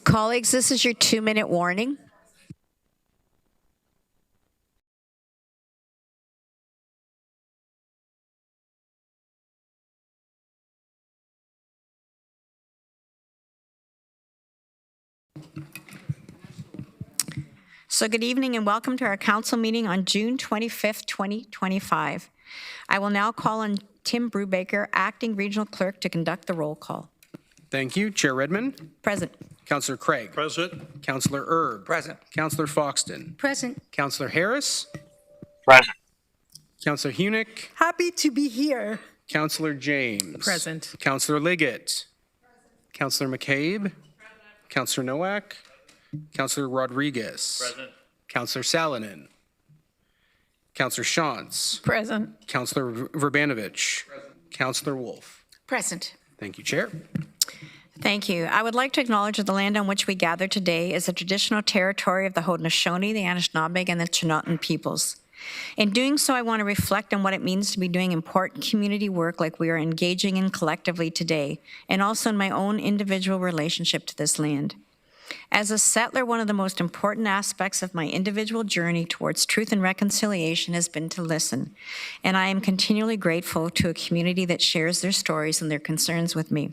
Colleagues, this is your 2-minute warning. So good evening and welcome to our council meeting on June 25th, 2025. I will now call on Tim Brubaker, Acting Regional Clerk, to conduct the roll call. Thank you. Chair Redmond. Present. Councillor Craig. Present. Councillor Erb. Present. Councillor Foxton. Present. Councillor Harris. Present. Councillor Hunick. Happy to be here. Councillor James. Present. Councillor Liggett. Councillor McCabe. Councillor Nowak. Councillor Rodriguez. Present. Councillor Salonen. Councillor Shantz. Present. Councillor Verbanovich. Councillor Wolf. Present. Thank you, Chair. Thank you. I would like to acknowledge that the land on which we gather today is the traditional territory of the Haudenosaunee, the Anishinaabe, and the Chinook peoples. In doing so, I want to reflect on what it means to be doing important community work like we are engaging in collectively today, and also in my own individual relationship to this land. As a settler, one of the most important aspects of my individual journey towards truth and reconciliation has been to listen, and I am continually grateful to a community that shares their stories and their concerns with me.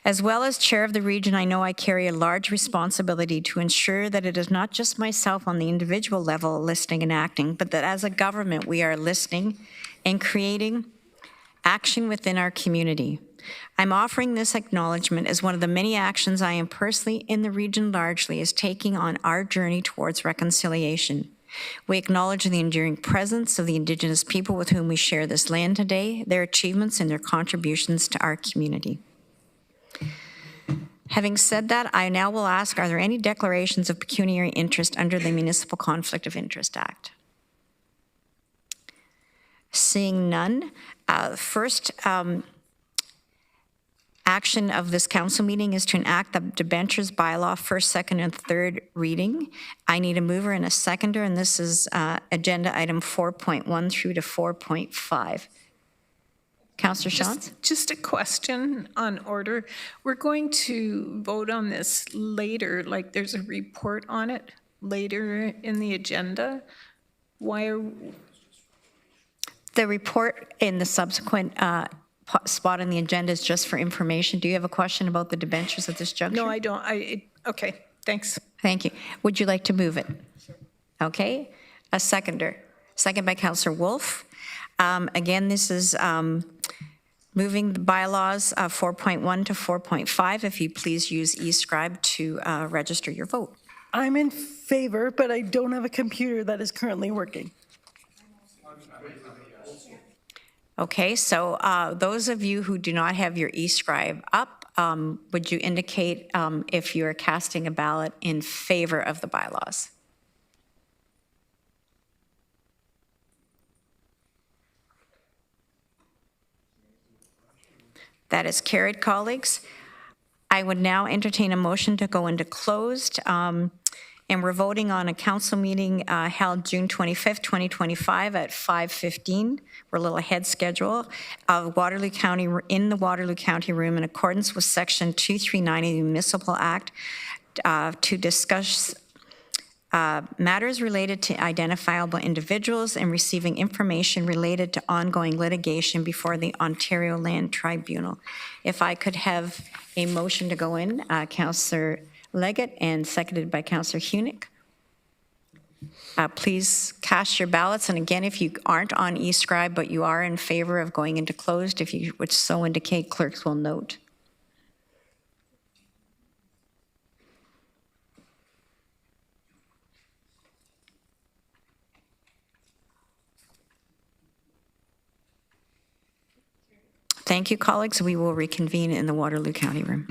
As well as chair of the region, I know I carry a large responsibility to ensure that it is not just myself on the individual level listening and acting, but that as a government we are listening and creating action within our community. I'm offering this acknowledgement as one of the many actions I am personally in the region largely is taking on our journey towards reconciliation. We acknowledge the enduring presence of the Indigenous people with whom we share this land today, their achievements and their contributions to our community. Having said that, I now will ask, are there any declarations of pecuniary interest under the Municipal Conflict of Interest Act? Seeing none, first action of this council meeting is to enact the Debentures bylaw first, second, and third reading. I need a mover and a seconder, and this is agenda item 4.1 through to 4.5. Councillor Shantz? Just a question on order. We're going to vote on this later, like there's a report on it later in the agenda. Why are... The report in the subsequent spot on the agenda is just for information. Do you have a question about the debentures at this juncture? No, I don't. Okay, thanks. Thank you. Would you like to move it? Okay. A seconder. Second by Councillor Wolf. Again, this is moving the bylaws 4.1 to 4.5. If you please use eScribe to register your vote. I'm in favor, but I don't have a computer that is currently working. Okay, so those of you who do not have your eScribe up, would you indicate if you're casting a ballot in favor of the bylaws? That is carried, colleagues. I would now entertain a motion to go into closed, and we're voting on a council meeting held June 25th, 2025 at 5:15. We're a little ahead schedule of Waterloo County, in the Waterloo County room in accordance with section 2390 of the Municipal Act to discuss matters related to identifiable individuals and receiving information related to ongoing litigation before the Ontario Land Tribunal. If I could have a motion to go in, Councillor Leggett and seconded by Councillor Hunick. Please cast your ballots, and again, if you aren't on eScribe but you are in favor of going into closed, if you would so indicate, clerks will note. Thank you, colleagues. We will reconvene in the Waterloo County room.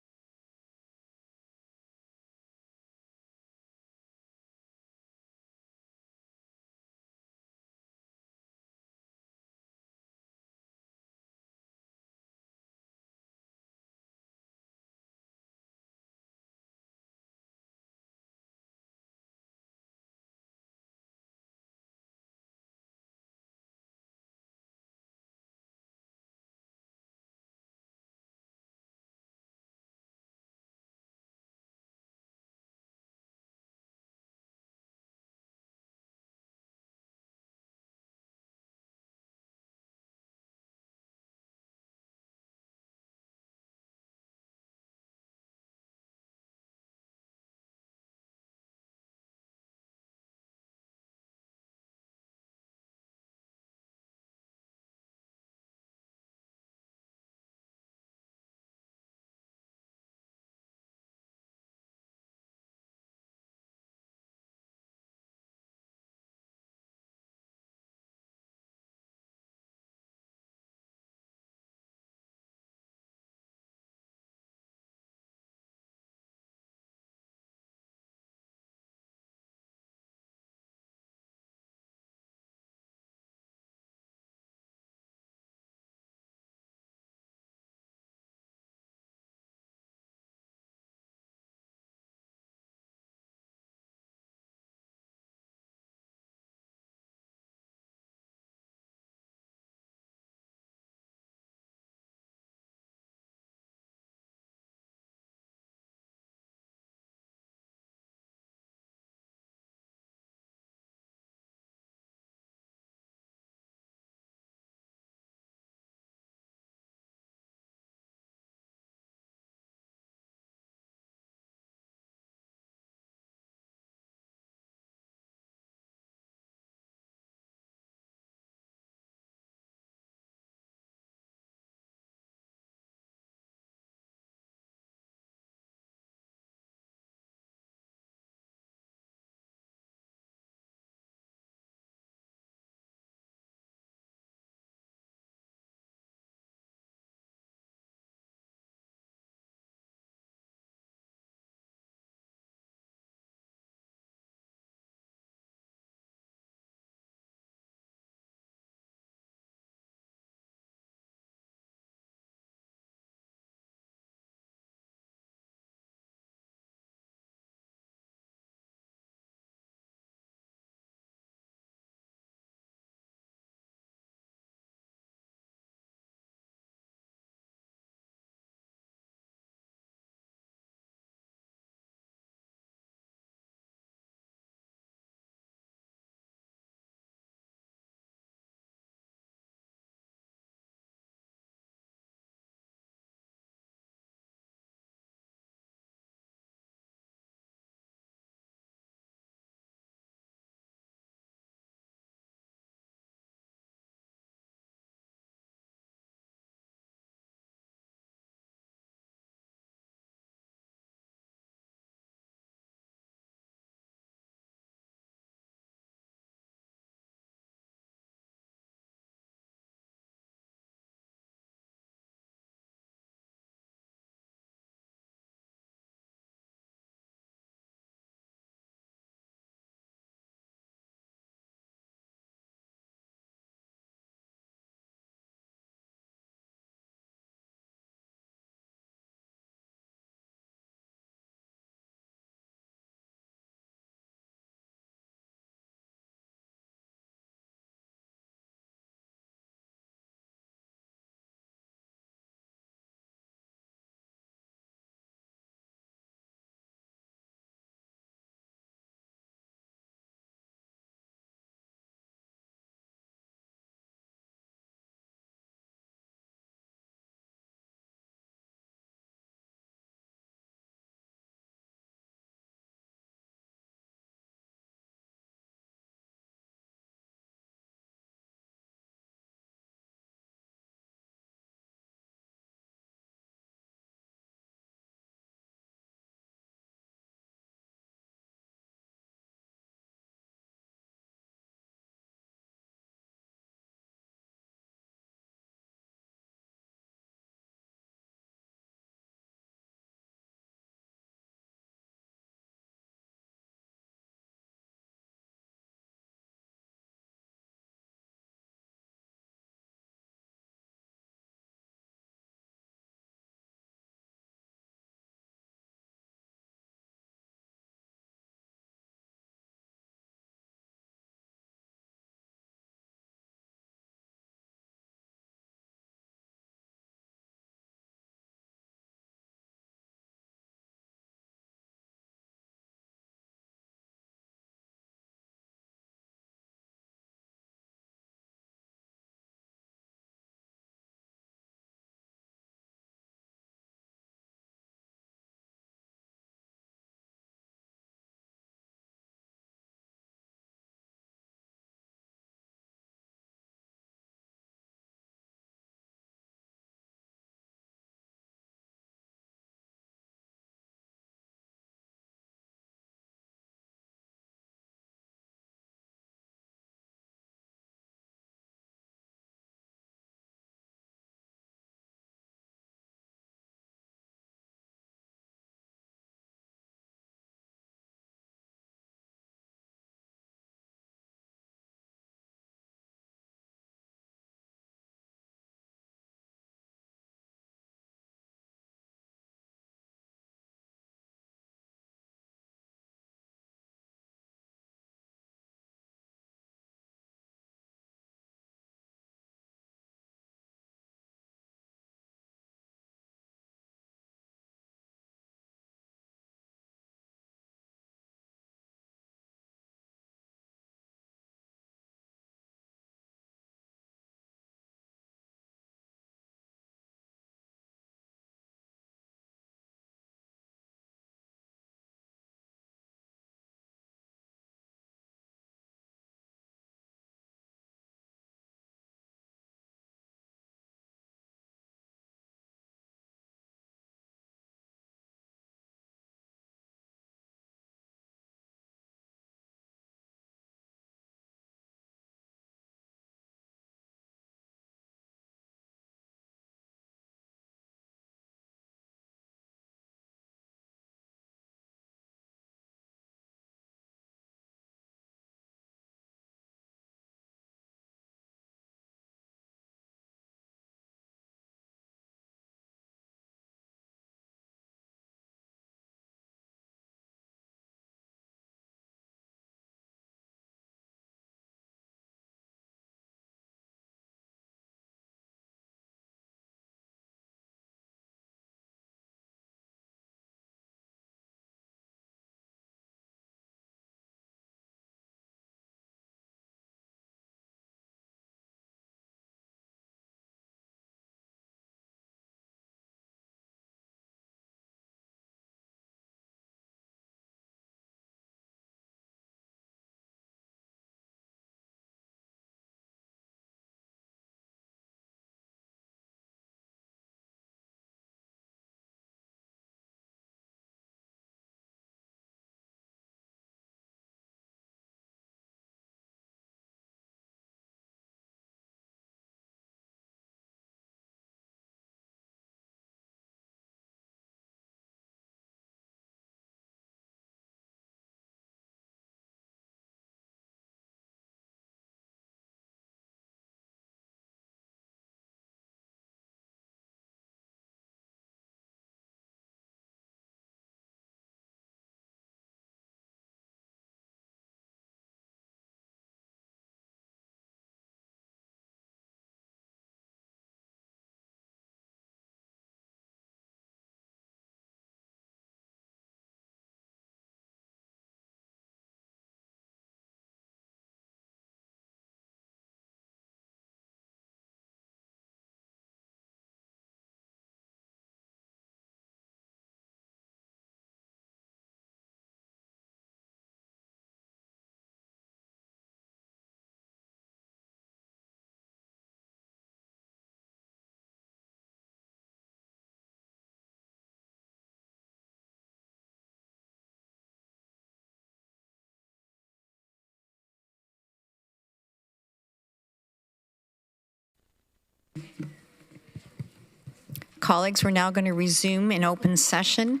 Colleagues, we're now going to resume in open session.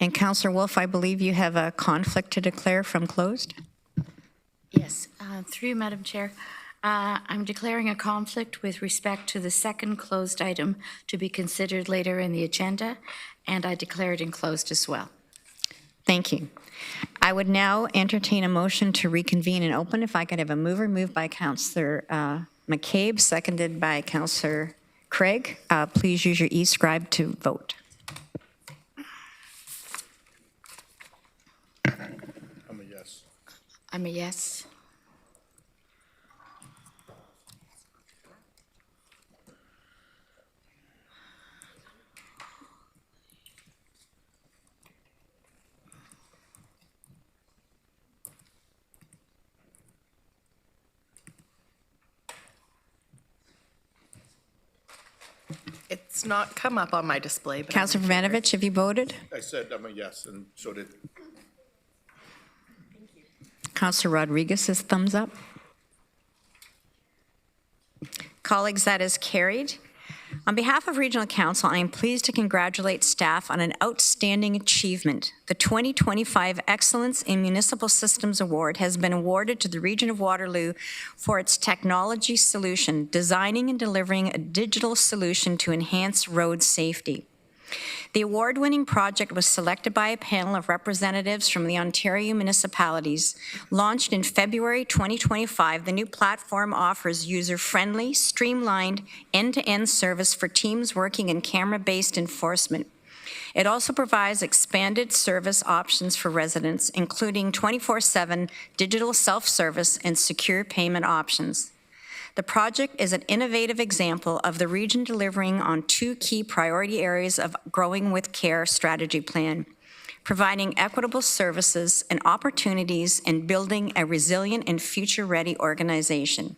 And Councillor Wolf, I believe you have a conflict to declare from closed? Yes, through you, Madam Chair. I'm declaring a conflict with respect to the second closed item to be considered later in the agenda, and I declare it in closed as well. Thank you. I would now entertain a motion to reconvene in open. If I could have a mover, moved by Councillor McCabe, seconded by Councillor Craig. Please use your e-scribe to vote. I'm a yes. I'm a yes. It's not come up on my display, but Councillor Vrvanovich, have you voted? I said I'm a yes, and so did. Councillor Rodriguez says thumbs up. Colleagues, that is carried. On behalf of Regional Council, I am pleased to congratulate staff on an outstanding achievement. The 2025 Excellence in Municipal Systems Award has been awarded to the Region of Waterloo for its technology solution, designing and delivering a digital solution to enhance road safety. The award-winning project was selected by a panel of representatives from the Ontario municipalities. Launched in February 2025, the new platform offers user-friendly, streamlined, end-to-end service for teams working in camera-based enforcement. It also provides expanded service options for residents, including 24/7 digital self-service and secure payment options. The project is an innovative example of the region delivering on two key priority areas of Growing with Care strategy plan, providing equitable services and opportunities and building a resilient and future-ready organization.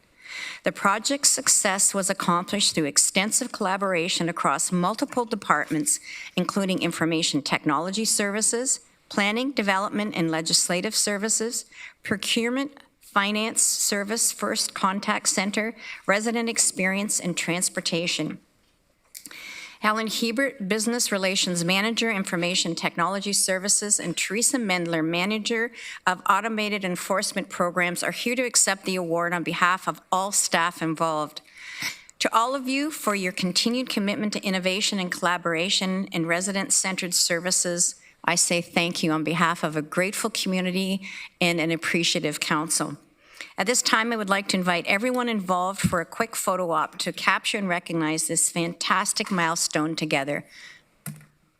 The project's success was accomplished through extensive collaboration across multiple departments, including information technology services, planning, development, and legislative services, procurement, finance, service, first contact center, resident experience, and transportation. Helen Hebert, Business Relations Manager, Information Technology Services, and Teresa Mendler, Manager of Automated Enforcement Programs, are here to accept the award on behalf of all staff involved. To all of you for your continued commitment to innovation and collaboration in resident-centered services, I say thank you on behalf of a grateful community and an appreciative council. At this time, I would like to invite everyone involved for a quick photo op to capture and recognize this fantastic milestone together.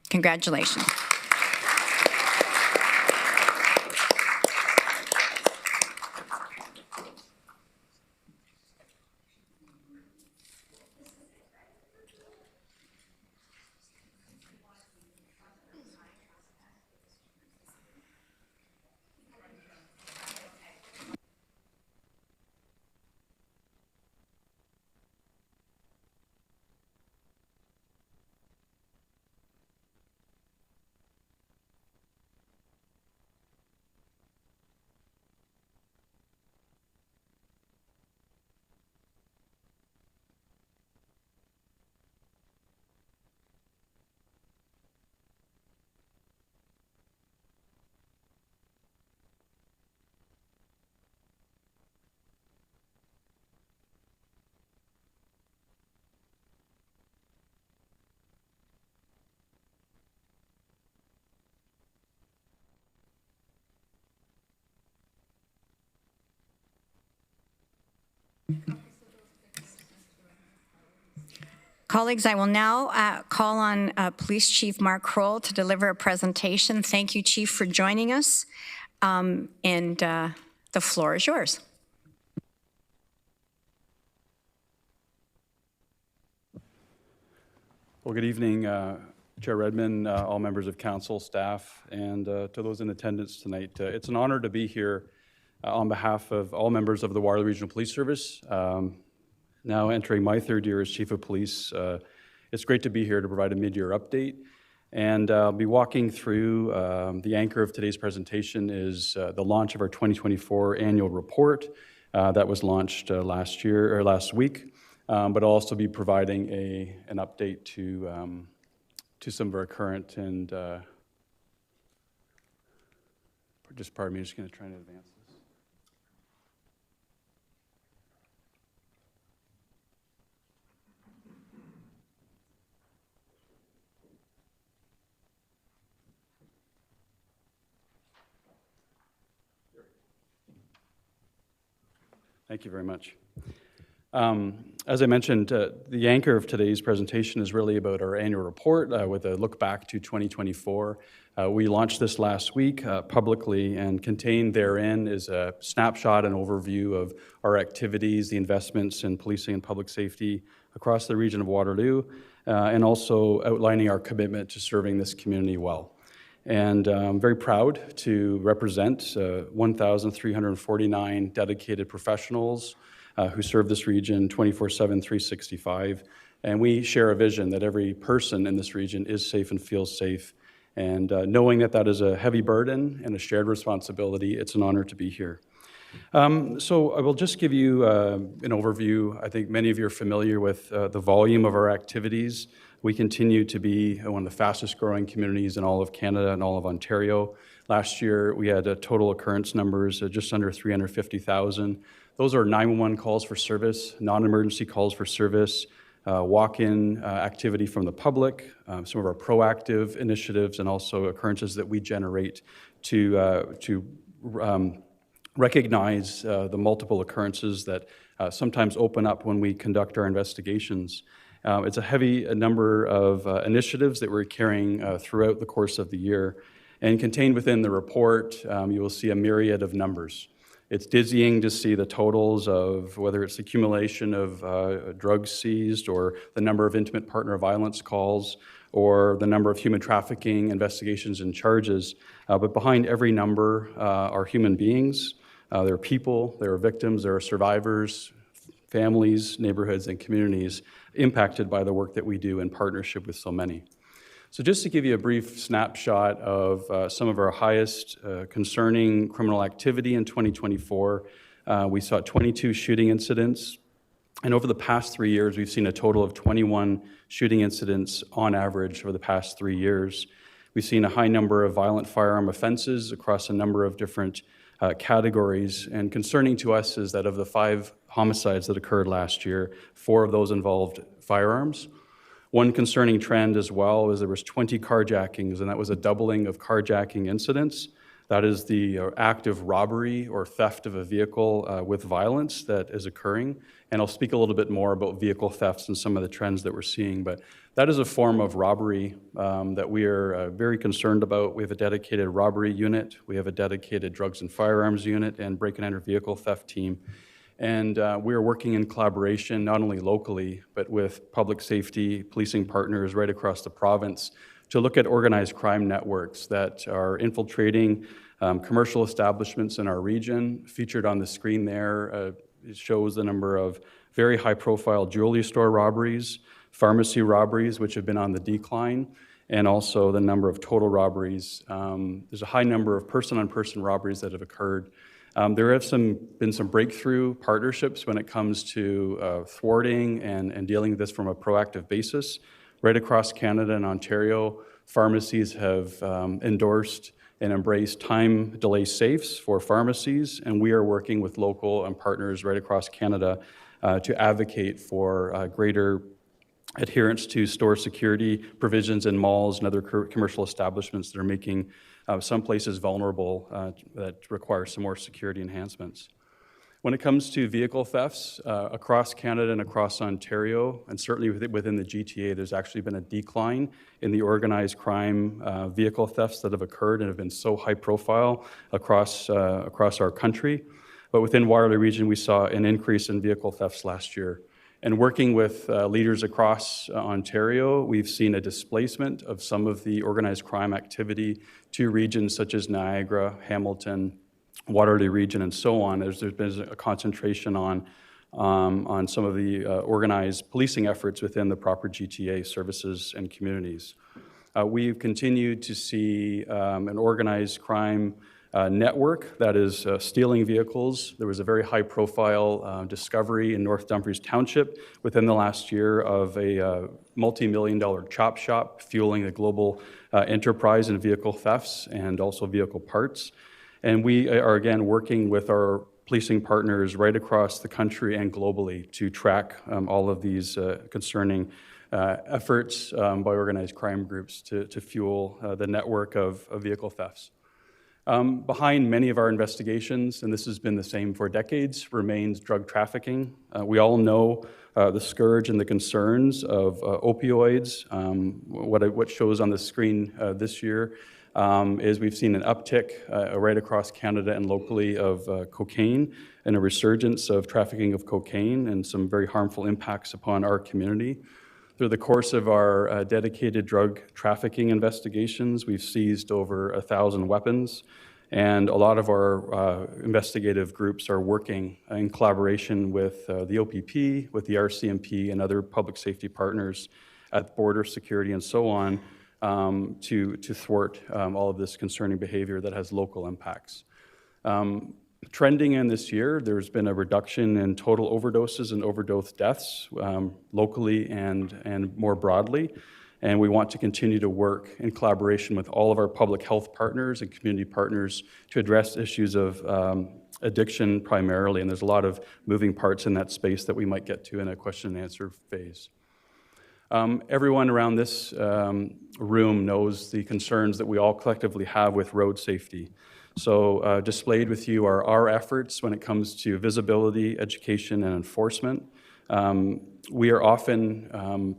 Congratulations. Colleagues, I will now call on Police Chief Mark Kroll to deliver a presentation. Thank you, Chief, for joining us. The floor is yours. Well, good evening, Chair Redmond, all members of council, staff, and to those in attendance tonight. It's an honor to be here on behalf of all members of the Waterloo Regional Police Service. Now entering my third year as Chief of Police, it's great to be here to provide a mid-year update. And I'll be walking through, the anchor of today's presentation is the launch of our 2024 annual report that was launched last week. but I'll also be providing an update to some of our current and, pardon me, I'm just going to try and advance this. Thank you very much. As I mentioned, the anchor of today's presentation is really about our annual report with a look back to 2024. We launched this last week publicly, and contained therein is a snapshot and overview of our activities, the investments in policing and public safety across the region of Waterloo, and also outlining our commitment to serving this community well. And I'm very proud to represent 1,349 dedicated professionals who serve this region 24/7, 365. And we share a vision that every person in this region is safe and feels safe. And knowing that that is a heavy burden and a shared responsibility, it's an honor to be here. So I will just give you an overview. I think many of you are familiar with the volume of our activities. We continue to be one of the fastest growing communities in all of Canada and all of Ontario. Last year, we had total occurrence numbers of just under 350,000. Those are 911 calls for service, non-emergency calls for service, walk-in activity from the public, some of our proactive initiatives, and also occurrences that we generate to recognize the multiple occurrences that sometimes open up when we conduct our investigations. It's a heavy number of initiatives that we're carrying throughout the course of the year. And contained within the report, you will see a myriad of numbers. It's dizzying to see the totals of whether it's accumulation of drugs seized, or the number of intimate partner violence calls, or the number of human trafficking investigations and charges. But behind every number are human beings. There are people, there are victims, there are survivors, families, neighborhoods, and communities impacted by the work that we do in partnership with so many. So just to give you a brief snapshot of some of our highest concerning criminal activity in 2024, we saw 22 shooting incidents. And over the past 3 years, we've seen a total of 21 shooting incidents on average over the past 3 years. We've seen a high number of violent firearm offenses across a number of different categories. And concerning to us is that of the 5 homicides that occurred last year, 4 of those involved firearms. One concerning trend as well is there was 20 carjackings, and that was a doubling of carjacking incidents. That is the act of robbery or theft of a vehicle with violence that is occurring. And I'll speak a little bit more about vehicle thefts and some of the trends that we're seeing. But that is a form of robbery that we are very concerned about. We have a dedicated robbery unit. We have a dedicated drugs and firearms unit and break and enter vehicle theft team. And we are working in collaboration, not only locally, but with public safety, policing partners right across the province to look at organized crime networks that are infiltrating commercial establishments in our region. Featured on the screen there, it shows the number of very high-profile jewelry store robberies, pharmacy robberies, which have been on the decline, and also the number of total robberies. There's a high number of person-on-person robberies that have occurred. There have been some breakthrough partnerships when it comes to thwarting and dealing with this from a proactive basis. Right across Canada and Ontario, pharmacies have endorsed and embraced time delay safes for pharmacies, and we are working with local and partners right across Canada to advocate for greater adherence to store security provisions in malls and other commercial establishments that are making some places vulnerable that require some more security enhancements. When it comes to vehicle thefts across Canada and across Ontario, and certainly within the GTA, there's actually been a decline in the organized crime vehicle thefts that have occurred and have been so high profile across our country. But within Waterloo region, we saw an increase in vehicle thefts last year. And working with leaders across Ontario, we've seen a displacement of some of the organized crime activity to regions such as Niagara, Hamilton, Waterloo region, and so on. There's been a concentration on some of the organized policing efforts within the proper GTA services and communities. We've continued to see an organized crime network that is stealing vehicles. There was a very high-profile discovery in North Dumfries Township within the last year of a multi-million-dollar chop shop fueling the global enterprise in vehicle thefts and also vehicle parts. And we are, again, working with our policing partners right across the country and globally to track all of these concerning efforts by organized crime groups to fuel the network of vehicle thefts. Behind many of our investigations, and this has been the same for decades, remains drug trafficking. We all know the scourge and the concerns of opioids. What shows on the screen this year is we've seen an uptick right across Canada and locally of cocaine and a resurgence of trafficking of cocaine and some very harmful impacts upon our community. Through the course of our dedicated drug trafficking investigations, we've seized over 1,000 weapons, and a lot of our investigative groups are working in collaboration with the OPP, with the RCMP, and other public safety partners at border security and so on to thwart all of this concerning behavior that has local impacts. Trending in this year, there's been a reduction in total overdoses and overdose deaths locally and more broadly. And we want to continue to work in collaboration with all of our public health partners and community partners to address issues of addiction primarily. And there's a lot of moving parts in that space that we might get to in a question and answer phase. Everyone around this room knows the concerns that we all collectively have with road safety. So displayed with you are our efforts when it comes to visibility, education, and enforcement. We are often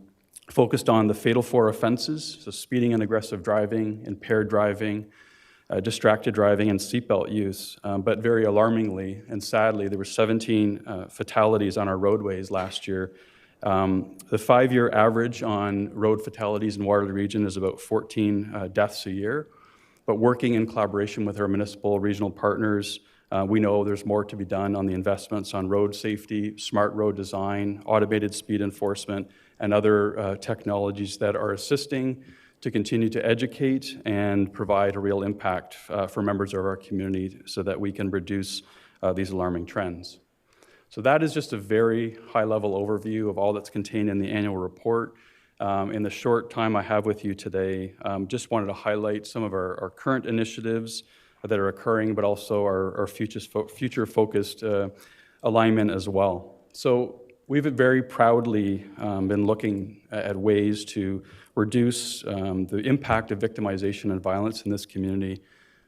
focused on the fatal 4 offenses, so speeding and aggressive driving, impaired driving, distracted driving, and seatbelt use. But very alarmingly and sadly, there were 17 fatalities on our roadways last year. The 5-year average on road fatalities in Waterloo region is about 14 deaths a year. But working in collaboration with our municipal regional partners, we know there's more to be done on the investments on road safety, smart road design, automated speed enforcement, and other technologies that are assisting to continue to educate and provide a real impact for members of our community so that we can reduce these alarming trends. So that is just a very high-level overview of all that's contained in the annual report. In the short time I have with you today, just wanted to highlight some of our current initiatives that are occurring, but also our future-focused alignment as well. So we've very proudly been looking at ways to reduce the impact of victimization and violence in this community.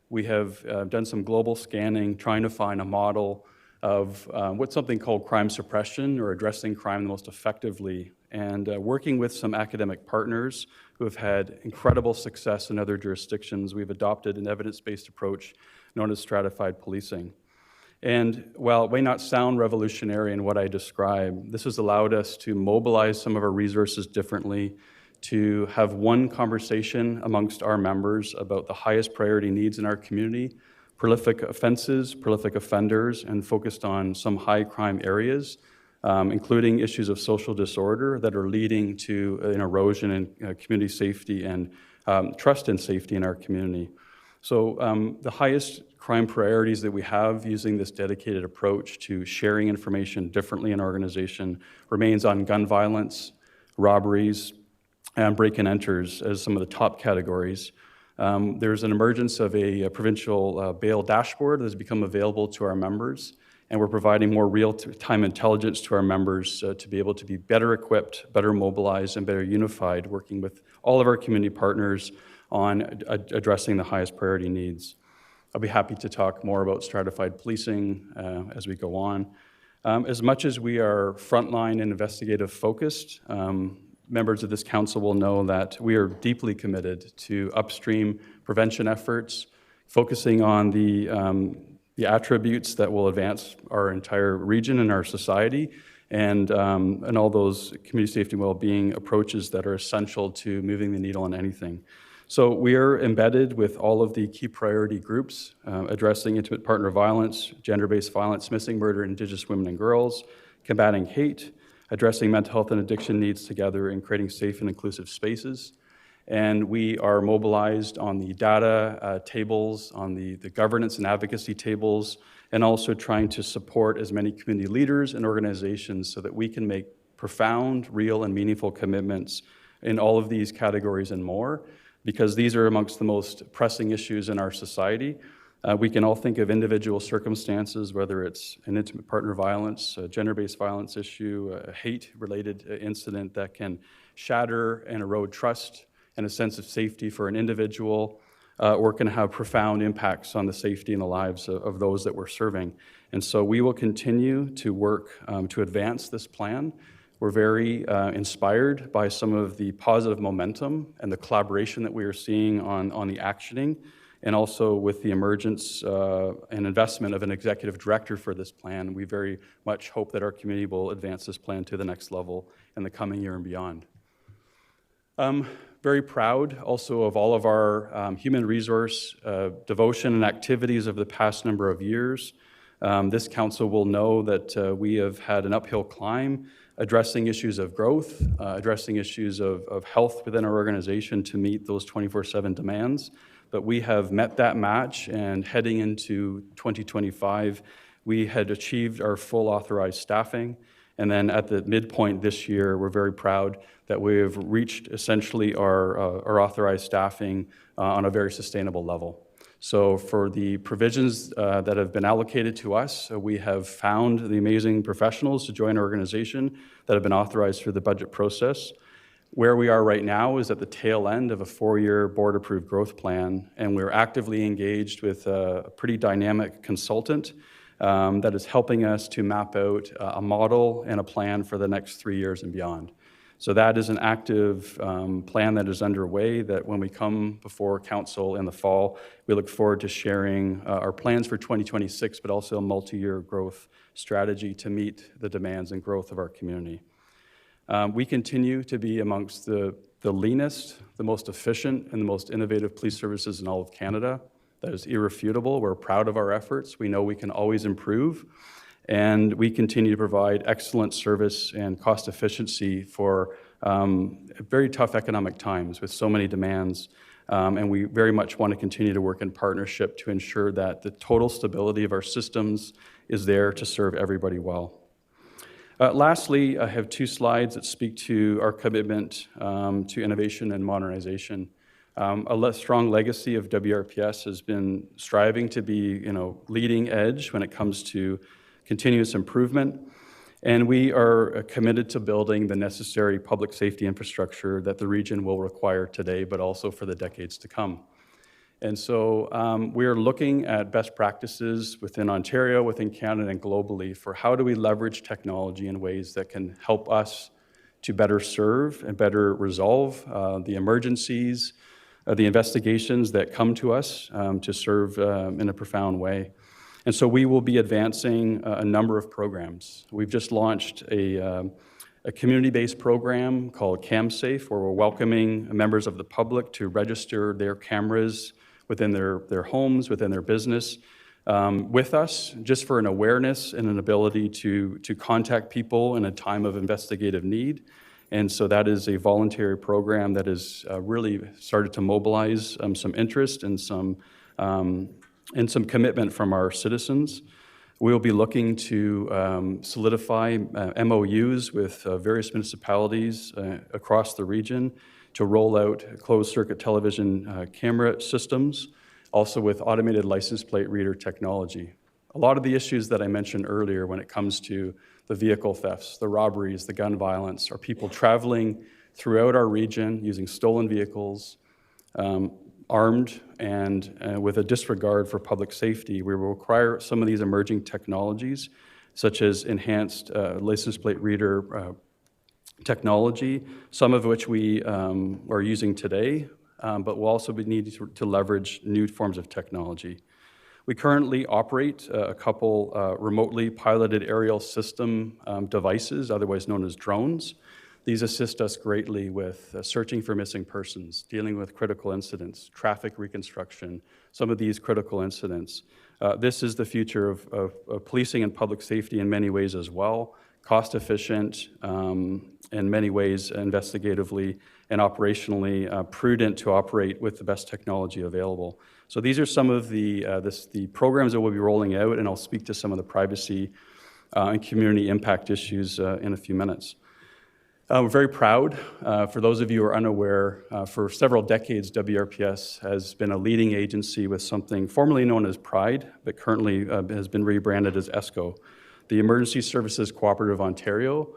We have done some global scanning, trying to find a model of what's something called crime suppression or addressing crime the most effectively, and working with some academic partners who have had incredible success in other jurisdictions, we've adopted an evidence-based approach known as stratified policing. And while it may not sound revolutionary in what I describe, this has allowed us to mobilize some of our resources differently, to have one conversation amongst our members about the highest priority needs in our community, prolific offenses, prolific offenders, and focused on some high crime areas, including issues of social disorder that are leading to an erosion in community safety and trust and safety in our community. So the highest crime priorities that we have using this dedicated approach to sharing information differently in our organization remains on gun violence, robberies, and break-and enters as some of the top categories. There's an emergence of a provincial bail dashboard that has become available to our members, and we're providing more real-time intelligence to our members to be able to be better equipped, better mobilized, and better unified, working with all of our community partners on addressing the highest priority needs. I'll be happy to talk more about stratified policing as we go on. As much as we are frontline and investigative focused, members of this council will know that we are deeply committed to upstream prevention efforts, focusing on the attributes that will advance our entire region and our society, and all those community safety and well-being approaches that are essential to moving the needle on anything. So we are embedded with all of the key priority groups, addressing intimate partner violence, gender-based violence, missing, murder, Indigenous women and girls, combating hate, addressing mental health and addiction needs together, and creating safe and inclusive spaces. And we are mobilized on the data tables, on the governance and advocacy tables, and also trying to support as many community leaders and organizations so that we can make profound, real, and meaningful commitments in all of these categories and more, because these are amongst the most pressing issues in our society. We can all think of individual circumstances, whether it's an intimate partner violence, a gender-based violence issue, a hate-related incident that can shatter and erode trust and a sense of safety for an individual, or can have profound impacts on the safety and the lives of those that we're serving. And so we will continue to work to advance this plan. We're very inspired by some of the positive momentum and the collaboration that we are seeing on the actioning, and also with the emergence and investment of an executive director for this plan. We very much hope that our community will advance this plan to the next level in the coming year and beyond. Very proud also of all of our human resource devotion and activities of the past number of years. This council will know that we have had an uphill climb addressing issues of growth, addressing issues of health within our organization to meet those 24/7 demands. But we have met that match, and heading into 2025, we had achieved our full authorized staffing. And then at the midpoint this year, we're very proud that we have reached essentially our authorized staffing on a very sustainable level. So for the provisions that have been allocated to us, we have found the amazing professionals to join our organization that have been authorized through the budget process. Where we are right now is at the tail end of a 4-year board-approved growth plan, and we're actively engaged with a pretty dynamic consultant that is helping us to map out a model and a plan for the next 3 years and beyond. So that is an active plan that is underway, that when we come before council in the fall, we look forward to sharing our plans for 2026, but also a multi-year growth strategy to meet the demands and growth of our community. We continue to be amongst the leanest, the most efficient, and the most innovative police services in all of Canada. That is irrefutable. We're proud of our efforts. We know we can always improve. And we continue to provide excellent service and cost efficiency for very tough economic times with so many demands. And we very much want to continue to work in partnership to ensure that the total stability of our systems is there to serve everybody well. Lastly, I have 2 slides that speak to our commitment to innovation and modernization. A strong legacy of WRPS has been striving to be, leading edge when it comes to continuous improvement, and we are committed to building the necessary public safety infrastructure that the region will require today, but also for the decades to come. And so we are looking at best practices within Ontario, within Canada, and globally for how do we leverage technology in ways that can help us to better serve and better resolve the emergencies, the investigations that come to us to serve in a profound way. And so we will be advancing a number of programs. We've just launched a community-based program called CamSafe, where we're welcoming members of the public to register their cameras within their homes, within their business, with us, just for an awareness and an ability to contact people in a time of investigative need. And so that is a voluntary program that has really started to mobilize some interest and some commitment from our citizens. We'll be looking to solidify MOUs with various municipalities across the region to roll out closed-circuit television camera systems, also with automated license plate reader technology. A lot of the issues that I mentioned earlier when it comes to the vehicle thefts, the robberies, the gun violence, are people traveling throughout our region using stolen vehicles, armed, and with a disregard for public safety. We will require some of these emerging technologies, such as enhanced license plate reader technology, some of which we are using today, but we'll also be needing to leverage new forms of technology. We currently operate a couple remotely piloted aerial system devices, otherwise known as drones. These assist us greatly with searching for missing persons, dealing with critical incidents, traffic reconstruction, some of these critical incidents. This is the future of policing and public safety in many ways as well. Cost efficient, in many ways investigatively and operationally prudent to operate with the best technology available. So these are some of the programs that we'll be rolling out, and I'll speak to some of the privacy and community impact issues in a few minutes. We're very proud. For those of you who are unaware, for several decades, WRPS has been a leading agency with something formerly known as PRIDE, but currently has been rebranded as ESCO. The Emergency Services Cooperative Ontario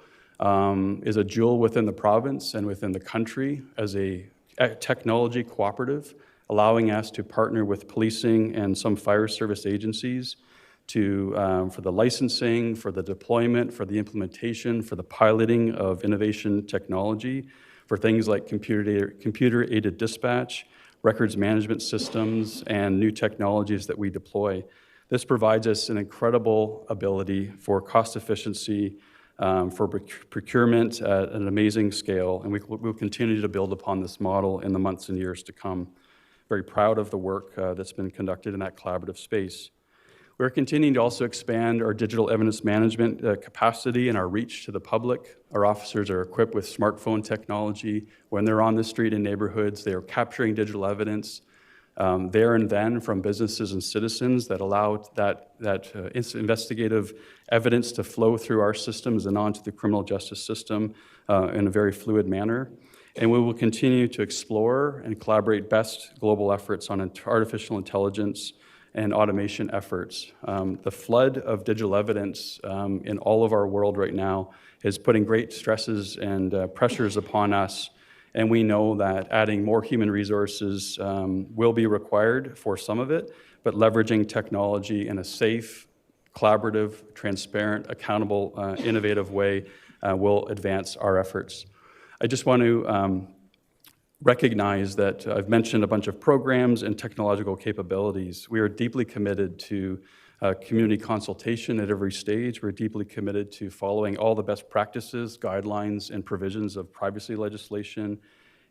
is a jewel within the province and within the country as a technology cooperative, allowing us to partner with policing and some fire service agencies for the licensing, for the deployment, for the implementation, for the piloting of innovation technology, for things like computer-aided dispatch, records management systems, and new technologies that we deploy. This provides us an incredible ability for cost efficiency, for procurement at an amazing scale, and we'll continue to build upon this model in the months and years to come. Very proud of the work that's been conducted in that collaborative space. We're continuing to also expand our digital evidence management capacity and our reach to the public. Our officers are equipped with smartphone technology. When they're on the street in neighborhoods, they are capturing digital evidence there and then from businesses and citizens that allow that investigative evidence to flow through our systems and onto the criminal justice system in a very fluid manner. And we will continue to explore and collaborate best global efforts on artificial intelligence and automation efforts. The flood of digital evidence in all of our world right now is putting great stresses and pressures upon us, and we know that adding more human resources will be required for some of it, but leveraging technology in a safe, collaborative, transparent, accountable, innovative way will advance our efforts. I just want to recognize that I've mentioned a bunch of programs and technological capabilities. We are deeply committed to community consultation at every stage. We're deeply committed to following all the best practices, guidelines, and provisions of privacy legislation.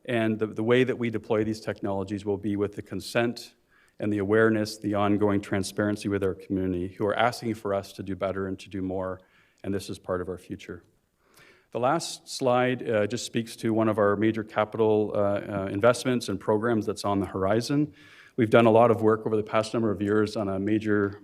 And the way that we deploy these technologies will be with the consent and the awareness, the ongoing transparency with our community, who are asking for us to do better and to do more, and this is part of our future. The last slide just speaks to one of our major capital investments and programs that's on the horizon. We've done a lot of work over the past number of years on a major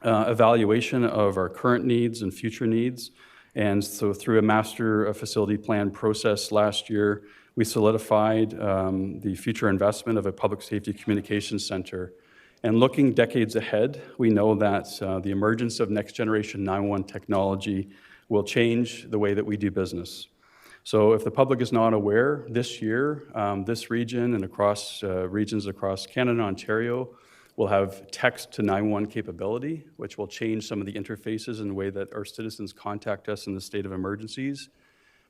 evaluation of our current needs and future needs. And so through a master facility plan process last year, we solidified the future investment of a public safety communications center. And looking decades ahead, we know that the emergence of next generation 911 technology will change the way that we do business. So if the public is not aware, this year, this region and across regions across Canada and Ontario will have text to 911 capability, which will change some of the interfaces in the way that our citizens contact us in the state of emergencies.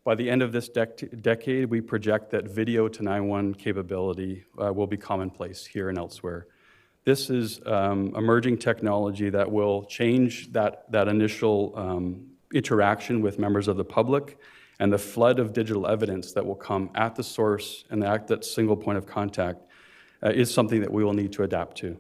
By the end of this decade, we project that video to 911 capability will be commonplace here and elsewhere. This is emerging technology that will change that initial interaction with members of the public, and the flood of digital evidence that will come at the source and at that single point of contact is something that we will need to adapt to.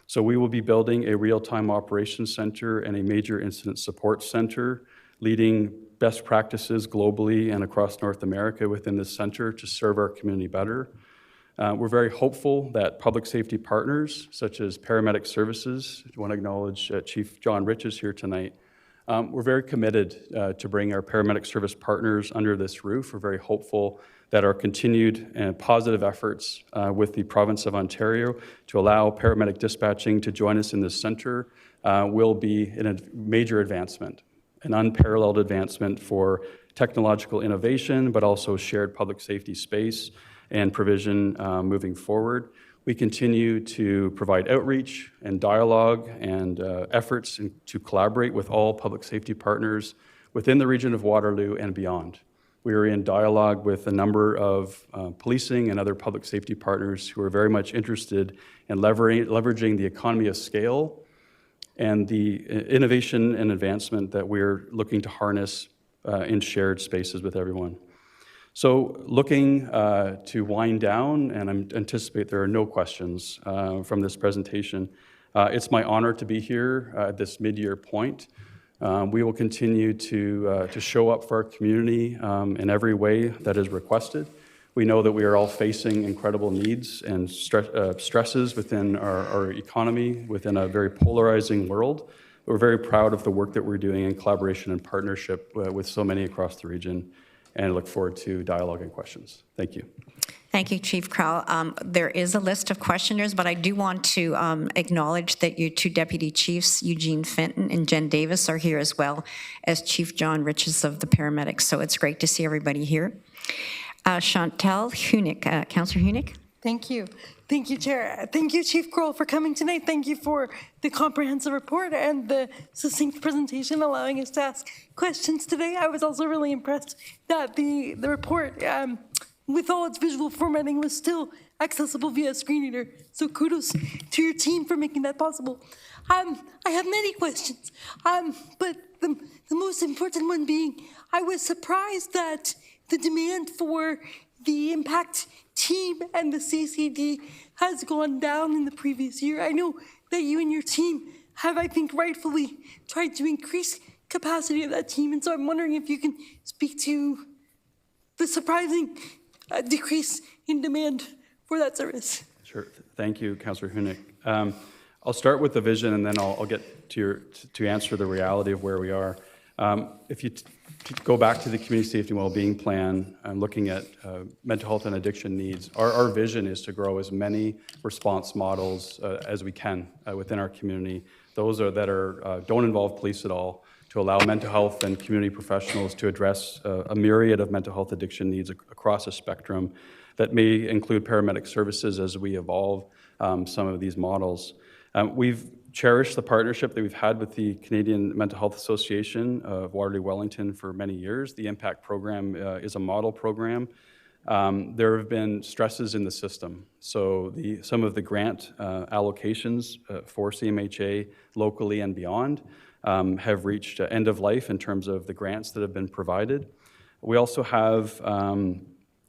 So we will be building a real-time operations center and a major incident support center, leading best practices globally and across North America within this center to serve our community better. We're very hopeful that public safety partners, such as paramedic services, I want to acknowledge Chief John Rich is here tonight. We're very committed to bring our paramedic service partners under this roof. We're very hopeful that our continued and positive efforts with the province of Ontario to allow paramedic dispatching to join us in this center will be a major advancement, an unparalleled advancement for technological innovation, but also shared public safety space and provision moving forward. We continue to provide outreach and dialogue and efforts to collaborate with all public safety partners within the region of Waterloo and beyond. We are in dialogue with a number of policing and other public safety partners who are very much interested in leveraging the economy of scale and the innovation and advancement that we're looking to harness in shared spaces with everyone. So looking to wind down, and I anticipate there are no questions from this presentation, it's my honor to be here at this mid-year point. We will continue to show up for our community in every way that is requested. We know that we are all facing incredible needs and stresses within our economy, within a very polarizing world. We're very proud of the work that we're doing in collaboration and partnership with so many across the region, and look forward to dialogue and questions. Thank you. Thank you, Chief Crowell. There is a list of questioners, but I do want to acknowledge that your two deputy chiefs, Eugene Fenton and Jen Davis, are here as well as Chief John Riches of the paramedics. So it's great to see everybody here. Chantal Hunick, Councillor Hunick. Thank you. Thank you, Chair. Thank you, Chief Crowell, for coming tonight. Thank you for the comprehensive report and the succinct presentation, allowing us to ask questions today. I was also really impressed that the report, with all its visual formatting, was still accessible via screen reader. So kudos to your team for making that possible. I have many questions, but the most important one being, I was surprised that the demand for the impact team and the CCD has gone down in the previous year. I know that you and your team have, I think, rightfully tried to increase capacity of that team, and so I'm wondering if you can speak to the surprising decrease in demand for that service. Sure. Thank you, Councillor Hunick. I'll start with the vision, and then I'll get to answer the reality of where we are. If you go back to the Community Safety and Wellbeing Plan and looking at mental health and addiction needs, our vision is to grow as many response models as we can within our community. Those that don't involve police at all, to allow mental health and community professionals to address a myriad of mental health addiction needs across a spectrum that may include paramedic services as we evolve some of these models. We've cherished the partnership that we've had with the Canadian Mental Health Association of Waterloo Wellington for many years. The IMPACT program is a model program. There have been stresses in the system. So some of the grant allocations for CMHA locally and beyond have reached end of life in terms of the grants that have been provided. We also have,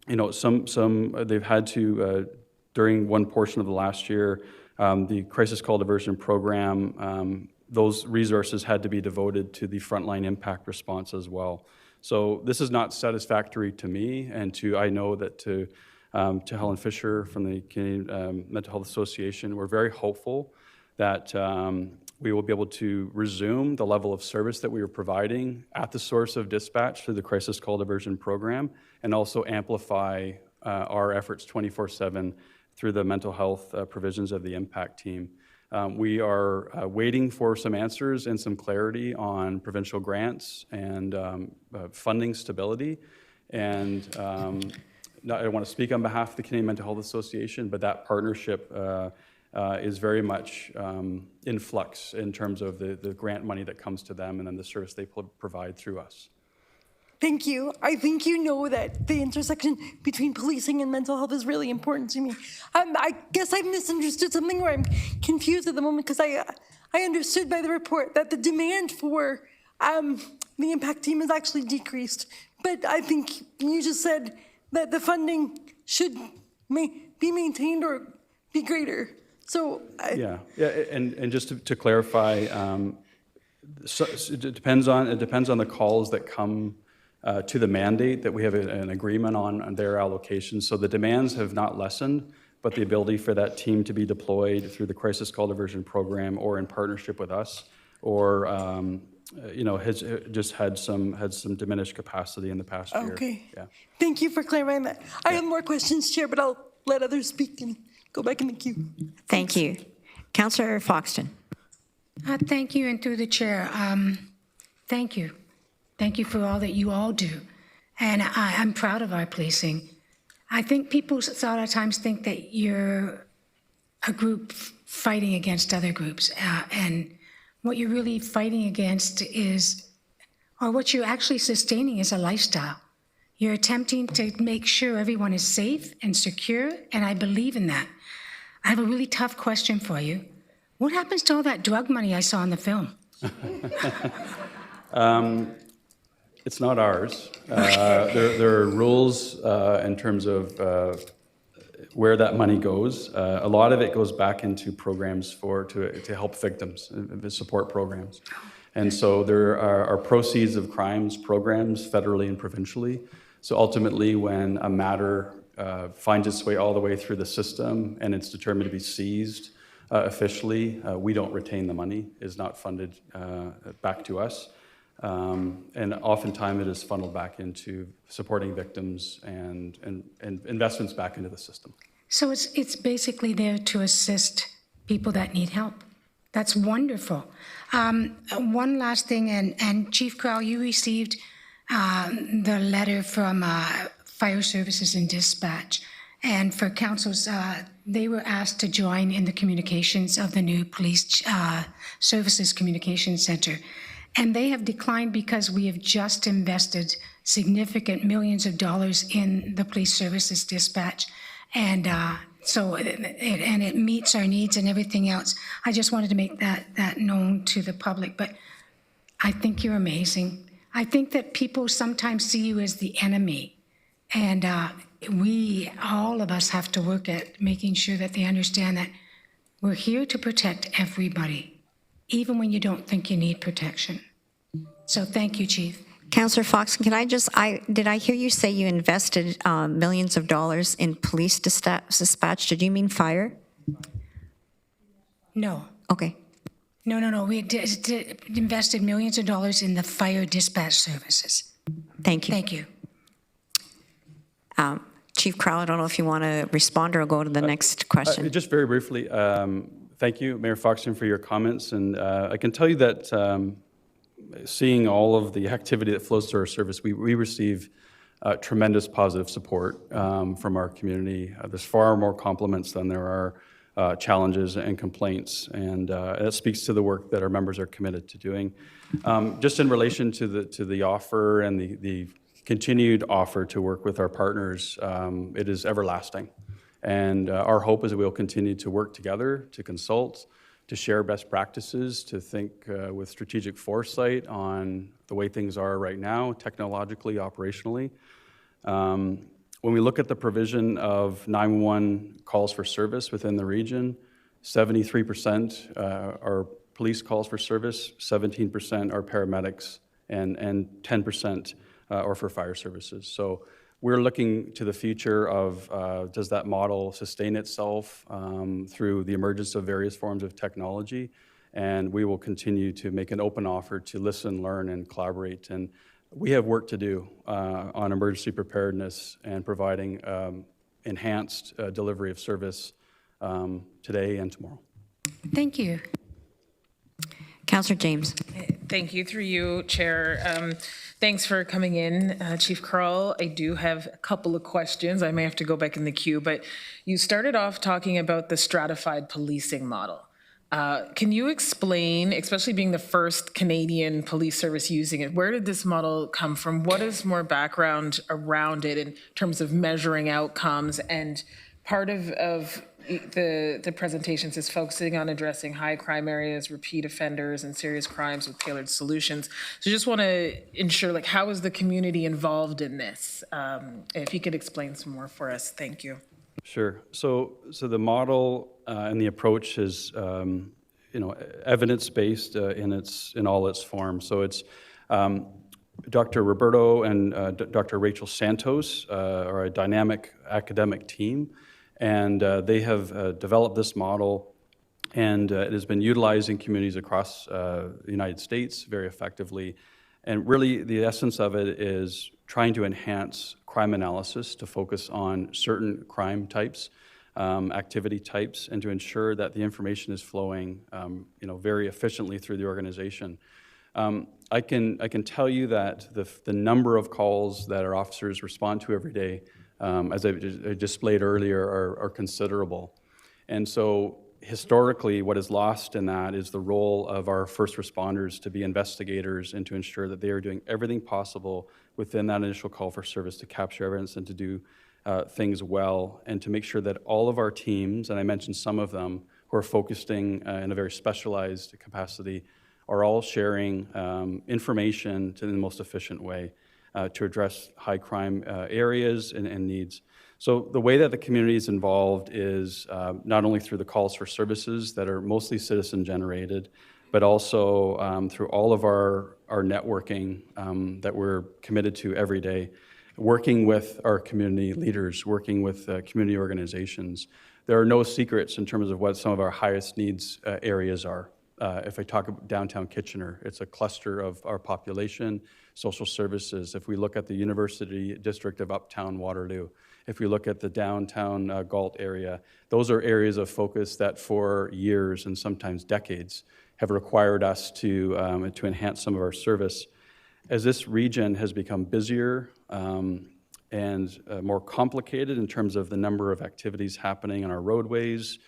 they've had to, during one portion of the last year, the Crisis Call Diversion Program, those resources had to be devoted to the frontline impact response as well. So this is not satisfactory to me, and I know that to Helen Fisher from the Canadian Mental Health Association, we're very hopeful that we will be able to resume the level of service that we were providing at the source of dispatch through the Crisis Call Diversion Program, and also amplify our efforts 24/7 through the mental health provisions of the IMPACT team. We are waiting for some answers and some clarity on provincial grants and funding stability. And I don't want to speak on behalf of the Canadian Mental Health Association, but that partnership is very much in flux in terms of the grant money that comes to them and then the service they provide through us. Thank you. I think you know that the intersection between policing and mental health is really important to me. I guess I've misunderstood something, where I'm confused at the moment, because I understood by the report that the demand for the impact team has actually decreased. But I think you just said that the funding should be maintained or be greater. So yeah, and just to clarify, so it depends on the calls that come to the mandate that we have an agreement on their allocation. So the demands have not lessened, but the ability for that team to be deployed through the Crisis Call Diversion Program or in partnership with us, or has just had some diminished capacity in the past year. Okay. Yeah. Thank you for clarifying that. I have more questions, Chair, but I'll let others speak and go back in the queue. Thank you. Councillor Foxton. Thank you, and through the chair, thank you. Thank you for all that you all do. And I'm proud of our policing. I think people a lot of times think that you're a group fighting against other groups. And what you're really fighting against is, or what you're actually sustaining is a lifestyle. You're attempting to make sure everyone is safe and secure, and I believe in that. I have a really tough question for you. What happens to all that drug money I saw in the film? It's not ours. There are rules in terms of where that money goes. A lot of it goes back into programs to help victims, the support programs. And so there are proceeds of crimes programs federally and provincially. So ultimately, when a matter finds its way all the way through the system and it's determined to be seized officially, we don't retain the money. It's not funded back to us. And oftentimes it is funneled back into supporting victims and investments back into the system. So it's basically there to assist people that need help. That's wonderful. One last thing, and Chief Crowell, you received the letter from Fire Services and Dispatch. And for councils, they were asked to join in the communications of the new Police Services Communication Center. And they have declined because we have just invested significant millions of dollars in the Police Services Dispatch. And so it meets our needs and everything else. I just wanted to make that known to the public. But I think you're amazing. I think that people sometimes see you as the enemy. And all of us have to work at making sure that they understand that we're here to protect everybody, even when you don't think you need protection. So thank you, Chief. Councillor Fox, did I hear you say you invested millions of dollars in police dispatch? Did you mean fire? No. Okay. No. We invested millions of dollars in the fire dispatch services. Thank you. Thank you. Chief Crowell, I don't know if you want to respond or go to the next question. Just very briefly, thank you, Mayor Foxton, for your comments. And I can tell you that seeing all of the activity that flows through our service, we receive tremendous positive support from our community. There's far more compliments than there are challenges and complaints, and that speaks to the work that our members are committed to doing. Just in relation to the offer and the continued offer to work with our partners, it is everlasting. And our hope is that we'll continue to work together, to consult, to share best practices, to think with strategic foresight on the way things are right now, technologically, operationally. When we look at the provision of 911 calls for service within the region, 73% are police calls for service, 17% are paramedics, and 10% are for fire services. So we're looking to the future of does that model sustain itself through the emergence of various forms of technology, and we will continue to make an open offer to listen, learn, and collaborate. And we have work to do on emergency preparedness and providing enhanced delivery of service today and tomorrow. Thank you. Councillor James. Thank you, through you, Chair. Thanks for coming in, Chief Crowell. I do have a couple of questions. I may have to go back in the queue, but you started off talking about the stratified policing model. Can you explain, especially being the first Canadian police service using it, where did this model come from? What is more background around it in terms of measuring outcomes? And part of the presentations is focusing on addressing high crime areas, repeat offenders, and serious crimes with tailored solutions. So just want to ensure, like, how is the community involved in this? If you could explain some more for us, thank you. Sure. So the model and the approach is, evidence-based in all its forms. So it's Dr. Roberto and Dr. Rachel Santos are a dynamic academic team, and they have developed this model, and it has been utilized in communities across the United States very effectively. And really, the essence of it is trying to enhance crime analysis to focus on certain crime types, activity types, and to ensure that the information is flowing, very efficiently through the organization. I can tell you that the number of calls that our officers respond to every day, as I displayed earlier, are considerable. And so historically, what is lost in that is the role of our first responders to be investigators and to ensure that they are doing everything possible within that initial call for service to capture evidence and to do things well, and to make sure that all of our teams, and I mentioned some of them, who are focusing in a very specialized capacity, are all sharing information in the most efficient way to address high crime areas and needs. So the way that the community is involved is not only through the calls for services that are mostly citizen generated, but also through all of our networking that we're committed to every day, working with our community leaders, working with community organizations. There are no secrets in terms of what some of our highest needs areas are. If I talk about downtown Kitchener, it's a cluster of our population, social services. If we look at the University District of Uptown Waterloo, if we look at the downtown Galt area, those are areas of focus that for years and sometimes decades have required us to enhance some of our service. As this region has become busier and more complicated in terms of the number of activities happening on our roadways,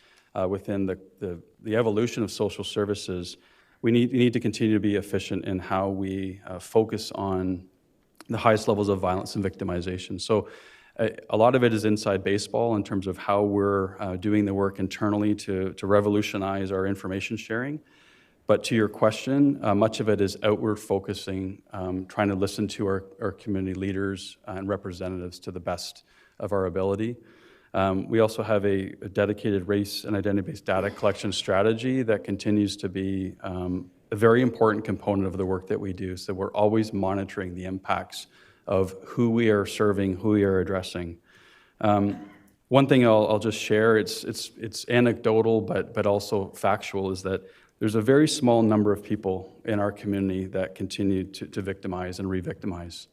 within the evolution of social services, we need to continue to be efficient in how we focus on the highest levels of violence and victimization. So a lot of it is inside baseball in terms of how we're doing the work internally to revolutionize our information sharing. But to your question, much of it is outward focusing, trying to listen to our community leaders and representatives to the best of our ability. We also have a dedicated race and identity-based data collection strategy that continues to be a very important component of the work that we do. So we're always monitoring the impacts of who we are serving, who we are addressing. One thing I'll just share, it's anecdotal but also factual, is that there's a very small number of people in our community that continue to victimize and re-victimize.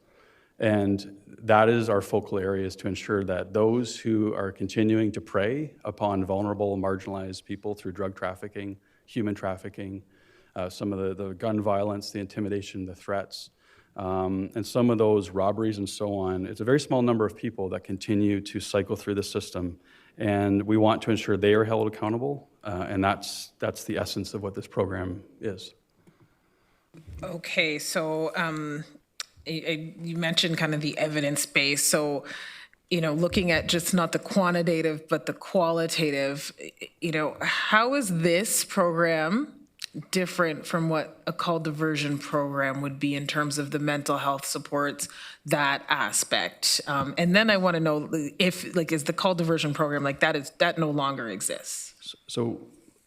And that is our focal areas to ensure that those who are continuing to prey upon vulnerable and marginalized people through drug trafficking, human trafficking, some of the gun violence, the intimidation, the threats, and some of those robberies and so on, it's a very small number of people that continue to cycle through the system. And we want to ensure they are held accountable, and that's the essence of what this program is. Okay, so you mentioned kind of the evidence base. So, looking at just not the quantitative, but the qualitative, how is this program different from what a call diversion program would be in terms of the mental health supports, that aspect? And then I want to know if, is the call diversion program that no longer exists? So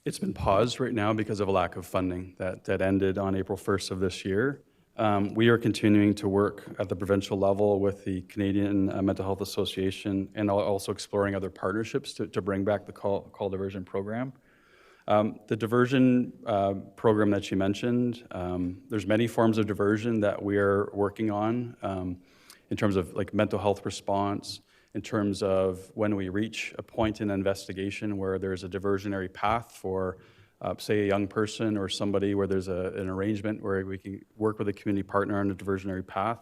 it's been paused right now because of a lack of funding that ended on April 1st of this year. We are continuing to work at the provincial level with the Canadian Mental Health Association and also exploring other partnerships to bring back the call diversion program. The diversion program that you mentioned, there's many forms of diversion that we are working on in terms of mental health response, in terms of when we reach a point in an investigation where there's a diversionary path for say a young person or somebody where there's an arrangement where we can work with a community partner on a diversionary path.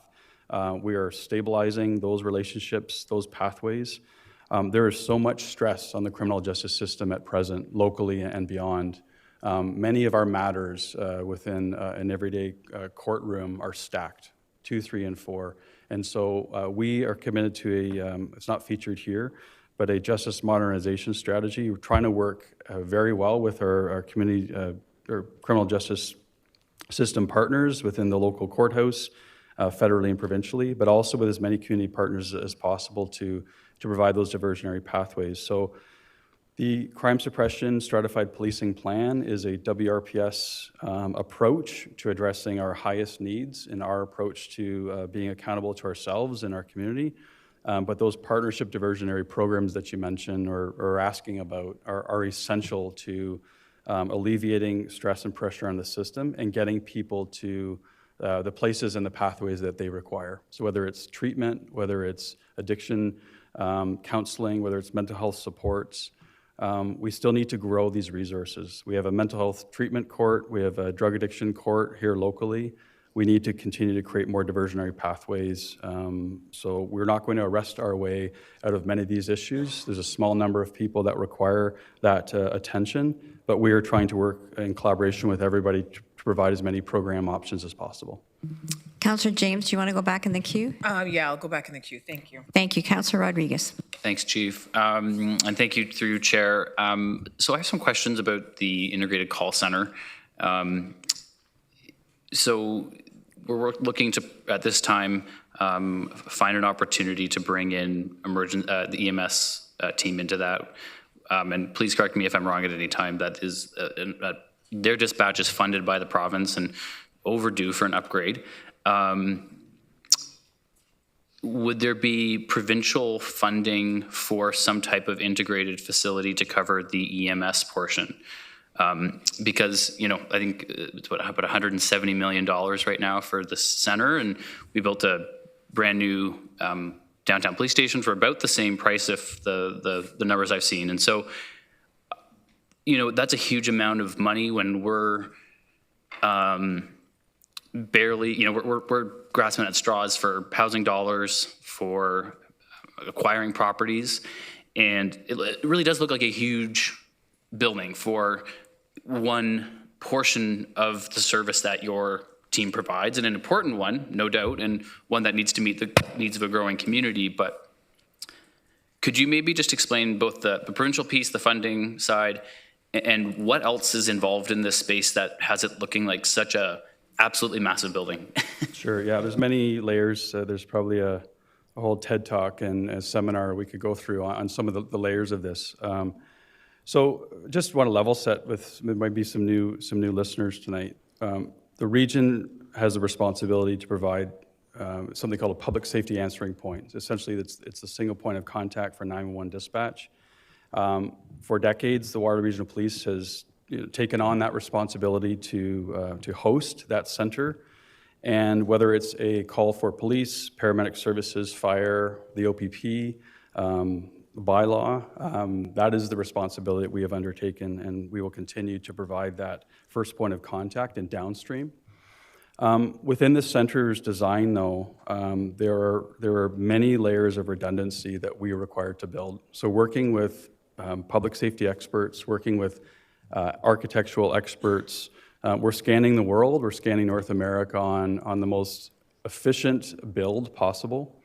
We are stabilizing those relationships, those pathways. There is so much stress on the criminal justice system at present, locally and beyond. Many of our matters within an everyday courtroom are stacked, 2, 3, and 4. And so we are committed to it's not featured here, but a justice modernization strategy. We're trying to work very well with our community, or criminal justice system partners within the local courthouse, federally and provincially, but also with as many community partners as possible to provide those diversionary pathways. So the crime suppression stratified policing plan is a WRPS approach to addressing our highest needs and our approach to being accountable to ourselves and our community. But those partnership diversionary programs that you mentioned or asking about are essential to alleviating stress and pressure on the system and getting people to the places and the pathways that they require. So whether it's treatment, whether it's addiction counseling, whether it's mental health supports, we still need to grow these resources. We have a mental health treatment court, we have a drug addiction court here locally. We need to continue to create more diversionary pathways. So we're not going to arrest our way out of many of these issues. There's a small number of people that require that attention, but we are trying to work in collaboration with everybody to provide as many program options as possible. Councillor James, do you want to go back in the queue? Yeah, I'll go back in the queue. Thank you. Thank you. Councillor Rodriguez. Thanks, Chief. And thank you through you, Chair. So I have some questions about the integrated call center. So we're looking to, at this time, find an opportunity to bring in the EMS team into that. And please correct me if I'm wrong at any time. That is their dispatch is funded by the province and overdue for an upgrade. Would there be provincial funding for some type of integrated facility to cover the EMS portion? Because, you know, I think it's about $170 million right now for the center, and we built a brand new downtown police station for about the same price if the numbers I've seen. And so, you know, that's a huge amount of money when we're barely, you know, we're grasping at straws for housing dollars, for acquiring properties. And it really does look like a huge building for one portion of the service that your team provides, and an important one, no doubt, and one that needs to meet the needs of a growing community. But could you maybe just explain both the provincial piece, the funding side, and what else is involved in this space that has it looking like such a absolutely massive building? Sure, yeah, there's many layers. There's probably a whole TED Talk and a seminar we could go through on some of the layers of this. So just want to level set with, there might be some new listeners tonight. The region has a responsibility to provide something called a public safety answering point. Essentially, it's a single point of contact for 911 dispatch. For decades, the Waterloo Regional Police has taken on that responsibility to host that center. And whether it's a call for police, paramedic services, fire, the OPP, bylaw, that is the responsibility that we have undertaken, and we will continue to provide that first point of contact and downstream. Within the center's design, though, there are many layers of redundancy that we are required to build. So working with public safety experts, working with architectural experts, we're scanning the world, we're scanning North America on the most efficient build possible.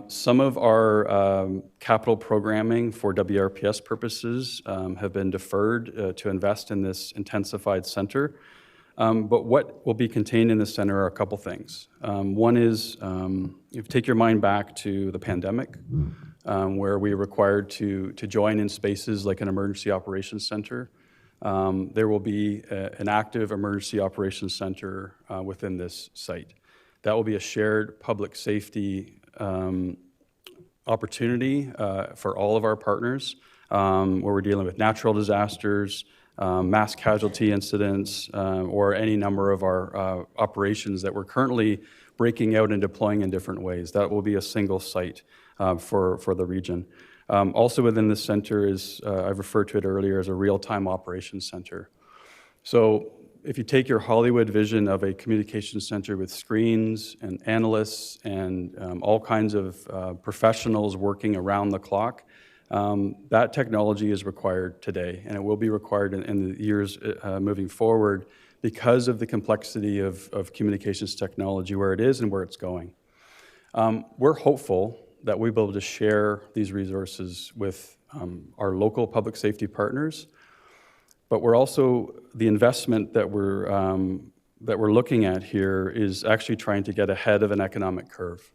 Some of our capital programming for WRPS purposes have been deferred to invest in this intensified center. But what will be contained in the center are a couple things. One is, if you take your mind back to the pandemic, where we were required to join in spaces like an emergency operations center. There will be an active emergency operations center within this site. That will be a shared public safety opportunity for all of our partners, where we're dealing with natural disasters, mass casualty incidents, or any number of our operations that we're currently breaking out and deploying in different ways. That will be a single site for the region. Also within the center is, I've referred to it earlier, as a real-time operations center. So if you take your Hollywood vision of a communications center with screens and analysts and all kinds of professionals working around the clock, that technology is required today, and it will be required in the years moving forward because of the complexity of communications technology, where it is and where it's going. We're hopeful that we'll be able to share these resources with our local public safety partners, but we're also, the investment that we're looking at here is actually trying to get ahead of an economic curve,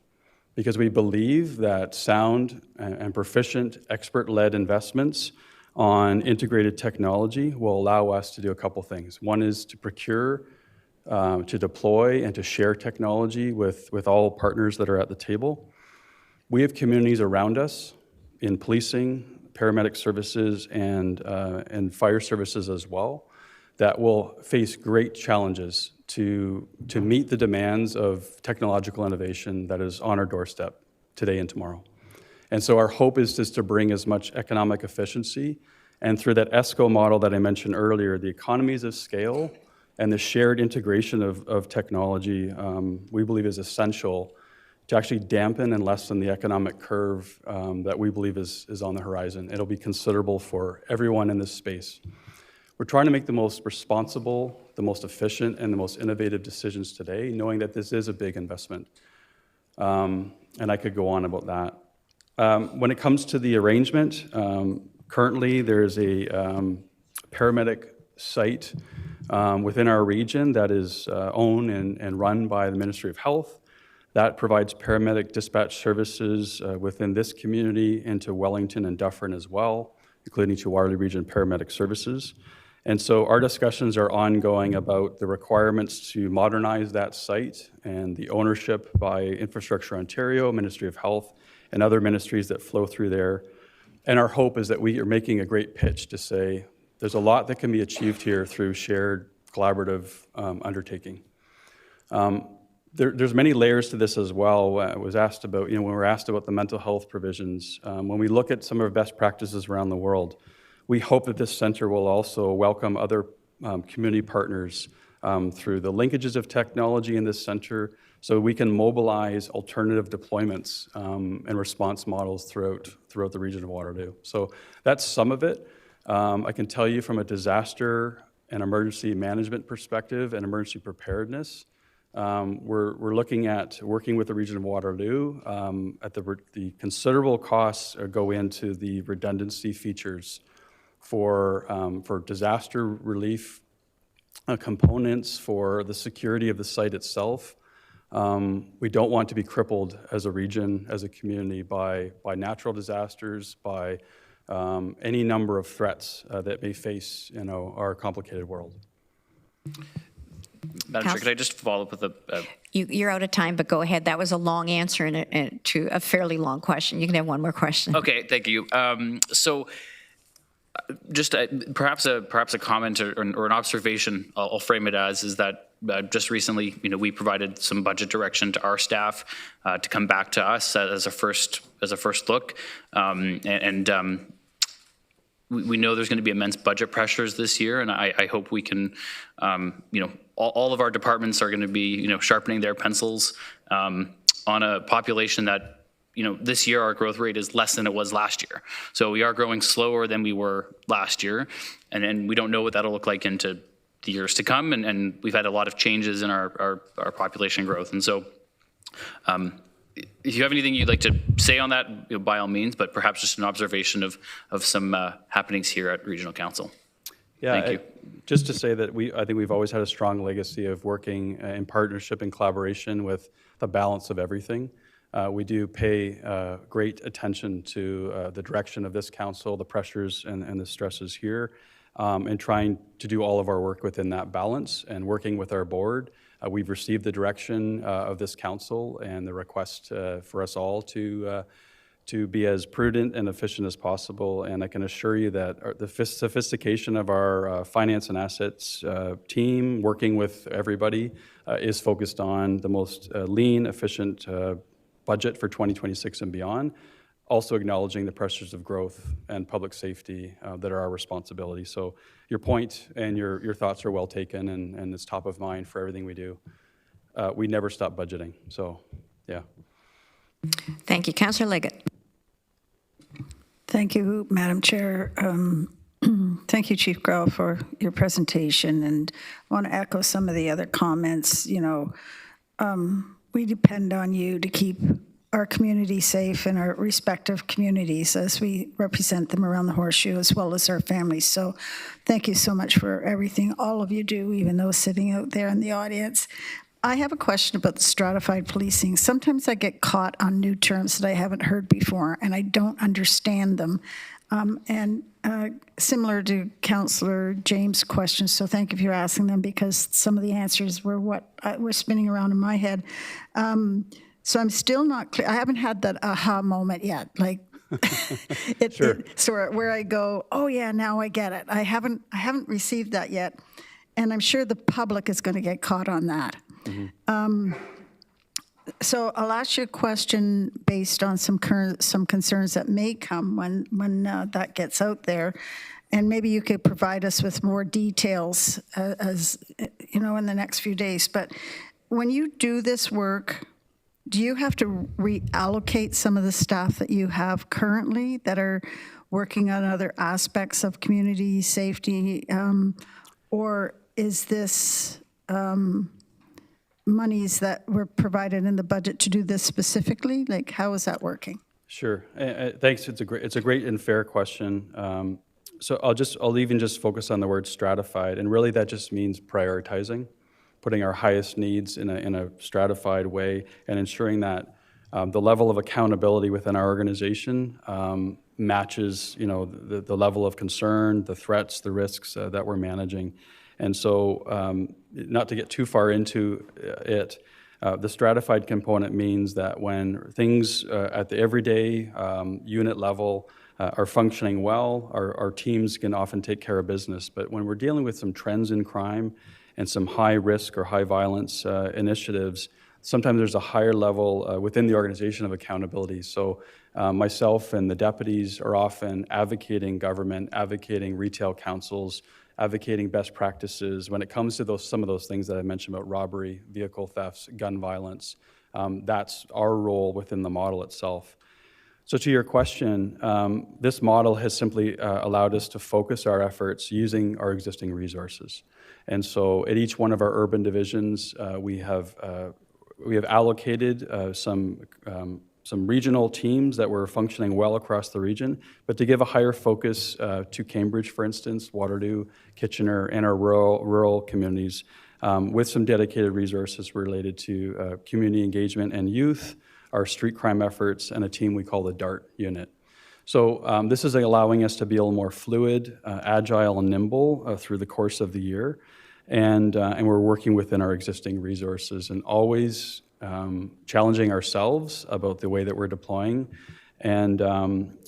because we believe that sound and proficient expert-led investments on integrated technology will allow us to do a couple things. One is to procure, to deploy, and to share technology with all partners that are at the table. We have communities around us in policing, paramedic services, and fire services as well, that will face great challenges to meet the demands of technological innovation that is on our doorstep today and tomorrow. And so our hope is just to bring as much economic efficiency, and through that ESCO model that I mentioned earlier, the economies of scale and the shared integration of technology, we believe is essential to actually dampen and lessen the economic curve that we believe is on the horizon. It'll be considerable for everyone in this space. We're trying to make the most responsible, the most efficient, and the most innovative decisions today, knowing that this is a big investment. And I could go on about that. When it comes to the arrangement, currently there's a paramedic site within our region that is owned and run by the Ministry of Health. That provides paramedic dispatch services within this community into Wellington and Dufferin as well, including to Waterloo Region Paramedic Services. And so our discussions are ongoing about the requirements to modernize that site and the ownership by Infrastructure Ontario, Ministry of Health, and other ministries that flow through there. And our hope is that we are making a great pitch to say there's a lot that can be achieved here through shared collaborative undertaking. There's many layers to this as well. I was asked about, when we're asked about the mental health provisions, when we look at some of our best practices around the world, we hope that this center will also welcome other community partners through the linkages of technology in this center so we can mobilize alternative deployments and response models throughout the region of Waterloo. So that's some of it. I can tell you from a disaster and emergency management perspective and emergency preparedness, we're looking at working with the region of Waterloo at the considerable costs go into the redundancy features for disaster relief components, for the security of the site itself. We don't want to be crippled as a region, as a community by natural disasters, by any number of threats that may face our complicated world. Madam Chair, could I just follow up with You're out of time, but go ahead. That was a long answer to a fairly long question. You can have one more question. Okay, thank you. So just perhaps a comment or an observation, I'll frame it as, is that just recently, we provided some budget direction to our staff to come back to us as a first look, we know there's going to be immense budget pressures this year, and I hope we can, all of our departments are going to be, sharpening their pencils on a population that, this year our growth rate is less than it was last year. So we are growing slower than we were last year, and we don't know what that'll look like into the years to come, and we've had a lot of changes in our population growth. And so if you have anything you'd like to say on that, by all means, but perhaps just an observation of some happenings here at Regional Council. Yeah, Thank you. Just to say that I think we've always had a strong legacy of working in partnership and collaboration with the balance of everything. We do pay great attention to the direction of this council, the pressures and the stresses here, and trying to do all of our work within that balance and working with our board. We've received the direction of this council and the request for us all to be as prudent and efficient as possible. And I can assure you that the sophistication of our finance and assets team, working with everybody, is focused on the most lean, efficient budget for 2026 and beyond, also acknowledging the pressures of growth and public safety that are our responsibility. So your point and your thoughts are well taken, and it's top of mind for everything we do. We never stop budgeting, so yeah. Thank you. Councillor Leggett. Thank you, Madam Chair. Thank you, Chief Growl, for your presentation, and I want to echo some of the other comments. We depend on you to keep our community safe and our respective communities as we represent them around the horseshoe, as well as our families. So thank you so much for everything all of you do, even those sitting out there in the audience. I have a question about the stratified policing. Sometimes I get caught on new terms that I haven't heard before, and I don't understand them. Similar to Councillor James' questions, so thank you for asking them, because some of the answers were what were spinning around in my head. So I'm still not clear. I haven't had that aha moment yet, like sure. Where I go, oh yeah, now I get it. I haven't received that yet, and I'm sure the public is going to get caught on that. Mm-hmm. So I'll ask you a question based on some concerns that may come when that gets out there, and maybe you could provide us with more details as in the next few days. But when you do this work, do you have to reallocate some of the staff that you have currently that are working on other aspects of community safety, or is this monies that were provided in the budget to do this specifically? Like, how is that working? Sure. Thanks. It's a great and fair question. So I'll even just focus on the word stratified, and really that just means prioritizing, putting our highest needs in a stratified way, and ensuring that the level of accountability within our organization matches, the level of concern, the threats, the risks that we're managing. And so not to get too far into it, the stratified component means that when things at the everyday unit level are functioning well, our teams can often take care of business. But when we're dealing with some trends in crime and some high risk or high violence initiatives, sometimes there's a higher level within the organization of accountability. So myself and the deputies are often advocating government, advocating retail councils, advocating best practices when it comes to some of those things that I mentioned about robbery, vehicle thefts, gun violence. That's our role within the model itself. So to your question, this model has simply allowed us to focus our efforts using our existing resources. And so at each one of our urban divisions, we have allocated some regional teams that were functioning well across the region, but to give a higher focus to Cambridge, for instance, Waterloo, Kitchener, and our rural communities, with some dedicated resources related to community engagement and youth, our street crime efforts, and a team we call the DART unit. So this is allowing us to be a little more fluid, agile, and nimble through the course of the year. And we're working within our existing resources and always challenging ourselves about the way that we're deploying. And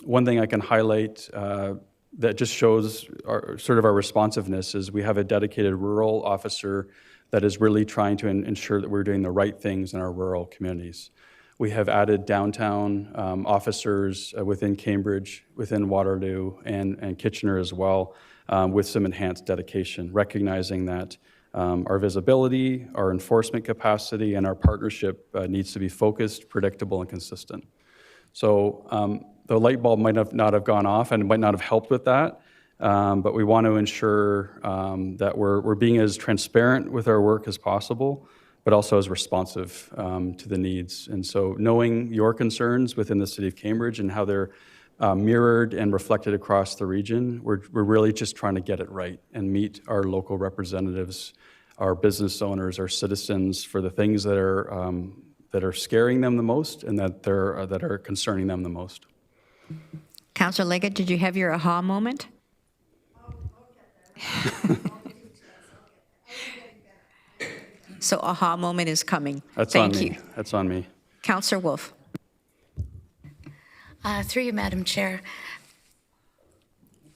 one thing I can highlight that just shows our responsiveness is we have a dedicated rural officer that is really trying to ensure that we're doing the right things in our rural communities. We have added downtown officers within Cambridge, within Waterloo, and Kitchener as well, with some enhanced dedication, recognizing that our visibility, our enforcement capacity, and our partnership needs to be focused, predictable, and consistent. So the light bulb might not have gone off and it might not have helped with that, but we want to ensure that we're being as transparent with our work as possible, but also as responsive to the needs. And so knowing your concerns within the City of Cambridge and how they're mirrored and reflected across the region, we're really just trying to get it right and meet our local representatives, our business owners, our citizens for the things that are scaring them the most and that are concerning them the most. Councillor Leggett, did you have your aha moment? So aha moment is coming. That's Thank on me. you. That's on me. Councillor Wolf. Through you, Madam Chair.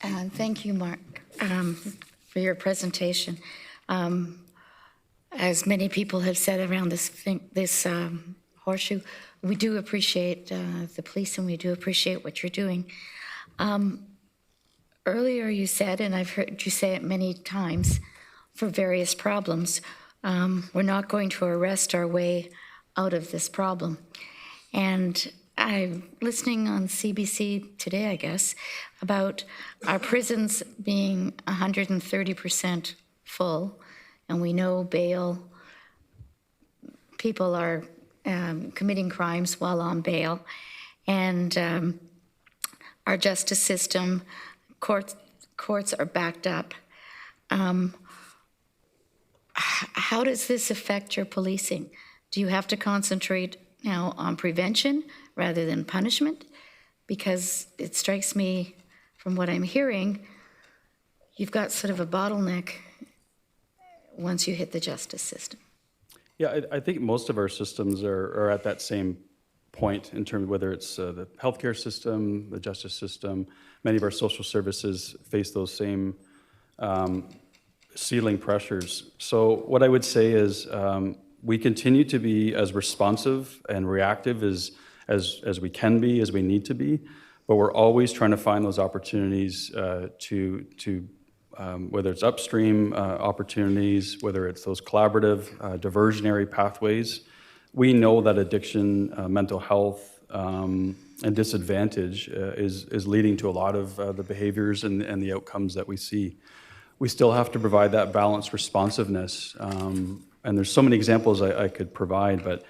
And thank you, Mark, for your presentation. As many people have said around this horseshoe, we do appreciate the police and we do appreciate what you're doing. Earlier you said, and I've heard you say it many times, for various problems, we're not going to arrest our way out of this problem. And I'm listening on CBC today, I guess, about our prisons being 130% full, and we know bail, people are committing crimes while on bail, and our justice system, courts are backed up. How does this affect your policing? Do you have to concentrate now on prevention rather than punishment? Because it strikes me from what I'm hearing, you've got sort of a bottleneck once you hit the justice system. Yeah, I think most of our systems are at that same point in terms of whether it's the healthcare system, the justice system. Many of our social services face those same ceiling pressures. So what I would say is we continue to be as responsive and reactive as we can be, as we need to be, but we're always trying to find those opportunities to whether it's upstream opportunities, whether it's those collaborative diversionary pathways. We know that addiction, mental health, and disadvantage is leading to a lot of the behaviors and the outcomes that we see. We still have to provide that balanced responsiveness. And there's so many examples I could provide, but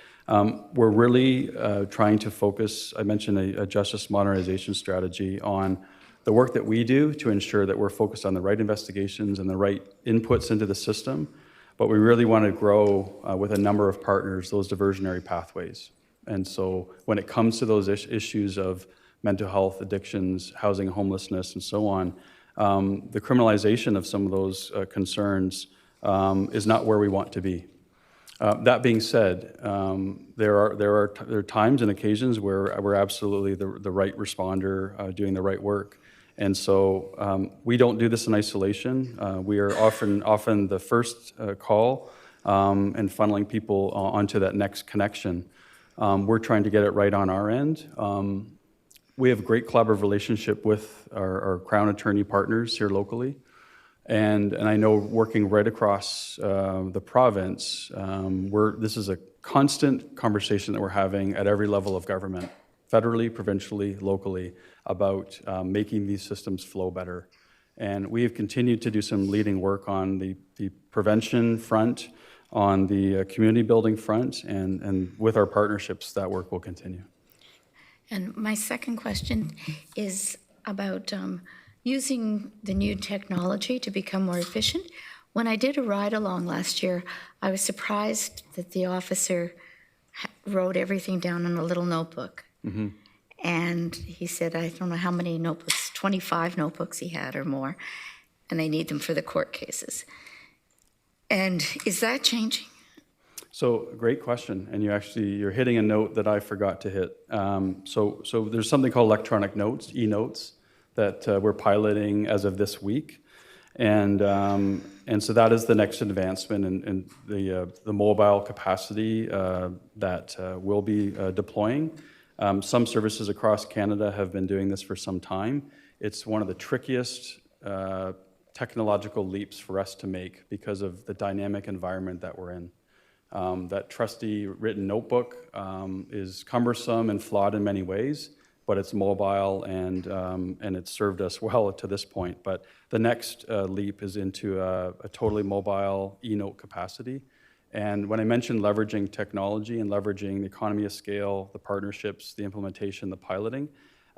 we're really trying to focus, I mentioned a justice modernization strategy on the work that we do to ensure that we're focused on the right investigations and the right inputs into the system, but we really want to grow with a number of partners those diversionary pathways. And so when it comes to those issues of mental health, addictions, housing, homelessness, and so on. The criminalization of some of those concerns is not where we want to be. That being said, there are times and occasions where we're absolutely the right responder doing the right work. And so we don't do this in isolation. We are often the first call and funneling people onto that next connection. We're trying to get it right on our end. We have a great collaborative relationship with our Crown Attorney partners here locally. And I know working right across the province, this is a constant conversation that we're having at every level of government, federally, provincially, locally, about making these systems flow better. And we have continued to do some leading work on the prevention front, on the community building front, and with our partnerships, that work will continue. And my second question is about using the new technology to become more efficient. When I did a ride-along last year, I was surprised that the officer wrote everything down in a little notebook. Mm-hmm. And he said, I don't know how many notebooks, 25 notebooks he had or more, and they need them for the court cases. And is that changing? So great question, and you're hitting a note that I forgot to hit. So there's something called electronic notes, e-notes, that we're piloting as of this week, and so that is the next advancement in the mobile capacity that we'll be deploying. Some services across Canada have been doing this for some time. It's one of the trickiest technological leaps for us to make because of the dynamic environment that we're in. That trusty written notebook is cumbersome and flawed in many ways, but it's mobile and it's served us well to this point. But the next leap is into a totally mobile e-note capacity. And when I mentioned leveraging technology and leveraging the economy of scale, the partnerships, the implementation, the piloting,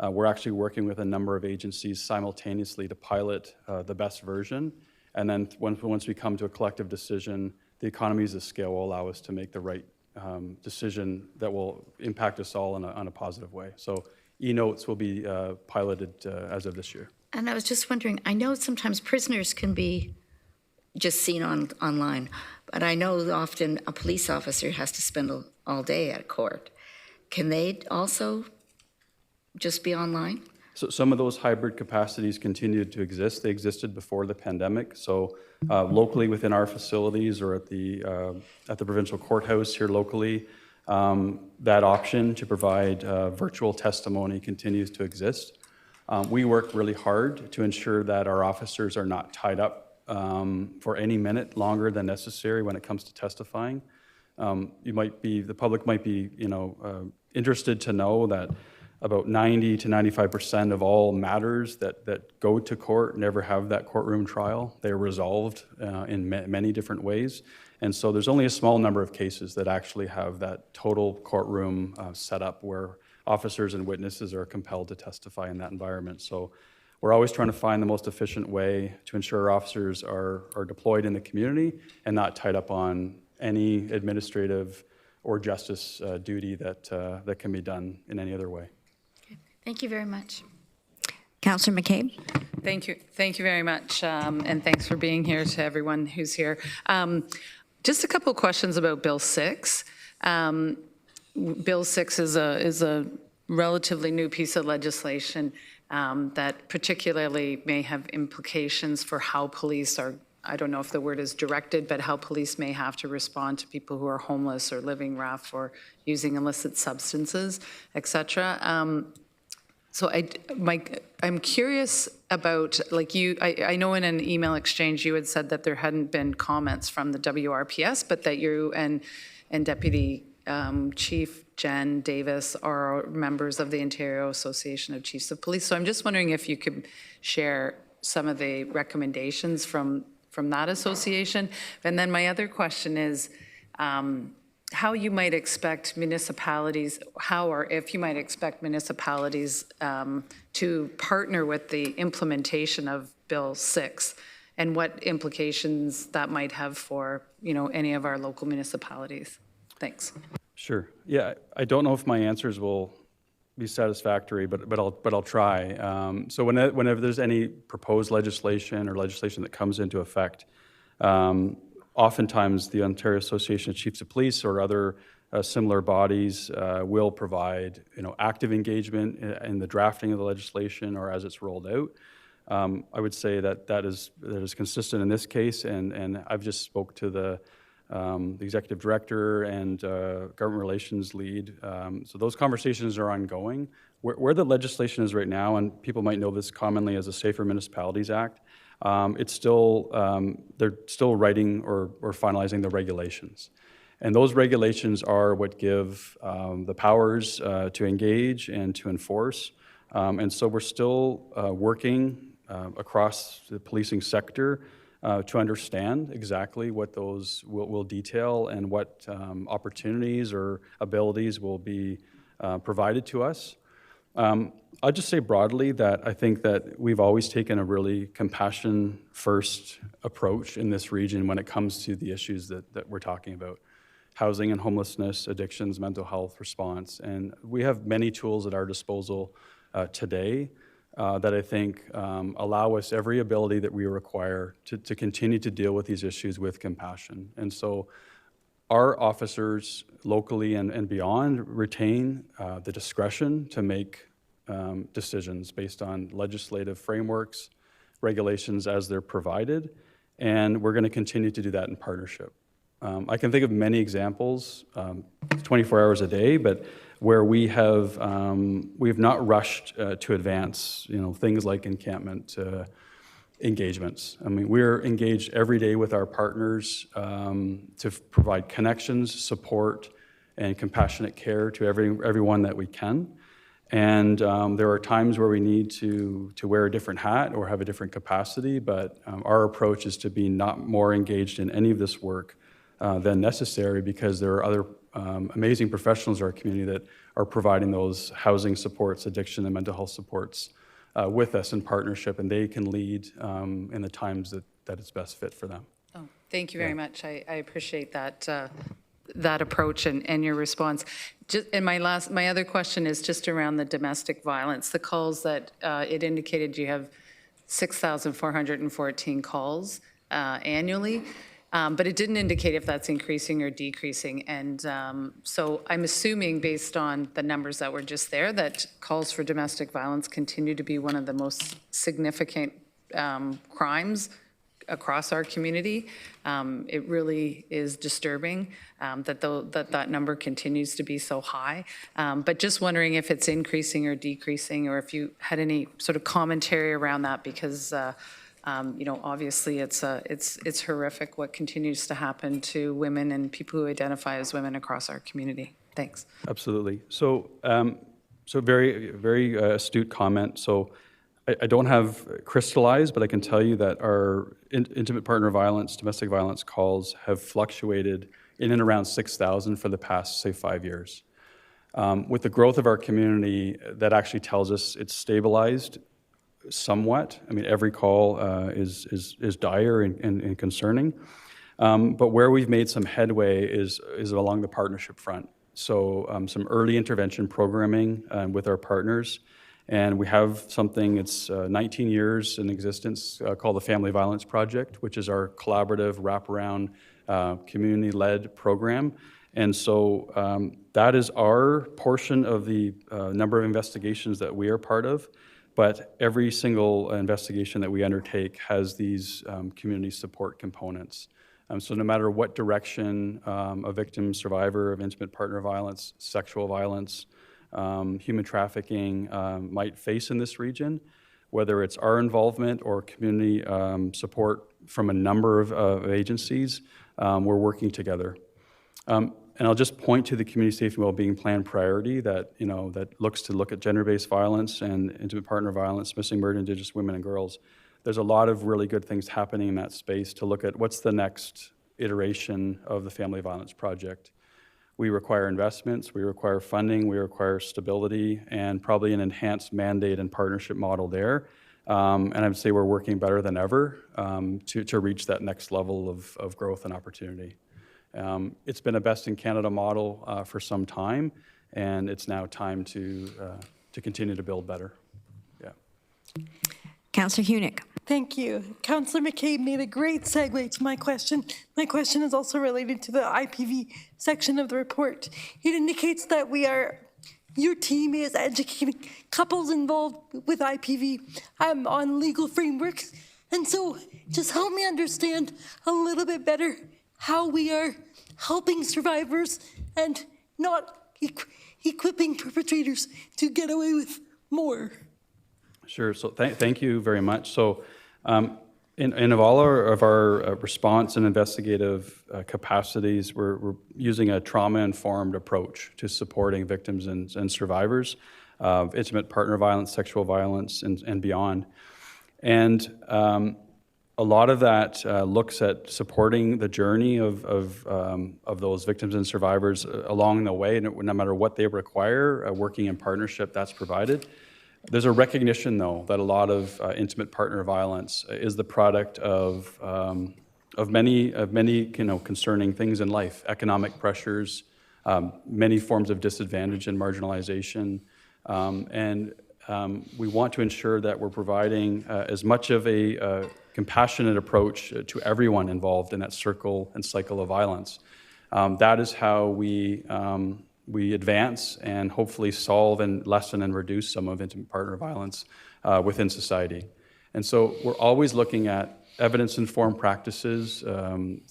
we're actually working with a number of agencies simultaneously to pilot the best version. And then once we come to a collective decision, the economies of scale will allow us to make the right decision that will impact us all on a positive way. So e-notes will be piloted as of this year. And I was just wondering, I know sometimes prisoners can be just seen online, but I know often a police officer has to spend all day at court. Can they also just be online? So some of those hybrid capacities continue to exist. They existed before the pandemic. So locally within our facilities or at the provincial courthouse here locally, that option to provide virtual testimony continues to exist. We work really hard to ensure that our officers are not tied up for any minute longer than necessary when it comes to testifying. The public might be, interested to know that about 90 to 95% of all matters that go to court never have that courtroom trial. They're resolved in many different ways. And so there's only a small number of cases that actually have that total courtroom set up where officers and witnesses are compelled to testify in that environment. So we're always trying to find the most efficient way to ensure our officers are deployed in the community and not tied up on any administrative or justice duty that can be done in any other way. Thank you very much. Councillor McCabe? Thank you. Thank you very much. And thanks for being here to everyone who's here. Just a couple of questions about Bill 6. Bill 6 is a relatively new piece of legislation that particularly may have implications for how police are, I don't know if the word is directed, but how police may have to respond to people who are homeless or living rough or using illicit substances, et cetera. So I'm curious about, I know in an email exchange you had said that there hadn't been comments from the WRPS, but that you and Deputy Chief Jen Davis are members of the Ontario Association of Chiefs of Police. So I'm just wondering if you could share some of the recommendations from that association. And then my other question is, how you might expect municipalities, if you might expect municipalities to partner with the implementation of Bill 6 and what implications that might have for, any of our local municipalities. Thanks. Sure. Yeah, I don't know if my answers will be satisfactory, but I'll try. So whenever there's any proposed legislation or legislation that comes into effect, oftentimes the Ontario Association of Chiefs of Police or other similar bodies will provide, active engagement in the drafting of the legislation or as it's rolled out. I would say that is consistent in this case, and I've just spoke to the executive director and government relations lead. So those conversations are ongoing. Where the legislation is right now, and people might know this commonly as the Safer Municipalities Act, it's still, they're still writing or finalizing the regulations. And those regulations are what give the powers to engage and to enforce. And so we're still working across the policing sector to understand exactly what those will detail and what opportunities or abilities will be provided to us. I'll just say broadly that I think that we've always taken a really compassion-first approach in this region when it comes to the issues that we're talking about. Housing and homelessness, addictions, mental health response. And we have many tools at our disposal today that I think allow us every ability that we require to continue to deal with these issues with compassion. And so our officers locally and beyond retain the discretion to make decisions based on legislative frameworks, regulations as they're provided, and we're going to continue to do that in partnership. I can think of many examples, 24 hours a day, but where we have not rushed to advance, things like encampment engagements. I mean, we're engaged every day with our partners to provide connections, support, and compassionate care to everyone that we can. And there are times where we need to wear a different hat or have a different capacity, but our approach is to be not more engaged in any of this work than necessary, because there are other amazing professionals in our community that are providing those housing supports, addiction and mental health supports with us in partnership, and they can lead in the times that it's best fit for them. Oh, thank you very much. I appreciate that approach and your response. And my other question is just around the domestic violence. The calls that it indicated you have 6,414 calls annually. But it didn't indicate if that's increasing or decreasing. And so I'm assuming, based on the numbers that were just there, that calls for domestic violence continue to be one of the most significant crimes across our community. It really is disturbing that number continues to be so high. But just wondering if it's increasing or decreasing, or if you had any sort of commentary around that, because obviously it's horrific what continues to happen to women and people who identify as women across our community. Thanks. Absolutely. So very, very astute comment. So I don't have crystallized, but I can tell you that our intimate partner violence, domestic violence calls have fluctuated in and around 6,000 for the past, say, 5 years. With the growth of our community, that actually tells us it's stabilized somewhat. I mean, every call is dire and concerning. But where we've made some headway is along the partnership front. So some early intervention programming with our partners. And we have something, it's 19 years in existence, called the Family Violence Project, which is our collaborative wraparound community-led program. And so that is our portion of the number of investigations that we are part of. But every single investigation that we undertake has these community support components. So no matter what direction a victim, survivor of intimate partner violence, sexual violence, human trafficking might face in this region, whether it's our involvement or community support from a number of agencies, we're working together. And I'll just point to the Community Safety and Wellbeing Plan priority that looks at gender-based violence and intimate partner violence, missing, murdered Indigenous women and girls. There's a lot of really good things happening in that space to look at what's the next iteration of the Family Violence Project. We require investments, we require funding, we require stability, and probably an enhanced mandate and partnership model there. And I would say we're working better than ever to reach that next level of growth and opportunity. It's been a best in Canada model for some time, and it's now time to continue to build better. Yeah. Councillor Hunick. Thank you. Councillor McCabe made a great segue to my question. My question is also related to the IPV section of the report. It indicates that your team is educating couples involved with IPV on legal frameworks. And so just help me understand a little bit better how we are helping survivors and not equipping perpetrators to get away with more. Sure. So thank you very much. So in all of our response and investigative capacities, we're using a trauma-informed approach to supporting victims and survivors of intimate partner violence, sexual violence, and beyond. And a lot of that looks at supporting the journey of those victims and survivors along the way, no matter what they require, working in partnership that's provided. There's a recognition, though, that a lot of intimate partner violence is the product of many concerning things in life: economic pressures, many forms of disadvantage and marginalization, and we want to ensure that we're providing as much of a compassionate approach to everyone involved in that circle and cycle of violence. That is how we advance and hopefully solve and lessen and reduce some of intimate partner violence within society. And so we're always looking at evidence-informed practices,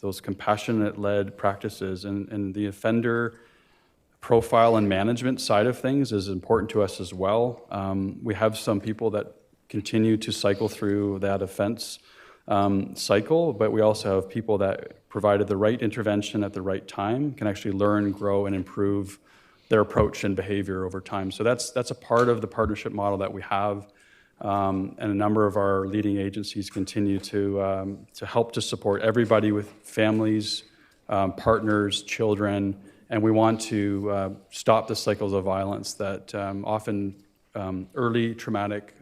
those compassionate-led practices, and the offender profile and management side of things is important to us as well. We have some people that continue to cycle through that offense cycle, but we also have people that, provided the right intervention at the right time, can actually learn, grow, and improve their approach and behavior over time. So that's a part of the partnership model that we have, and a number of our leading agencies continue to help to support everybody with families, partners, children, and we want to stop the cycles of violence that often early traumatic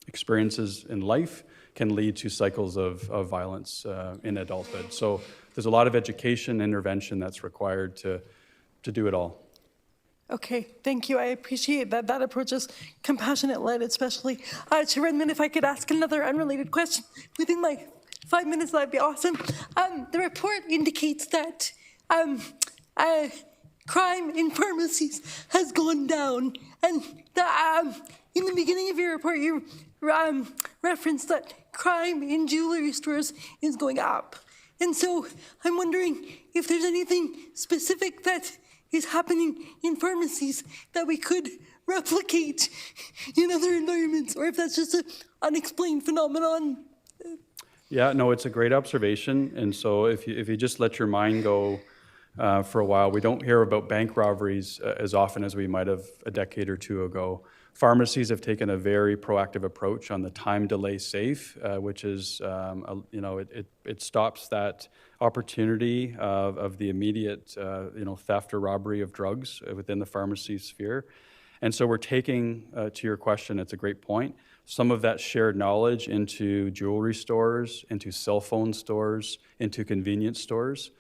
experiences in life can lead to cycles of violence in adulthood. So there's a lot of education, intervention that's required to do it all. Okay, thank you. I appreciate that. That approach is compassionate-led, especially. Chair Redmond, if I could ask another unrelated question within my 5 minutes, that'd be awesome. The report indicates that crime in pharmacies has gone down, and in the beginning of your report, you referenced that crime in jewelry stores is going up. And so I'm wondering if there's anything specific that is happening in pharmacies that we could replicate in other environments, or if that's just an unexplained phenomenon. Yeah, no, it's a great observation. And so if you just let your mind go for a while, we don't hear about bank robberies as often as we might have a decade or two ago. Pharmacies have taken a very proactive approach on the time delay safe, which is, it stops that opportunity of the immediate, theft or robbery of drugs within the pharmacy sphere. And so we're taking, to your question, it's a great point, some of that shared knowledge into jewelry stores, into cell phone stores, into convenience stores.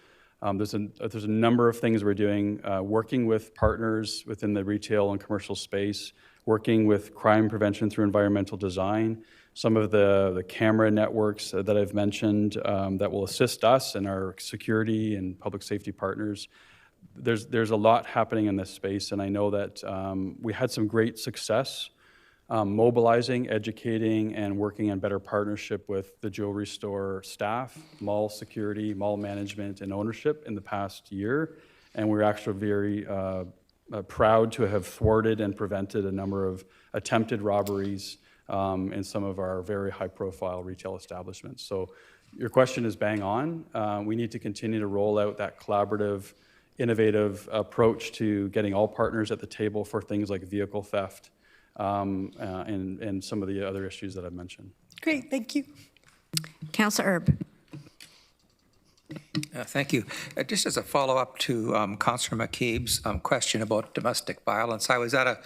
There's a number of things we're doing, working with partners within the retail and commercial space, working with crime prevention through environmental design, some of the camera networks that I've mentioned that will assist us and our security and public safety partners. There's a lot happening in this space, and I know that we had some great success mobilizing, educating, and working in better partnership with the jewelry store staff, mall security, mall management, and ownership in the past year. And we're actually very proud to have thwarted and prevented a number of attempted robberies in some of our very high-profile retail establishments. So your question is bang on. We need to continue to roll out that collaborative, innovative approach to getting all partners at the table for things like vehicle theft and some of the other issues that I've mentioned. Great, thank you. Councillor Erb. Thank you. Just as a follow-up to Councillor McCabe's question about domestic violence, I was at a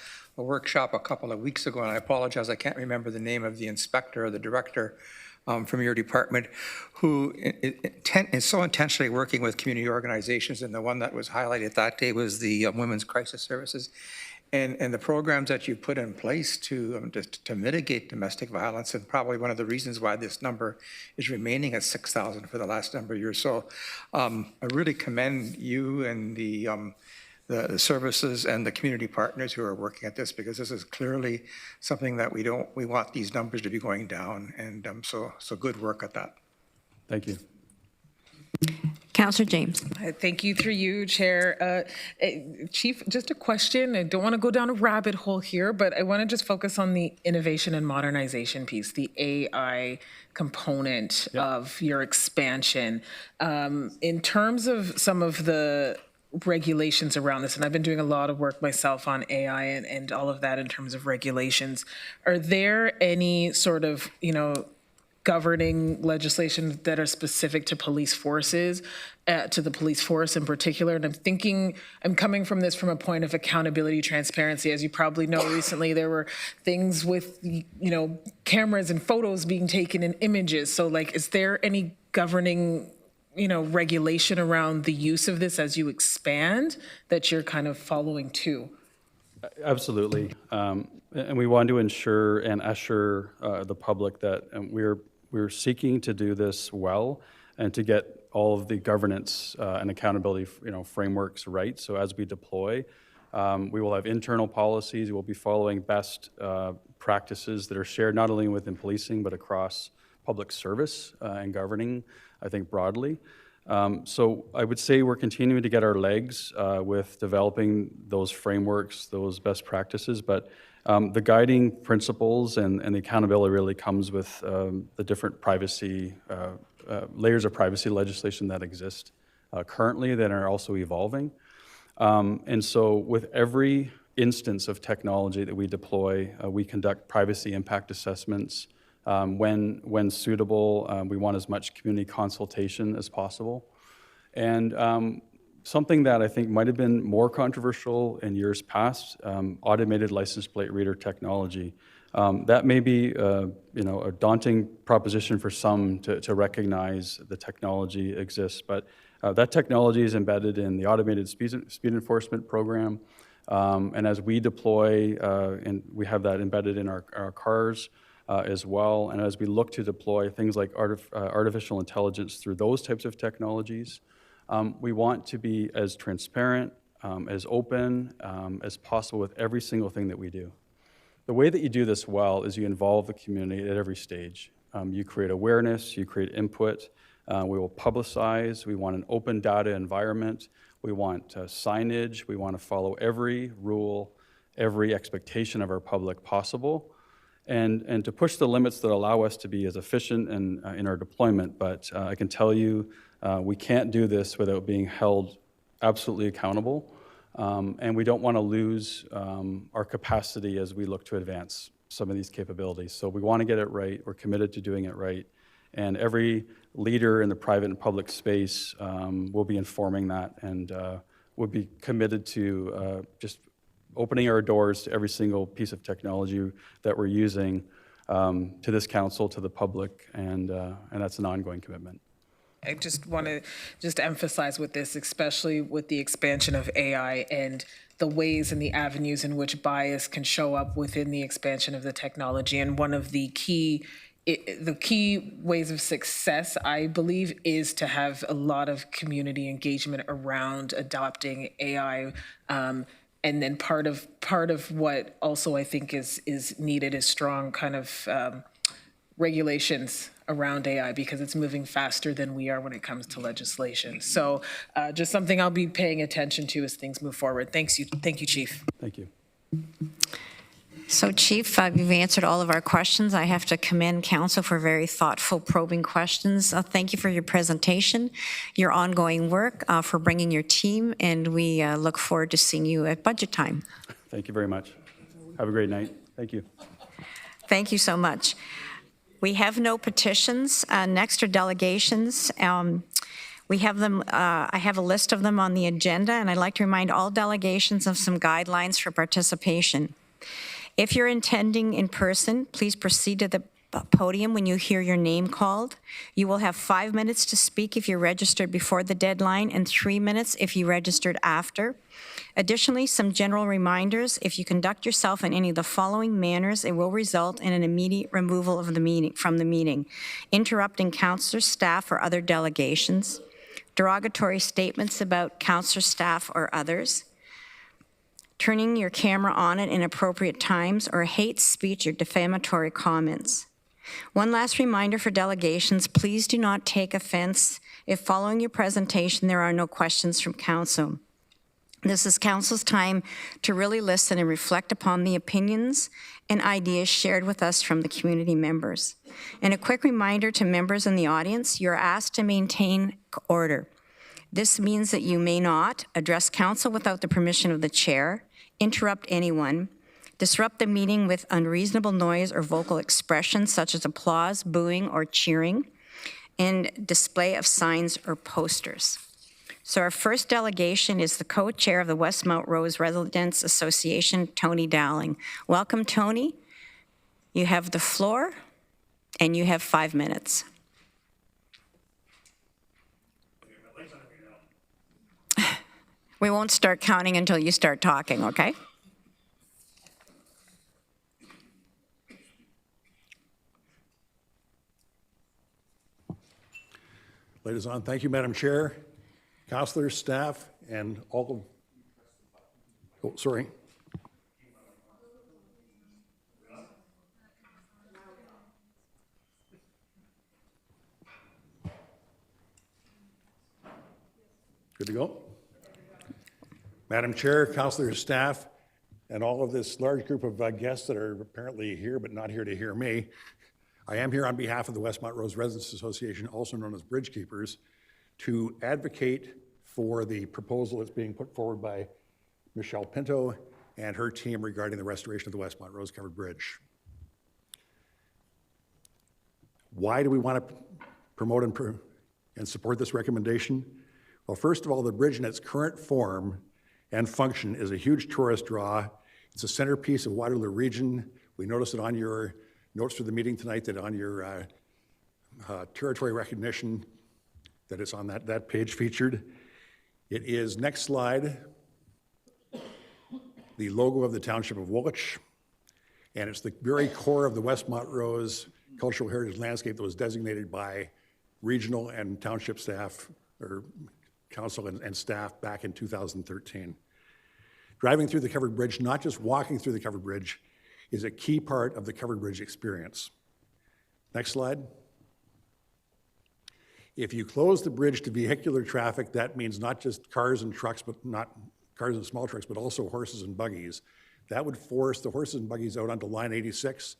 workshop a couple of weeks ago, and I apologize, I can't remember the name of the inspector or the director from your department who is so intentionally working with community organizations, and the one that was highlighted that day was the Women's Crisis Services. And the programs that you put in place to mitigate domestic violence, and probably one of the reasons why this number is remaining at 6,000 for the last number of years. So I really commend you and the services and the community partners who are working at this, because this is clearly something that we want these numbers to be going down, and so good work at that. Thank you. Councillor James. Thank you, through you, Chair. Chief, just a question. I don't want to go down a rabbit hole here, but I want to just focus on the innovation and modernization piece, the AI component of your expansion. In terms of some of the regulations around this, and I've been doing a lot of work myself on AI and all of that in terms of regulations, are there any sort of, governing legislation that are specific to police forces, to the police force in particular? And I'm coming from this from a point of accountability, transparency. As you probably know, recently there were things with, cameras and photos being taken and images. So is there any governing, regulation around the use of this as you expand that you're kind of following too? Absolutely. And we want to ensure and assure the public that we're seeking to do this well and to get all of the governance and accountability frameworks right. So as we deploy, we will have internal policies. We'll be following best practices that are shared not only within policing but across public service and governing, I think, broadly. So I would say we're continuing to get our legs with developing those frameworks, those best practices, but the guiding principles and the accountability really comes with the different privacy, layers of privacy legislation that exist currently that are also evolving. And so with every instance of technology that we deploy, we conduct privacy impact assessments. When suitable, we want as much community consultation as possible. And something that I think might have been more controversial in years past, automated license plate reader technology. That may be a daunting proposition for some to recognize the technology exists, but that technology is embedded in the automated speed enforcement program. And as we deploy, and we have that embedded in our cars, as well. And as we look to deploy things like artificial intelligence through those types of technologies, we want to be as transparent, as open as possible with every single thing that we do. The way that you do this well is you involve the community at every stage. You create awareness, you create input, we will publicize, we want an open data environment, we want signage, we want to follow every rule, every expectation of our public possible. And to push the limits that allow us to be as efficient in our deployment. But I can tell you, we can't do this without being held absolutely accountable. And we don't want to lose our capacity as we look to advance some of these capabilities. So we want to get it right. We're committed to doing it right. And every leader in the private and public space will be informing that, and will be committed to just opening our doors to every single piece of technology that we're using to this council, to the public, and that's an ongoing commitment. I just want to emphasize with this, especially with the expansion of AI and the ways and the avenues in which bias can show up within the expansion of the technology. And one of the key ways of success, I believe, is to have a lot of community engagement around adopting AI. And then part of what also I think is needed is strong kind of regulations around AI, because it's moving faster than we are when it comes to legislation. So just something I'll be paying attention to as things move forward. Thank you, Chief. Thank you. So, Chief, you've answered all of our questions. I have to commend Council for very thoughtful, probing questions. Thank you for your presentation, your ongoing work, for bringing your team, and we look forward to seeing you at budget time. Thank you very much. Have a great night. Thank you. Thank you so much. We have no petitions. Next are delegations. We have them, I have a list of them on the agenda, and I'd like to remind all delegations of some guidelines for participation. If you're attending in person, please proceed to the podium when you hear your name called. You will have 5 minutes to speak if you registered before the deadline and 3 minutes if you registered after. Additionally, some general reminders: if you conduct yourself in any of the following manners, it will result in an immediate removal of the meeting from the meeting: interrupting councillors, staff, or other delegations, derogatory statements about councillor, staff, or others, turning your camera on at inappropriate times, or hate speech or defamatory comments. One last reminder for delegations: please do not take offense if following your presentation there are no questions from council. This is council's time to really listen and reflect upon the opinions and ideas shared with us from the community members. And a quick reminder to members in the audience: you're asked to maintain order. This means that you may not address council without the permission of the chair, interrupt anyone, disrupt the meeting with unreasonable noise or vocal expression such as applause, booing, or cheering, and display of signs or posters. So our first delegation is the co-chair of the Westmount Rose Residents Association, Tony Dowling. Welcome, Tony. You have the floor, and you have 5 minutes. We won't start counting until you start talking, okay? Light is on. Thank you, Madam Chair, councilors, staff, and all of, oh, sorry. Good to go? Madam Chair, councilors, staff, and all of this large group of guests that are apparently here but not here to hear me. I am here on behalf of the Westmount Rose Residents Association, also known as Bridge Keepers, to advocate for the proposal that's being put forward by Michelle Pinto and her team regarding the restoration of the Westmount Rose Covered Bridge. Why do we want to promote and support this recommendation? Well, first of all, the bridge in its current form and function is a huge tourist draw. It's a centerpiece of Waterloo region. We noticed it on your notes for the meeting tonight, that on your territory recognition, that it's on that page featured. It is, next slide, the logo of the Township of Woolwich, and it's the very core of the Westmount Rose Cultural Heritage Landscape that was designated by regional and township staff, or council and staff, back in 2013. Driving through the covered bridge, not just walking through the covered bridge, is a key part of the covered bridge experience. Next slide. If you close the bridge to vehicular traffic, that means not just cars and trucks, but not cars and small trucks, but also horses and buggies. That would force the horses and buggies out onto line 86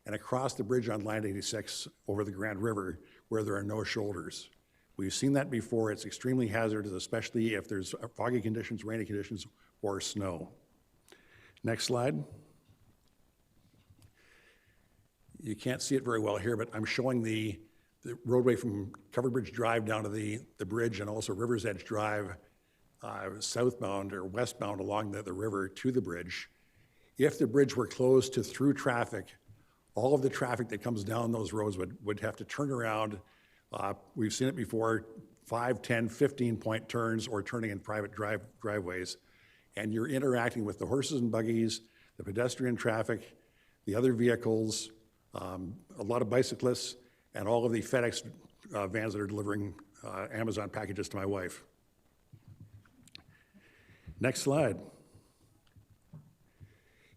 and across the bridge on line 86 over the Grand River, where there are no shoulders. We've seen that before. It's extremely hazardous, especially if there's foggy conditions, rainy conditions, or snow. Next slide. You can't see it very well here, but I'm showing the roadway from Covered Bridge Drive down to the bridge, and also River's Edge Drive southbound or westbound along the river to the bridge. If the bridge were closed to through traffic, all of the traffic that comes down those roads would have to turn around. We've seen it before, 5, 10, 15-point turns, or turning in private driveways. And you're interacting with the horses and buggies, the pedestrian traffic, the other vehicles, a lot of bicyclists, and all of the FedEx vans that are delivering Amazon packages to my wife. Next slide.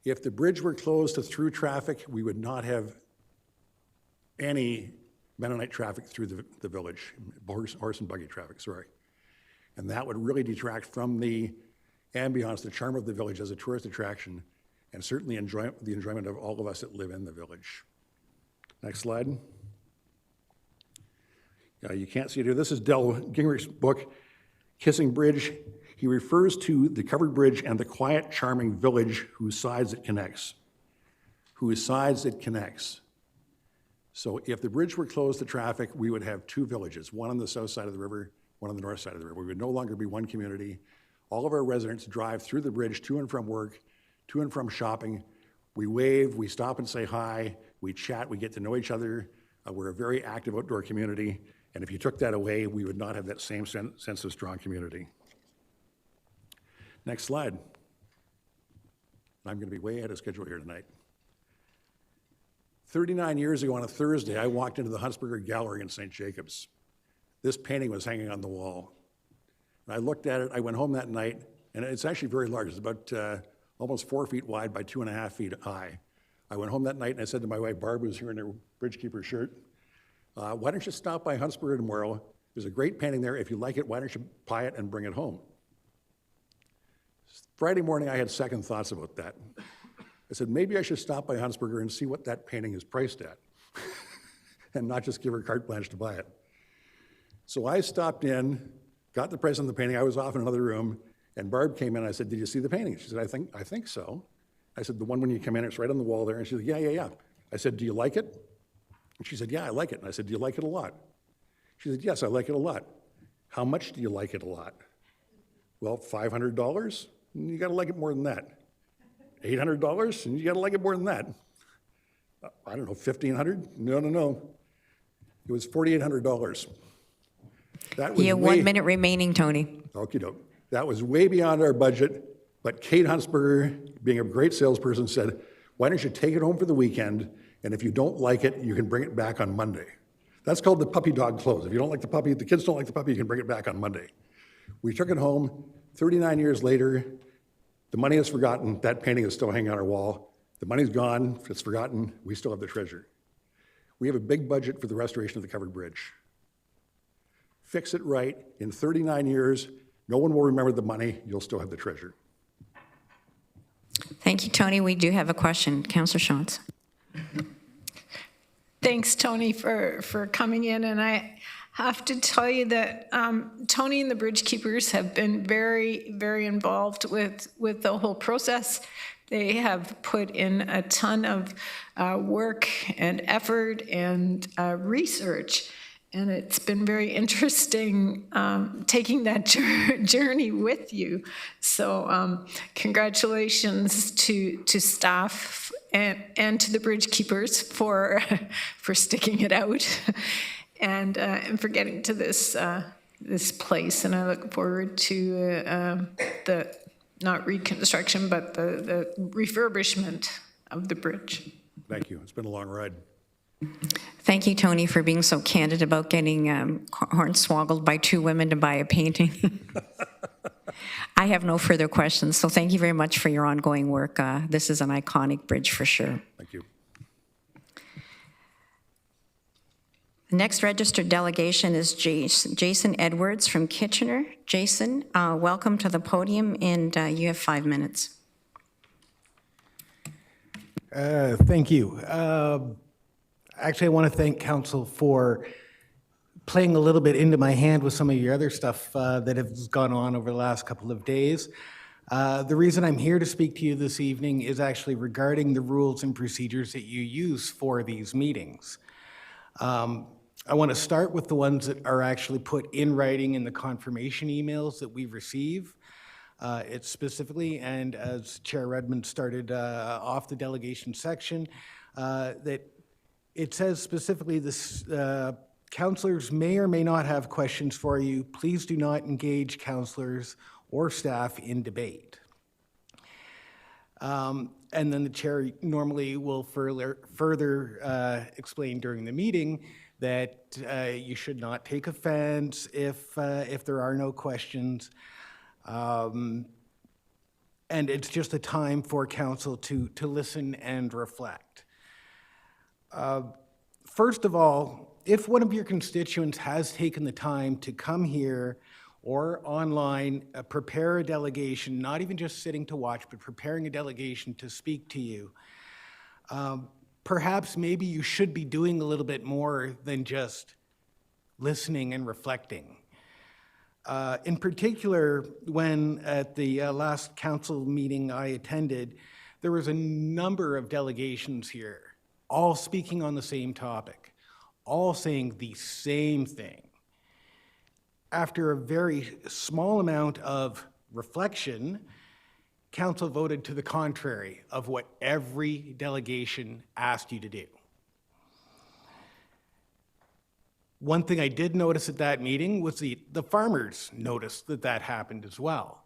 If the bridge were closed to through traffic, we would not have any Mennonite traffic through the village, horse and buggy traffic, sorry. And that would really detract from the ambiance, the charm of the village as a tourist attraction, and certainly the enjoyment of all of us that live in the village. Next slide. You can't see it here. This is Del Gingrich's book, Kissing Bridge. He refers to the covered bridge and the quiet, charming village whose sides it connects. Whose sides it connects. So if the bridge were closed to traffic, we would have two villages, one on the south side of the river, one on the north side of the river. We would no longer be one community. All of our residents drive through the bridge to and from work, to and from shopping. We wave, we stop and say hi, we chat, we get to know each other. We're a very active outdoor community, and if you took that away, we would not have that same sense of strong community. Next slide. I'm going to be way ahead of schedule here tonight. 39 years ago on a Thursday, I walked into the Huntsberger Gallery in St. Jacobs. This painting was hanging on the wall. And I looked at it, I went home that night, and it's actually very large. It's about almost 4 feet wide by 2.5 feet high. I went home that night and I said to my wife, Barb, who's here in her Bridgekeeper shirt, why don't you stop by Huntsberger tomorrow? There's a great painting there. If you like it, why don't you buy it and bring it home? Friday morning, I had second thoughts about that. I said, maybe I should stop by Huntsberger and see what that painting is priced at and not just give her carte blanche to buy it. So I stopped in, got the price on the painting. I was off in another room, and Barb came in and I said, did you see the painting? She said, I think so. I said, the one when you come in, it's right on the wall there. And she said, yeah. I said, do you like it? And she said, yeah, I like it. And I said, do you like it a lot? She said, yes, I like it a lot. How much do you like it a lot? Well, $500? You got to like it more than that. $800? And you got to like it more than that. I don't know, $1,500? No. It was $4,800. That was You have 1 minute remaining, Tony. Okie doke. That was way beyond our budget, but Kate Huntsberger, being a great salesperson, said, why don't you take it home for the weekend, and if you don't like it, you can bring it back on Monday. That's called the puppy dog close. If you don't like the puppy, the kids don't like the puppy, you can bring it back on Monday. We took it home. 39 years later, the money is forgotten. That painting is still hanging on our wall. The money's gone. It's forgotten. We still have the treasure. We have a big budget for the restoration of the covered bridge. Fix it right. In 39 years, no one will remember the money. You'll still have the treasure. Thank you, Tony. We do have a question. Councillor Shantz. Thanks, Tony, for coming in. And I have to tell you that Tony and the Bridgekeepers have been very, very involved with the whole process. They have put in a ton of work and effort and research. And it's been very interesting taking that journey with you. So congratulations to staff and to the Bridgekeepers for sticking it out and for getting to this place. And I look forward to the, not reconstruction, but the refurbishment of the bridge. Thank you. It's been a long ride. Thank you, Tony, for being so candid about getting hornswoggled by 2 women to buy a painting. I have no further questions, so thank you very much for your ongoing work. This is an iconic bridge for sure. Thank you. The next registered delegation is Jason Edwards from Kitchener. Jason, welcome to the podium, and you have 5 minutes. Thank you. Actually, I want to thank Council for playing a little bit into my hand with some of your other stuff that has gone on over the last couple of days. The reason I'm here to speak to you this evening is actually regarding the rules and procedures that you use for these meetings. I want to start with the ones that are actually put in writing in the confirmation emails that we receive. It's specifically, and as Chair Redmond started off the delegation section, that it says specifically this, councillors may or may not have questions for you. Please do not engage councillors or staff in debate. And then the chair normally will further explain during the meeting that you should not take offense if there are no questions. And it's just a time for council to listen and reflect. First of all, if one of your constituents has taken the time to come here or online, prepare a delegation, not even just sitting to watch, but preparing a delegation to speak to you, perhaps maybe you should be doing a little bit more than just listening and reflecting. In particular, when at the last council meeting I attended, there was a number of delegations here, all speaking on the same topic, all saying the same thing. After a very small amount of reflection, council voted to the contrary of what every delegation asked you to do. One thing I did notice at that meeting was the farmers noticed that that happened as well.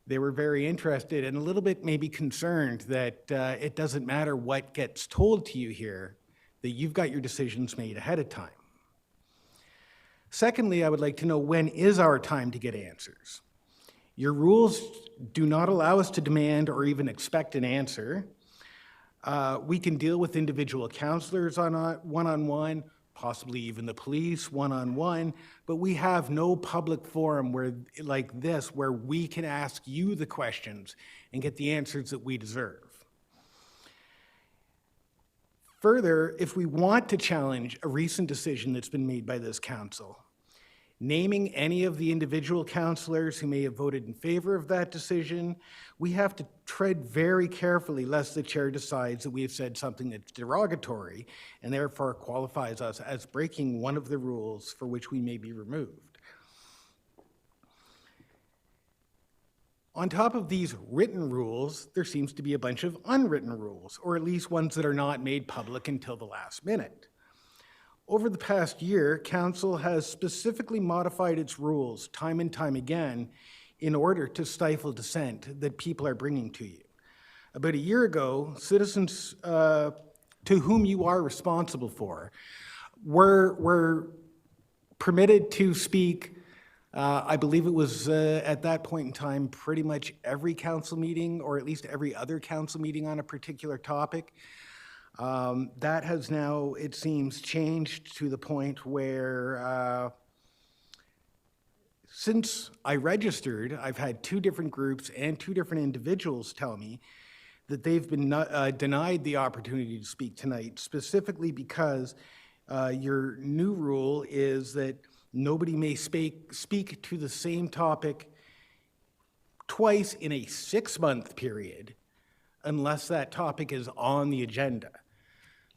They were very interested and a little bit maybe concerned that it doesn't matter what gets told to you here, that you've got your decisions made ahead of time. Secondly, I would like to know, when is our time to get answers? Your rules do not allow us to demand or even expect an answer. We can deal with individual counselors on one-on-one, possibly even the police one-on-one, but we have no public forum like this where we can ask you the questions and get the answers that we deserve. Further, if we want to challenge a recent decision that's been made by this council, naming any of the individual councillors who may have voted in favor of that decision, we have to tread very carefully lest the chair decides that we have said something that's derogatory and therefore qualifies us as breaking one of the rules for which we may be removed. On top of these written rules, there seems to be a bunch of unwritten rules, or at least ones that are not made public until the last minute. Over the past year, Council has specifically modified its rules time and time again in order to stifle dissent that people are bringing to you. About a year ago, citizens to whom you are responsible for were permitted to speak. I believe it was at that point in time pretty much every council meeting, or at least every other council meeting on a particular topic. That has now, it seems, changed to the point where since I registered, I've had 2 different groups and 2 different individuals tell me that they've been denied the opportunity to speak tonight, specifically because your new rule is that nobody may speak to the same topic twice in a 6-month period unless that topic is on the agenda,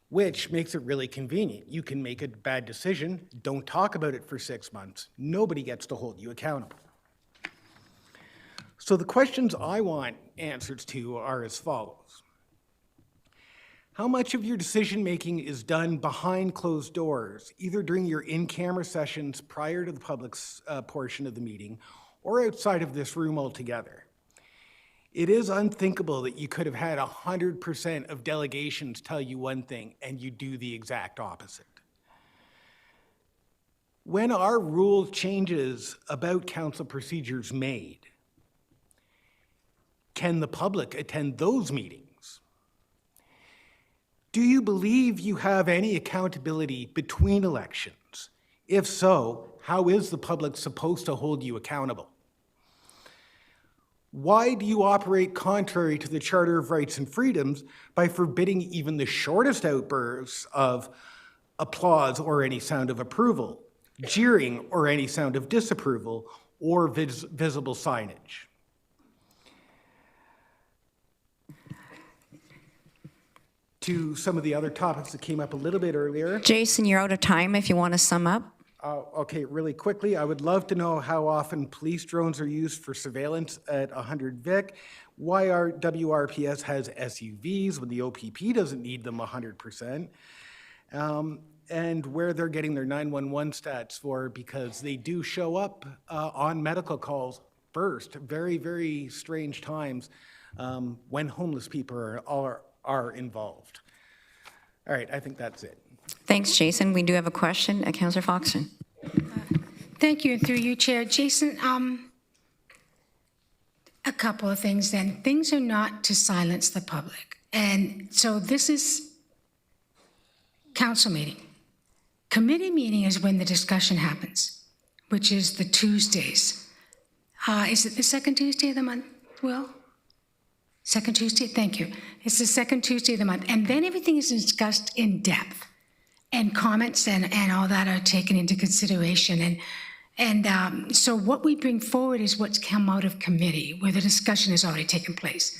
which makes it really convenient. You can make a bad decision, don't talk about it for 6 months. Nobody gets to hold you accountable. So the questions I want answers to are as follows. How much of your decision-making is done behind closed doors, either during your in-camera sessions prior to the public's portion of the meeting or outside of this room altogether? It is unthinkable that you could have had 100% of delegations tell you one thing and you do the exact opposite. When are rule changes about council procedures made, can the public attend those meetings? Do you believe you have any accountability between elections? If so, how is the public supposed to hold you accountable? Why do you operate contrary to the Charter of Rights and Freedoms by forbidding even the shortest outbursts of applause or any sound of approval, jeering or any sound of disapproval, or visible signage? To some of the other topics that came up a little bit earlier. Jason, you're out of time if you want to sum up. Okay, really quickly, I would love to know how often police drones are used for surveillance at 100 Vic, why our WRPS has SUVs when the OPP doesn't need them 100%, and where they're getting their 911 stats for, because they do show up on medical calls first, very, very strange times when homeless people are involved. All right, I think that's it. Thanks, Jason. We do have a question. Councillor Foxton. Thank you, and through you, Chair. Jason, a couple of things then. Things are not to silence the public. And so this is council meeting. Committee meeting is when the discussion happens, which is the Tuesdays. Is it the second Tuesday of the month, Will? Second Tuesday? Thank you. It's the second Tuesday of the month. And then everything is discussed in depth. And comments and all that are taken into consideration. And so what we bring forward is what's come out of committee, where the discussion has already taken place.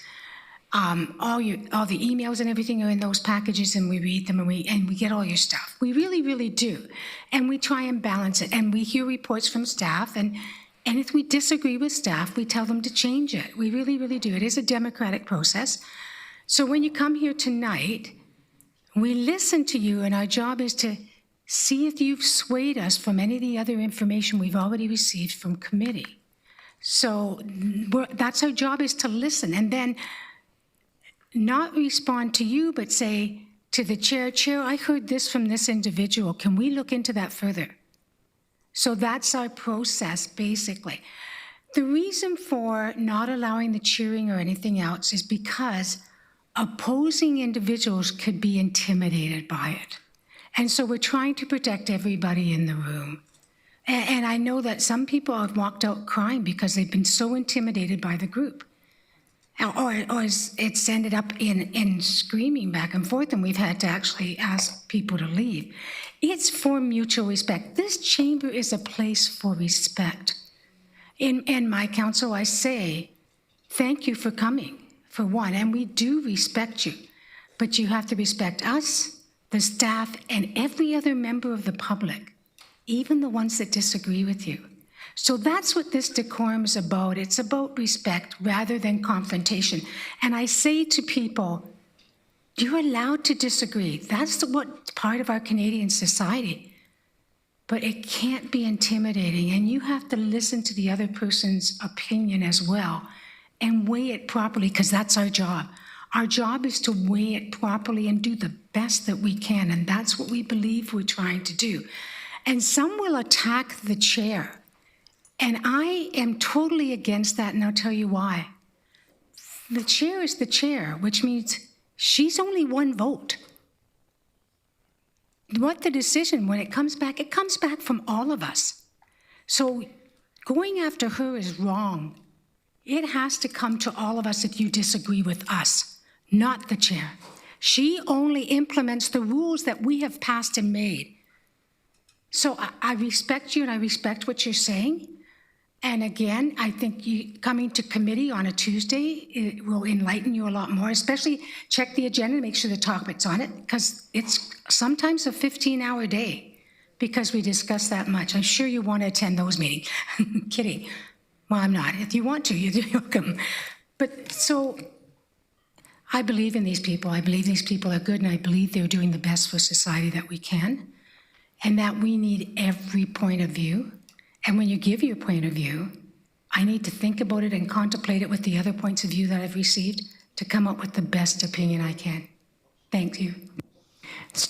All the emails and everything are in those packages, and we read them, and we get all your stuff. We really, really do. And we try and balance it. And we hear reports from staff, and if we disagree with staff, we tell them to change it. We really, really do. It is a democratic process. So when you come here tonight, we listen to you, and our job is to See if you've swayed us from any of the other information we've already received from committee. So that's our job, is to listen and then not respond to you, but say to the chair, Chair, I heard this from this individual. Can we look into that further? So that's our process, basically. The reason for not allowing the cheering or anything else is because opposing individuals could be intimidated by it. And so we're trying to protect everybody in the room. And I know that some people have walked out crying because they've been so intimidated by the group. Or it's ended up in screaming back and forth, and we've had to actually ask people to leave. It's for mutual respect. This chamber is a place for respect. In my council, I say, thank you for coming, for one, and we do respect you. But you have to respect us, the staff, and every other member of the public, even the ones that disagree with you. So that's what this decorum is about. It's about respect rather than confrontation. And I say to people, you're allowed to disagree. That's what part of our Canadian society. But it can't be intimidating, and you have to listen to the other person's opinion as well and weigh it properly, because that's our job. Our job is to weigh it properly and do the best that we can, and that's what we believe we're trying to do. And some will attack the chair, and I am totally against that, and I'll tell you why. The chair is the chair, which means she's only one vote. What the decision, when it comes back from all of us. So going after her is wrong. It has to come to all of us if you disagree with us, not the chair. She only implements the rules that we have passed and made. So I respect you, and I respect what you're saying. And again, I think coming to committee on a Tuesday, it will enlighten you a lot more, especially check the agenda, make sure the topic's on it, because it's sometimes a 15-hour day because we discuss that much. I'm sure you want to attend those meetings. Kidding. Well, I'm not. If you want to, you're welcome. But so I believe in these people. I believe these people are good, and I believe they're doing the best for society that we can, and that we need every point of view. And when you give your point of view, I need to think about it and contemplate it with the other points of view that I've received to come up with the best opinion I can. Thank you.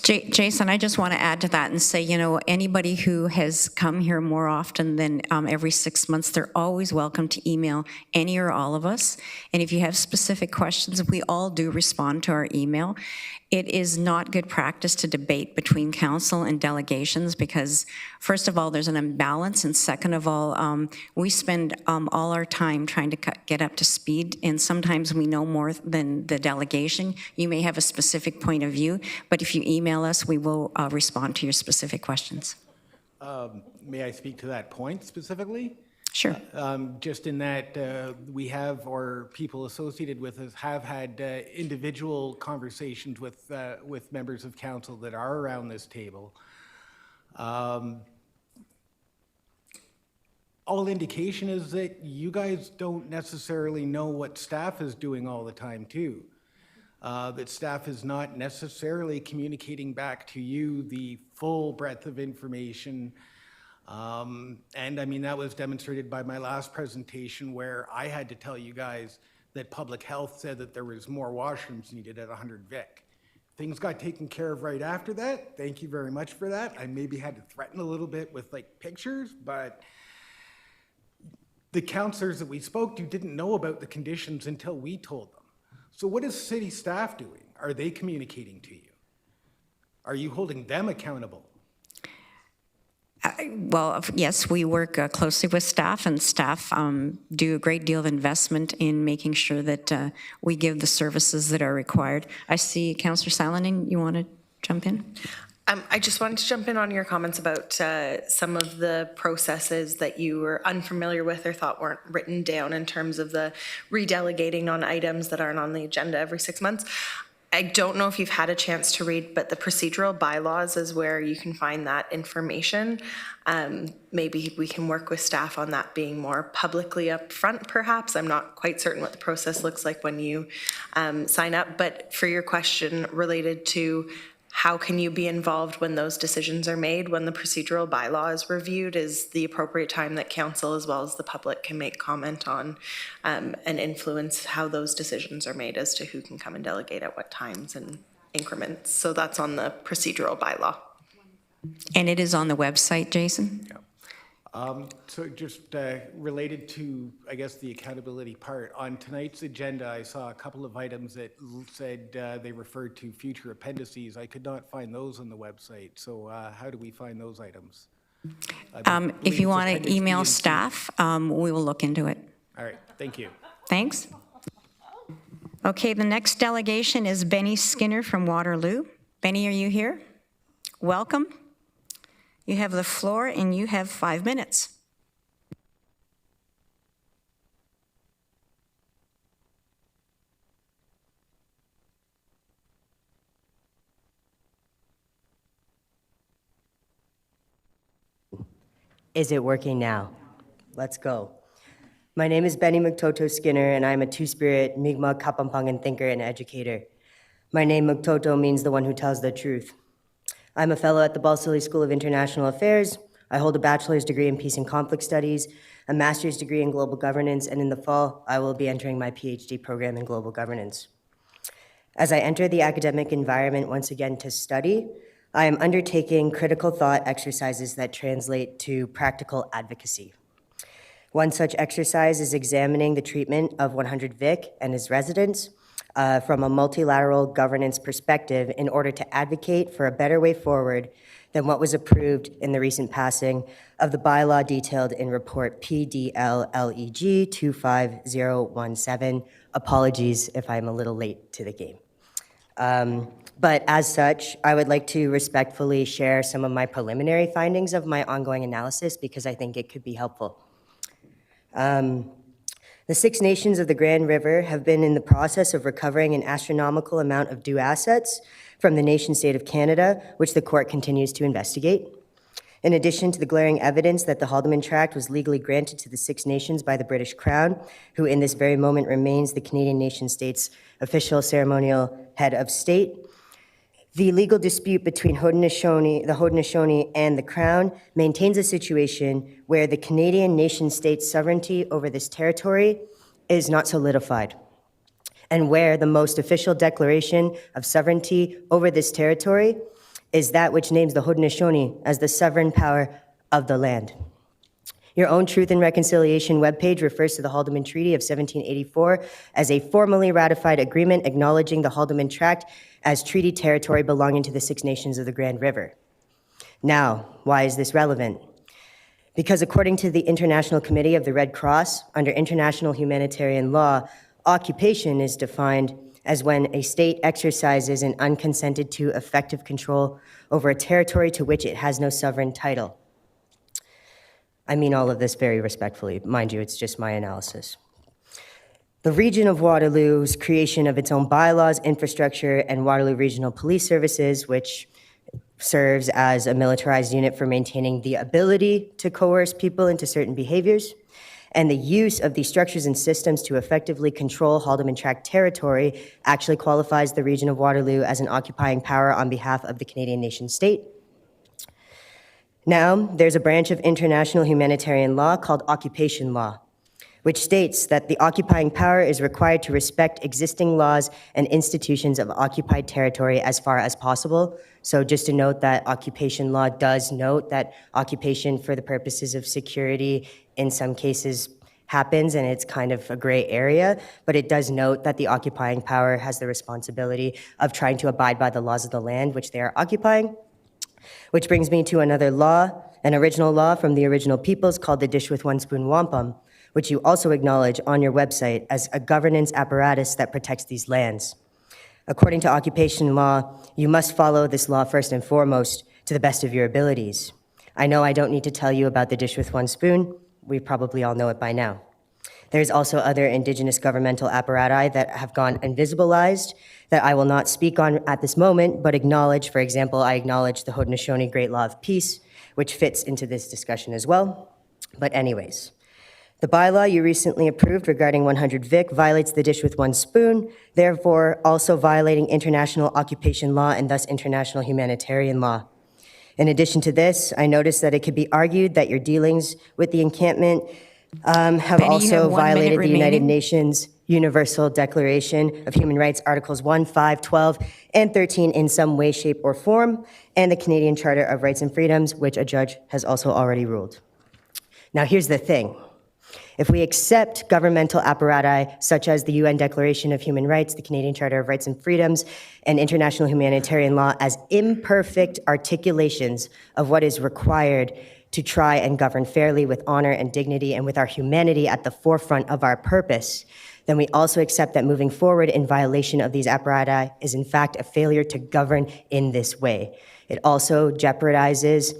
Jason, I just want to add to that and say, anybody who has come here more often than every 6 months, they're always welcome to email any or all of us. And if you have specific questions, we all do respond to our email. It is not good practice to debate between council and delegations because, first of all, there's an imbalance, and second of all, we spend all our time trying to get up to speed, and sometimes we know more than the delegation. You may have a specific point of view, but if you email us, we will respond to your specific questions. May I speak to that point specifically? Sure. Just in that we have, or people associated with us have had individual conversations with members of council that are around this table. All indication is that you guys don't necessarily know what staff is doing all the time too. That staff is not necessarily communicating back to you the full breadth of information. And I mean, that was demonstrated by my last presentation where I had to tell you guys that public health said that there was more washrooms needed at 100 Vic. Things got taken care of right after that. Thank you very much for that. I maybe had to threaten a little bit with like pictures, but the counselors that we spoke to didn't know about the conditions until we told them. So what is city staff doing? Are they communicating to you? Are you holding them accountable? Well, yes, we work closely with staff, and staff do a great deal of investment in making sure that we give the services that are required. I see Councillor Salonen, you want to jump in? I just wanted to jump in on your comments about some of the processes that you were unfamiliar with or thought weren't written down in terms of the redelegating on items that aren't on the agenda every 6 months. I don't know if you've had a chance to read, but the procedural bylaws is where you can find that information. Maybe we can work with staff on that being more publicly upfront, perhaps. I'm not quite certain what the process looks like when you sign up, but for your question related to how can you be involved when those decisions are made? When the procedural bylaw is reviewed is the appropriate time that council as well as the public can make comment on and influence how those decisions are made as to who can come and delegate at what times and increments. So that's on the procedural bylaw. And it is on the website, Jason? So just related to, I guess, the accountability part, on tonight's agenda, I saw a couple of items that said they referred to future appendices. I could not find those on the website. So how do we find those items? If you want to email staff, we will look into it. All right, thank you. Thanks. Okay, the next delegation is Benny Skinner from Waterloo. Benny, are you here? Welcome. You have the floor, and you have 5 minutes. Is it working now? Let's go. My name is Benny Muktoto Skinner, and I'm a two-spirit Mi'kmaq Kapampangan thinker and educator. My name Muktoto means the one who tells the truth. I'm a fellow at the Balsillie School of International Affairs. I hold a bachelor's degree in peace and conflict studies, a master's degree in global governance, and in the fall, I will be entering my PhD program in global governance. As I enter the academic environment once again to study, I am undertaking critical thought exercises that translate to practical advocacy. One such exercise is examining the treatment of 100 Vic and his residents from a multilateral governance perspective in order to advocate for a better way forward than what was approved in the recent passing of the bylaw detailed in report PDL-LEG 25017. Apologies if I'm a little late to the game. But as such, I would like to respectfully share some of my preliminary findings of my ongoing analysis because I think it could be helpful. The 6 nations of the Grand River have been in the process of recovering an astronomical amount of due assets from the nation-state of Canada, which the court continues to investigate. In addition to the glaring evidence that the Haldimand Tract was legally granted to the 6 nations by the British Crown, who in this very moment remains the Canadian nation-state's official ceremonial head of state, the legal dispute between the Haudenosaunee and the Crown maintains a situation where the Canadian nation-state's sovereignty over this territory is not solidified, and where the most official declaration of sovereignty over this territory is that which names the Haudenosaunee as the sovereign power of the land. Your own Truth and Reconciliation webpage refers to the Haldimand Treaty of 1784 as a formally ratified agreement acknowledging the Haldimand Tract as treaty territory belonging to the 6 nations of the Grand River. Now, why is this relevant? Because according to the International Committee of the Red Cross, under international humanitarian law, occupation is defined as when a state exercises an unconsented to effective control over a territory to which it has no sovereign title. I mean all of this very respectfully. Mind you, it's just my analysis. The region of Waterloo's creation of its own bylaws, infrastructure, and Waterloo Regional Police Services, which serves as a militarized unit for maintaining the ability to coerce people into certain behaviors, and the use of these structures and systems to effectively control Haldimand Tract territory actually qualifies the region of Waterloo as an occupying power on behalf of the Canadian nation-state. Now, there's a branch of international humanitarian law called occupation law, which states that the occupying power is required to respect existing laws and institutions of occupied territory as far as possible. So just to note that occupation law does note that occupation for the purposes of security in some cases happens, and it's kind of a gray area, but it does note that the occupying power has the responsibility of trying to abide by the laws of the land which they are occupying. Which brings me to another law, an original law from the original peoples called the Dish with One Spoon Wampum, which you also acknowledge on your website as a governance apparatus that protects these lands. According to occupation law, you must follow this law first and foremost to the best of your abilities. I know I don't need to tell you about the Dish with One Spoon. We probably all know it by now. There's also other Indigenous governmental apparati that have gone invisibilized that I will not speak on at this moment, but acknowledge. For example, I acknowledge the Haudenosaunee Great Law of Peace, which fits into this discussion as well. But anyways, The bylaw you recently approved regarding 100 Vic violates the dish with one spoon, therefore also violating international occupation law and thus international humanitarian law. In addition to this, I noticed that it could be argued that your dealings with the encampment have Benny, you also have 1 minute violated the United remaining. Nations Universal Declaration of Human Rights, Articles 1, 5, 12, and 13 in some way, shape, or form, and the Canadian Charter of Rights and Freedoms, which a judge has also already ruled. Now, here's the thing. If we accept governmental apparatus such as the UN Declaration of Human Rights, the Canadian Charter of Rights and Freedoms, and international humanitarian law as imperfect articulations of what is required to try and govern fairly with honor and dignity and with our humanity at the forefront of our purpose, then we also accept that moving forward in violation of these apparatus is in fact a failure to govern in this way. It also jeopardizes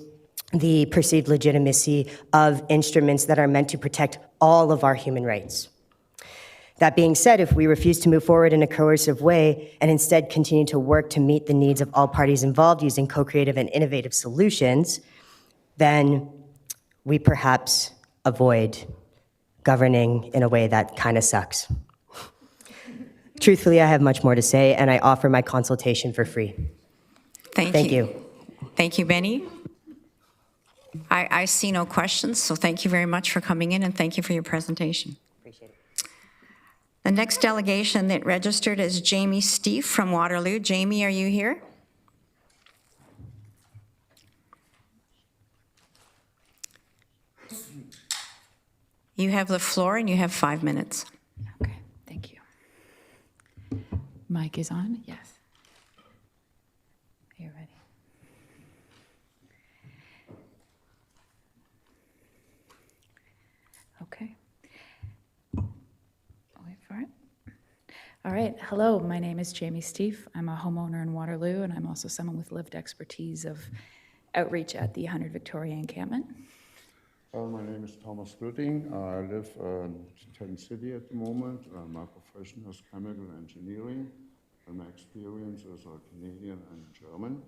the perceived legitimacy of instruments that are meant to protect all of our human rights. That being said, if we refuse to move forward in a coercive way and instead continue to work to meet the needs of all parties involved using co-creative and innovative solutions, then we perhaps avoid governing in a way that kind of sucks. Truthfully, I have much more to say, and I offer my consultation for free. Thank you. Thank you, Benny. I see no questions, so thank you very much for coming in, and thank you for your presentation. Appreciate it. The next delegation that registered is Jamie Steve from Waterloo. Jamie, are you here? You have the floor, and you have 5 minutes. Okay, thank you. Mic is on? Yes. Are you ready? Okay. I'll wait for it. All right. Hello, my name is Jamie Steve. I'm a homeowner in Waterloo, and I'm also someone with lived expertise of outreach at the 100 Victoria encampment. My name is Thomas Lütting. I live in Tent City at the moment. My profession is chemical engineering, and my experience is Canadian and German.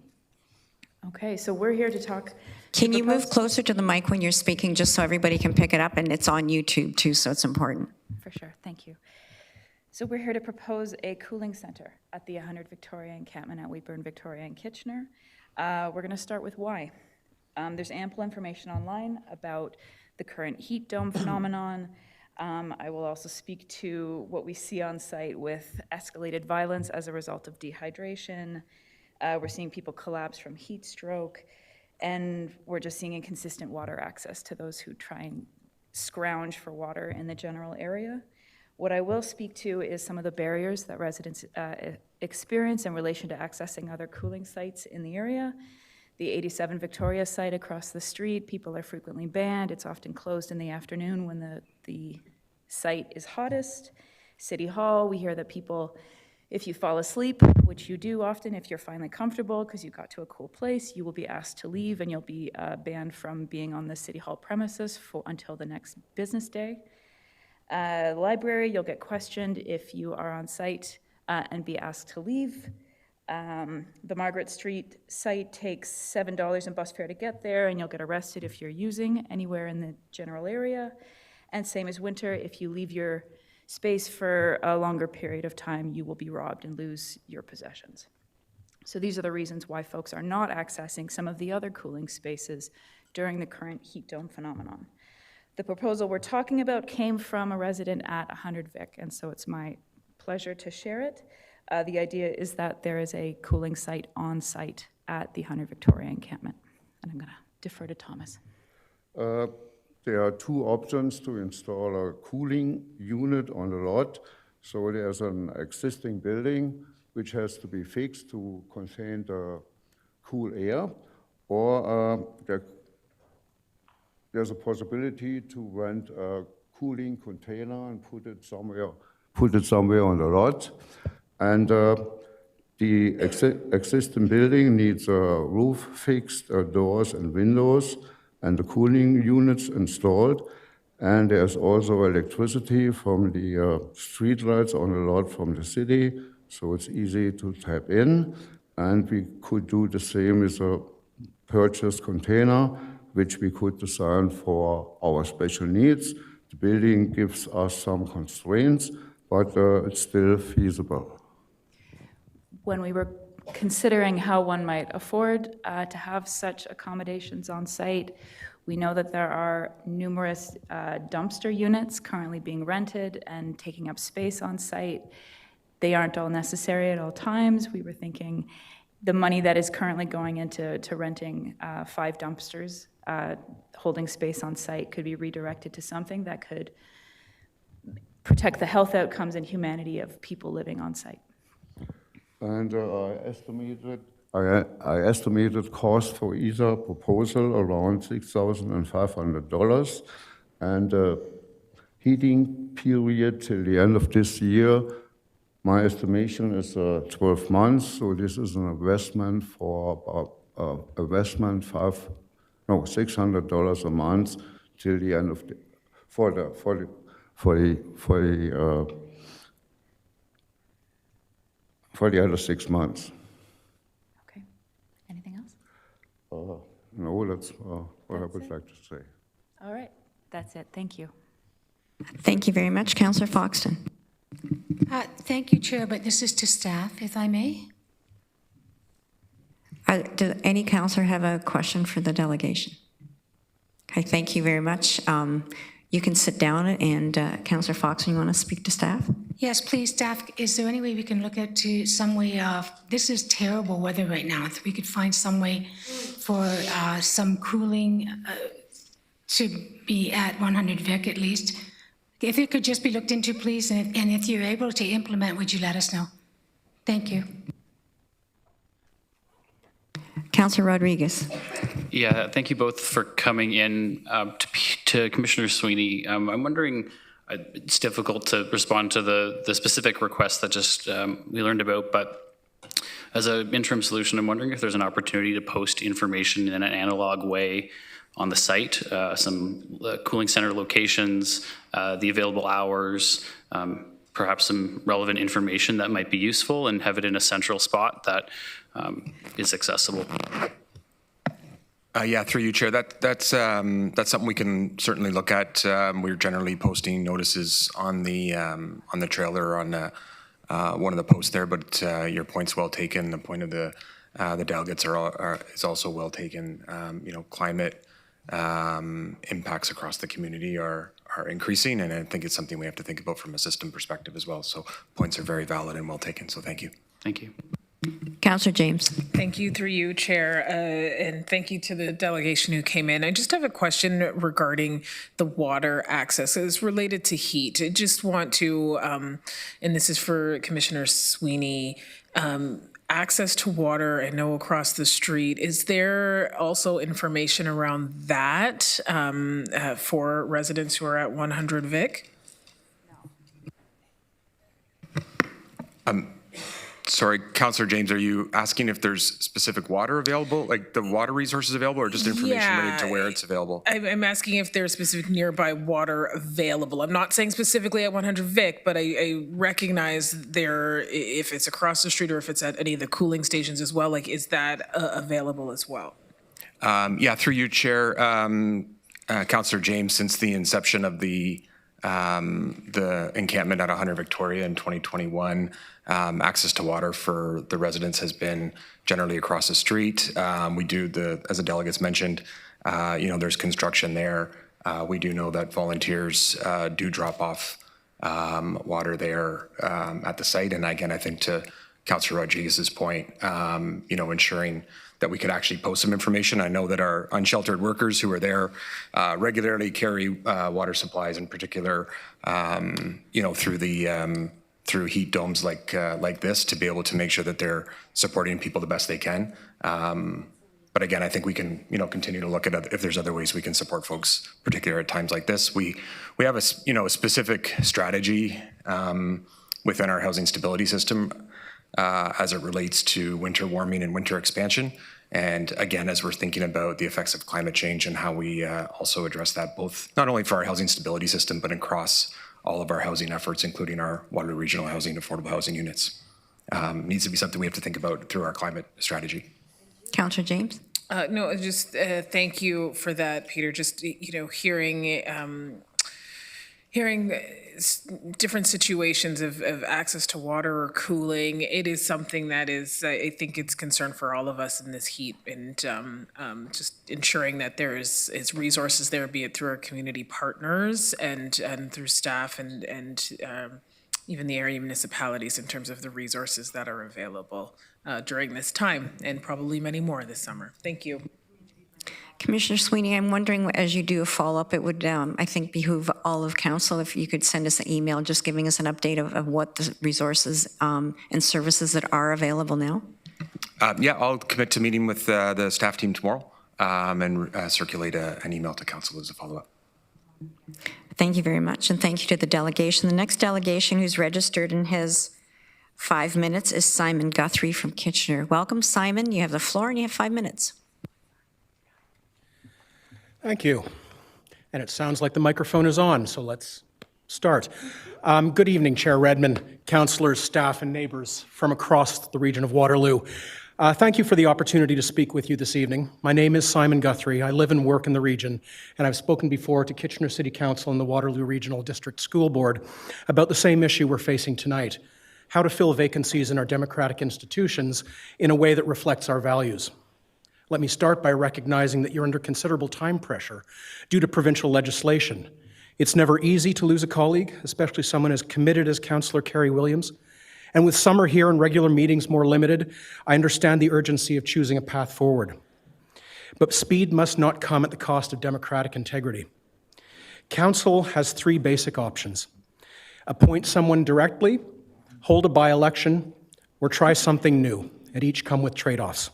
Okay, so we're here to talk. Can you move closer to the mic when you're speaking, just so everybody can pick it up? And it's on YouTube, too, so it's important. For sure, thank you. So we're here to propose a cooling center at the 100 Victoria encampment at Wheatburn, Victoria, and Kitchener. We're going to start with why. There's ample information online about the current heat dome phenomenon. I will also speak to what we see on site with escalated violence as a result of dehydration. We're seeing people collapse from heat stroke, and we're just seeing inconsistent water access to those who try and scrounge for water in the general area. What I will speak to is some of the barriers that residents experience in relation to accessing other cooling sites in the area. The 87 Victoria site across the street, people are frequently banned. It's often closed in the afternoon when the site is hottest. City Hall, we hear that people, if you fall asleep, which you do often if you're finally comfortable because you got to a cool place, you will be asked to leave and you'll be banned from being on the City Hall premises until the next business day. Library, you'll get questioned if you are on site and be asked to leave. The Margaret Street site takes $7 in bus fare to get there, and you'll get arrested if you're using anywhere in the general area. And same as winter, if you leave your space for a longer period of time, you will be robbed and lose your possessions. So these are the reasons why folks are not accessing some of the other cooling spaces during the current heat dome phenomenon. The proposal we're talking about came from a resident at 100 Vic, and so it's my pleasure to share it. The idea is that there is a cooling site on site at the 100 Victoria encampment. And I'm going to defer to Thomas. There are two options to install a cooling unit on the lot. So there's an existing building which has to be fixed to contain the cool air, or there's a possibility to rent a cooling container and put it somewhere on the lot. And the existing building needs a roof fixed, doors and windows, and the cooling units installed. And there's also electricity from the street lights on the lot from the city, so it's easy to tap in. And we could do the same with a purchased container, which we could design for our special needs. The building gives us some constraints, but it's still feasible. When we were considering how one might afford to have such accommodations on site, we know that there are numerous dumpster units currently being rented and taking up space on site. They aren't all necessary at all times. We were thinking the money that is currently going into renting 5 dumpsters holding space on site could be redirected to something that could protect the health outcomes and humanity of people living on site. And I estimated cost for either proposal around $6,500, and heating period till the end of this year. My estimation is 12 months, so this is an investment for $600 a month till the end of the for the other 6 months. Okay. Anything else? No, that's what I would like to say. All right. That's it. Thank you. Thank you very much, Councillor Foxton. Thank you, Chair, but this is to staff, if I may. Does any councillor have a question for the delegation? Okay, thank you very much. You can sit down, and Councillor Foxton, you want to speak to staff? Yes, please, staff, is there any way we can look at to some way of, this is terrible weather right now, if we could find some way for some cooling to be at 100 Vic at least? If it could just be looked into, please, and if you're able to implement, would you let us know? Thank you. Councillor Rodriguez. Yeah, thank you both for coming in. To Commissioner Sweeney, I'm wondering, it's difficult to respond to the specific request that just we learned about, but as an interim solution, I'm wondering if there's an opportunity to post information in an analog way on the site, some cooling center locations, the available hours, perhaps some relevant information that might be useful, and have it in a central spot that is accessible. Yeah, through you, Chair. That's something we can certainly look at. We're generally posting notices on the trailer on one of the posts there. But your point's well taken. The point of the delegates is also well taken. Climate impacts across the community are increasing, and I think it's something we have to think about from a system perspective as well. So points are very valid and well taken. So thank you. Thank you. Councillor James. Thank you, through you, Chair, and thank you to the delegation who came in. I just have a question regarding the water access. It's related to heat. I just want to, and this is for Commissioner Sweeney, access to water, I know across the street. Is there also information around that for residents who are at 100 Vic? Sorry, Councillor James, are you asking if there's specific water available, like the water resources available, or just information related to where it's available? I'm asking if there's specific nearby water available. I'm not saying specifically at 100 Vic, but I recognize there, if it's across the street or if it's at any of the cooling stations as well, like, is that available as well? Yeah, through you, Chair, Councillor James, since the inception of the encampment at 100 Victoria in 2021, access to water for the residents has been generally across the street. We do as the delegates mentioned, there's construction there. We do know that volunteers do drop off water there at the site. And again, I think to Councillor Rodriguez's point, ensuring that we could actually post some information. I know that our unsheltered workers who are there regularly carry water supplies, in particular, through heat domes like this, to be able to make sure that they're supporting people the best they can. But again, I think we can continue to look at if there's other ways we can support folks, particularly at times like this. We have a specific strategy within our housing stability system as it relates to winter warming and winter expansion. And again, as we're thinking about the effects of climate change and how we also address that, both not only for our housing stability system, but across all of our housing efforts, including our Waterloo Regional Housing, affordable housing units. Needs to be something we have to think about through our climate strategy. Councillor James. No, just thank you for that, Peter. Just, hearing hearing different situations of access to water or cooling. It is something that is, I think it's concern for all of us in this heat, and just ensuring that there is resources there, be it through our community partners and through staff and even the area municipalities in terms of the resources that are available during this time, and probably many more this summer. Thank you. Commissioner Sweeney, I'm wondering, as you do a follow-up, it would, I think, behoove all of council if you could send us an email just giving us an update of what the resources and services that are available now. Yeah, I'll commit to meeting with the staff team tomorrow and circulate an email to council as a follow-up. Thank you very much, and thank you to the delegation. The next delegation who's registered and has 5 minutes is Simon Guthrie from Kitchener. Welcome, Simon. You have the floor and you have 5 minutes. Thank you. And it sounds like the microphone is on, so let's start. Good evening, Chair Redmond, councillors, staff, and neighbours from across the region of Waterloo. Thank you for the opportunity to speak with you this evening. My name is Simon Guthrie. I live and work in the region, and I've spoken before to Kitchener City Council and the Waterloo Regional District School Board about the same issue we're facing tonight: how to fill vacancies in our democratic institutions in a way that reflects our values. Let me start by recognizing that you're under considerable time pressure due to provincial legislation. It's never easy to lose a colleague, especially someone as committed as Councillor Kerry Williams. And with summer here and regular meetings more limited, I understand the urgency of choosing a path forward. But speed must not come at the cost of democratic integrity. Council has 3 basic options: appoint someone directly, hold a by-election, or try something new, and each come with trade-offs.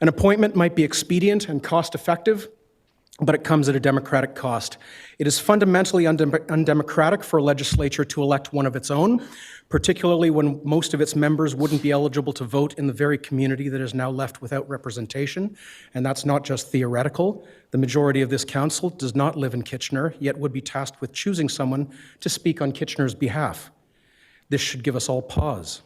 An appointment might be expedient and cost-effective, but it comes at a democratic cost. It is fundamentally undemocratic for a legislature to elect one of its own, particularly when most of its members wouldn't be eligible to vote in the very community that is now left without representation. And that's not just theoretical. The majority of this council does not live in Kitchener, yet would be tasked with choosing someone to speak on Kitchener's behalf. This should give us all pause.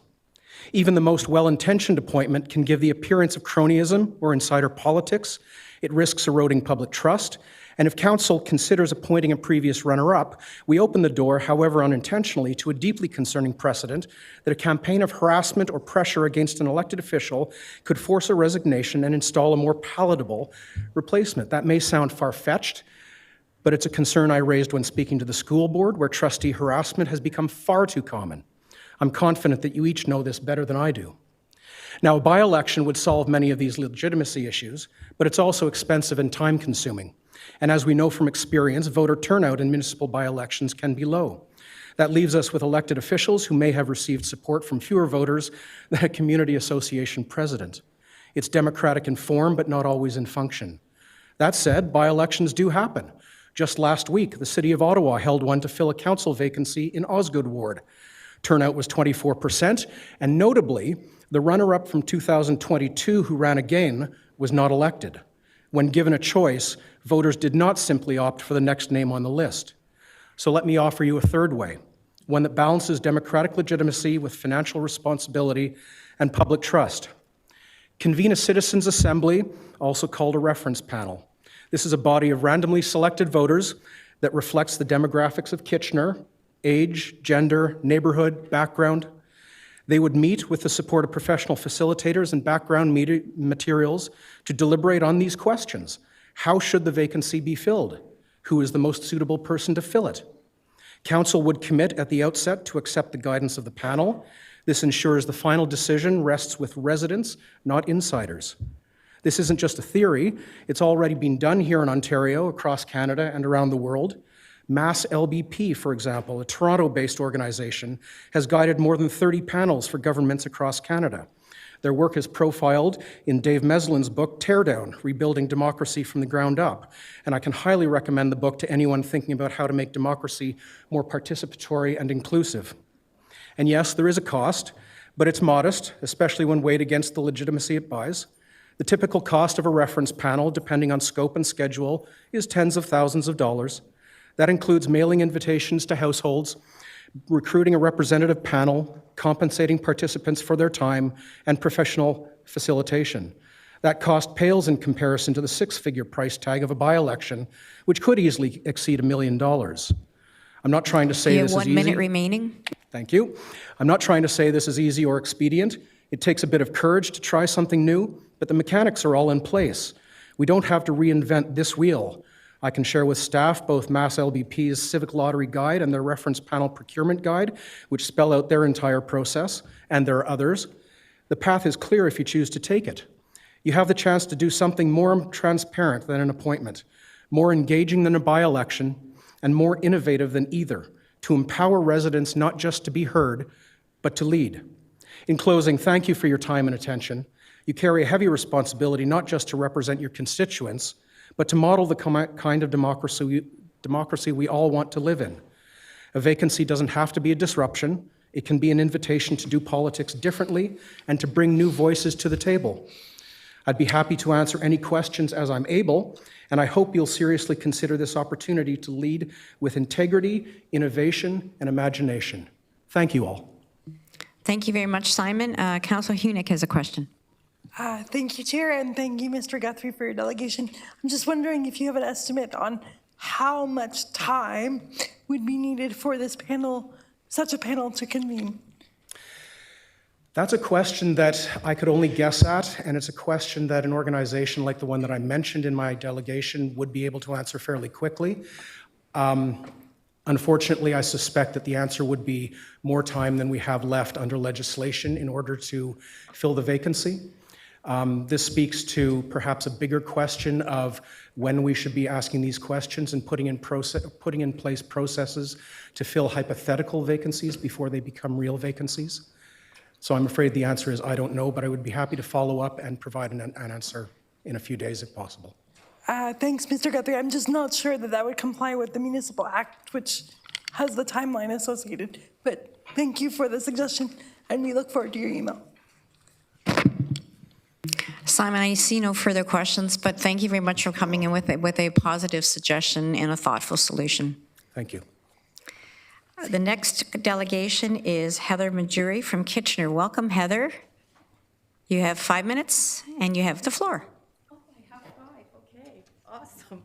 Even the most well-intentioned appointment can give the appearance of cronyism or insider politics. It risks eroding public trust. And if council considers appointing a previous runner-up, we open the door, however unintentionally, to a deeply concerning precedent that a campaign of harassment or pressure against an elected official could force a resignation and install a more palatable replacement. That may sound far-fetched, but it's a concern I raised when speaking to the school board, where trustee harassment has become far too common. I'm confident that you each know this better than I do. Now, a by-election would solve many of these legitimacy issues, but it's also expensive and time-consuming. And as we know from experience, voter turnout in municipal by-elections can be low. That leaves us with elected officials who may have received support from fewer voters than a community association president. It's democratic in form, but not always in function. That said, by-elections do happen. Just last week, the City of Ottawa held one to fill a council vacancy in Osgood Ward. Turnout was 24%, and notably, the runner-up from 2022 who ran again was not elected. When given a choice, voters did not simply opt for the next name on the list. So let me offer you a third way, one that balances democratic legitimacy with financial responsibility and public trust. Convene a citizens' assembly, also called a reference panel. This is a body of randomly selected voters that reflects the demographics of Kitchener: age, gender, neighborhood, background. They would meet with the support of professional facilitators and background materials to deliberate on these questions. How should the vacancy be filled? Who is the most suitable person to fill it? Council would commit at the outset to accept the guidance of the panel. This ensures the final decision rests with residents, not insiders. This isn't just a theory. It's already been done here in Ontario, across Canada, and around the world. Mass LBP, for example, a Toronto-based organization, has guided more than 30 panels for governments across Canada. Their work is profiled in Dave Meslin's book, Teardown: Rebuilding Democracy from the Ground Up, and I can highly recommend the book to anyone thinking about how to make democracy more participatory and inclusive. And yes, there is a cost, but it's modest, especially when weighed against the legitimacy it buys. The typical cost of a reference panel, depending on scope and schedule, is tens of thousands of dollars. That includes mailing invitations to households, recruiting a representative panel, compensating participants for their time, and professional facilitation. That cost pales in comparison to the 6-figure price tag of a by-election, which could easily exceed $1 million. I'm not trying to say You this have is 1 minute easy. remaining. Thank you. I'm not trying to say this is easy or expedient. It takes a bit of courage to try something new, but the mechanics are all in place. We don't have to reinvent this wheel. I can share with staff both Mass LBP's Civic Lottery Guide and their Reference Panel Procurement Guide, which spell out their entire process, and there are others. The path is clear if you choose to take it. You have the chance to do something more transparent than an appointment, more engaging than a by-election, and more innovative than either, to empower residents not just to be heard, but to lead. In closing, thank you for your time and attention. You carry a heavy responsibility not just to represent your constituents, but to model the kind of democracy we all want to live in. A vacancy doesn't have to be a disruption. It can be an invitation to do politics differently and to bring new voices to the table. I'd be happy to answer any questions as I'm able, and I hope you'll seriously consider this opportunity to lead with integrity, innovation, and imagination. Thank you all. Thank you very much, Simon. Councillor Hunick has a question. Thank you, Chair, and thank you, Mr. Guthrie, for your delegation. I'm just wondering if you have an estimate on how much time would be needed for this panel, such a panel to convene. That's a question that I could only guess at, and it's a question that an organization like the one that I mentioned in my delegation would be able to answer fairly quickly. Unfortunately, I suspect that the answer would be more time than we have left under legislation in order to fill the vacancy. This speaks to perhaps a bigger question of when we should be asking these questions and putting in place processes to fill hypothetical vacancies before they become real vacancies. So I'm afraid the answer is I don't know, but I would be happy to follow up and provide an answer in a few days if possible. Thanks, Mr. Guthrie. I'm just not sure that that would comply with the Municipal Act, which has the timeline associated. But thank you for the suggestion, and we look forward to your email. Simon, I see no further questions, but thank you very much for coming in with a positive suggestion and a thoughtful solution. Thank you. The next delegation is Heather Majuri from Kitchener. Welcome, Heather. You have 5 minutes, and you have the floor. Oh, I have 5. Okay, awesome.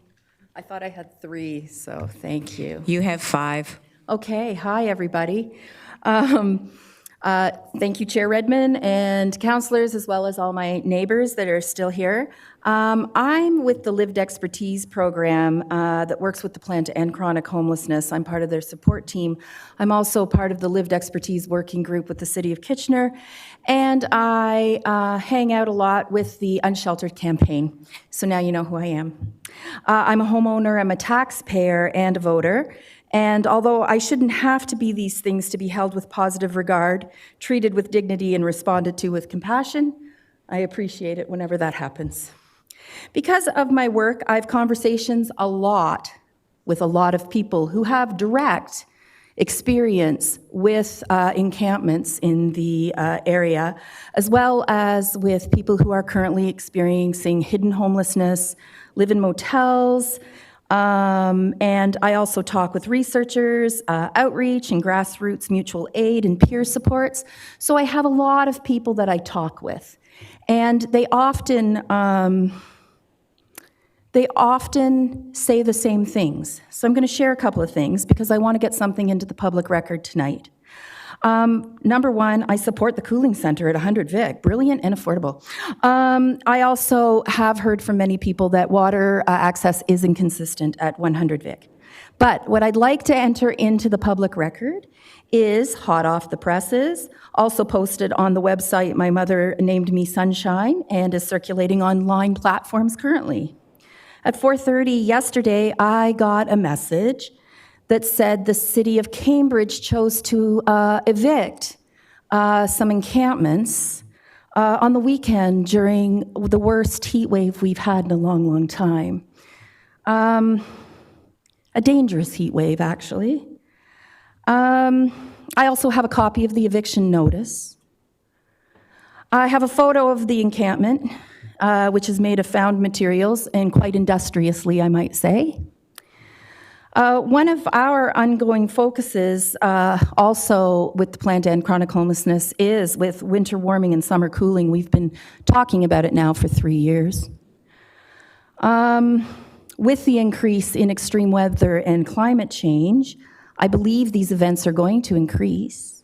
I thought I had 3, so thank you. You have 5. Okay, hi, everybody. Thank you, Chair Redmond and councillors, as well as all my neighbors that are still here. I'm with the Lived Expertise program that works with the Plan to End Chronic Homelessness. I'm part of their support team. I'm also part of the Lived Expertise working group with the City of Kitchener, and I hang out a lot with the Unsheltered campaign. So now you know who I am. I'm a homeowner, I'm a taxpayer, and a voter. And although I shouldn't have to be these things to be held with positive regard, treated with dignity, and responded to with compassion, I appreciate it whenever that happens. Because of my work, I have conversations a lot with a lot of people who have direct experience with encampments in the area, as well as with people who are currently experiencing hidden homelessness, live in motels, and I also talk with researchers, outreach and grassroots mutual aid and peer supports. So I have a lot of people that I talk with. And they often say the same things. So I'm going to share a couple of things because I want to get something into the public record tonight. Number one, I support the cooling center at 100 Vic, brilliant and affordable. I also have heard from many people that water access is inconsistent at 100 Vic. But what I'd like to enter into the public record is hot off the presses, also posted on the website My Mother Named Me Sunshine, and is circulating on online platforms currently. At 4:30 yesterday, I got a message that said the city of Cambridge chose to evict some encampments on the weekend during the worst heat wave we've had in a long, long time. A dangerous heat wave, actually. I also have a copy of the eviction notice. I have a photo of the encampment, which is made of found materials, and quite industriously, I might say. One of our ongoing focuses, also with the Plan to End Chronic Homelessness, is with winter warming and summer cooling. We've been talking about it now for 3 years. With the increase in extreme weather and climate change, I believe these events are going to increase.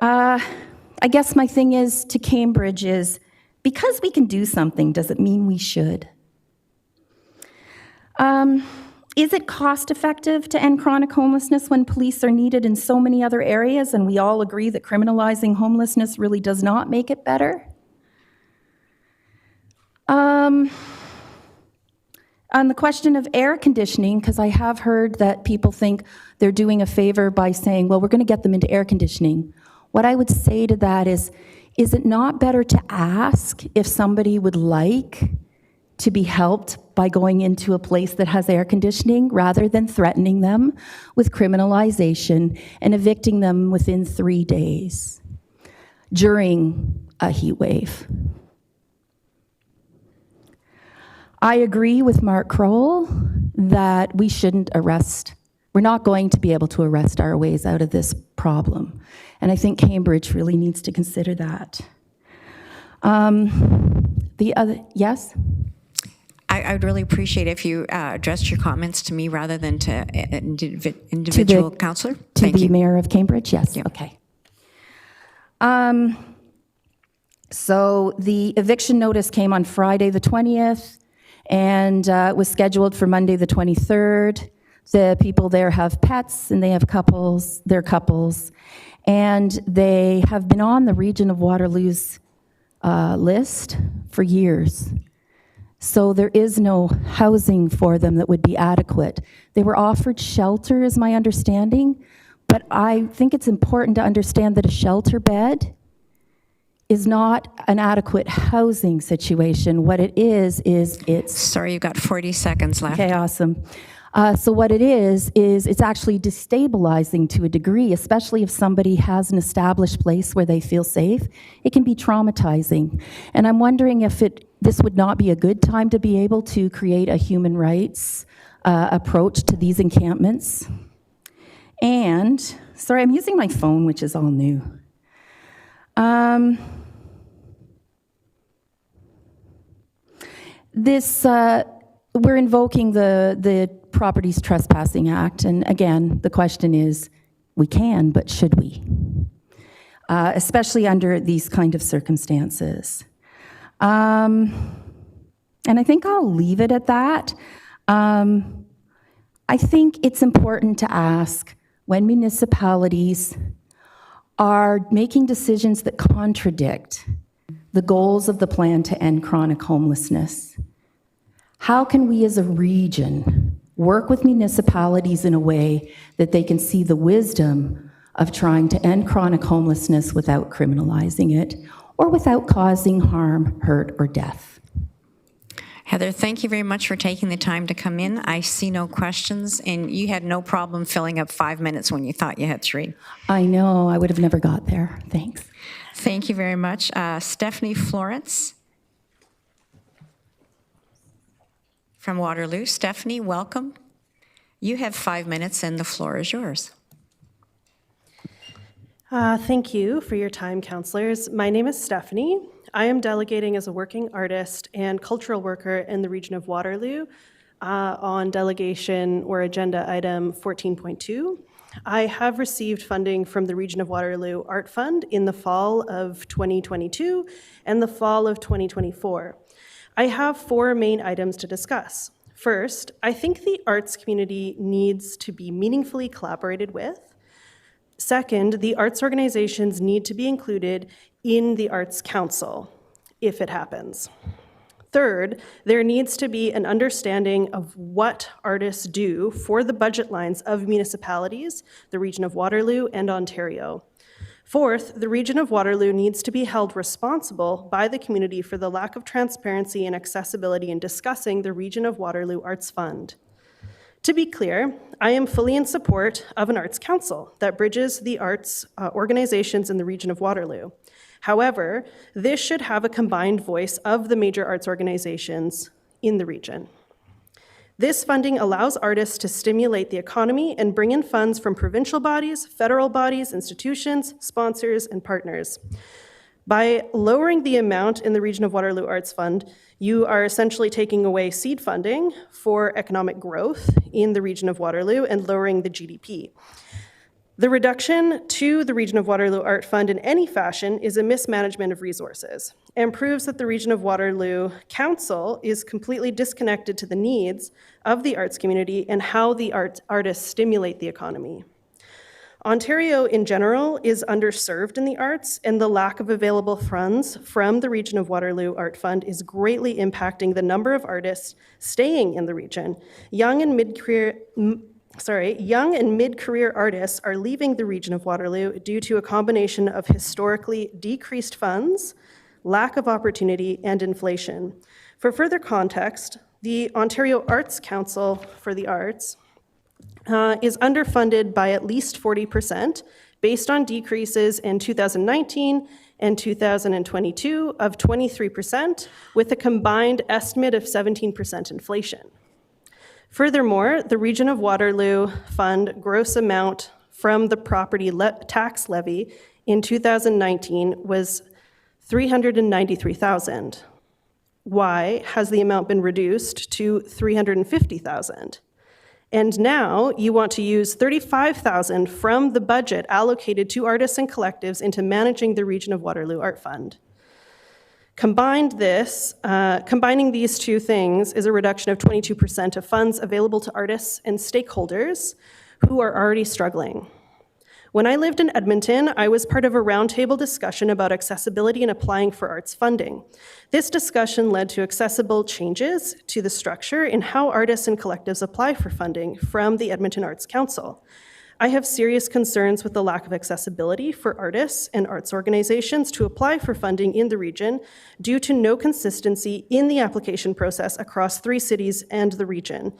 I guess my thing is to Cambridge is, because we can do something, does it mean we should? Is it cost effective to end chronic homelessness when police are needed in so many other areas and we all agree that criminalizing homelessness really does not make it better? On the question of air conditioning, because I have heard that people think they're doing a favor by saying, well, we're going to get them into air conditioning. What I would say to that is it not better to ask if somebody would like to be helped by going into a place that has air conditioning rather than threatening them with criminalization and evicting them within 3 days during a heat wave? I agree with Mark Kroll that we shouldn't arrest. We're not going to be able to arrest our ways out of this problem. And I think Cambridge really needs to consider that. Yes? I would really appreciate if you addressed your comments to me rather than to individual counselor. To the mayor of Cambridge? Yes, okay. So the eviction notice came on Friday the 20th, and it was scheduled for Monday the 23rd. The people there have pets, and they have couples, they're couples, and they have been on the region of Waterloo's list for years. So there is no housing for them that would be adequate. They were offered shelter, is my understanding, but I think it's important to understand that a shelter bed is not an adequate housing situation. What it is it's... Sorry, you've got 40 seconds left. Okay, awesome. So what it is it's actually destabilizing to a degree, especially if somebody has an established place where they feel safe. It can be traumatizing. And I'm wondering if this would not be a good time to be able to create a human rights approach to these encampments. And, sorry, I'm using my phone, which is all new. We're invoking the Properties Trespassing Act, and again, the question is, we can, but should we? Especially under these kind of circumstances. And I think I'll leave it at that. I think it's important to ask when municipalities are making decisions that contradict the goals of the plan to end chronic homelessness. How can we as a region work with municipalities in a way that they can see the wisdom of trying to end chronic homelessness without criminalizing it or without causing harm, hurt, or death? Heather, thank you very much for taking the time to come in. I see no questions, and you had no problem filling up 5 minutes when you thought you had 3. I know, I would have never got there. Thanks. Thank you very much. Stephanie Florence from Waterloo. Stephanie, welcome. You have 5 minutes, and the floor is yours. Thank you for your time, councillors. My name is Stephanie. I am delegating as a working artist and cultural worker in the region of Waterloo on delegation or agenda item 14.2. I have received funding from the Region of Waterloo Art Fund in the fall of 2022 and the fall of 2024. I have 4 main items to discuss. First, I think the arts community needs to be meaningfully collaborated with. Second, the arts organizations need to be included in the Arts Council, if it happens. Third, there needs to be an understanding of what artists do for the budget lines of municipalities, the Region of Waterloo, and Ontario. Fourth, the Region of Waterloo needs to be held responsible by the community for the lack of transparency and accessibility in discussing the Region of Waterloo Arts Fund. To be clear, I am fully in support of an arts council that bridges the arts organizations in the Region of Waterloo. However, this should have a combined voice of the major arts organizations in the region. This funding allows artists to stimulate the economy and bring in funds from provincial bodies, federal bodies, institutions, sponsors, and partners. By lowering the amount in the Region of Waterloo Arts Fund, you are essentially taking away seed funding for economic growth in the Region of Waterloo and lowering the GDP. The reduction to the Region of Waterloo Art Fund in any fashion is a mismanagement of resources and proves that the Region of Waterloo Council is completely disconnected to the needs of the arts community and how the artists stimulate the economy. Ontario in general is underserved in the arts, and the lack of available funds from the Region of Waterloo Art Fund is greatly impacting the number of artists staying in the region. Young and mid-career artists are leaving the Region of Waterloo due to a combination of historically decreased funds, lack of opportunity, and inflation. For further context, the Ontario Arts Council for the Arts is underfunded by at least 40% based on decreases in 2019 and 2022 of 23%, with a combined estimate of 17% inflation. Furthermore, the Region of Waterloo Fund gross amount from the property tax levy in 2019 was $393,000. Why has the amount been reduced to $350,000? And now you want to use $35,000 from the budget allocated to artists and collectives into managing the Region of Waterloo Art Fund. Combining these two things is a reduction of 22% of funds available to artists and stakeholders who are already struggling. When I lived in Edmonton, I was part of a roundtable discussion about accessibility and applying for arts funding. This discussion led to accessible changes to the structure in how artists and collectives apply for funding from the Edmonton Arts Council. I have serious concerns with the lack of accessibility for artists and arts organizations to apply for funding in the region due to no consistency in the application process across 3 cities and the region.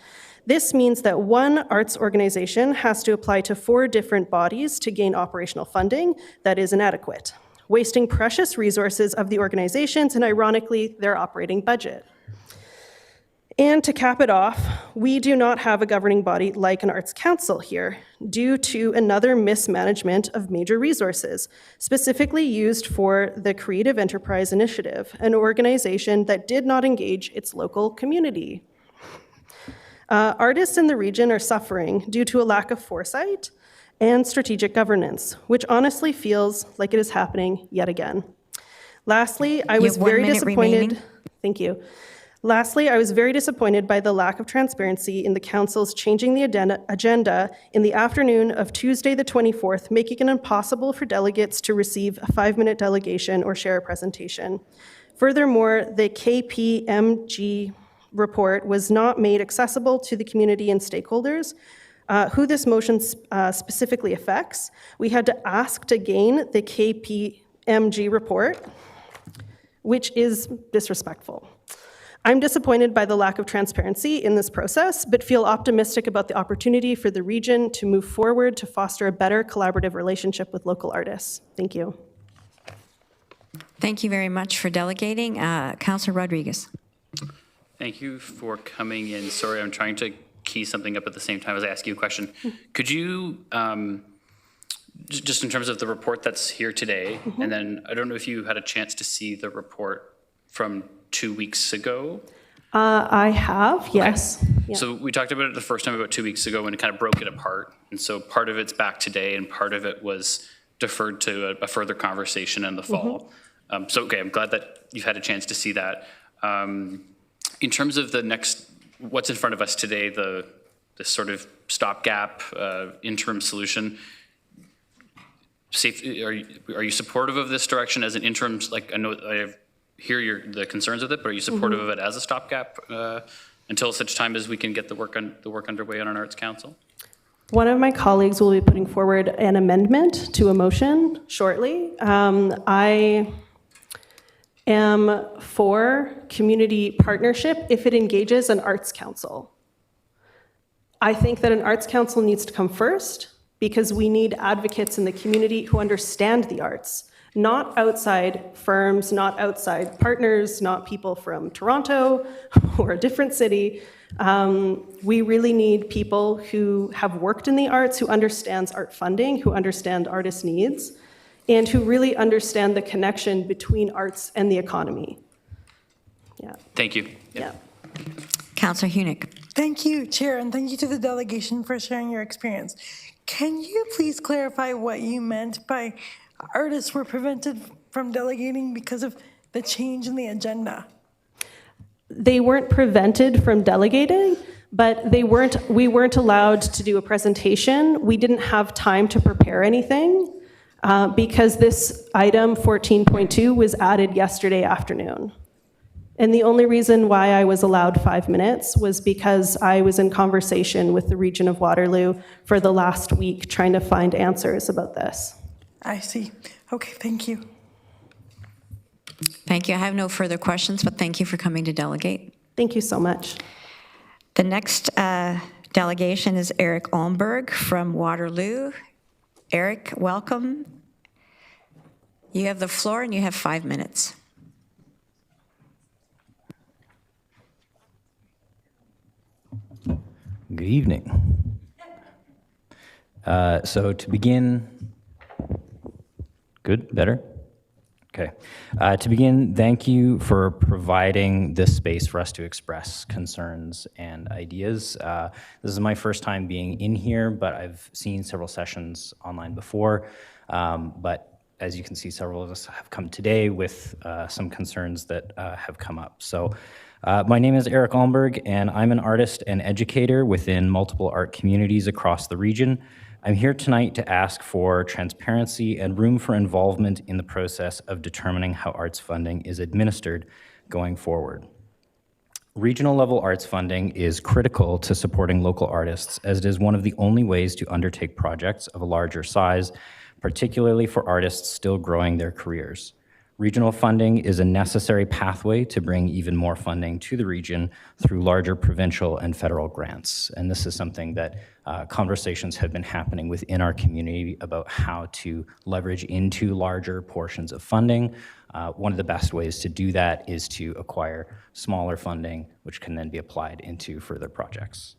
This means that one arts organization has to apply to 4 different bodies to gain operational funding that is inadequate, wasting precious resources of the organizations and, ironically, their operating budget. And to cap it off, we do not have a governing body like an arts council here due to another mismanagement of major resources, specifically used for the Creative Enterprise Initiative, an organization that did not engage its local community. Artists in the region are suffering due to a lack of foresight and strategic governance, which honestly feels like it is happening yet again. Lastly, I was very disappointed. Thank you. Lastly, I was very disappointed by the lack of transparency in the council's changing the agenda in the afternoon of Tuesday the 24th, making it impossible for delegates to receive a 5-minute delegation or share a presentation. Furthermore, the KPMG report was not made accessible to the community and stakeholders who this motion specifically affects. We had to ask to gain the KPMG report, which is disrespectful. I'm disappointed by the lack of transparency in this process, but feel optimistic about the opportunity for the region to move forward to foster a better collaborative relationship with local artists. Thank you. Thank you very much for delegating. Councillor Rodriguez. Thank you for coming in. Sorry, I'm trying to key something up at the same time as I ask you a question. Could you, just in terms of the report that's here today, and then I don't know if you had a chance to see the report from 2 weeks ago? I have, yes. Yeah. So we talked about it the first time about 2 weeks ago when it kind of broke it apart. And so part of it's back today and part of it was deferred to a further conversation in the fall. Okay, I'm glad that you've had a chance to see that. In terms of the next, what's in front of us today, this sort of stopgap interim solution, are you supportive of this direction as an interim? Like, I know I hear the concerns with it, but are you supportive of it as a stopgap until such time as we can get the work underway on an arts council? One of my colleagues will be putting forward an amendment to a motion shortly. I am for community partnership if it engages an arts council. I think that an arts council needs to come first because we need advocates in the community who understand the arts, not outside firms, not outside partners, not people from Toronto or a different city. We really need people who have worked in the arts, who understands art funding, who understand artist needs. and who really understand the connection between arts and the economy. Yeah. Thank you. Yeah. Councillor Hunick. Thank you, Chair, and thank you to the delegation for sharing your experience. Can you please clarify what you meant by artists were prevented from delegating because of the change in the agenda? They weren't prevented from delegating, but we weren't allowed to do a presentation. We didn't have time to prepare anything because this item 14.2 was added yesterday afternoon. And the only reason why I was allowed 5 minutes was because I was in conversation with the region of Waterloo for the last week trying to find answers about this. I see. Okay, thank you. Thank you. I have no further questions, but thank you for coming to delegate. Thank you so much. The next delegation is Eric Olmberg from Waterloo. Eric, welcome. You have the floor and you have 5 minutes. Good evening. So to begin, good, better? Okay. To begin, thank you for providing this space for us to express concerns and ideas. This is my first time being in here, but I've seen several sessions online before. But as you can see, several of us have come today with some concerns that have come up. So my name is Eric Olmberg, and I'm an artist and educator within multiple art communities across the region. I'm here tonight to ask for transparency and room for involvement in the process of determining how arts funding is administered going forward. Regional level arts funding is critical to supporting local artists, as it is one of the only ways to undertake projects of a larger size, particularly for artists still growing their careers. Regional funding is a necessary pathway to bring even more funding to the region through larger provincial and federal grants. And this is something that conversations have been happening within our community about how to leverage into larger portions of funding. One of the best ways to do that is to acquire smaller funding, which can then be applied into further projects.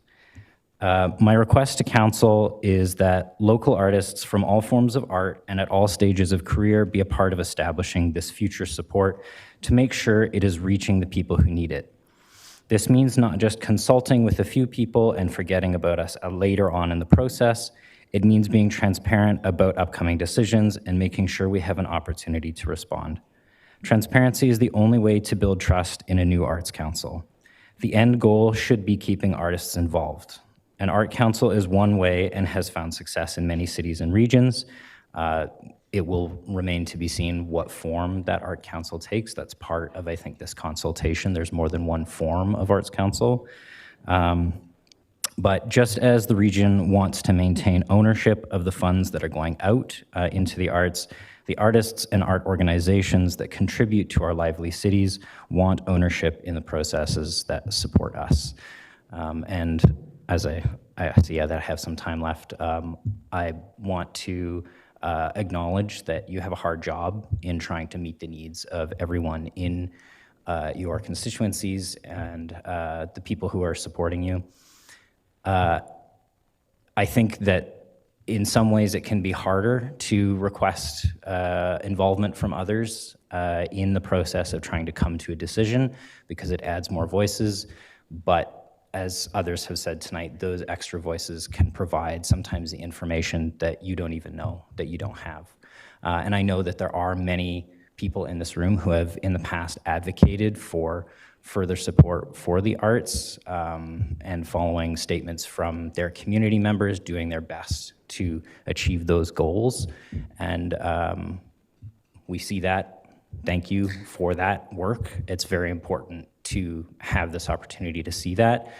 My request to council is that local artists from all forms of art and at all stages of career be a part of establishing this future support to make sure it is reaching the people who need it. This means not just consulting with a few people and forgetting about us later on in the process. It means being transparent about upcoming decisions and making sure we have an opportunity to respond. Transparency is the only way to build trust in a new arts council. The end goal should be keeping artists involved. An art council is one way and has found success in many cities and regions. It will remain to be seen what form that art council takes. That's part of, I think, this consultation. There's more than one form of arts council. But just as the region wants to maintain ownership of the funds that are going out into the arts, the artists and art organizations that contribute to our lively cities want ownership in the processes that support us. And as I see that I have some time left, I want to acknowledge that you have a hard job in trying to meet the needs of everyone in your constituencies and the people who are supporting you. I think that in some ways it can be harder to request involvement from others in the process of trying to come to a decision because it adds more voices, but as others have said tonight, those extra voices can provide sometimes the information that you don't even know, that you don't have. And I know that there are many people in this room who have in the past advocated for further support for the arts and following statements from their community members doing their best to achieve those goals. And we see that. Thank you for that work. It's very important to have this opportunity to see that.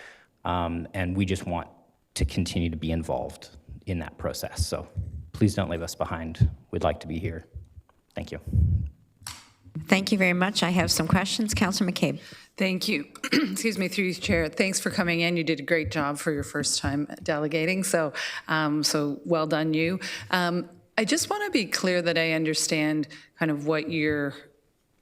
And we just want to continue to be involved in that process. So please don't leave us behind. We'd like to be here. Thank you. Thank you very much. I have some questions. Councillor McCabe. Thank you. Excuse me, through you, Chair. Thanks for coming in. You did a great job for your first time delegating. So, so well done, you. I just want to be clear that I understand kind of what you're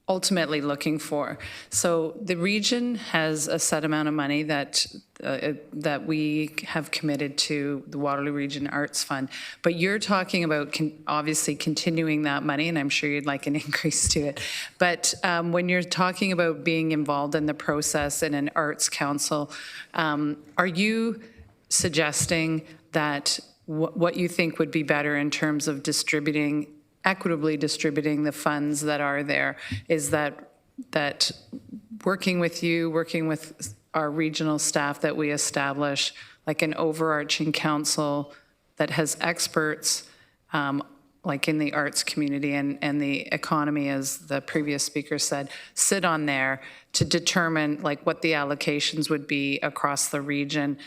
ultimately looking for. So the region has a set amount of money that that we have committed to the Waterloo Region Arts Fund, but you're talking about obviously continuing that money, and I'm sure you'd like an increase to it. But when you're talking about being involved in the process in an arts council, are you suggesting that what you think would be better in terms of equitably distributing the funds that are there, is that working with you, working with our regional staff, that we establish like an overarching council that has experts like in the arts community and the economy, as the previous speaker said, sit on there to determine like what the allocations would be across the region,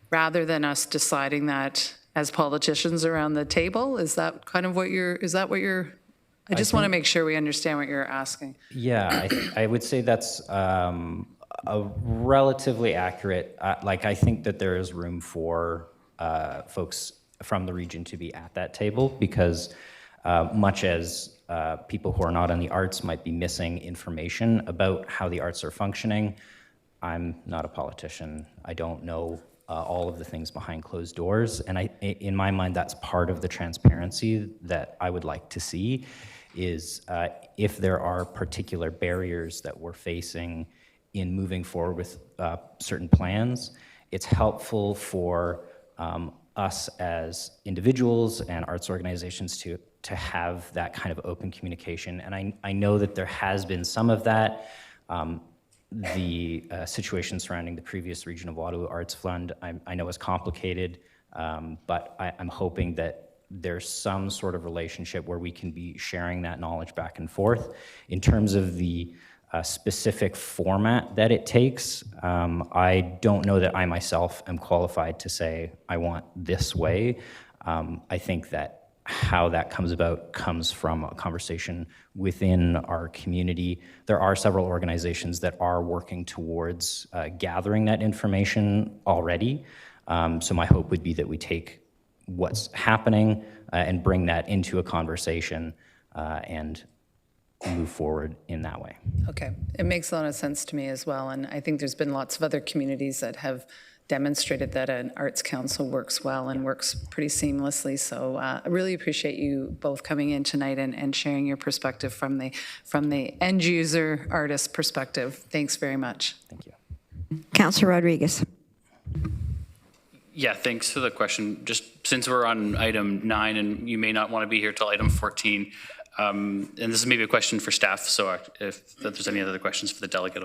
rather than us deciding that as politicians around the table? Is that kind of what you're, I just want to make sure we understand what you're asking. Yeah, I would say that's a relatively accurate, like I think that there is room for folks from the region to be at that table, because much as people who are not in the arts might be missing information about how the arts are functioning, I'm not a politician. I don't know all of the things behind closed doors. And in my mind, that's part of the transparency that I would like to see, is if there are particular barriers that we're facing in moving forward with certain plans, it's helpful for us as individuals and arts organizations to have that kind of open communication. And I know that there has been some of that. The situation surrounding the previous Region of Waterloo Arts Fund, I know is complicated, but I'm hoping that there's some sort of relationship where we can be sharing that knowledge back and forth. In terms of the specific format that it takes, I don't know that I myself am qualified to say I want this way. I think that how that comes about comes from a conversation within our community. There are several organizations that are working towards gathering that information already. So my hope would be that we take what's happening and bring that into a conversation and move forward in that way. Okay, it makes a lot of sense to me as well, and I think there's been lots of other communities that have demonstrated that an arts council works well and works pretty seamlessly. So I really appreciate you both coming in tonight and sharing your perspective from the end user artist perspective. Thanks very much. Thank you. Councillor Rodriguez. Yeah, thanks for the question. Just since we're on item 9 and you may not want to be here till item 14, and this is maybe a question for staff, so if there's any other questions for the delegate,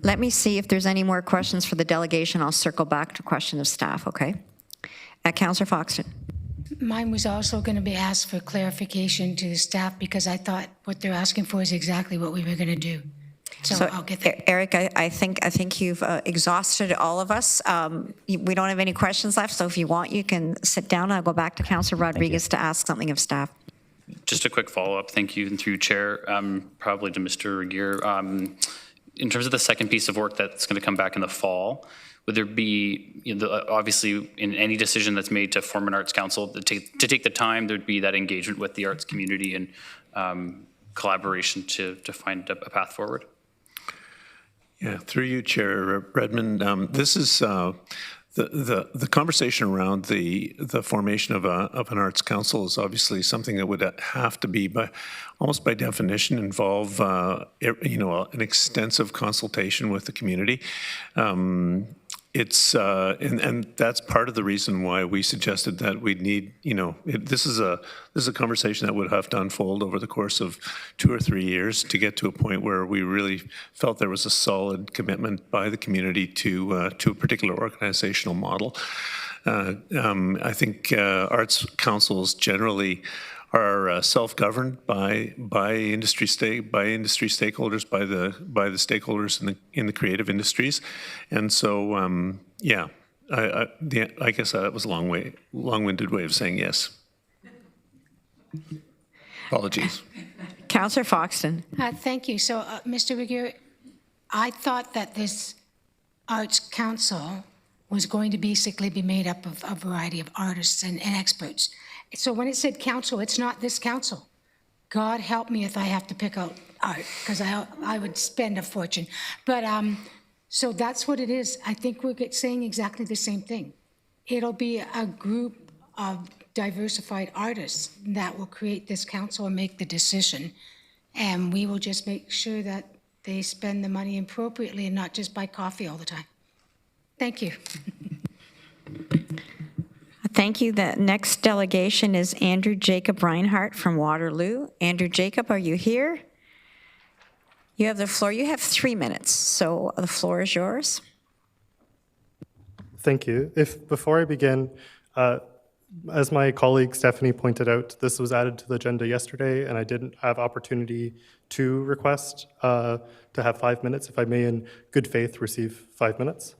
Let me see if there's any more questions for the delegation. I'll circle back to question of staff, okay? Councillor Foxton. Mine was also going to be asked for clarification to the staff, because I thought what they're asking for is exactly what we were going to do. So I'll get that. Eric, I think you've exhausted all of us. We don't have any questions left, so if you want, you can sit down. I'll go back to Councillor Rodriguez to ask something of staff. just a quick follow-up. Thank you, and through Chair, probably to Mr. Regier. In terms of the second piece of work that's going to come back in the fall, would there be, obviously, in any decision that's made to form an arts council, to take the time, there'd be that engagement with the arts community and collaboration to find a path forward? Yeah, through you, Chair Redmond. This is the conversation around the formation of an arts council is obviously something that would have to be, almost by definition, involve an extensive consultation with the community. It's and that's part of the reason why we suggested that we need, this is a conversation that would have to unfold over the course of 2 or 3 years to get to a point where we really felt there was a solid commitment by the community to a particular organizational model. I think arts councils generally are self-governed by industry stakeholders, by the stakeholders in the creative industries, and so I guess that was a long-winded way of saying yes. Apologies. Councillor Foxton. Thank you. So, Mr. Regier, I thought that this Arts Council was going to basically be made up of a variety of artists and experts. So when it said council, it's not this council. God help me if I have to pick out art, because I would spend a fortune. But, so that's what it is. I think we're saying exactly the same thing. It'll be a group of diversified artists that will create this council and make the decision. And we will just make sure that they spend the money appropriately and not just buy coffee all the time. Thank you. Thank you. The next delegation is Andrew Jacob Reinhardt from Waterloo. Andrew Jacob, are you here? You have the floor. You have 3 minutes, so the floor is yours. Thank you. Before I begin, as my colleague Stephanie pointed out, this was added to the agenda yesterday, and I didn't have opportunity to request to have 5 minutes. If I may, in good faith, receive 5 minutes.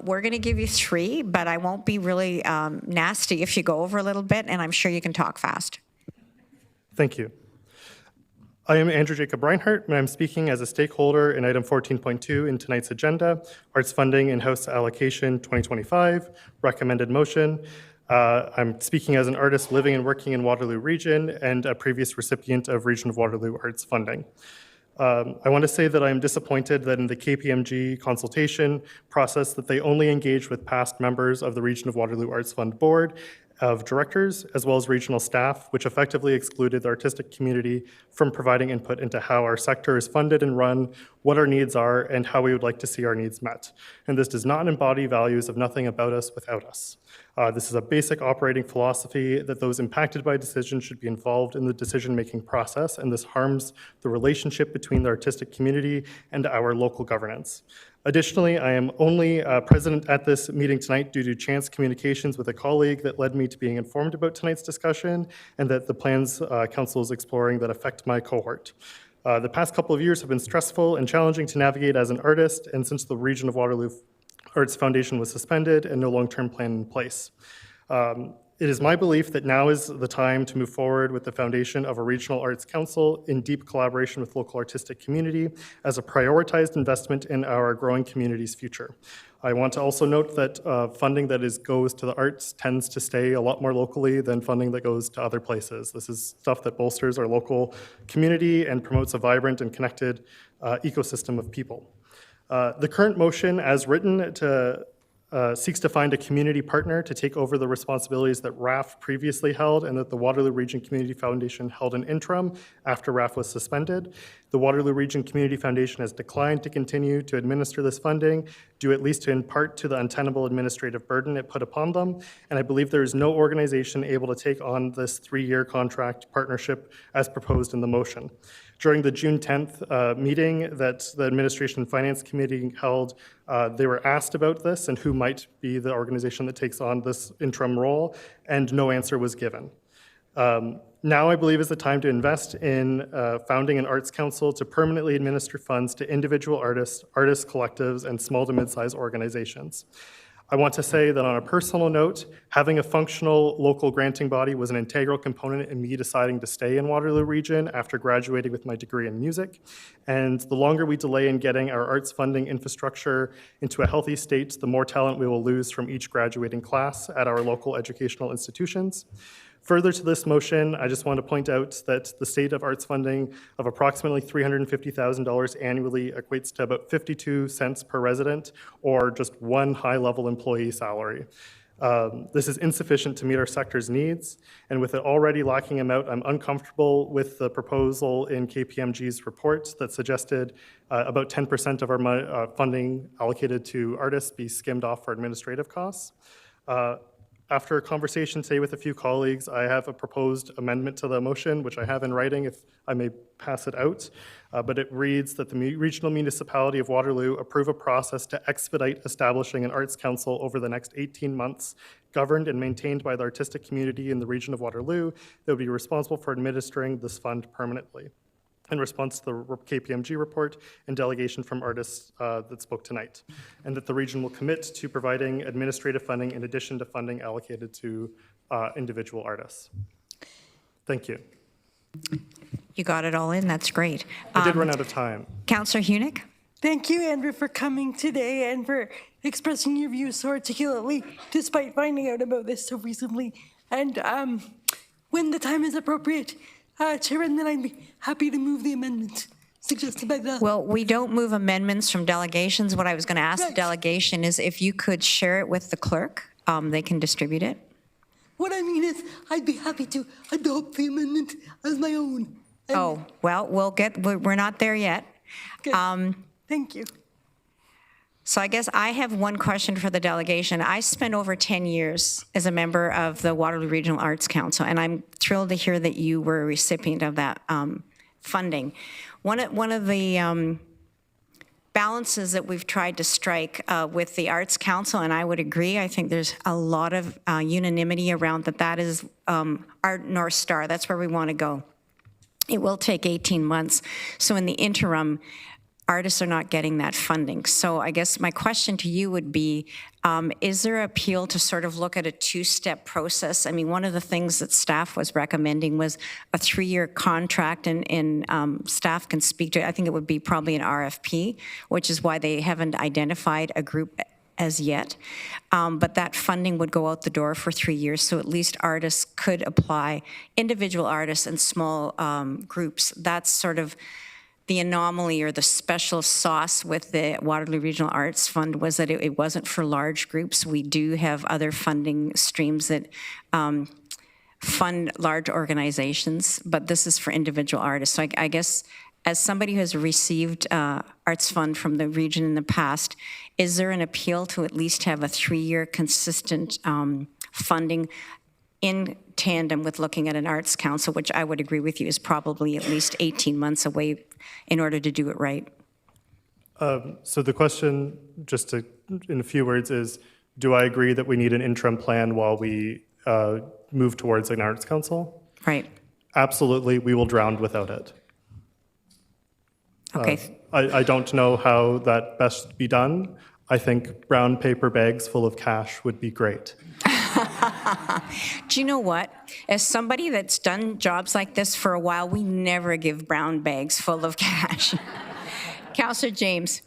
We're going to give you 3, but I won't be really nasty if you go over a little bit, and I'm sure you can talk fast. Thank you. I am Andrew Jacob Reinhardt, and I'm speaking as a stakeholder in item 14.2 in tonight's agenda, Arts Funding in-House Allocation 2025, recommended motion. I'm speaking as an artist living and working in Waterloo Region and a previous recipient of Region of Waterloo Arts Funding. I want to say that I'm disappointed that in the KPMG consultation process that they only engaged with past members of the Region of Waterloo Arts Fund Board of Directors, as well as regional staff, which effectively excluded the artistic community from providing input into how our sector is funded and run, what our needs are, and how we would like to see our needs met. And this does not embody values of nothing about us without us. This is a basic operating philosophy that those impacted by decisions should be involved in the decision-making process, and this harms the relationship between the artistic community and our local governance. Additionally, I am only present at this meeting tonight due to chance communications with a colleague that led me to being informed about tonight's discussion and that the plans council is exploring that affect my cohort. The past couple of years have been stressful and challenging to navigate as an artist, and since the Region of Waterloo Arts Foundation was suspended and no long-term plan in place. It is my belief that now is the time to move forward with the foundation of a regional arts council in deep collaboration with local artistic community as a prioritized investment in our growing community's future. I want to also note that funding that goes to the arts tends to stay a lot more locally than funding that goes to other places. This is stuff that bolsters our local community and promotes a vibrant and connected ecosystem of people. The current motion, as written, seeks to find a community partner to take over the responsibilities that RAF previously held and that the Waterloo Region Community Foundation held in interim after RAF was suspended. The Waterloo Region Community Foundation has declined to continue to administer this funding, due at least in part to the untenable administrative burden it put upon them, and I believe there is no organization able to take on this 3-year contract partnership as proposed in the motion. During the June 10th meeting that the Administration and Finance Committee held, they were asked about this and who might be the organization that takes on this interim role, and no answer was given. Now I believe is the time to invest in founding an arts council to permanently administer funds to individual artists, artist collectives, and small to mid-sized organizations. I want to say that on a personal note, having a functional local granting body was an integral component in me deciding to stay in Waterloo Region after graduating with my degree in music. And the longer we delay in getting our arts funding infrastructure into a healthy state, the more talent we will lose from each graduating class at our local educational institutions. Further to this motion, I just want to point out that the state of arts funding of approximately $350,000 annually equates to about 52 cents per resident, or just one high-level employee salary. This is insufficient to meet our sector's needs, and with it already lacking amount, I'm uncomfortable with the proposal in KPMG's report that suggested about 10% of our funding allocated to artists be skimmed off for administrative costs. After a conversation today with a few colleagues, I have a proposed amendment to the motion, which I have in writing if I may pass it out. But it reads that the Regional Municipality of Waterloo approve a process to expedite establishing an arts council over the next 18 months, governed and maintained by the artistic community in the region of Waterloo that would be responsible for administering this fund permanently. In response to the KPMG report and delegation from artists that spoke tonight, and that the region will commit to providing administrative funding in addition to funding allocated to individual artists. Thank you. You got it all in, that's great. I did run out of time. Councillor Hunick? Thank you, Andrew, for coming today and for expressing your views so articulately, despite finding out about this so recently. And when the time is appropriate, Chair Redmond, I'd be happy to move the amendment suggested by the... Well, we don't move amendments from delegations. What I was going to ask the delegation is if you could share it with the clerk, they can distribute it. What I mean is, I'd be happy to adopt the amendment as my own. Oh, well, we're not there yet. Thank you. So I guess I have one question for the delegation. I spent over 10 years as a member of the Waterloo Regional Arts Council, and I'm thrilled to hear that you were a recipient of that funding. One of the balances that we've tried to strike with the Arts Council, and I would agree, I think there's a lot of unanimity around that is our North Star. That's where we want to go. It will take 18 months. So in the interim, artists are not getting that funding. So I guess my question to you would be, is there an appeal to sort of look at a two-step process? I mean, one of the things that staff was recommending was a 3-year contract, and staff can speak to it. I think it would be probably an RFP, which is why they haven't identified a group as yet. But that funding would go out the door for 3 years, so at least artists could apply, individual artists and small groups. That's sort of the anomaly or the special sauce with the Waterloo Regional Arts Fund, was that it wasn't for large groups. We do have other funding streams that fund large organizations, but this is for individual artists. So I guess as somebody who has received arts fund from the region in the past, is there an appeal to at least have a 3-year consistent funding in tandem with looking at an arts council, which I would agree with you is probably at least 18 months away in order to do it right? So the question, in a few words, is, do I agree that we need an interim plan while we move towards an arts council? Right. Absolutely, we will drown without it. Okay. I don't know how that best be done. I think brown paper bags full of cash would be great. Do you know what? As somebody that's done jobs like this for a while, we never give brown bags full of cash. Councillor James.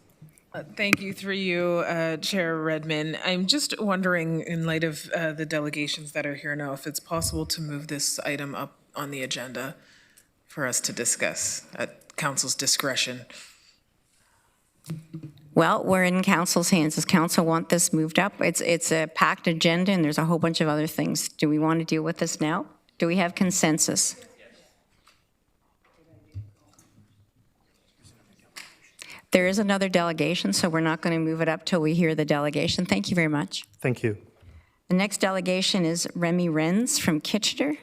Thank you, through you, Chair Redmond. I'm just wondering, in light of the delegations that are here now, if it's possible to move this item up on the agenda for us to discuss at council's discretion. Well, we're in council's hands. Does council want this moved up? It's a packed agenda, and there's a whole bunch of other things. Do we want to deal with this now? Do we have consensus? There is another delegation, so we're not going to move it up till we hear the delegation. Thank you very much. Thank you. The next delegation is Remy Renz from Kitchener.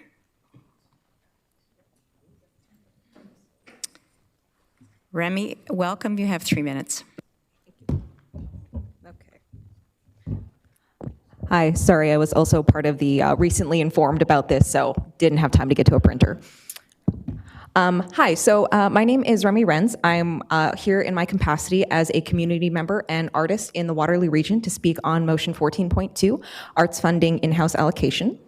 Remy, welcome. You have 3 minutes. Hi, sorry, I was also part of the recently informed about this, so didn't have time to get to a printer. Hi, so my name is Remy Renz. I'm here in my capacity as a community member and artist in the Waterloo region to speak on motion 14.2, arts funding in-house allocation.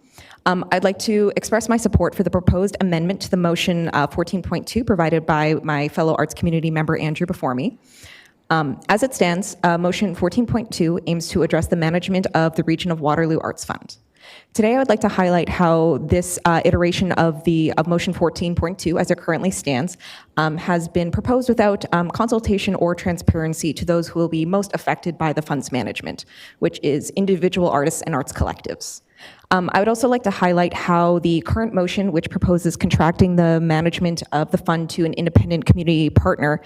I'd like to express my support for the proposed amendment to the motion 14.2 provided by my fellow arts community member Andrew before me. As it stands, motion 14.2 aims to address the management of the Region of Waterloo Arts Fund. Today, I would like to highlight how this iteration of motion 14.2, as it currently stands, has been proposed without consultation or transparency to those who will be most affected by the fund's management, which is individual artists and arts collectives. I would also like to highlight how the current motion, which proposes contracting the management of the fund to an independent community partner,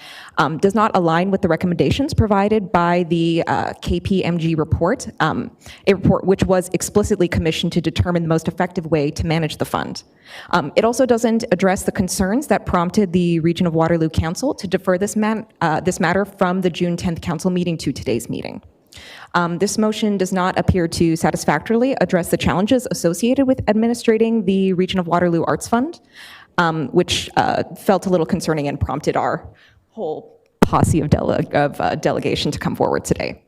does not align with the recommendations provided by the KPMG report, a report which was explicitly commissioned to determine the most effective way to manage the fund. It also doesn't address the concerns that prompted the Region of Waterloo Council to defer this matter from the June 10th council meeting to today's meeting. This motion does not appear to satisfactorily address the challenges associated with administrating the Region of Waterloo Arts Fund, which felt a little concerning and prompted our whole posse of delegation to come forward today.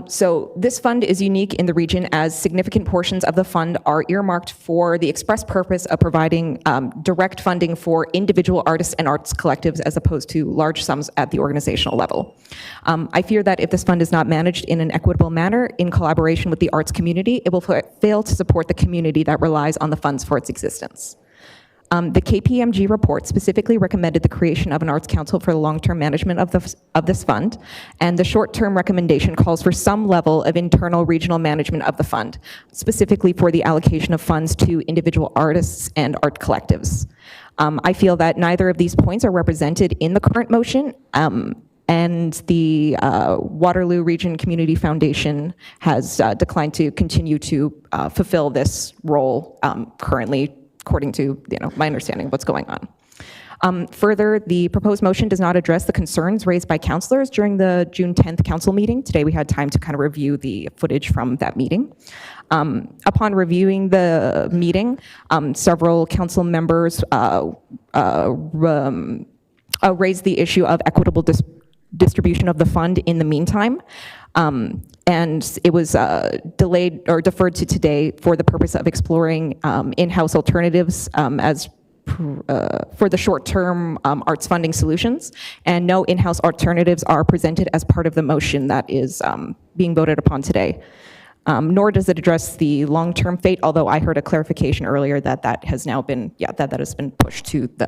So this fund is unique in the region as significant portions of the fund are earmarked for the express purpose of providing direct funding for individual artists and arts collectives as opposed to large sums at the organizational level. I fear that if this fund is not managed in an equitable manner in collaboration with the arts community, it will fail to support the community that relies on the funds for its existence. The KPMG report specifically recommended the creation of an Arts Council for the long-term management of this fund, and the short-term recommendation calls for some level of internal regional management of the fund, specifically for the allocation of funds to individual artists and art collectives. I feel that neither of these points are represented in the current motion, and the Waterloo Region Community Foundation has declined to continue to fulfill this role currently, according to my understanding of what's going on. Further, the proposed motion does not address the concerns raised by councillors during the June 10th council meeting. Today we had time to kind of review the footage from that meeting. Upon reviewing the meeting, several council members raised the issue of equitable distribution of the fund in the meantime. And it was delayed or deferred to today for the purpose of exploring in-house alternatives for the short-term arts funding solutions. And no in-house alternatives are presented as part of the motion that is being voted upon today. Nor does it address the long-term fate, although I heard a clarification earlier that has now been, that has been pushed to the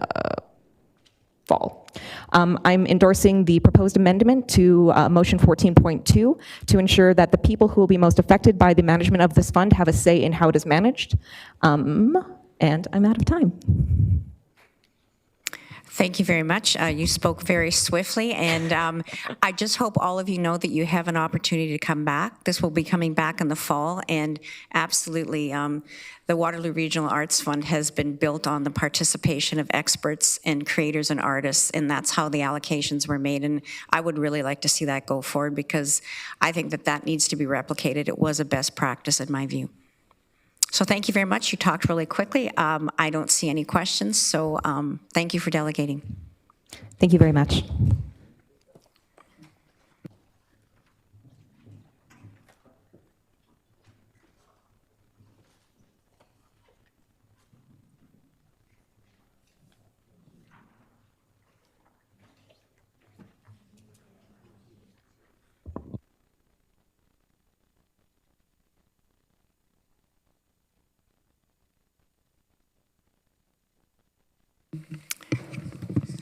fall. I'm endorsing the proposed amendment to motion 14.2 to ensure that the people who will be most affected by the management of this fund have a say in how it is managed. And I'm out of time. Thank you very much. You spoke very swiftly, and I just hope all of you know that you have an opportunity to come back. This will be coming back in the fall, and absolutely, the Waterloo Regional Arts Fund has been built on the participation of experts and creators and artists, and that's how the allocations were made, and I would really like to see that go forward because I think that needs to be replicated. It was a best practice in my view. So thank you very much. You talked really quickly. I don't see any questions, so thank you for delegating. Thank you very much.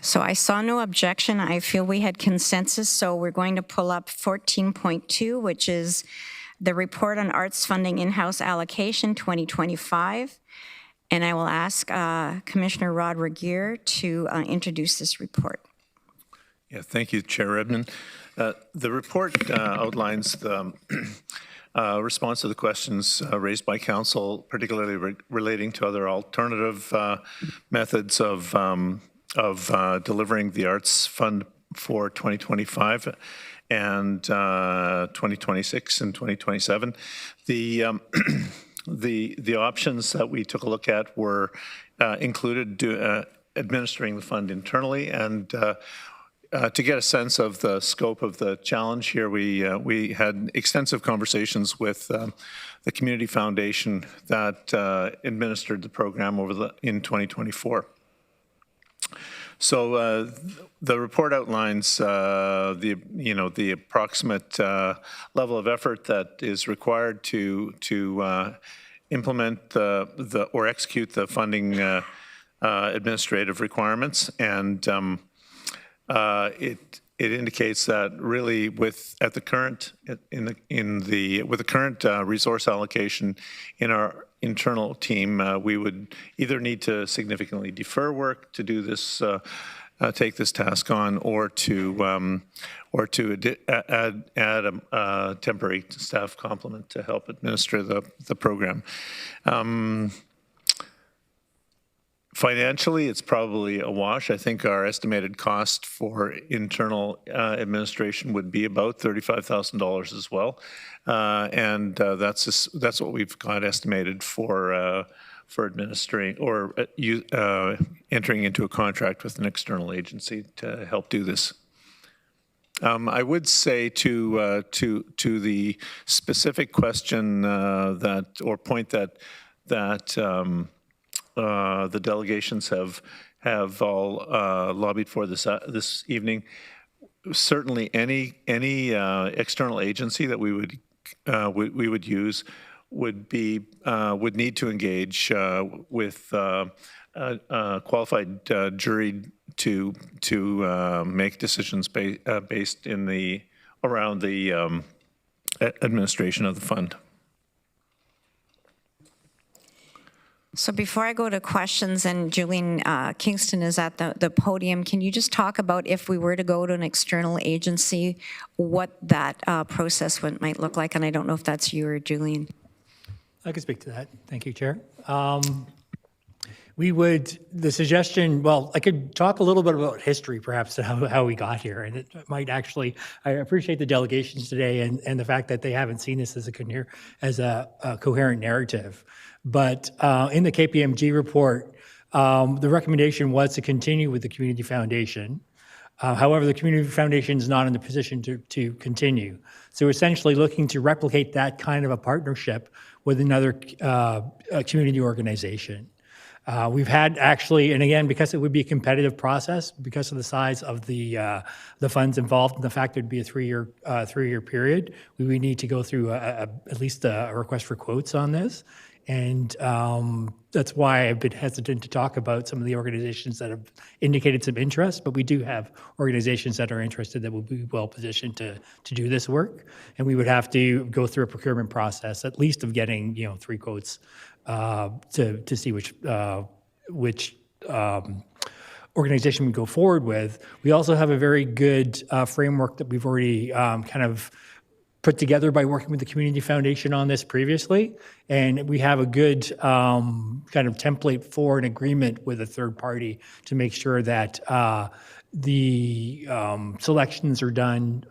So I saw no objection. I feel we had consensus, so we're going to pull up 14.2, which is the report on arts funding in-house allocation 2025. And I will ask Commissioner Rod Regier to introduce this report. Yeah, thank you, Chair Redmond. The report outlines the response to the questions raised by Council, particularly relating to other alternative methods of delivering the Arts Fund for 2025 and 2026 and 2027. The options that we took a look at were included administering the fund internally, and to get a sense of the scope of the challenge here, we had extensive conversations with the Community Foundation that administered the program in 2024. So the report outlines the approximate level of effort that is required to implement or execute the funding administrative requirements, and it indicates that really with the current resource allocation in our internal team, we would either need to significantly defer work to do this, take this task on, or to add a temporary staff complement to help administer the program. Financially, it's probably a wash. I think our estimated cost for internal administration would be about $35,000 as well, and that's what we've got estimated for administering or entering into a contract with an external agency to help do this. I would say to the specific question or point that the delegations have all lobbied for this evening. Certainly, any external agency that we would use would need to engage with qualified jury to make decisions based in around the administration of the fund. So before I go to questions, and Julian Kingston is at the podium, can you just talk about if we were to go to an external agency, what that process might look like? And I don't know if that's you or Julian. I can speak to that. Thank you, Chair. The suggestion, well, I could talk a little bit about history, perhaps, how we got here. And it might actually, I appreciate the delegations today and the fact that they haven't seen this as a coherent narrative. But in the KPMG report, the recommendation was to continue with the community foundation. However, the community foundation is not in the position to continue. So we're essentially looking to replicate that kind of a partnership with another community organization. We've had actually, and again, because it would be a competitive process, because of the size of the funds involved and the fact it would be a three-year period, we would need to go through at least a request for quotes on this. And that's why I've been hesitant to talk about some of the organizations that have indicated some interest, but we do have organizations that are interested that will be well positioned to do this work. And we would have to go through a procurement process, at least of getting 3 quotes to see which organization we go forward with. We also have a very good framework that we've already kind of put together by working with the Community Foundation on this previously. And we have a good kind of template for an agreement with a third party to make sure that the selections are done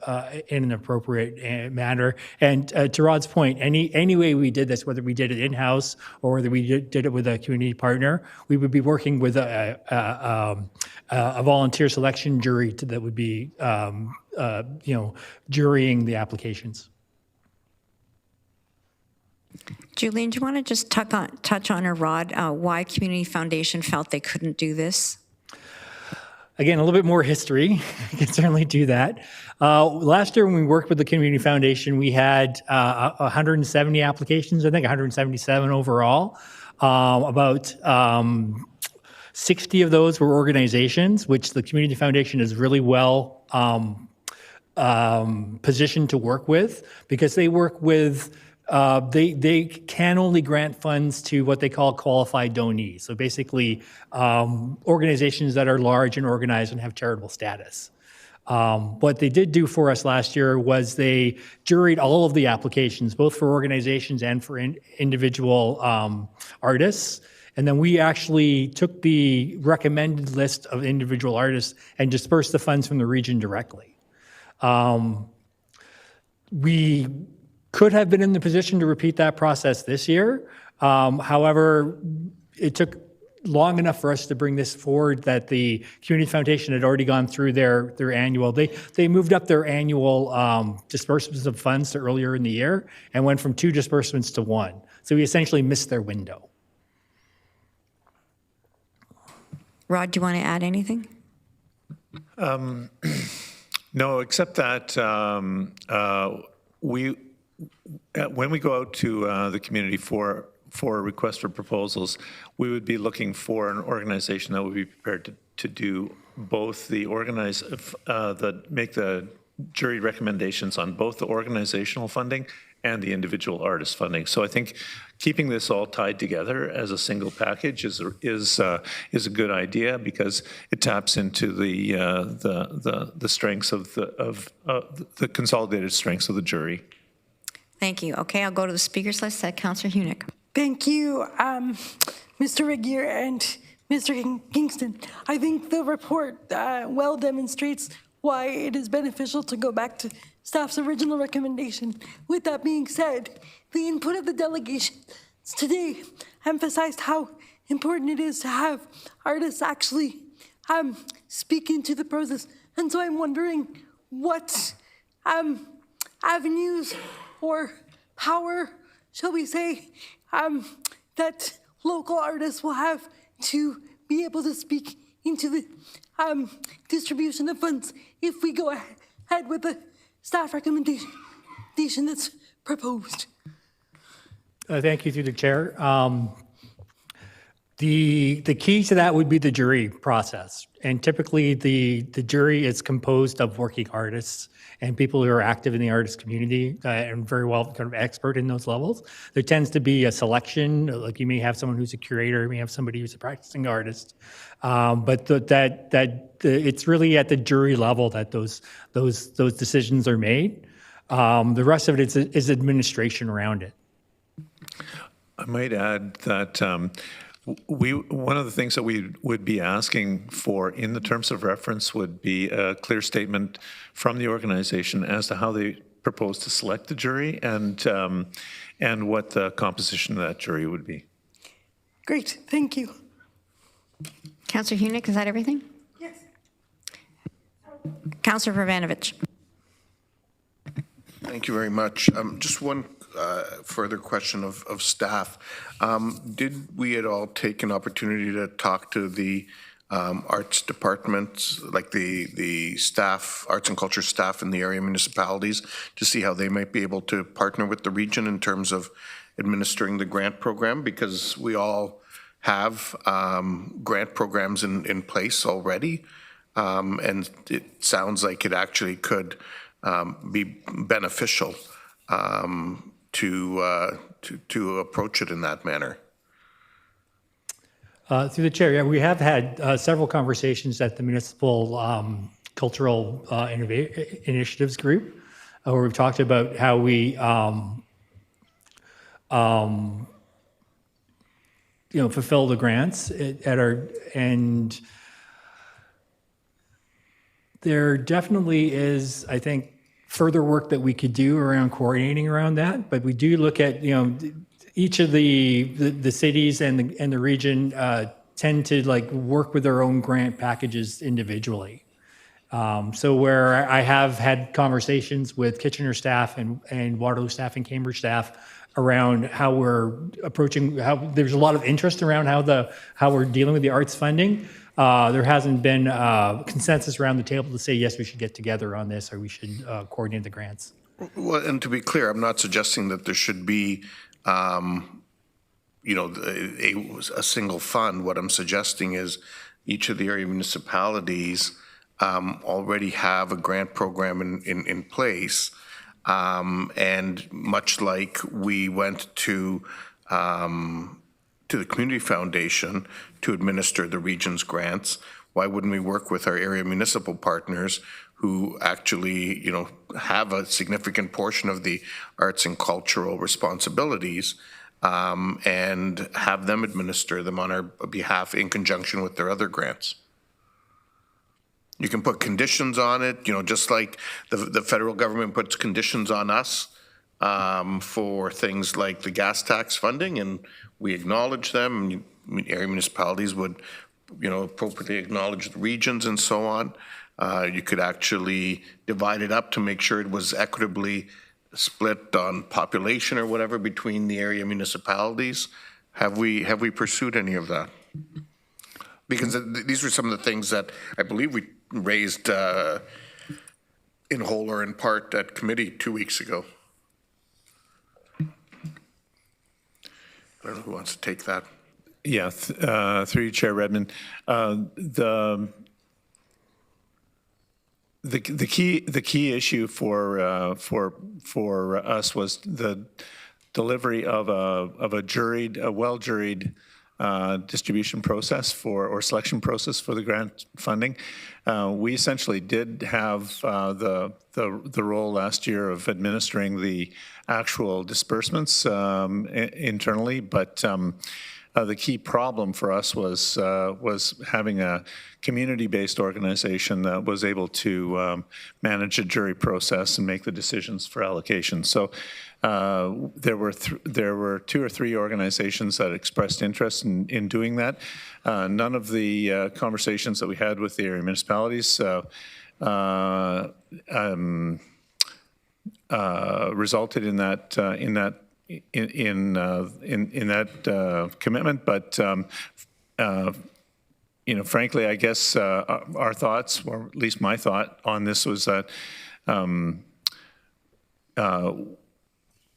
in an appropriate manner. And to Rod's point, any way we did this, whether we did it in-house or whether we did it with a community partner, we would be working with a volunteer selection jury that would be jurying the applications. Julian, do you want to just touch on, or Rod, why Community Foundation felt they couldn't do this? Again, a little bit more history. I can certainly do that. Last year when we worked with the Community Foundation, we had 170 applications, I think 177 overall. About 60 of those were organizations, which the Community Foundation is really well positioned to work with, because they work with they can only grant funds to what they call qualified donees. So basically, organizations that are large and organized and have charitable status. What they did do for us last year was they juried all of the applications, both for organizations and for individual artists. And then we actually took the recommended list of individual artists and dispersed the funds from the region directly. We could have been in the position to repeat that process this year. However, it took long enough for us to bring this forward that the Community Foundation had already gone through their annual. They moved up their annual disbursements of funds to earlier in the year and went from 2 disbursements to 1. So we essentially missed their window. Rod, do you want to add anything? No, except that when we go out to the community for a request for proposals, we would be looking for an organization that would be prepared to do both make the jury recommendations on both the organizational funding and the individual artist funding. So I think keeping this all tied together as a single package is a good idea, because it taps into the strengths of the consolidated strengths of the jury. Thank you. Okay, I'll go to the speakers list. Councillor Hunick. Thank you, Mr. Regier and Mr. Kingston. I think the report well demonstrates why it is beneficial to go back to staff's original recommendation. With that being said, the input of the delegations today emphasized how important it is to have artists actually speak into the process. And so I'm wondering what avenues or power, shall we say, that local artists will have to be able to speak into the distribution of funds if we go ahead with the staff recommendation that's proposed. Thank you, through the chair. The key to that would be the jury process. And typically the jury is composed of working artists and people who are active in the artist community and very well kind of expert in those levels. There tends to be a selection, like you may have someone who's a curator, you may have somebody who's a practicing artist. But it's really at the jury level that those decisions are made. The rest of it is administration around it. I might add that one of the things that we would be asking for in the terms of reference would be a clear statement from the organization as to how they propose to select the jury and what the composition of that jury would be. Great, thank you. Councillor Hunick, is that everything? Yes. Councillor Vravanovich. Thank you very much. Just one further question of staff. Did we at all take an opportunity to talk to the arts departments, like the staff, arts and culture staff in the area municipalities, to see how they might be able to partner with the region in terms of administering the grant program? Because we all have grant programs in place already, and it sounds like it actually could be beneficial to approach it in that manner. Through the chair, yeah, we have had several conversations at the Municipal Cultural Initiatives Group, where we've talked about how we, fulfill the grants at our, and there definitely is, I think, further work that we could do around coordinating around that. But we do look at, each of the cities and the region tend to work with their own grant packages individually. So where I have had conversations with Kitchener staff and Waterloo staff and Cambridge staff around how we're approaching, how there's a lot of interest around how we're dealing with the arts funding. There hasn't been consensus around the table to say, yes, we should get together on this or we should coordinate the grants. Well, and to be clear, I'm not suggesting that there should be a single fund. What I'm suggesting is each of the area municipalities already have a grant program in place. And much like we went to the Community Foundation to administer the region's grants, why wouldn't we work with our area municipal partners who actually, have a significant portion of the arts and cultural responsibilities, and have them administer them on our behalf in conjunction with their other grants? You can put conditions on it, just like the federal government puts conditions on us for things like the gas tax funding, and we acknowledge them. Area municipalities would, appropriately acknowledge the regions and so on. You could actually divide it up to make sure it was equitably split on population or whatever between the area municipalities. Have we pursued any of that? Because these were some of the things that I believe we raised in whole or in part at committee 2 weeks ago. I don't know who wants to take that. Yeah, through you, Chair Redmond. The key issue for us was the delivery of a well-juried distribution process or selection process for the grant funding. We essentially did have the role last year of administering the actual disbursements internally, but the key problem for us was having a community-based organization that was able to manage a jury process and make the decisions for allocation. So there were 2 or 3 organizations that expressed interest in doing that. None of the conversations that we had with the area municipalities resulted in that commitment, but frankly, I guess our thoughts, or at least my thought on this, was that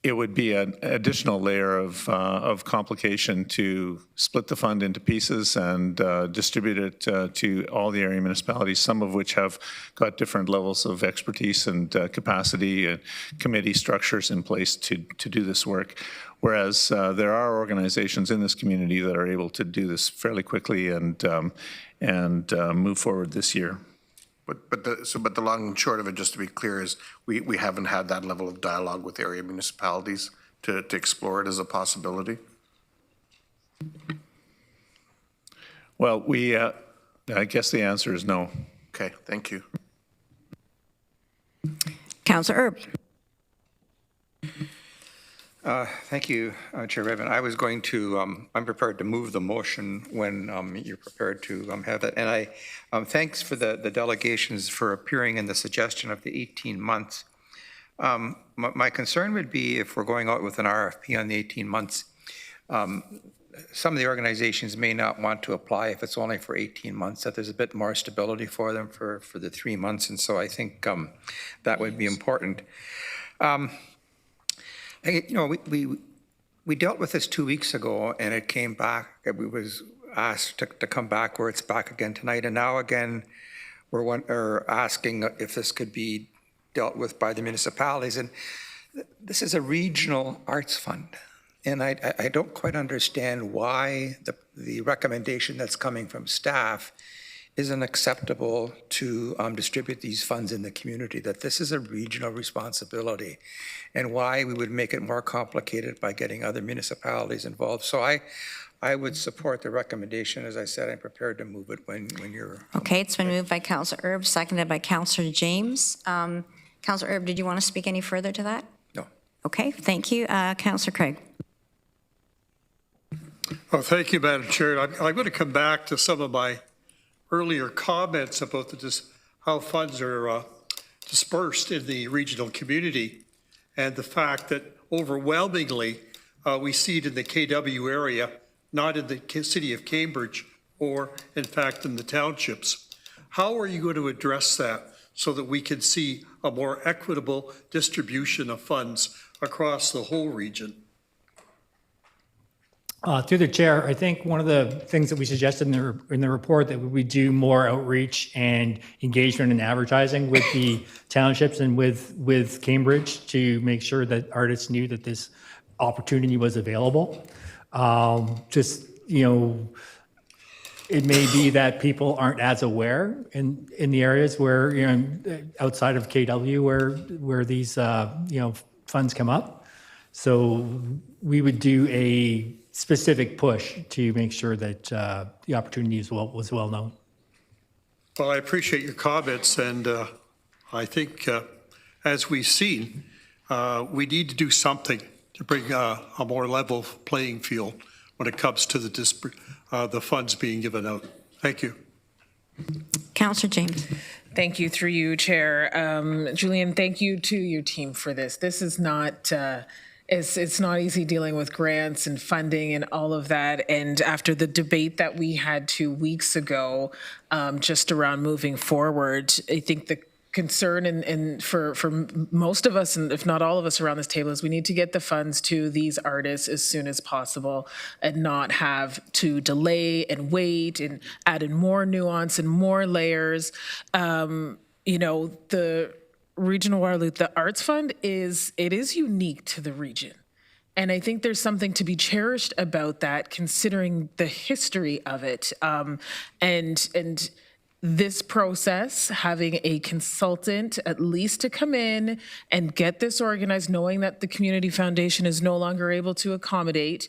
it would be an additional layer of complication to split the fund into pieces and distribute it to all the area municipalities, some of which have got different levels of expertise and capacity and committee structures in place to do this work. Whereas there are organizations in this community that are able to do this fairly quickly and move forward this year. But the long and short of it, just to be clear, is we haven't had that level of dialogue with area municipalities to explore it as a possibility? Well, I guess the answer is no. Okay, thank you. Councillor Erb. Thank you, Chair Redmond. I was going to, I'm prepared to move the motion when you're prepared to have that. And I, thanks for the delegations for appearing in the suggestion of the 18 months. My concern would be if we're going out with an RFP on the 18 months, some of the organizations may not want to apply if it's only for 18 months, that there's a bit more stability for them for the 3 months. And so I think that would be important. You know, we dealt with this 2 weeks ago, and it came back. We was asked to come back where it's back again tonight, and now again we're asking if this could be dealt with by the municipalities. And this is a regional arts fund, and I don't quite understand why the recommendation that's coming from staff isn't acceptable to distribute these funds in the community, that this is a regional responsibility, and why we would make it more complicated by getting other municipalities involved. So I would support the recommendation. As I said, I'm prepared to move it when you're... Okay, it's been moved by Councillor Erb, seconded by Councillor James. Councillor Erb, did you want to speak any further to that? No. Okay, thank you. Councillor Craig. Oh, thank you, Madam Chair. I'm going to come back to some of my earlier comments about how funds are dispersed in the regional community, and the fact that overwhelmingly we see it in the KW area, not in the city of Cambridge or in fact in the townships. How are you going to address that so that we can see a more equitable distribution of funds across the whole region? Through the chair, I think one of the things that we suggested in the report that we do more outreach and engagement and advertising with the townships and with Cambridge to make sure that artists knew that this opportunity was available. Just, you know, it may be that people aren't as aware in the areas where, you know, outside of KW where these, you know, funds come up. So we would do a specific push to make sure that the opportunity was well known. Well, I appreciate your comments, and I think as we've seen, we need to do something to bring a more level playing field when it comes to the funds being given out. Thank you. Councillor James. Thank you, through you, Chair. Julian, thank you to your team for this. This is not... It's not easy dealing with grants and funding and all of that. And after the debate that we had 2 weeks ago, just around moving forward, I think the concern and for most of us, and if not all of us around this table, is we need to get the funds to these artists as soon as possible and not have to delay and wait and add in more nuance and more layers. You know, the Regional Waterloo, the Arts Fund is unique to the region. And I think there's something to be cherished about that, considering the history of it. And this process, having a consultant at least to come in and get this organized, knowing that the Community Foundation is no longer able to accommodate,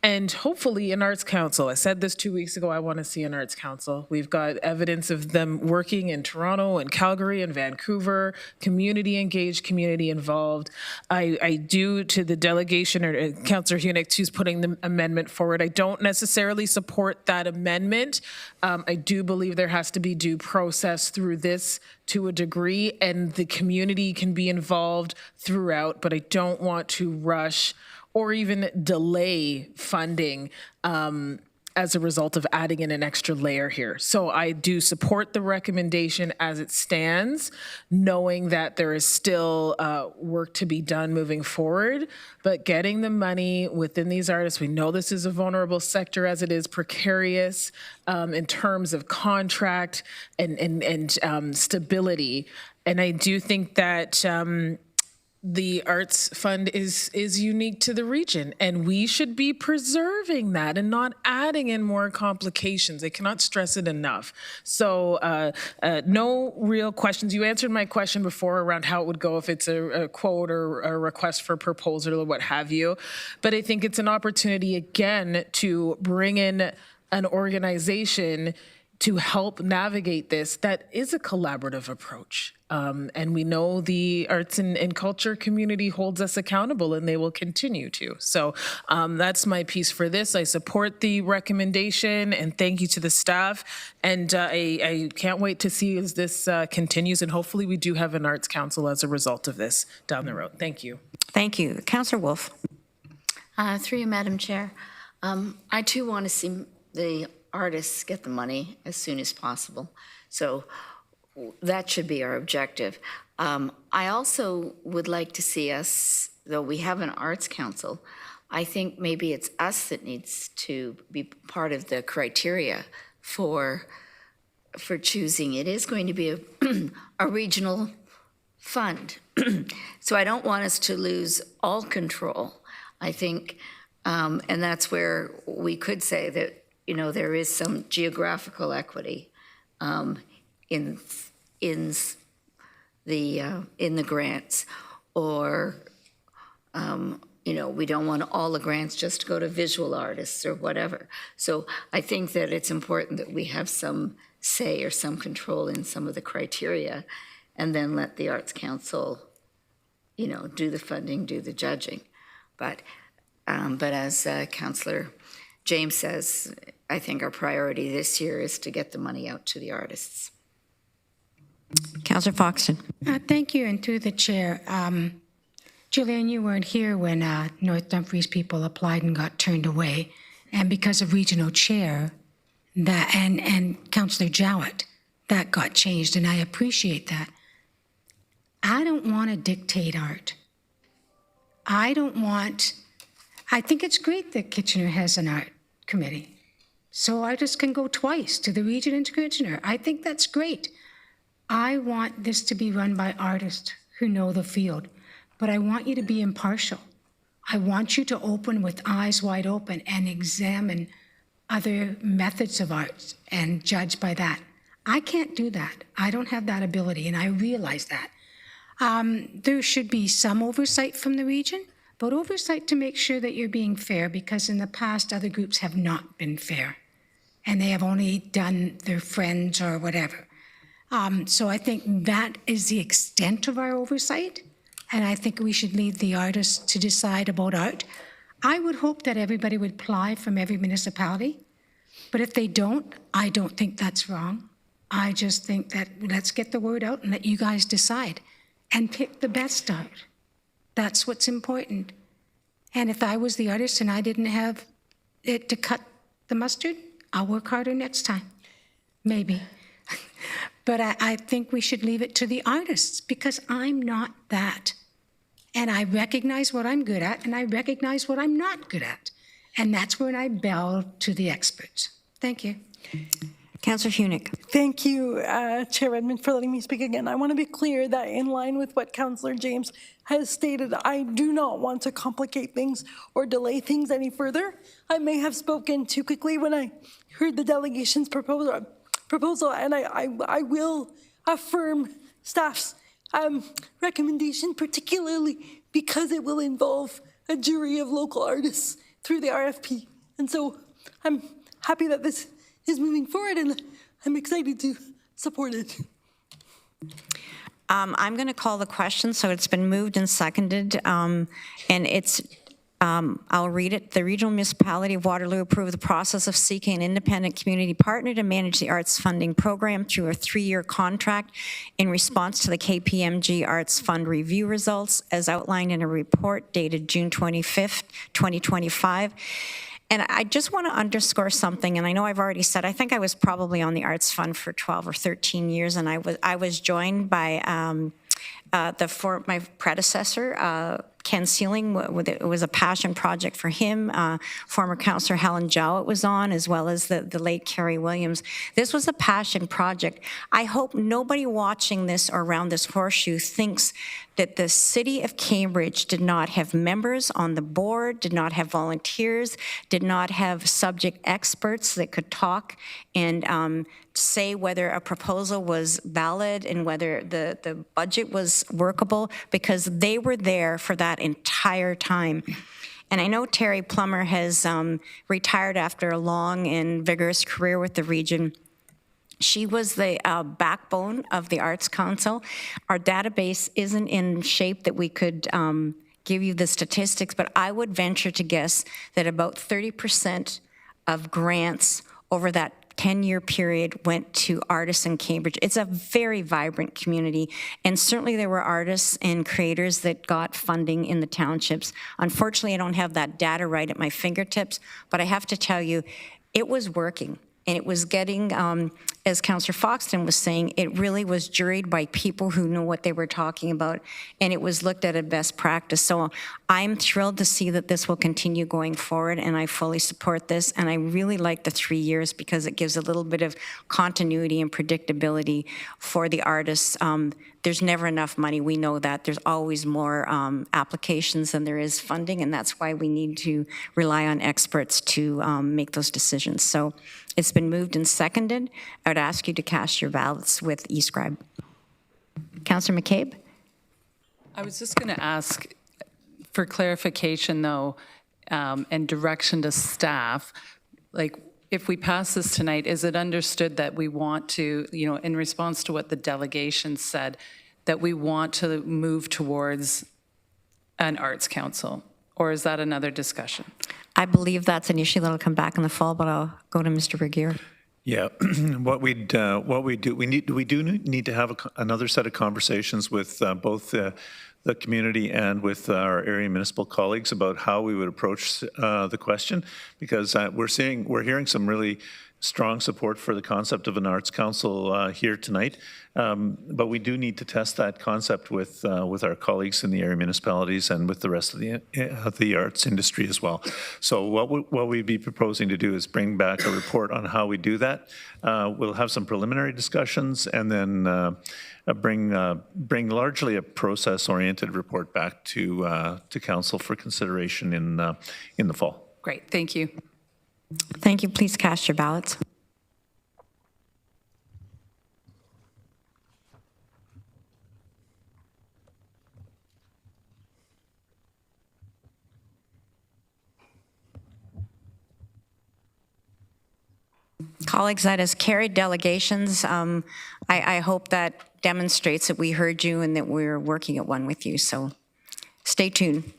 and hopefully an arts council. I said this 2 weeks ago, I want to see an arts council. We've got evidence of them working in Toronto and Calgary and Vancouver, community engaged, community involved. I do, to the delegation, or Councillor Hunick, who's putting the amendment forward, I don't necessarily support that amendment. I do believe there has to be due process through this to a degree, and the community can be involved throughout, but I don't want to rush or even delay funding as a result of adding in an extra layer here. So I do support the recommendation as it stands, knowing that there is still work to be done moving forward, but getting the money within these artists, we know this is a vulnerable sector as it is precarious in terms of contract and stability. And I do think that the Arts Fund is unique to the region, and we should be preserving that and not adding in more complications. I cannot stress it enough. So no real questions. You answered my question before around how it would go if it's a quote or a request for proposal or what have you. But I think it's an opportunity again to bring in an organization to help navigate this that is a collaborative approach. And we know the arts and culture community holds us accountable, and they will continue to. So that's my piece for this. I support the recommendation, and thank you to the staff. And I can't wait to see as this continues, and hopefully we do have an arts council as a result of this down the road. Thank you. Thank you. Councillor Wolf. Through you, Madam Chair. I too want to see the artists get the money as soon as possible. So that should be our objective. I also would like to see us, though we have an arts council, I think maybe it's us that needs to be part of the criteria for choosing. It is going to be a regional fund. So I don't want us to lose all control. I think, and that's where we could say that, you know, there is some geographical equity in the grants, or you know, we don't want all the grants just to go to visual artists or whatever. So I think that it's important that we have some say or some control in some of the criteria, and then let the Arts Council, you know, do the funding, do the judging. But as Councillor James says, I think our priority this year is to get the money out to the artists. Councillor Foxton. Thank you, and through the chair. Julian, you weren't here when North Dumfries people applied and got turned away, and because of regional chair, that and Councillor Jowett, that got changed, and I appreciate that. I don't want to dictate art. I think it's great that Kitchener has an art committee, so artists can go twice to the region and to Kitchener. I think that's great. I want this to be run by artists who know the field, but I want you to be impartial. I want you to open with eyes wide open and examine other methods of art and judge by that. I can't do that. I don't have that ability, and I realize that. There should be some oversight from the region, but oversight to make sure that you're being fair, because in the past, other groups have not been fair, and they have only done their friends or whatever. So I think that is the extent of our oversight, and I think we should leave the artists to decide about art. I would hope that everybody would apply from every municipality, but if they don't, I don't think that's wrong. I just think that let's get the word out and let you guys decide and pick the best art. That's what's important. And if I was the artist and I didn't have it to cut the mustard, I'll work harder next time, maybe. But I think we should leave it to the artists, because I'm not that. And I recognize what I'm good at, and I recognize what I'm not good at. And that's when I bow to the experts. Thank you. Councillor Hunick. Thank you, Chair Redmond, for letting me speak again. I want to be clear that in line with what Councillor James has stated, I do not want to complicate things or delay things any further. I may have spoken too quickly when I heard the delegation's proposal, and I will affirm staff's recommendation, particularly because it will involve a jury of local artists through the RFP. And so I'm happy that this is moving forward, and I'm excited to support it. I'm going to call the question. So it's been moved and seconded, and it's, I'll read it. The Regional Municipality of Waterloo approved the process of seeking an independent community partner to manage the arts funding program through a 3-year contract in response to the KPMG Arts Fund review results as outlined in a report dated June 25th, 2025. And I just want to underscore something, and I know I've already said, I think I was probably on the Arts Fund for 12 or 13 years, and I was joined by my predecessor, Ken Sealing. It was a passion project for him. Former Councillor Helen Jowett was on, as well as the late Kerry Williams. This was a passion project. I hope nobody watching this or around this horseshoe thinks that the City of Cambridge did not have members on the board, did not have volunteers, did not have subject experts that could talk and say whether a proposal was valid and whether the budget was workable, because they were there for that entire time. And I know Terry Plummer has retired after a long and vigorous career with the region. She was the backbone of the Arts Council. Our database isn't in shape that we could give you the statistics, but I would venture to guess that about 30% of grants over that 10-year period went to artists in Cambridge. It's a very vibrant community, and certainly there were artists and creators that got funding in the townships. Unfortunately, I don't have that data right at my fingertips, but I have to tell you, it was working. And it was getting, as Councillor Foxton was saying, it really was juried by people who knew what they were talking about, and it was looked at as best practice. So I'm thrilled to see that this will continue going forward, and I fully support this. And I really like the 3 years because it gives a little bit of continuity and predictability for the artists. There's never enough money. We know that. There's always more applications than there is funding, and that's why we need to rely on experts to make those decisions. So it's been moved and seconded. I would ask you to cast your ballots with eScribe. Councillor McCabe? I was just going to ask for clarification, though, and direction to staff. Like, if we pass this tonight, is it understood that we want to, in response to what the delegation said, that we want to move towards an arts council? Or is that another discussion? I believe that's an issue that'll come back in the fall, but I'll go to Mr. Regier. Yeah, what we do need to have another set of conversations with both the community and with our area municipal colleagues about how we would approach the question, because we're hearing some really strong support for the concept of an arts council here tonight, but we do need to test that concept with our colleagues in the area municipalities and with the rest of the arts industry as well. So what we'd be proposing to do is bring back a report on how we do that. We'll have some preliminary discussions and then bring largely a process-oriented report back to council for consideration in the fall. Great, thank you. Thank you. Please cast your ballots. Colleagues, that is carried. Delegations. I hope that demonstrates that we heard you and that we're working at one with you. So stay tuned.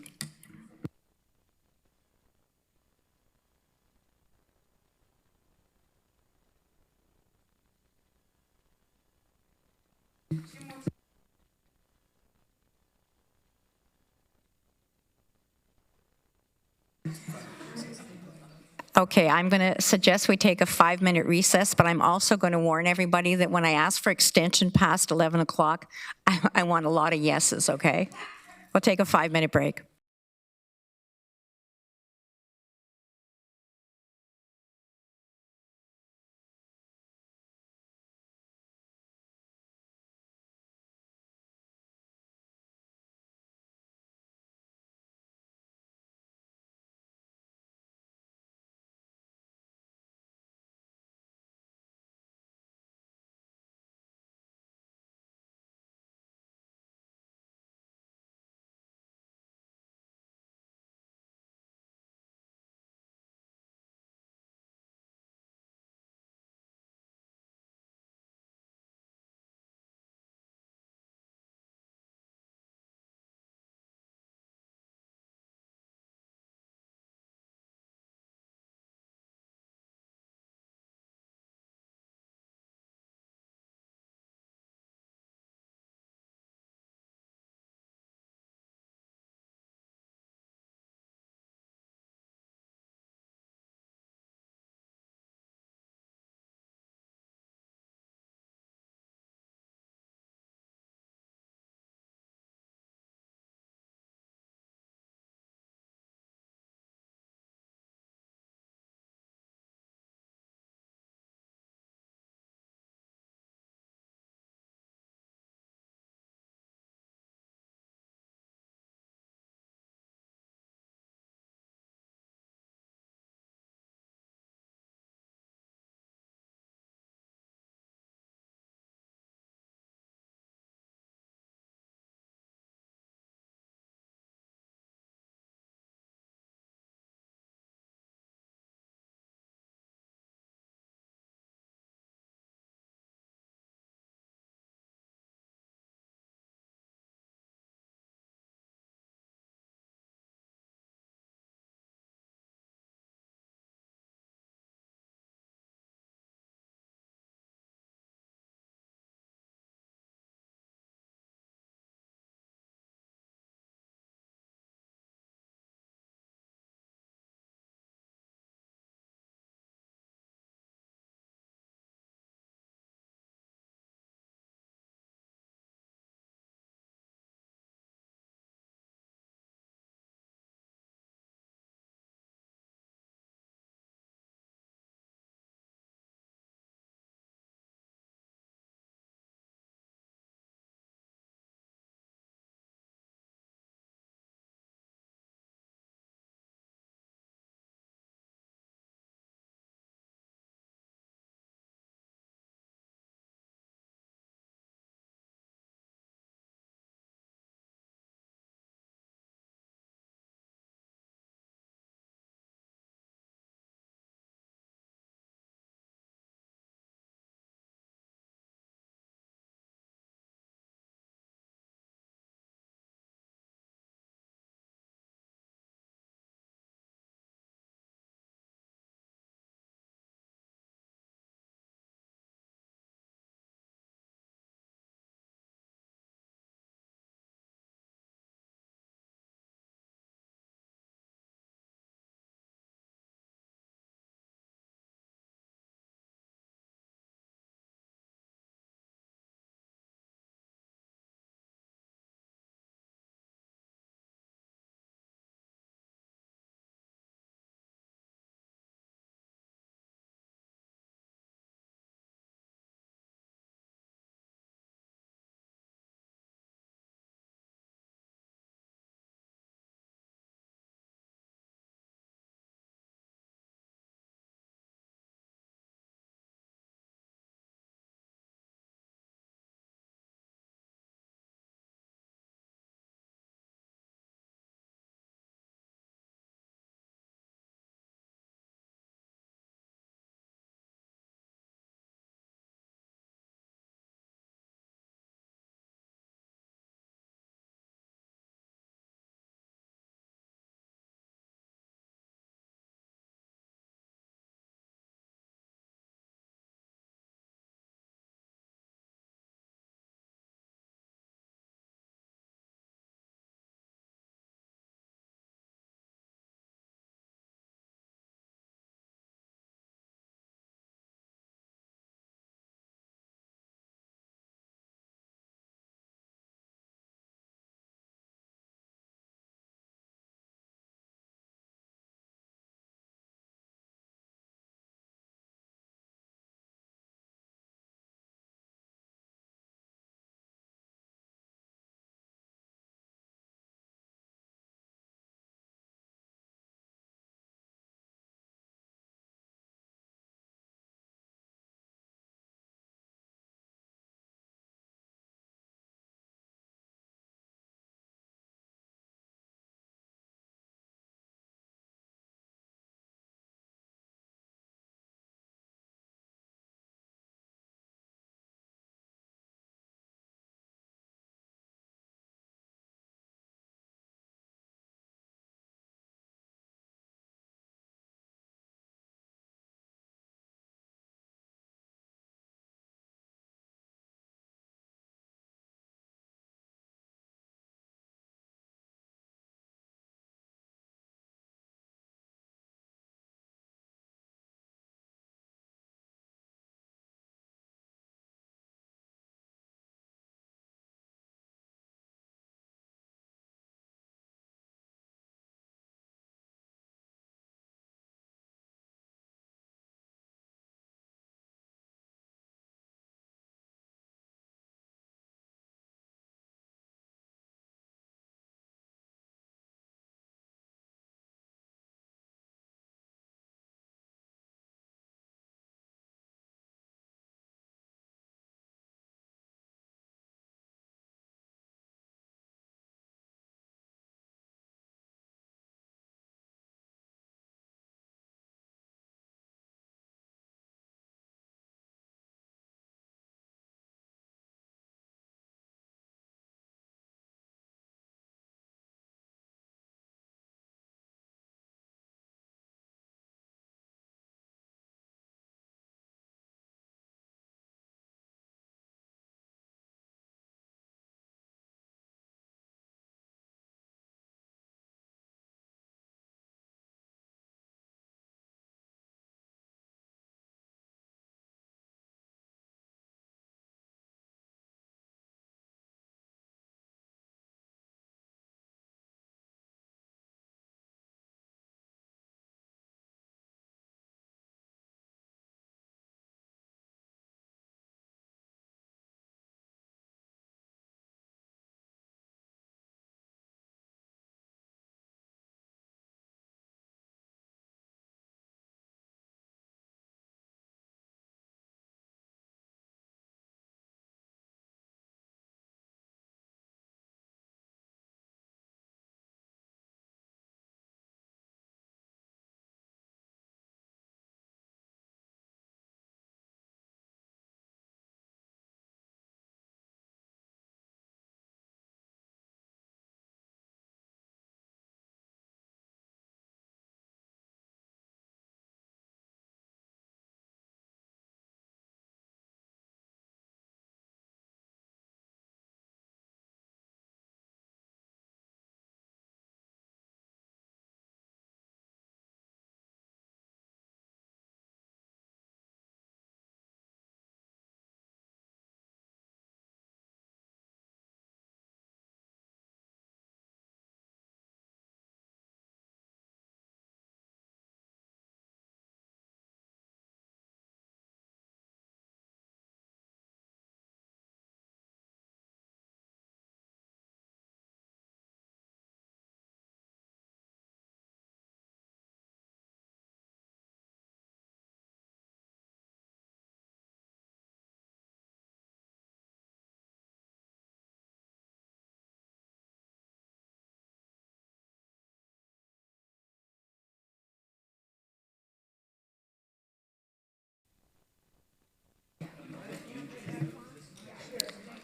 Okay, I'm going to suggest we take a 5-minute recess, but I'm also going to warn everybody that when I ask for extension past 11 o'clock, I want a lot of yeses, okay? We'll take a 5-minute break.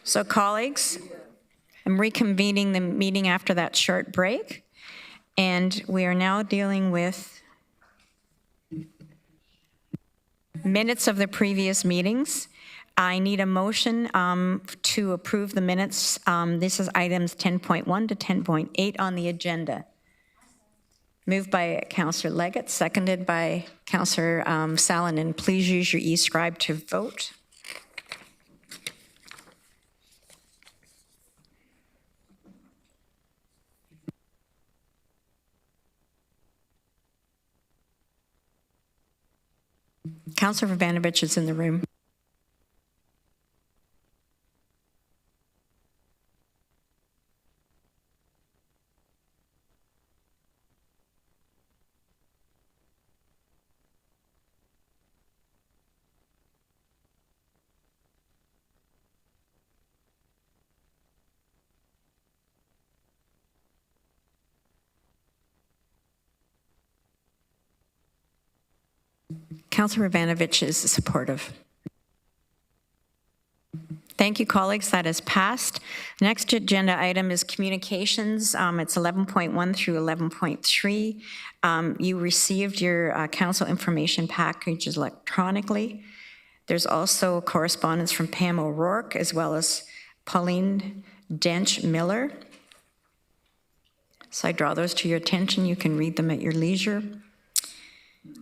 So colleagues, I'm reconvening the meeting after that short break, and we are now dealing with minutes of the previous meetings. I need a motion to approve the minutes. This is items 10.1 to 10.8 on the agenda. Moved by Councillor Leggett, seconded by Councillor Salonen. Please use your e-scribe to vote. Councillor Vanovich is in the room. Councillor Vanovich is supportive. Thank you, colleagues. That is passed. Next agenda item is communications. It's 11.1 through 11.3. You received your council information packages electronically. There's also correspondence from Pam O'Rourke as well as Pauline Dench-Miller. So I draw those to your attention. You can read them at your leisure.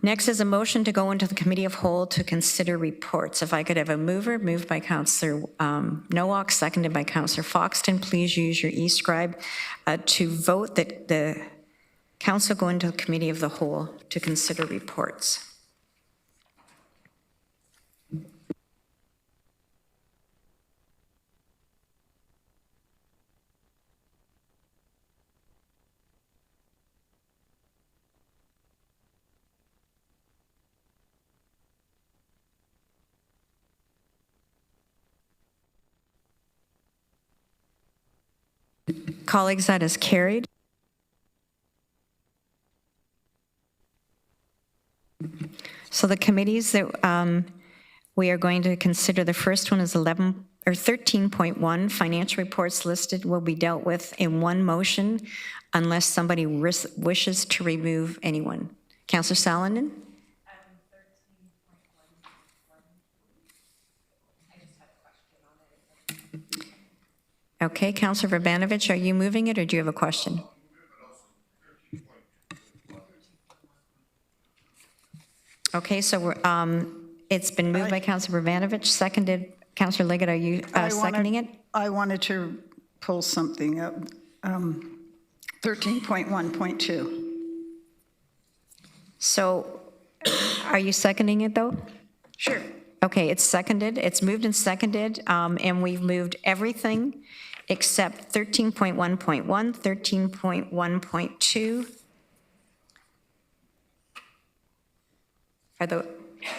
Next is a motion to go into the Committee of Whole to consider reports. If I could have a mover, moved by Councillor Nowak, seconded by Councillor Foxton. Please use your e-scribe to vote that the council go into the Committee of the Whole to consider reports. Colleagues, that is carried. So the committees that we are going to consider, the first one is 13.1. Financial reports listed will be dealt with in one motion unless somebody wishes to remove anyone. Councillor Salonen? Okay, Councillor Verbanovich, are you moving it or do you have a question? Okay, so it's been moved by Councillor Verbanovich, seconded. Councillor Leggett, are you seconding it? I wanted to pull something up. 13.1.2. So are you seconding it though? Sure. Okay, it's seconded. It's moved and seconded, and we've moved everything except 13.1.1, 13.1.2.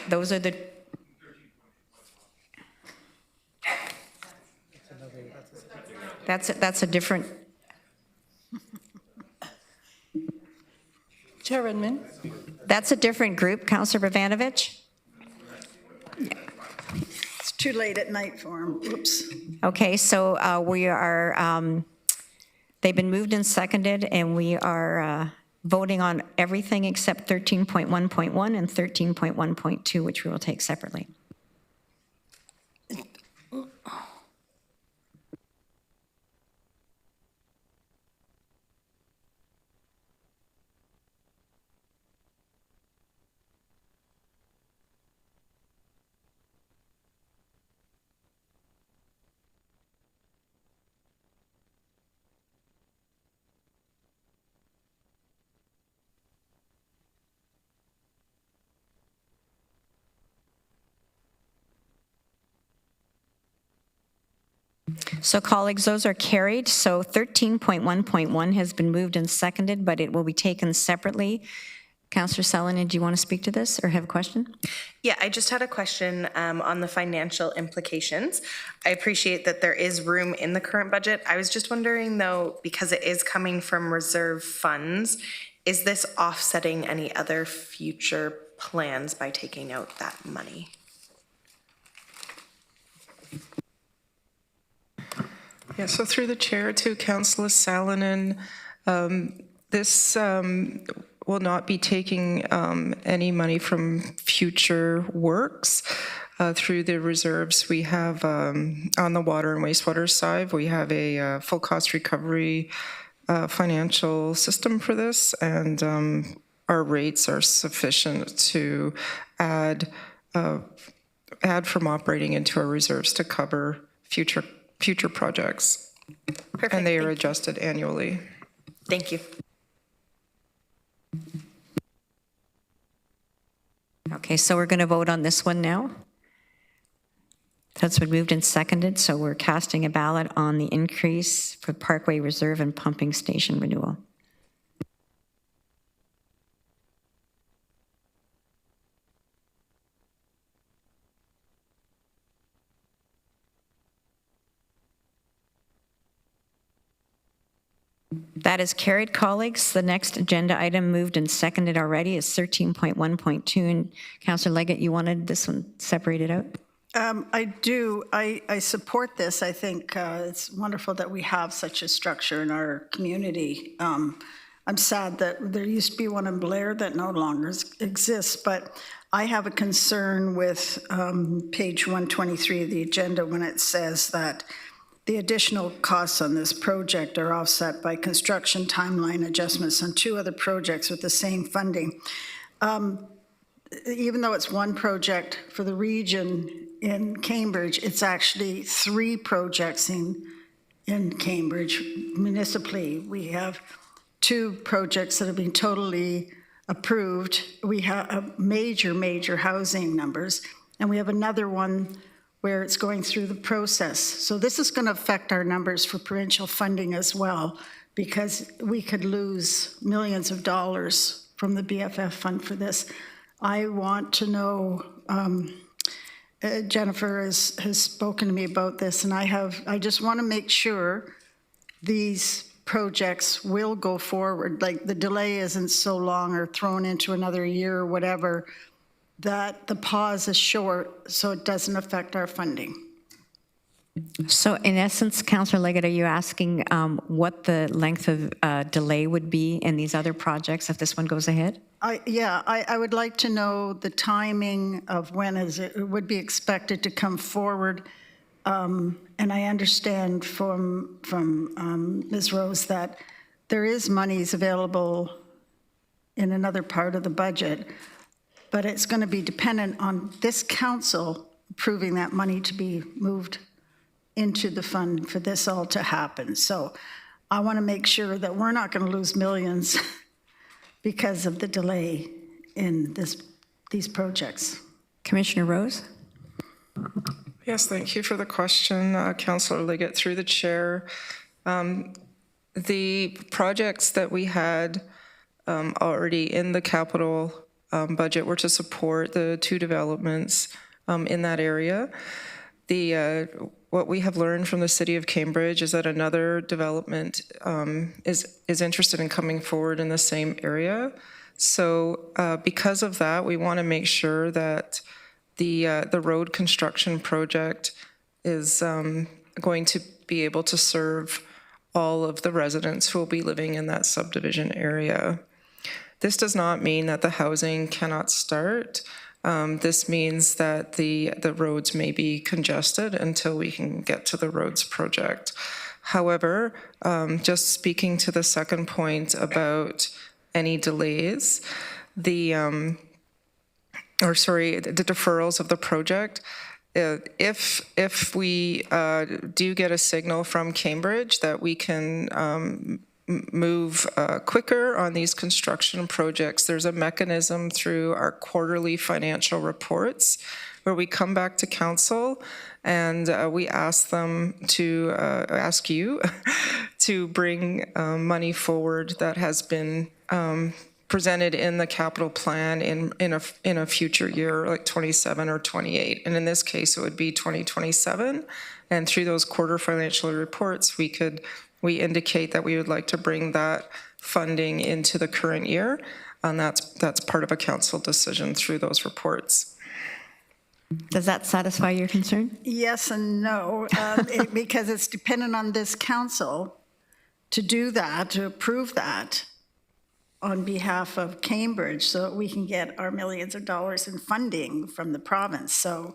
Those are the... That's a different... Chair Redmond. That's a different group, Councillor Bavanovich. It's too late at night for him. Oops. Okay, so we are, they've been moved and seconded, and we are voting on everything except 13.1.1 and 13.1.2, which we will take separately. So colleagues, those are carried. So 13.1.1 has been moved and seconded, but it will be taken separately. Councillor Salonen, do you want to speak to this or have a question? Yeah, I just had a question on the financial implications. I appreciate that there is room in the current budget. I was just wondering though, because it is coming from reserve funds, is this offsetting any other future plans by taking out that money? Yeah, so through the chair to Councillor Salonen, this will not be taking any money from future works. Through the reserves we have on the water and wastewater side, we have a full cost recovery financial system for this, and our rates are sufficient to add from operating into our reserves to cover future projects. Perfect. And they are adjusted annually. Thank you. Okay, so we're going to vote on this one now. That's been moved and seconded, so we're casting a ballot on the increase for Parkway Reserve and pumping station renewal. That is carried, colleagues. The next agenda item moved and seconded already is 13.1.2. And Councillor Leggett, you wanted this one separated out? I do. I support this. I think it's wonderful that we have such a structure in our community. I'm sad that there used to be one in Blair that no longer exists, but I have a concern with page 123 of the agenda when it says that the additional costs on this project are offset by construction timeline adjustments on 2 other projects with the same funding. Even though it's one project for the region in Cambridge, it's actually 3 projects in Cambridge. Municipally, we have 2 projects that have been totally approved. We have major housing numbers, and we have another one where it's going through the process. So this is going to affect our numbers for provincial funding as well, because we could lose millions of dollars from the BFF fund for this. I want to know, Jennifer has spoken to me about this, and I just want to make sure these projects will go forward, like the delay isn't so long or thrown into another year or whatever, that the pause is short so it doesn't affect our funding. So in essence, Councillor Leggett, are you asking what the length of delay would be in these other projects if this one goes ahead? I would like to know the timing of when it would be expected to come forward. And I understand from Ms. Rose that there is monies available in another part of the budget, but it's going to be dependent on this council approving that money to be moved into the fund for this all to happen. So I want to make sure that we're not going to lose millions because of the delay in these projects. Commissioner Rose? Yes, thank you for the question, Councillor Liggett, through the chair. The projects that we had already in the capital budget were to support the 2 developments in that area. What we have learned from the City of Cambridge is that another development is interested in coming forward in the same area. So because of that, we want to make sure that the road construction project is going to be able to serve all of the residents who will be living in that subdivision area. This does not mean that the housing cannot start. This means that the roads may be congested until we can get to the roads project. However, just speaking to the second point about any delays, the deferrals of the project, if we do get a signal from Cambridge that we can move quicker on these construction projects, there's a mechanism through our quarterly financial reports where we come back to council and we ask them to ask you to bring money forward that has been presented in the capital plan in a future year, like 27 or 28. And in this case, it would be 2027. And through those quarter financial reports, we indicate that we would like to bring that funding into the current year, and that's part of a council decision through those reports. Does that satisfy your concern? Yes and no, because it's dependent on this council to do that, to approve that on behalf of Cambridge so that we can get our millions of dollars in funding from the province. So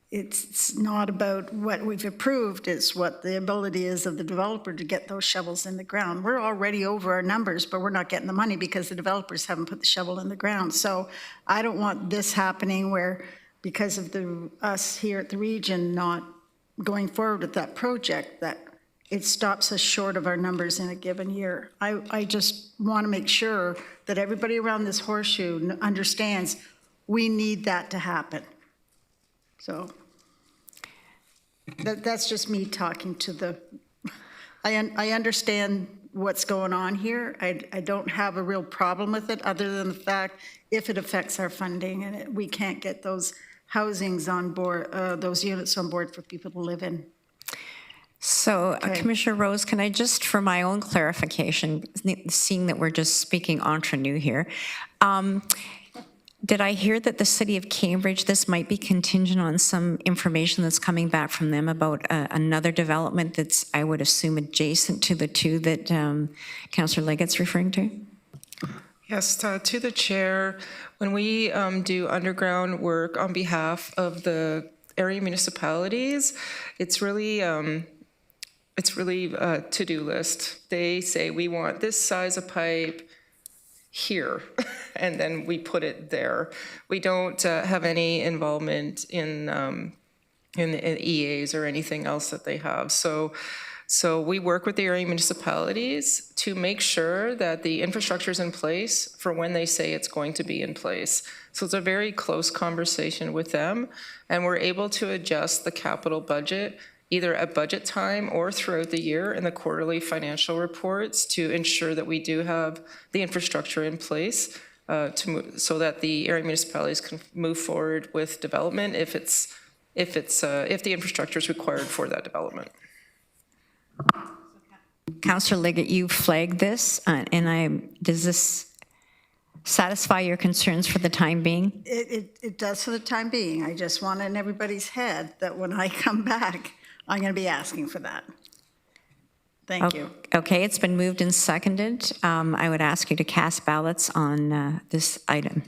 it's not about what we've approved, it's what the ability is of the developer to get those shovels in the ground. We're already over our numbers, but we're not getting the money because the developers haven't put the shovel in the ground. So I don't want this happening where, because of us here at the region not going forward with that project, that it stops us short of our numbers in a given year. I just want to make sure that everybody around this horseshoe understands we need that to happen. So that's just me talking to the, I understand what's going on here. I don't have a real problem with it other than the fact if it affects our funding and we can't get those housings on board, those units on board for people to live in. So, Commissioner Rose, can I just, for my own clarification, seeing that we're just speaking entre nous here, did I hear that the City of Cambridge, this might be contingent on some information that's coming back from them about another development that's, I would assume, adjacent to the two that Councillor Leggett's referring to? Yes, to the chair, when we do underground work on behalf of the area municipalities, it's really a to-do list. They say, we want this size of pipe here, and then we put it there. We don't have any involvement in EAs or anything else that they have. So we work with the area municipalities to make sure that the infrastructure is in place for when they say it's going to be in place. So it's a very close conversation with them, and we're able to adjust the capital budget either at budget time or throughout the year in the quarterly financial reports to ensure that we do have the infrastructure in place so that the area municipalities can move forward with development if the infrastructure is required for that development. Councillor Liggett, you flagged this, and does this satisfy your concerns for the time being? It does for the time being. I just want it in everybody's head that when I come back, I'm going to be asking for that. Thank you. Okay, it's been moved and seconded. I would ask you to cast ballots on this item.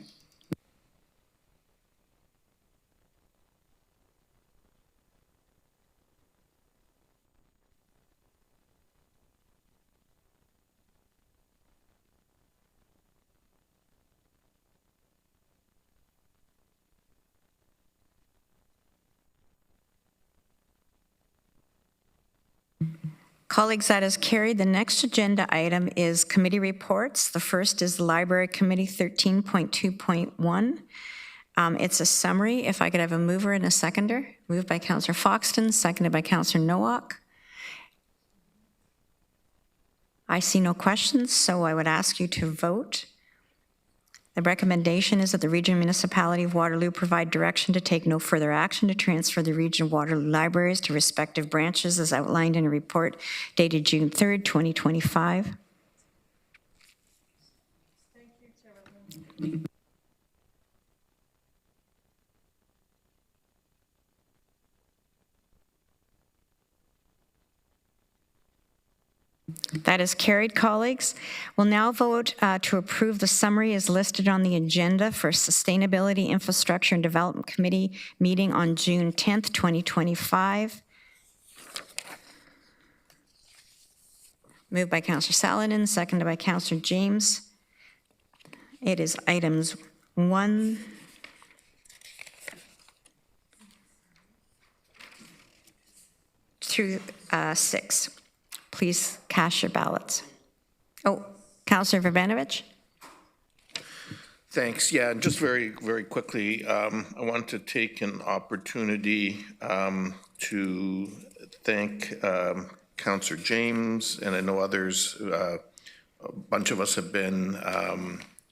Colleagues, that is carried. The next agenda item is committee reports. The first is the Library Committee 13.2.1. It's a summary. If I could have a mover and a seconder. Moved by Councillor Foxton, seconded by Councillor Nowak. I see no questions, so I would ask you to vote. The recommendation is that the Regional Municipality of Waterloo provide direction to take no further action to transfer the Region of Waterloo libraries to respective branches as outlined in a report dated June 3rd, 2025. Thank you, Chairman. That is carried, colleagues. We'll now vote to approve the summary as listed on the agenda for Sustainability, Infrastructure and Development Committee meeting on June 10th, 2025. Moved by Councillor Saladin, seconded by Councillor James. It is items 1 through 6. Please cast your ballots. Oh, Councillor Verbanovich? Thanks. Yeah, just very, very quickly, I want to take an opportunity to thank Councillor James, and I know others, a bunch of us have been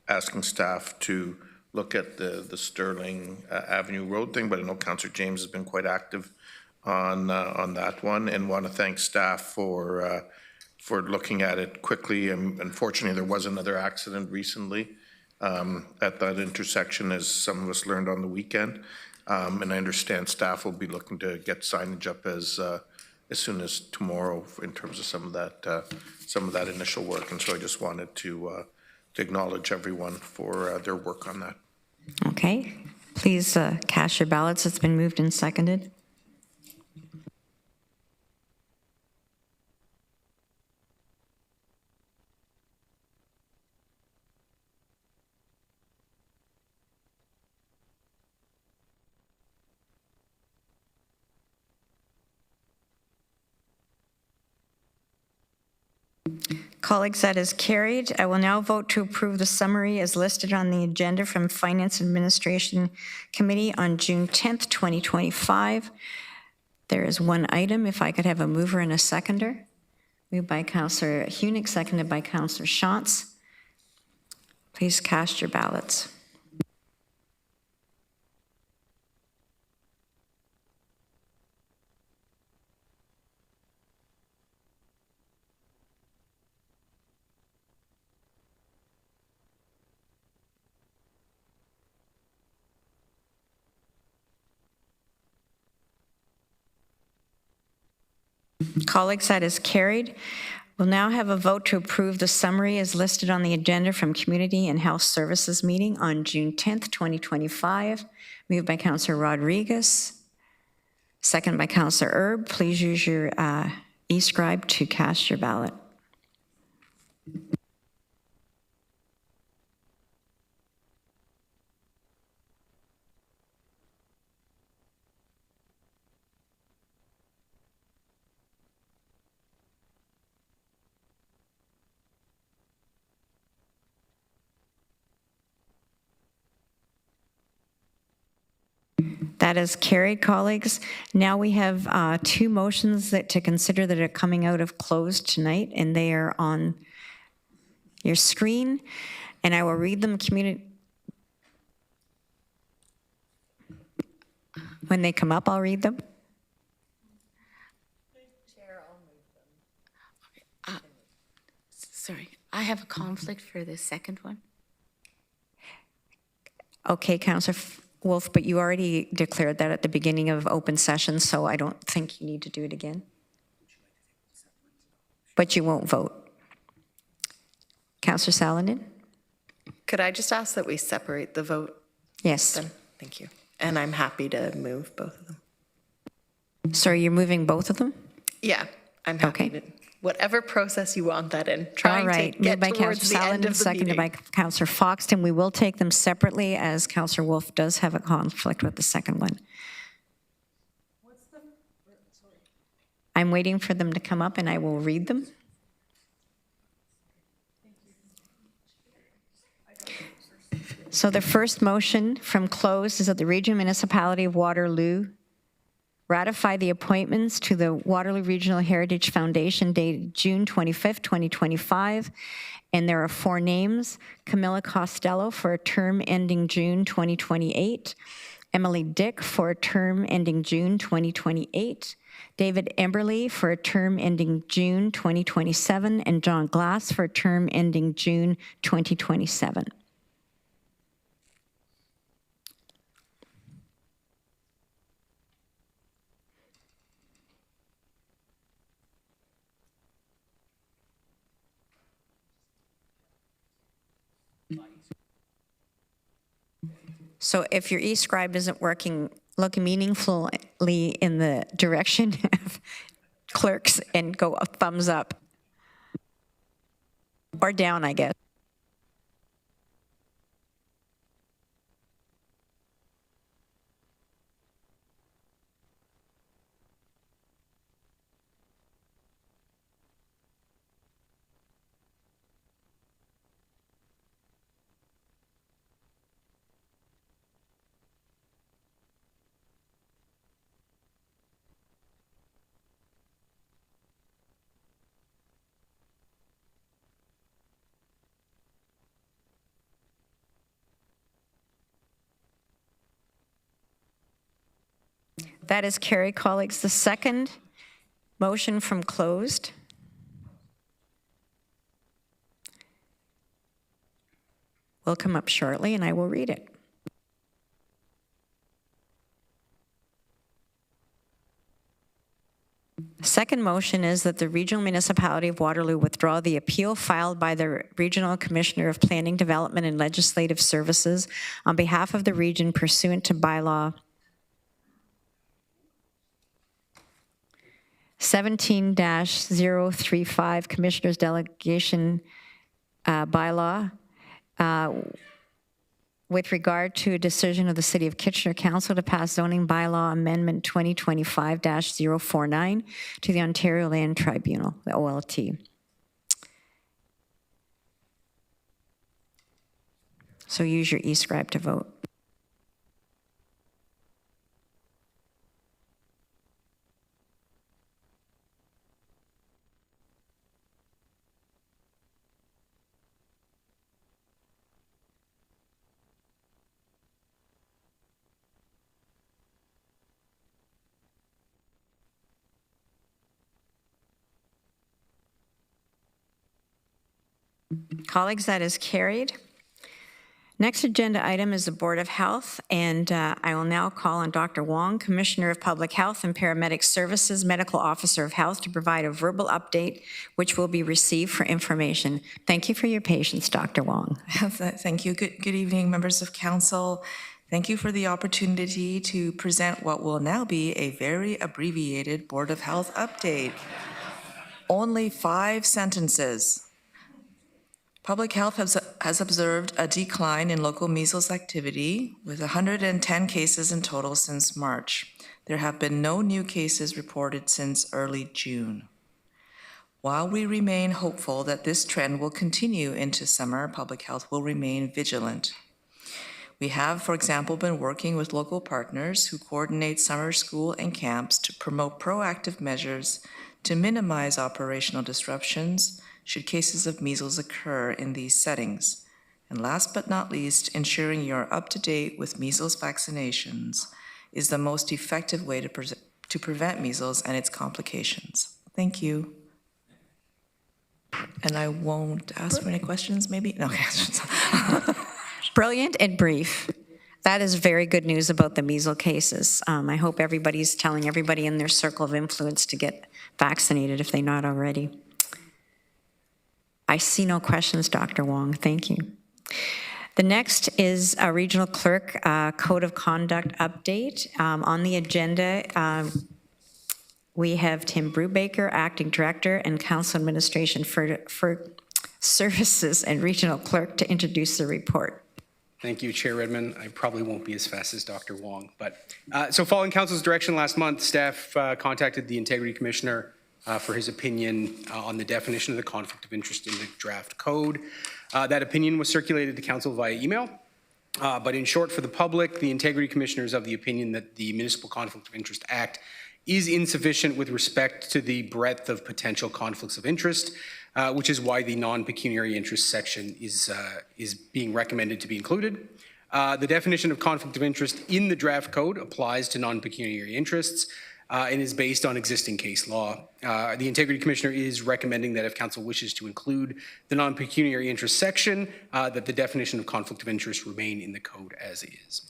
asking staff to look at the Sterling Avenue Road thing, but I know Councillor James has been quite active on that one, and want to thank staff for looking at it quickly. And unfortunately, there was another accident recently at that intersection, as some of us learned on the weekend. And I understand staff will be looking to get signage up as soon as tomorrow in terms of some of that initial work. And so I just wanted to acknowledge everyone for their work on that. Okay. Please cast your ballots. It's been moved and seconded. Colleagues, that is carried. I will now vote to approve the summary as listed on the agenda from Finance and Administration Committee on June 10th, 2025. There is one item. If I could have a mover and a seconder. Moved by Councillor Hunick, seconded by Councillor Shantz. Please cast your ballots. Colleagues, that is carried. We'll now have a vote to approve the summary as listed on the agenda from Community and Health Services meeting on June 10th, 2025. Moved by Councillor Rodriguez, second by Councillor Erb. Please use your e-scribe to cast your ballot. That is carried, colleagues. Now we have two motions to consider that are coming out of closed tonight, and they are on your screen, and I will read them. When they come up, I'll read them. Sorry, I have a conflict for the second one. Okay, Councillor Wolf, but you already declared that at the beginning of open session, so I don't think you need to do it again. But you won't vote. Councillor Saladin? Could I just ask that we separate the vote? Yes. Then? Thank you. And I'm happy to move both of them. Sorry, you're moving both of them? Yeah, I'm happy to. Whatever process you want that in. Trying to get moved by towards Councillor the end Saladin, of the seconded meeting. by Councillor Foxton. We will take them separately as Councillor Wolf does have a conflict with the second one. I'm waiting for them to come up and I will read them. So the first motion from closed is that the Regional Municipality of Waterloo ratify the appointments to the Waterloo Regional Heritage Foundation dated June 25th, 2025. And there are 4 names: Camilla Costello for a term ending June 2028, Emily Dick for a term ending June 2028, David Emberley for a term ending June 2027, and John Glass for a term ending June 2027. So if your e-scribe isn't working, look meaningfully in the direction of clerks and go a thumbs up. Or down, I guess. That is carried, colleagues. The second motion from closed will come up shortly, and I will read it. Second motion is that the Regional Municipality of Waterloo withdraw the appeal filed by the Regional Commissioner of Planning, Development, and Legislative Services on behalf of the region pursuant to bylaw 17-035, Commissioner's Delegation bylaw, with regard to a decision of the City of Kitchener Council to pass zoning bylaw amendment 2025-049 to the Ontario Land Tribunal, the OLT. So use your e-scribe to vote. Colleagues, that is carried. Next agenda item is the Board of Health, and I will now call on Dr. Wong, Commissioner of Public Health and Paramedic Services, Medical Officer of Health, to provide a verbal update, which will be received for information. Thank you for your patience, Dr. Wong. Thank you. Good evening, members of council. Thank you for the opportunity to present what will now be a very abbreviated Board of Health update. Only 5 sentences. Public Health has observed a decline in local measles activity, with 110 cases in total since March. There have been no new cases reported since early June. While we remain hopeful that this trend will continue into summer, Public Health will remain vigilant. We have, for example, been working with local partners who coordinate summer school and camps to promote proactive measures to minimize operational disruptions should cases of measles occur in these settings. And last but not least, ensuring you're up to date with measles vaccinations is the most effective way to prevent measles and its complications. Thank you. And I won't ask for any questions, maybe? No. Brilliant and brief. That is very good news about the measles cases. I hope everybody's telling everybody in their circle of influence to get vaccinated if they're not already. I see no questions, Dr. Wong. Thank you. The next is a Regional Clerk Code of Conduct update. On the agenda, we have Tim Brubaker, Acting Director and Council Administration for Services and Regional Clerk, to introduce the report. Thank you, Chair Redmond. I probably won't be as fast as Dr. Wong, but so following Council's direction last month, staff contacted the Integrity Commissioner for his opinion on the definition of the conflict of interest in the draft code. That opinion was circulated to Council via email, but in short, for the public, the Integrity Commissioner is of the opinion that the Municipal Conflict of Interest Act is insufficient with respect to the breadth of potential conflicts of interest, which is why the non-pecuniary interest section is being recommended to be included. The definition of conflict of interest in the draft code applies to non-pecuniary interests and is based on existing case law. The Integrity Commissioner is recommending that if Council wishes to include the non-pecuniary interest section, that the definition of conflict of interest remain in the code as is.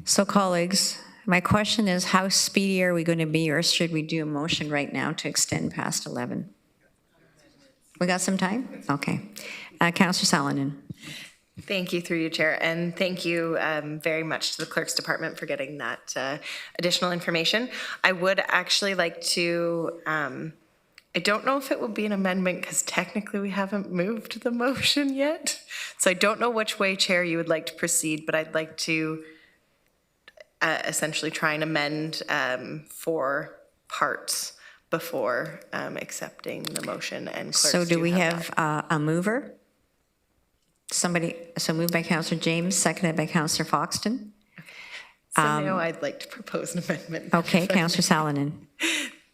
So colleagues, my question is, how speedy are we going to be, or should we do a motion right now to extend past 11? We got some time? Okay. Councillor Salonen. Thank you, through you, Chair, and thank you very much to the Clerk's Department for getting that additional information. I would actually like to, I don't know if it will be an amendment because technically we haven't moved the motion yet. So I don't know which way, Chair, you would like to proceed, but I'd like to essentially try and amend 4 parts before accepting the motion. And clerks So do we have a mover? Somebody, so moved by Councillor James, seconded by Councillor Foxton. So now I'd like to propose an amendment. Okay, Councillor Salonen.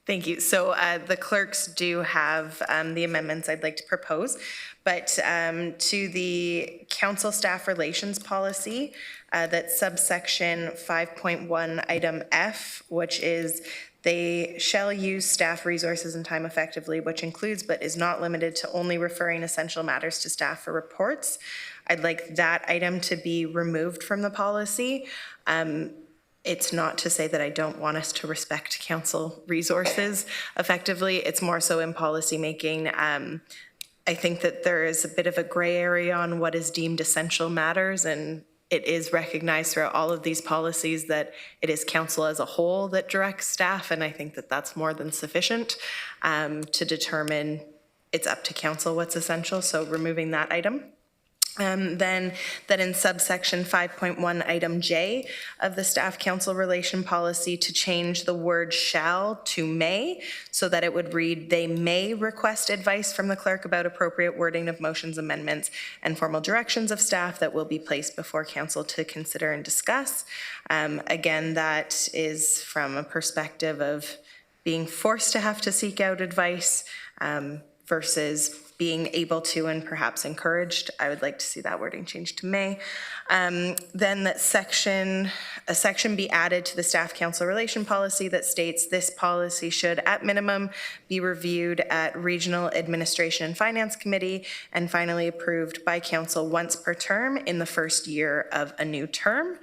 Thank you. So the clerks do have the amendments I'd like to propose, but to the council staff relations policy, that's subsection 5.1 item F, which is they shall use staff resources and time effectively, which includes but is not limited to only referring essential matters to staff for reports. I'd like that item to be removed from the policy. It's not to say that I don't want us to respect council resources effectively. It's more so in policymaking. I think that there is a bit of a gray area on what is deemed essential matters, and it is recognized throughout all of these policies that it is council as a whole that directs staff, and I think that that's more than sufficient to determine it's up to council what's essential, so removing that item. Then that in subsection 5.1 item J of the staff council relation policy to change the word shall to may, so that it would read, they may request advice from the clerk about appropriate wording of motions, amendments, and formal directions of staff that will be placed before council to consider and discuss. Again, that is from a perspective of being forced to have to seek out advice versus being able to and perhaps encouraged. I would like to see that wording changed to may. Then that a section be added to the staff council relation policy that states this policy should at minimum be reviewed at Regional Administration and Finance Committee and finally approved by council once per term in the first year of a new term.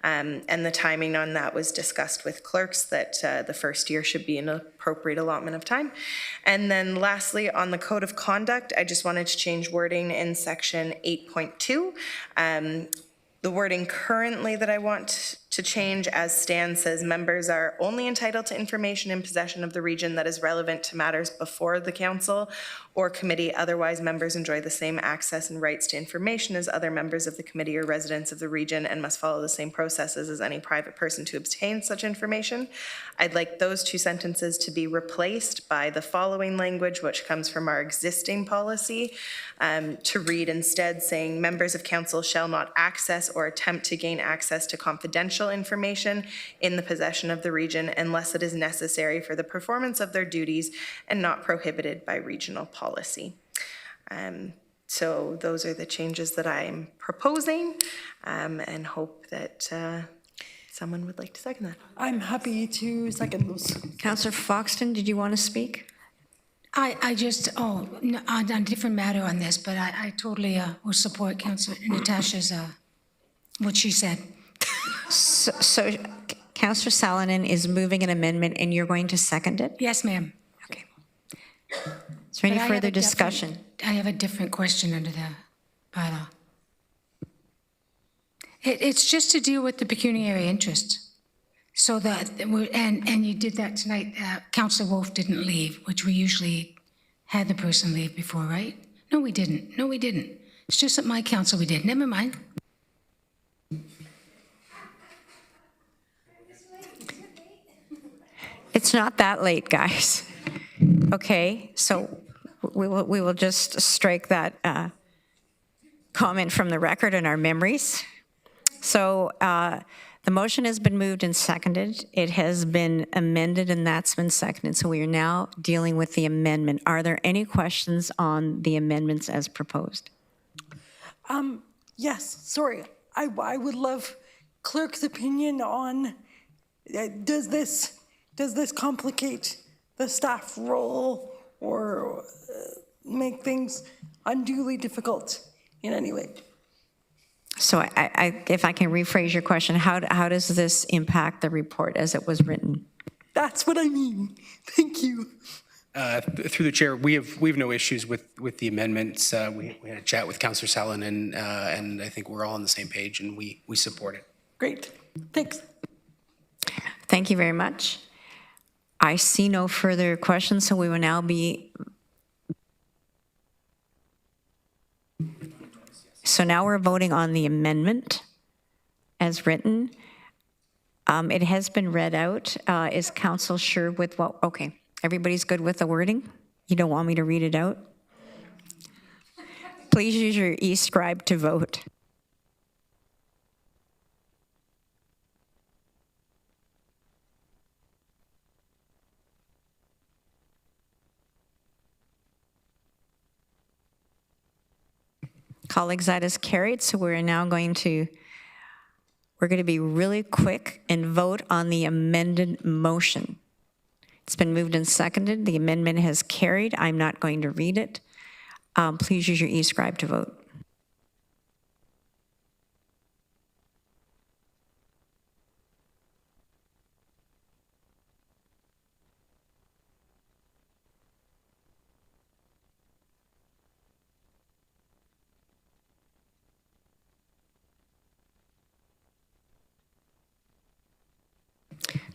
And the timing on that was discussed with clerks that the first year should be an appropriate allotment of time. And then lastly, on the code of conduct, I just wanted to change wording in section 8.2. The wording currently that I want to change as stands says members are only entitled to information in possession of the region that is relevant to matters before the council or committee. Otherwise, members enjoy the same access and rights to information as other members of the committee or residents of the region and must follow the same processes as any private person to obtain such information. I'd like those two sentences to be replaced by the following language, which comes from our existing policy, to read instead saying members of council shall not access or attempt to gain access to confidential information in the possession of the region unless it is necessary for the performance of their duties and not prohibited by regional policy. So those are the changes that I'm proposing and hope that someone would like to second that. I'm happy to second those. Councillor Foxton, did you want to speak? I just, on a different matter on this, but I totally will support Councillor Natasha's, what she said. So Councillor Salonen is moving an amendment and you're going to second it? Yes, ma'am. Okay. Is there any further discussion? I have a different question under the bylaw. It's just to deal with the pecuniary interest. So that, and you did that tonight. Councillor Wolf didn't leave, which we usually had the person leave before, right? No, we didn't. No, we didn't. It's just at my council we did. Never mind. It's not that late, guys. Okay, so we will just strike that comment from the record in our memories. So the motion has been moved and seconded. It has been amended and that's been seconded. So we are now dealing with the amendment. Are there any questions on the amendments as proposed? Yes, sorry. I would love clerk's opinion on, does this complicate the staff role or make things unduly difficult in any way? So if I can rephrase your question, how does this impact the report as it was written? That's what I mean. Thank you. Through the chair, we have no issues with the amendments. We had a chat with Councillor Salonen, and I think we're all on the same page, and we support it. Great. Thanks. Thank you very much. I see no further questions, so we will now be. So now we're voting on the amendment as written. It has been read out. Is council sure with what? Okay, everybody's good with the wording? You don't want me to read it out? Please use your e-scribe to vote. Colleagues, that is carried, so we're now going to be really quick and vote on the amended motion. It's been moved and seconded. The amendment has carried. I'm not going to read it. Please use your e-scribe to vote.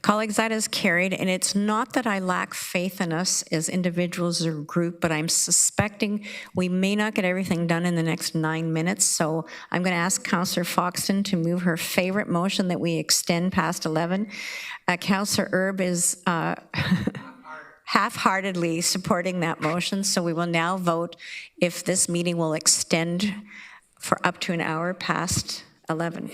Colleagues, that is carried, and it's not that I lack faith in us as individuals or group, but I'm suspecting we may not get everything done in the next 9 minutes, so I'm going to ask Councillor Foxton to move her favorite motion that we extend past 11. Councillor Erb is half-heartedly supporting that motion, so we will now vote if this meeting will extend for up to an hour past 11.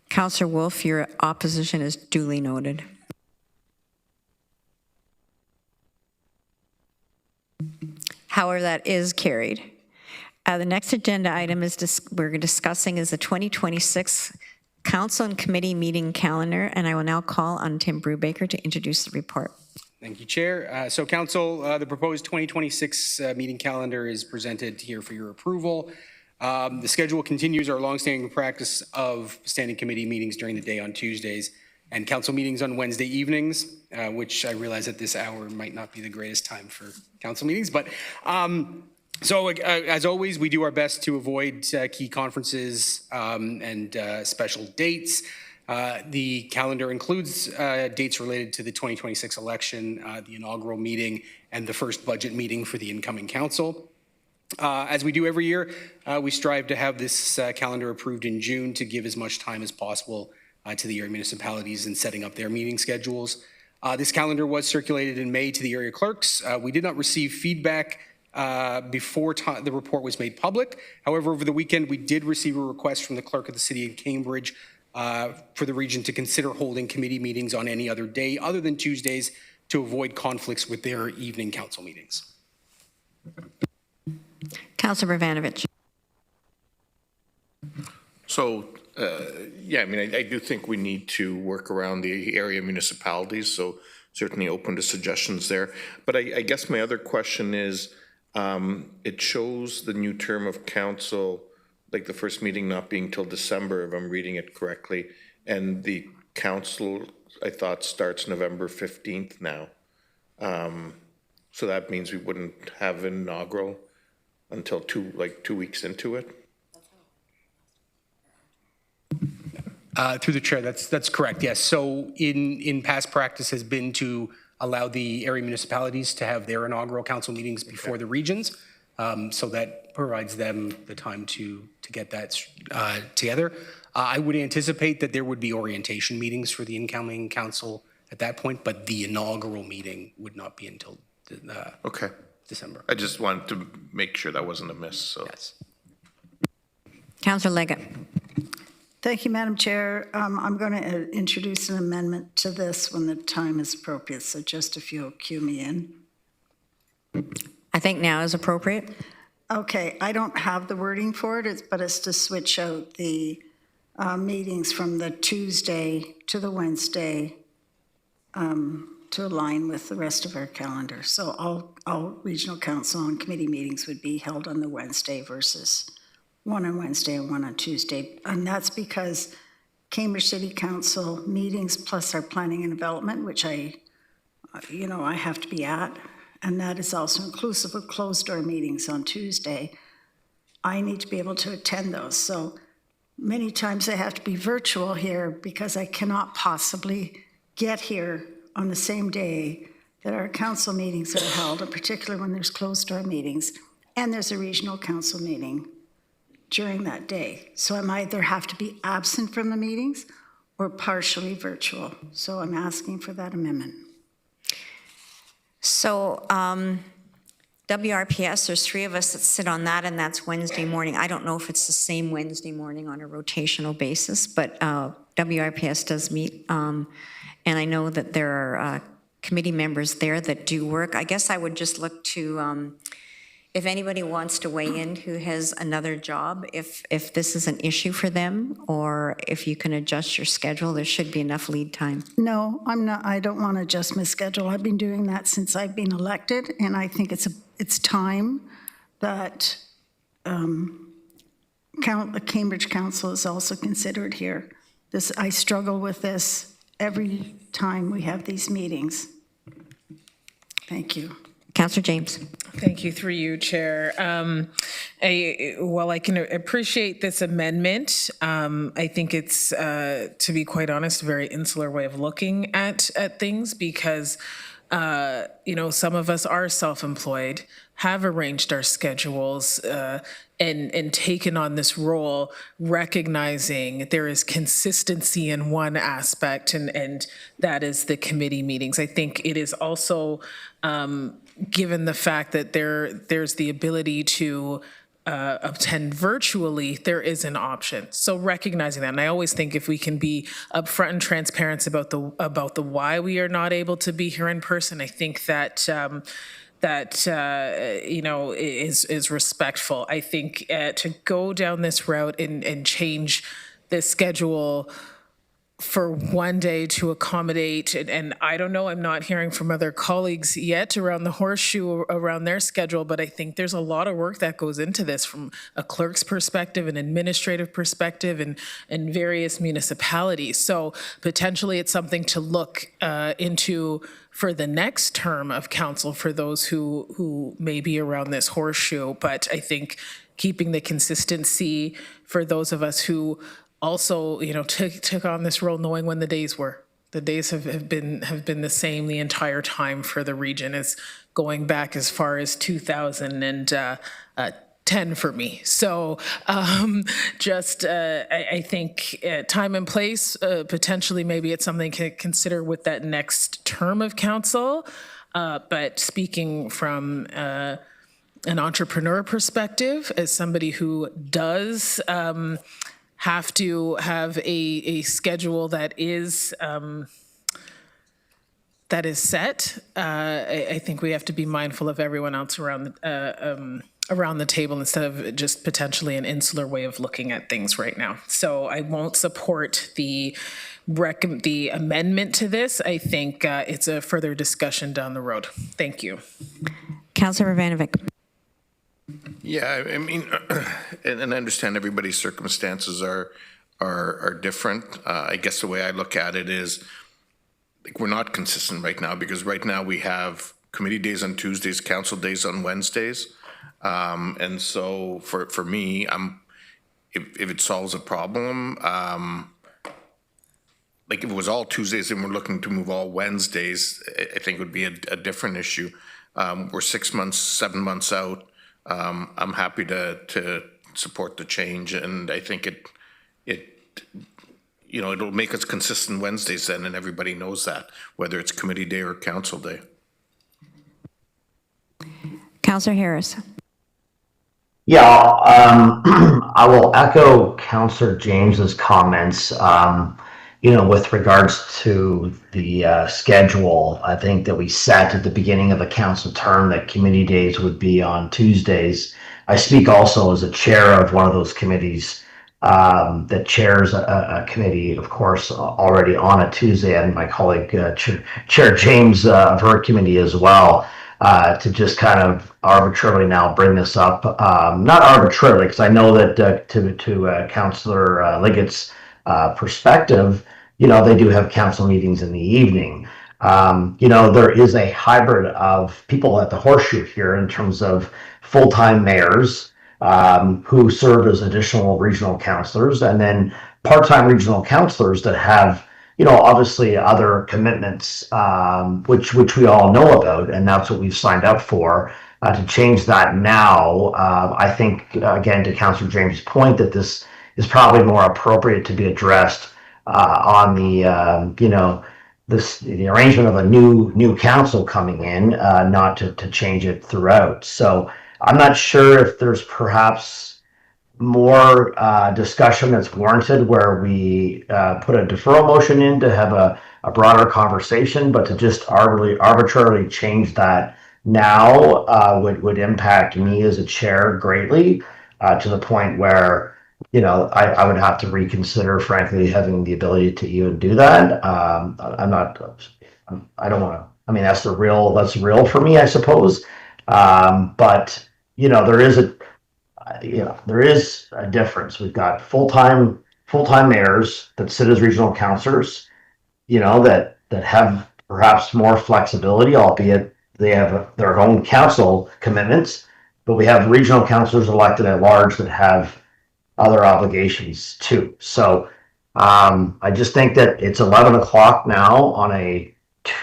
Councillor Wolf, your opposition is duly noted. However, that is carried. The next agenda item we're discussing is the 2026 Council and Committee meeting calendar, and I will now call on Tim Brubaker to introduce the report. Thank you, Chair. So Council, the proposed 2026 meeting calendar is presented here for your approval. The schedule continues our longstanding practice of standing committee meetings during the day on Tuesdays and council meetings on Wednesday evenings, which I realize at this hour might not be the greatest time for council meetings. But so as always, we do our best to avoid key conferences and special dates. The calendar includes dates related to the 2026 election, the inaugural meeting, and the first budget meeting for the incoming council. As we do every year, we strive to have this calendar approved in June to give as much time as possible to the area municipalities in setting up their meeting schedules. This calendar was circulated in May to the area clerks. We did not receive feedback before the report was made public. However, over the weekend, we did receive a request from the clerk of the city of Cambridge for the region to consider holding committee meetings on any other day other than Tuesdays to avoid conflicts with their evening council meetings. Councillor Bravanovich. So, yeah, I mean, I do think we need to work around the area municipalities, so certainly open to suggestions there. But I guess my other question is, it shows the new term of council, like the first meeting not being till December, if I'm reading it correctly, and the council, I thought, starts November 15th now. So that means we wouldn't have an inaugural until 2 weeks into it? Through the chair, that's correct, yes. So in past practice has been to allow the area municipalities to have their inaugural council meetings before the regions. So that provides them the time to get that together. I would anticipate that there would be orientation meetings for the incoming council at that point, but the inaugural meeting would not be until December. I just wanted to make sure that wasn't a miss. So. Yes. Councillor Leggett. Thank you, Madam Chair. I'm going to introduce an amendment to this when the time is appropriate, so just if you'll cue me in. I think now is appropriate. Okay, I don't have the wording for it, but it's to switch out the meetings from the Tuesday to the Wednesday to align with the rest of our calendar. So all regional council and committee meetings would be held on the Wednesday versus one on Wednesday and one on Tuesday. And that's because Cambridge City Council meetings plus our planning and development, which I have to be at, and that is also inclusive of closed door meetings on Tuesday. I need to be able to attend those. So many times I have to be virtual here because I cannot possibly get here on the same day that our council meetings are held, and particularly when there's closed door meetings and there's a regional council meeting during that day. So I either have to be absent from the meetings or partially virtual. So I'm asking for that amendment. So WRPS, there's 3 of us that sit on that, and that's Wednesday morning. I don't know if it's the same Wednesday morning on a rotational basis, but WRPS does meet. And I know that there are committee members there that do work. I guess I would just look to, if anybody wants to weigh in who has another job, if this is an issue for them, or if you can adjust your schedule, there should be enough lead time. No, I'm not. I don't want to adjust my schedule. I've been doing that since I've been elected, and I think it's time that the Cambridge Council is also considered here. I struggle with this every time we have these meetings. Thank you. Councillor James. Thank you, through you, Chair. While I can appreciate this amendment, I think it's, to be quite honest, a very insular way of looking at things, because some of us are self-employed, have arranged our schedules, and taken on this role, recognizing there is consistency in one aspect, and that is the committee meetings. I think it is also, given the fact that there's the ability to attend virtually, there is an option. So recognizing that, and I always think if we can be upfront and transparent about the why we are not able to be here in person, I think that is respectful. I think to go down this route and change the schedule for one day to accommodate, and I don't know, I'm not hearing from other colleagues yet around the horseshoe around their schedule, but I think there's a lot of work that goes into this from a clerk's perspective, an administrative perspective, and various municipalities. So potentially it's something to look into for the next term of council for those who may be around this horseshoe. But I think keeping the consistency for those of us who also, took on this role knowing when the days were. The days have been the same the entire time for the region, is going back as far as 2010 for me. So I think time and place, potentially maybe it's something to consider with that next term of council. But speaking from an entrepreneur perspective, as somebody who does have to have a schedule that is set, I think we have to be mindful of everyone else around the table instead of just potentially an insular way of looking at things right now. So I won't support the amendment to this. I think it's a further discussion down the road. Thank you. Councillor Ivanovic. Yeah, I mean, and I understand everybody's circumstances are different. I guess the way I look at it is, like, we're not consistent right now, because right now we have committee days on Tuesdays, council days on Wednesdays. And so for me, if it solves a problem, like if it was all Tuesdays and we're looking to move all Wednesdays, I think it would be a different issue. We're 6 months, 7 months out. I'm happy to support the change, and I think it'll make us consistent Wednesdays then, and everybody knows that, whether it's committee day or council day. Councillor Harris. Yeah, I will echo Councillor James's comments. With regards to the schedule, I think that we set at the beginning of the council term that committee days would be on Tuesdays. I speak also as a chair of one of those committees that chairs a committee, of course, already on a Tuesday, and my colleague, Chair James of her committee as well, to just kind of arbitrarily now bring this up. Not arbitrarily, because I know that to Councillor Liggett's perspective, they do have council meetings in the evening. There is a hybrid of people at the horseshoe here in terms of full-time mayors who serve as additional regional councillors, and then part-time regional councillors that have, obviously other commitments, which we all know about, and that's what we've signed up for. To change that now, I think, again, to Councillor James' point, that this is probably more appropriate to be addressed on the, the arrangement of a new council coming in, not to change it throughout. So I'm not sure if there's perhaps more discussion that's warranted where we put a deferral motion in to have a broader conversation, but to just arbitrarily change that now would impact me as a chair greatly, to the point where I would have to reconsider, frankly, having the ability to even do that. I don't want to. I mean, that's real for me, I suppose. But there is a difference. We've got full-time mayors that sit as regional councillors, that have perhaps more flexibility, albeit they have their own council commitments. But we have regional councillors elected at large that have other obligations too. So I just think that it's 11 o'clock now on a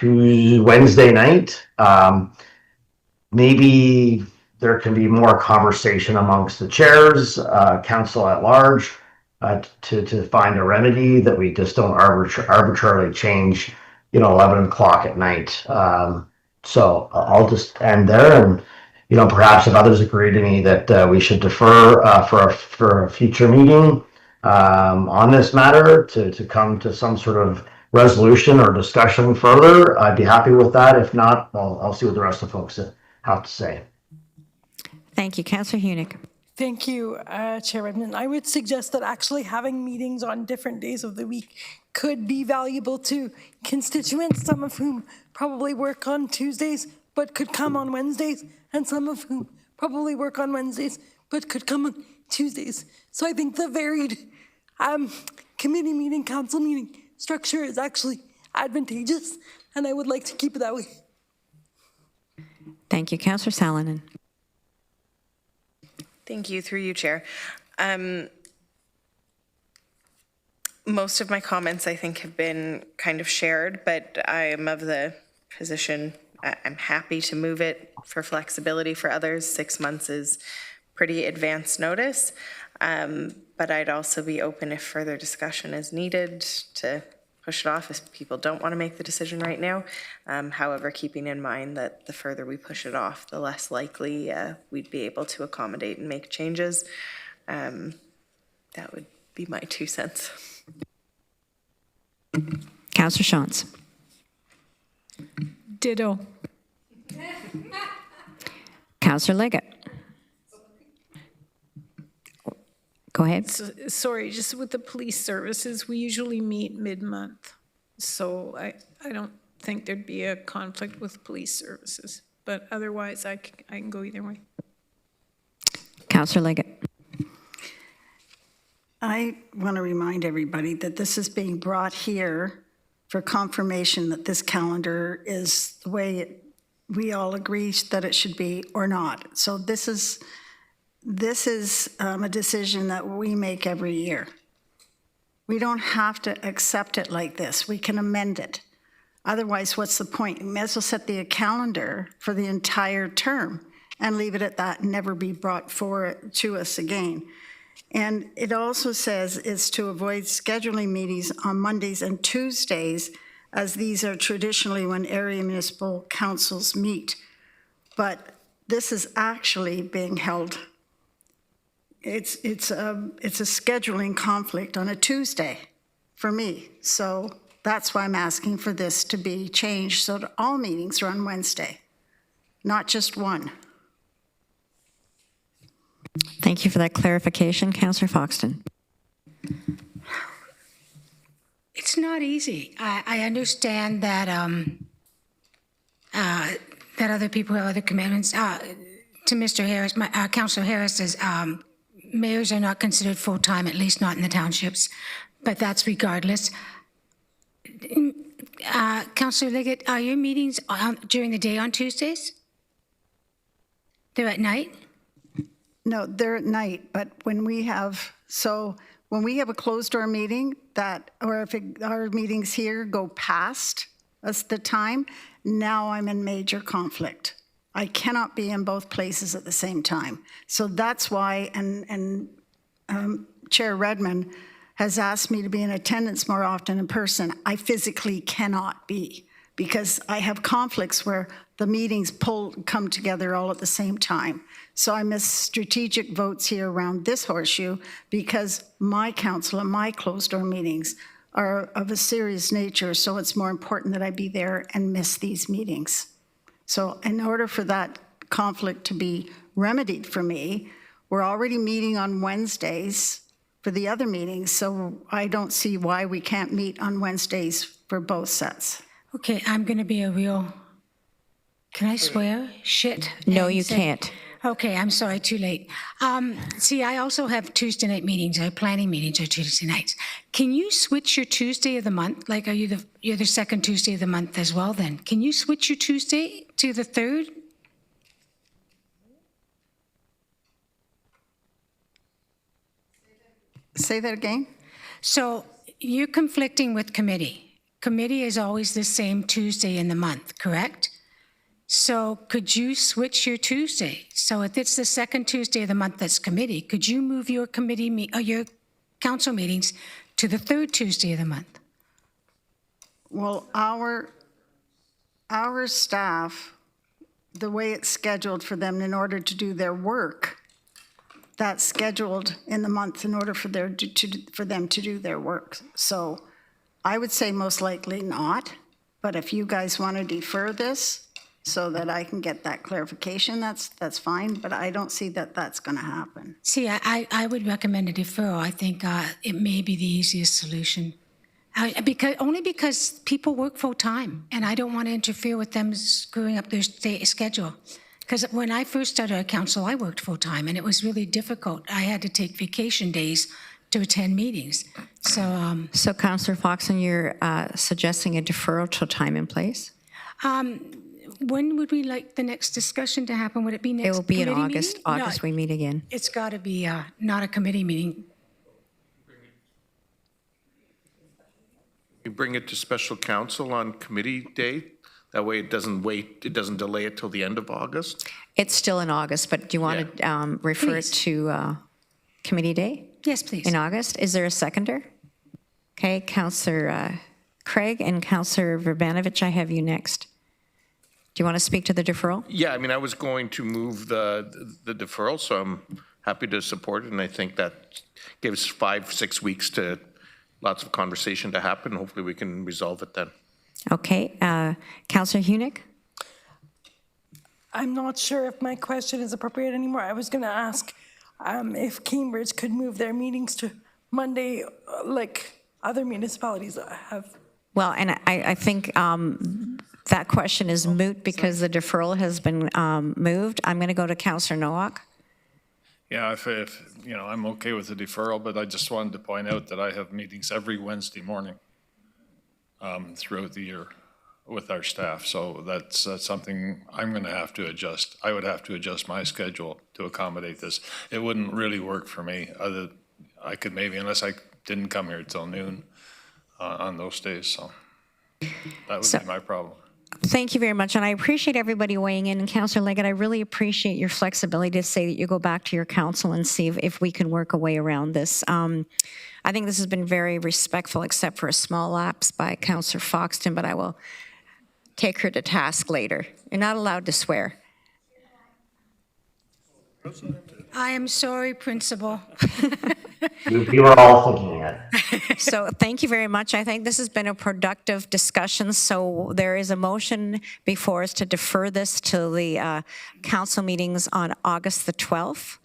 Wednesday night. Maybe there can be more conversation amongst the chairs, council at large, to find a remedy that we just don't arbitrarily change, 11 o'clock at night. So I'll just end there, and perhaps if others agree to me that we should defer for a future meeting on this matter to come to some sort of resolution or discussion further, I'd be happy with that. If not, I'll see what the rest of the folks have to say. Thank you. Councillor Hunick. Thank you, Chair Redmond. I would suggest that actually having meetings on different days of the week could be valuable to constituents, some of whom probably work on Tuesdays but could come on Wednesdays, and some of whom probably work on Wednesdays but could come on Tuesdays. So I think the varied committee meeting, council meeting structure is actually advantageous, and I would like to keep it that way. Thank you. Councillor Salonen. Thank you, through you, Chair. Most of my comments, I think, have been kind of shared, but I am of the position I'm happy to move it for flexibility for others. 6 months is pretty advanced notice, but I'd also be open if further discussion is needed to push it off if people don't want to make the decision right now. However, keeping in mind that the further we push it off, the less likely we'd be able to accommodate and make changes. That would be my 2 cents. Councillor Shantz. Ditto. Councillor Leggett. Go ahead. Sorry, just with the police services, we usually meet mid-month. So I don't think there'd be a conflict with police services, but otherwise I can go either way. Councillor Leggett. I want to remind everybody that this is being brought here for confirmation that this calendar is the way we all agree that it should be or not. So this is a decision that we make every year. We don't have to accept it like this. We can amend it. Otherwise, what's the point? You may as well set the calendar for the entire term and leave it at that and never be brought to us again. And it also says it's to avoid scheduling meetings on Mondays and Tuesdays, as these are traditionally when area municipal councils meet. But this is actually being held. It's a scheduling conflict on a Tuesday for me. So that's why I'm asking for this to be changed so that all meetings are on Wednesday, not just one. Thank you for that clarification. Councillor Foxton. It's not easy. I understand that that other people have other commitments. To Mr. Harris, Councillor Harris says mayors are not considered full-time, at least not in the townships, but that's regardless. Councillor Liggett, are your meetings during the day on Tuesdays? They're at night? No, they're at night, but when we have a closed door meeting or if our meetings here go past us the time, now I'm in major conflict. I cannot be in both places at the same time. So that's why, and Chair Redmond, has asked me to be in attendance more often in person. I physically cannot be because I have conflicts where the meetings come together all at the same time. So I miss strategic votes here around this horseshoe because my council and my closed-door meetings are of a serious nature, so it's more important that I be there and miss these meetings. So in order for that conflict to be remedied for me, we're already meeting on Wednesdays for the other meetings, so I don't see why we can't meet on Wednesdays for both sets. Okay, I'm going to be a real, can I swear? Shit. No, and you say- can't. Okay, I'm sorry, too late. See, I also have Tuesday night meetings, planning meetings are Tuesday nights. Can you switch your Tuesday of the month? Like, you're the second Tuesday of the month as well then? Can you switch your Tuesday to the third? Say that again? So you're conflicting with committee. Committee is always the same Tuesday in the month, correct? So could you switch your Tuesday? So if it's the second Tuesday of the month that's committee, could you move your your council meetings to the third Tuesday of the month? Well, our staff, the way it's scheduled for them in order to do their work, that's scheduled in the month in order for them to do their work. So I would say most likely not, but if you guys want to defer this so that I can get that clarification, that's fine, but I don't see that that's going to happen. See, I would recommend a deferral. I think it may be the easiest solution. Only because people work full time, and I don't want to interfere with them screwing up their schedule. Because when I first started at council, I worked full time, and it was really difficult. I had to take vacation days to attend meetings. So Councillor Foxon, you're suggesting a deferral till time and place? When would we like the next discussion to happen? Would it be next? It will be in committee August. meeting? August, No, we meet again. it's got to be not a committee meeting. You bring it to special council on committee day? That way it doesn't delay it till the end of August? It's still in August, but do you want to refer it to committee day? Yes, please. In August? Is there a seconder? Okay, Councillor Craig and Councillor Verbanovich, I have you next. Do you want to speak to the deferral? Yeah, I mean, I was going to move the deferral, so I'm happy to support it, and I think that gives 5-6 weeks to lots of conversation to happen. Hopefully we can resolve it then. Okay, Councillor Hunick? I'm not sure if my question is appropriate anymore. I was going to ask if Cambridge could move their meetings to Monday, like other municipalities have. Well, and I think that question is moot because the deferral has been moved. I'm going to go to Councillor Nowak. Yeah, if you know, I'm okay with the deferral, but I just wanted to point out that I have meetings every Wednesday morning throughout the year with our staff. So that's something I'm going to have to adjust. I would have to adjust my schedule to accommodate this. It wouldn't really work for me. I could maybe, unless I didn't come here till noon on those days. So that would be my problem. Thank you very much, and I appreciate everybody weighing in. And Councillor Leggett, I really appreciate your flexibility to say that you go back to your council and see if we can work a way around this. I think this has been very respectful, except for a small lapse by Councillor Foxton, but I will take her to task later. You're not allowed to swear. I am sorry, Principal. We were all thinking it. So thank you very much. I think this has been a productive discussion. So there is a motion before us to defer this to the council meetings on August the 12th.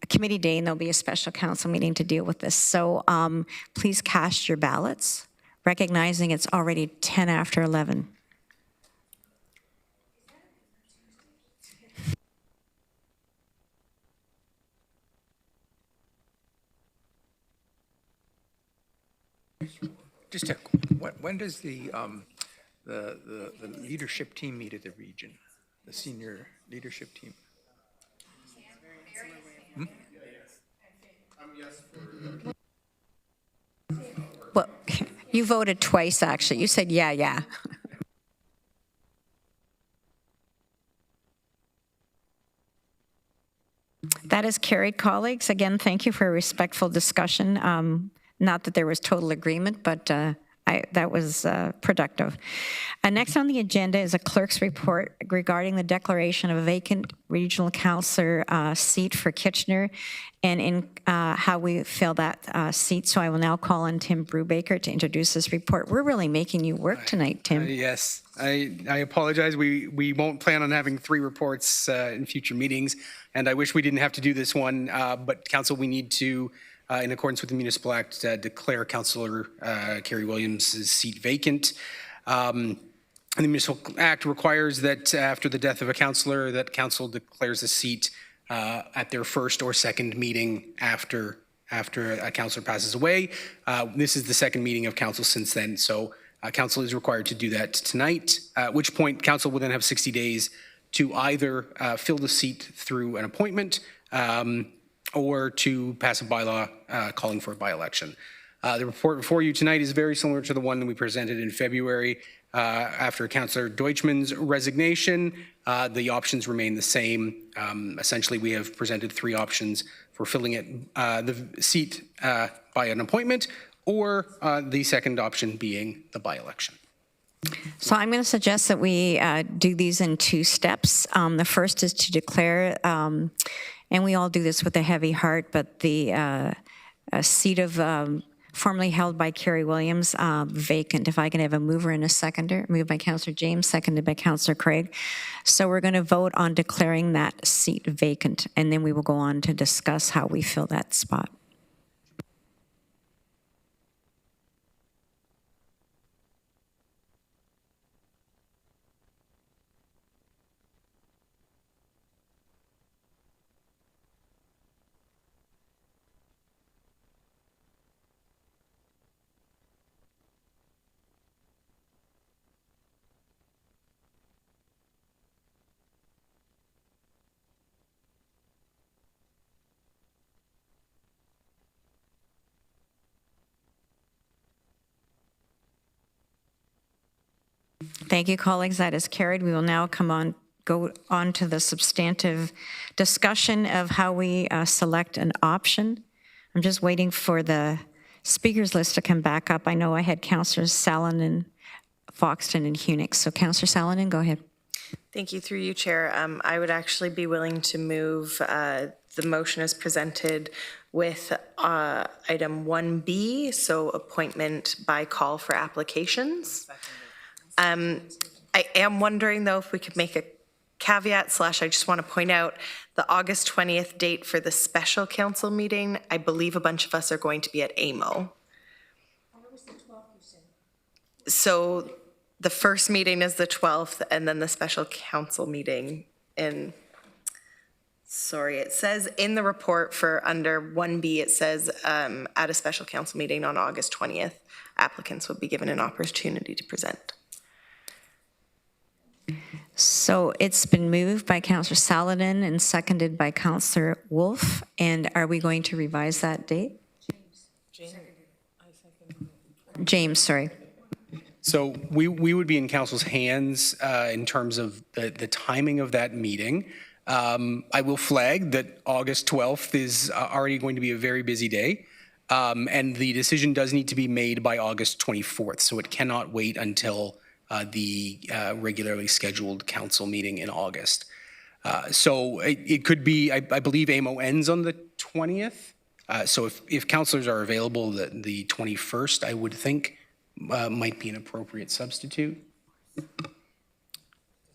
Committee day, and there'll be a special council meeting to deal with this. So please cast your ballots, recognizing it's already 10 after 11. Just a, when does the leadership team meet at the region? The senior leadership team? Well, you voted twice, actually. You said, yeah. That is carried, colleagues. Again, thank you for a respectful discussion. Not that there was total agreement, but that was productive. Next on the agenda is a clerk's report regarding the declaration of a vacant regional councillor seat for Kitchener and in how we fill that seat. So I will now call on Tim Brubaker to introduce this report. We're really making you work tonight, Tim. Yes, I apologize. We won't plan on having 3 reports in future meetings, and I wish we didn't have to do this one, but council, we need to, in accordance with the Municipal Act, declare Councillor Kerry Williams' seat vacant. The Municipal Act requires that after the death of a councillor, that council declares a seat at their first or second meeting after a councillor passes away. This is the second meeting of council since then, so council is required to do that tonight, at which point council will then have 60 days to either fill the seat through an appointment or to pass a bylaw calling for a by-election. The report before you tonight is very similar to the one that we presented in February. After Councillor Deutschman's resignation, the options remain the same. Essentially, we have presented 3 options for filling it, the seat by an appointment, or the second option being the by-election. So I'm going to suggest that we do these in 2 steps. The first is to declare, and we all do this with a heavy heart, but the seat of formerly held by Kerry Williams vacant. If I can have a mover and a seconder. Moved by Councillor James, seconded by Councillor Craig. So we're going to vote on declaring that seat vacant, and then we will go on to discuss how we fill that spot. Thank you, colleagues. That is carried. We will now go on to the substantive discussion of how we select an option. I'm just waiting for the speakers list to come back up. I know I had Councillors Salonen, Foxton, and Hunix. So Councillor Salonen, go ahead. Thank you. Through you, Chair. I would actually be willing to move the motion as presented with item 1B, so appointment by call for applications. I am wondering, though, if we could make a caveat / I just want to point out the August 20th date for the special council meeting. I believe a bunch of us are going to be at AMO. So the first meeting is the 12th, and then the special council meeting in, sorry, it says in the report for under 1B, it says at a special council meeting on August 20th, applicants would be given an opportunity to present. So it's been moved by Councillor Saladin and seconded by Councillor Wolf. And are we going to revise that date? James, sorry. So we would be in council's hands in terms of the timing of that meeting. I will flag that August 12th is already going to be a very busy day. And the decision does need to be made by August 24th. So it cannot wait until the regularly scheduled council meeting in August. So it could be, I believe AMO ends on the 20th. So if councillors are available, the 21st, I would think might be an appropriate substitute.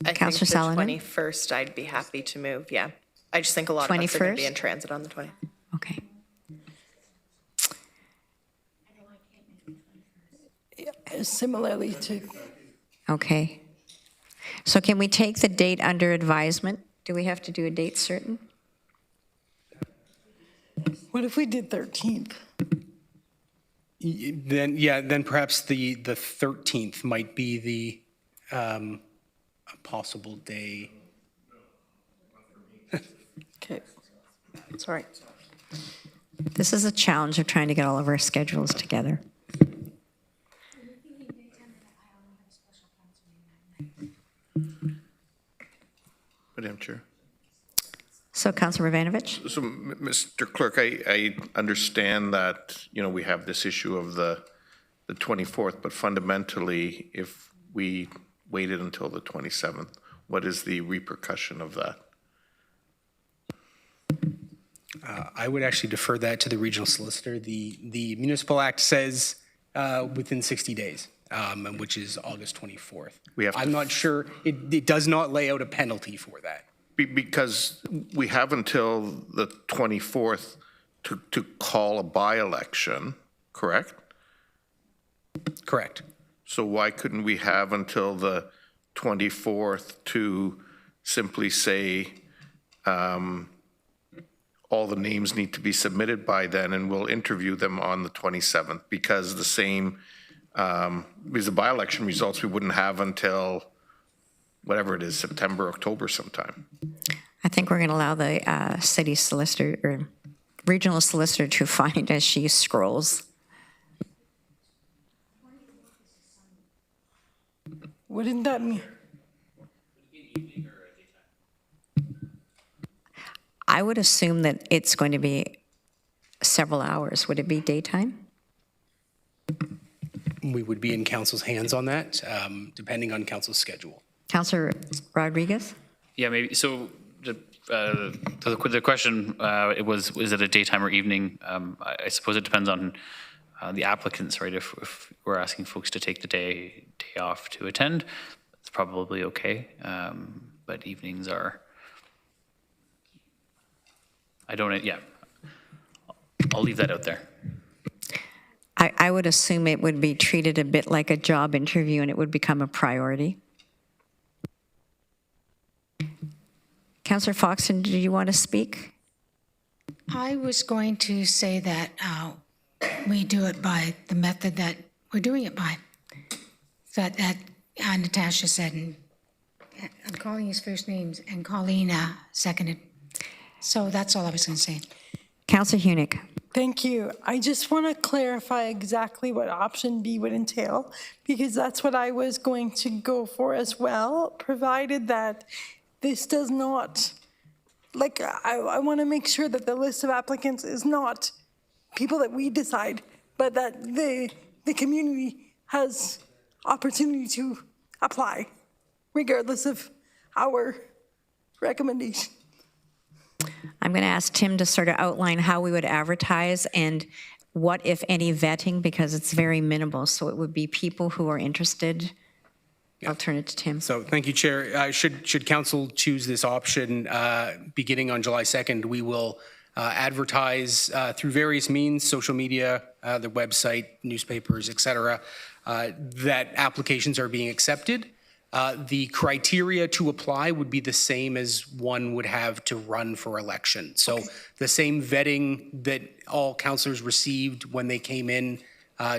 I Councillor think the Saladin? 21st, I'd be happy to move, yeah. I just think a lot of us are going to be in transit on the 20th. Okay. Similarly to, Okay. So can we take the date under advisement? Do we have to do a date certain? what if we did 13th? Then perhaps the 13th might be the a possible day. Okay, sorry. This is a challenge of trying to get all of our schedules together. Madam Chair. So So Councilor Ravanovich? So, Mr. Clerk, I understand that, we have this issue of the 24th, but fundamentally, if we waited until the 27th, what is the repercussion of that? I would actually defer that to the regional solicitor. The Municipal Act says within 60 days, which is August 24th. I'm not sure, it does not lay out a penalty for that. Because we have until the 24th to call a by-election, correct? Correct. So why couldn't we have until the 24th to simply say all the names need to be submitted by then, and we'll interview them on the 27th? Because because the by-election results we wouldn't have until whatever it is, September, October sometime. I think we're going to allow the city solicitor or regional solicitor to find as she scrolls. Wouldn't that mean? I would assume that it's going to be several hours. Would it be daytime? We would be in council's hands on that, depending on council's schedule. Councilor Rodriguez? Yeah, maybe. So the question is it a daytime or evening? I suppose it depends on the applicants, right? If we're asking folks to take the day off to attend, it's probably okay. But evenings are, I'll leave that out there. I would assume it would be treated a bit like a job interview and it would become a priority. Councillor Foxton, do you want to speak? I was going to say that we do it by the method that we're doing it by. That Natasha said, and I'm calling his first names, and Colleen seconded. So that's all I was going to say. Councillor Hunick. Thank you. I just want to clarify exactly what option B would entail, because that's what I was going to go for as well, provided that this does not, I want to make sure that the list of applicants is not people that we decide, but that the community has opportunity to apply, regardless of our recommendation. I'm going to ask Tim to sort of outline how we would advertise and what, if any, vetting, because it's very minimal. So it would be people who are interested. I'll turn it to Tim. So thank you, Chair. Should council choose this option, beginning on July 2nd, we will advertise through various means, social media, the website, newspapers, et cetera, that applications are being accepted. The criteria to apply would be the same as one would have to run for election. So the same vetting that all councillors received when they came in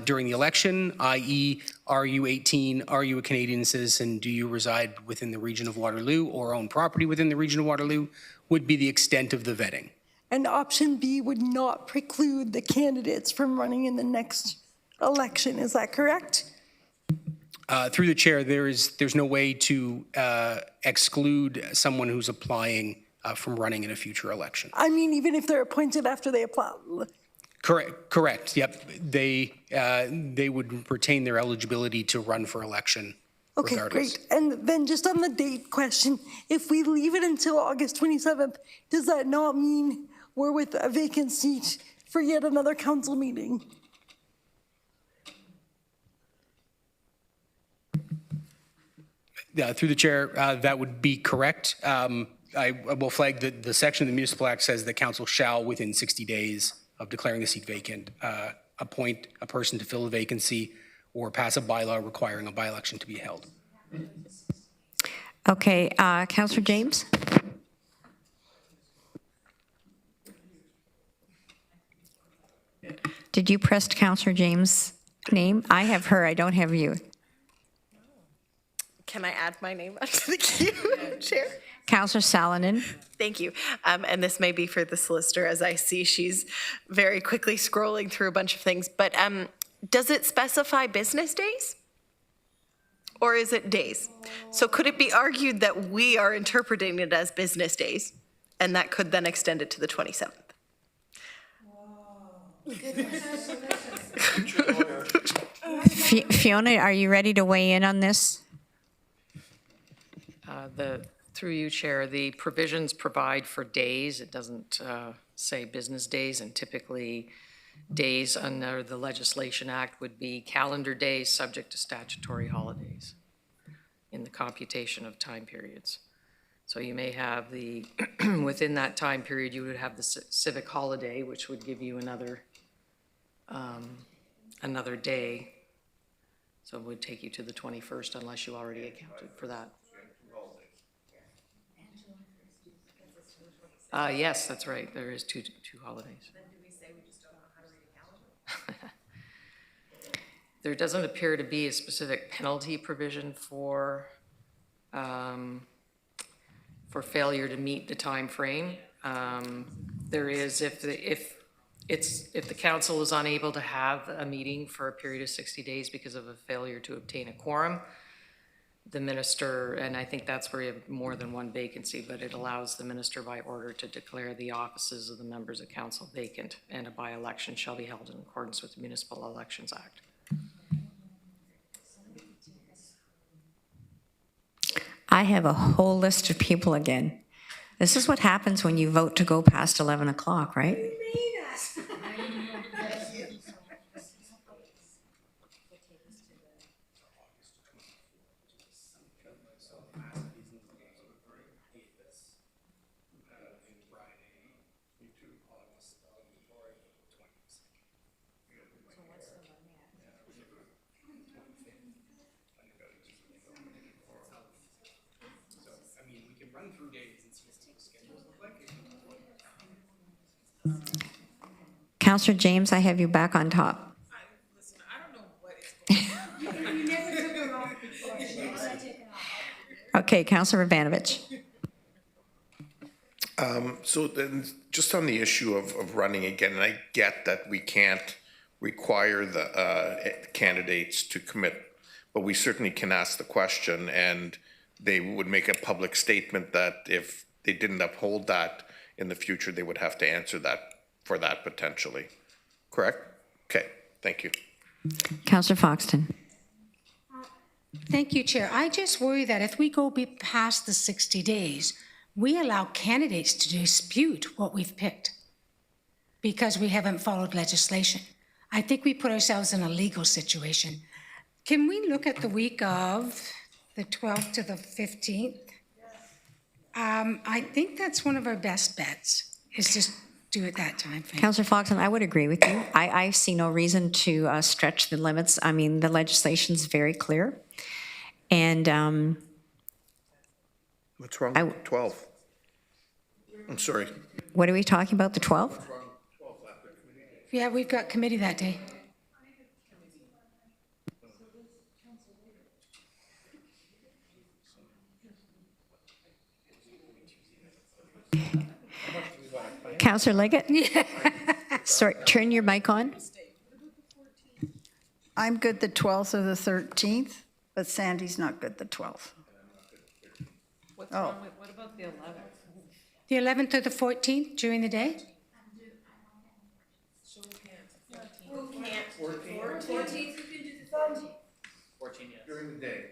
during the election, i.e., are you 18, are you a Canadian citizen, do you reside within the region of Waterloo or own property within the region of Waterloo, would be the extent of the vetting. And option B would not preclude the candidates from running in the next election, is that correct? Through the chair, there's no way to exclude someone who's applying from running in a future election. I mean, even if they're appointed after they apply. Correct. Yep. They would retain their eligibility to run for election. Okay, regardless. great. And then just on the date question, if we leave it until August 27th, does that not mean we're with a vacant seat for yet another council meeting? Through the chair, that would be correct. I will flag that the section of the Municipal Act says that council shall, within 60 days of declaring the seat vacant, appoint a person to fill the vacancy or pass a bylaw requiring a by-election to be held. Okay, Councillor James? Did you press Councillor James' name? I have her, I don't have you. Can I add my name onto the queue, Chair? Councillor Salonen? Thank you. And this may be for the solicitor, as I see she's very quickly scrolling through a bunch of things. But does it specify business days? Or is it days? So could it be argued that we are interpreting it as business days and that could then extend it to the 27th. Fiona, are you ready to weigh in on this? Through you, Chair, the provisions provide for days. It doesn't say business days, and typically days under the Legislation Act would be calendar days subject to statutory holidays in the computation of time periods. So you may have the, within that time period, you would have the civic holiday, which would give you another day. So it would take you to the 21st unless you already accounted for that. Yes, that's right. There is two holidays. Then do we say we just don't know how to read a calendar? There doesn't appear to be a specific penalty provision for failure to meet the time frame. There is if the council is unable to have a meeting for a period of 60 days because of a failure to obtain a quorum, the minister, and I think that's where you have more than one vacancy, but it allows the minister by order to declare the offices of the members of council vacant, and a by-election shall be held in accordance with the Municipal Elections Act. I have a whole list of people again. This is what happens when you vote to go past 11 o'clock, right? Councillor James, I have you back on top. Listen, I don't know what is going on. You never took her off before. She never took it off. Okay, Councillor Vanovich. So then, just on the issue of running again, and I get that we can't require the candidates to commit, but we certainly can ask the question, and they would make a public statement that if they didn't uphold that in the future, they would have to answer that for that potentially. Correct? Okay, thank you. Councillor Foxton. Thank you, Chair. I just worry that if we go past the 60 days, we allow candidates to dispute what we've picked because we haven't followed legislation. I think we put ourselves in a legal situation. Can we look at the week of the 12th to the 15th? I think that's one of our best bets, is just do it that time frame. Councillor Foxton, I would agree with you. I see no reason to stretch the limits. I mean, the legislation's very clear. And What's wrong with 12? I'm sorry. What are we talking about, the 12th? Yeah, we've got committee that day. Councillor Leggett? Sorry, turn your mic on. I'm good the 12th or the 13th, but Sandy's not good the 12th. What's wrong with, what about the 11th? The 11th or the 14th during the day? 14, yes. During the day.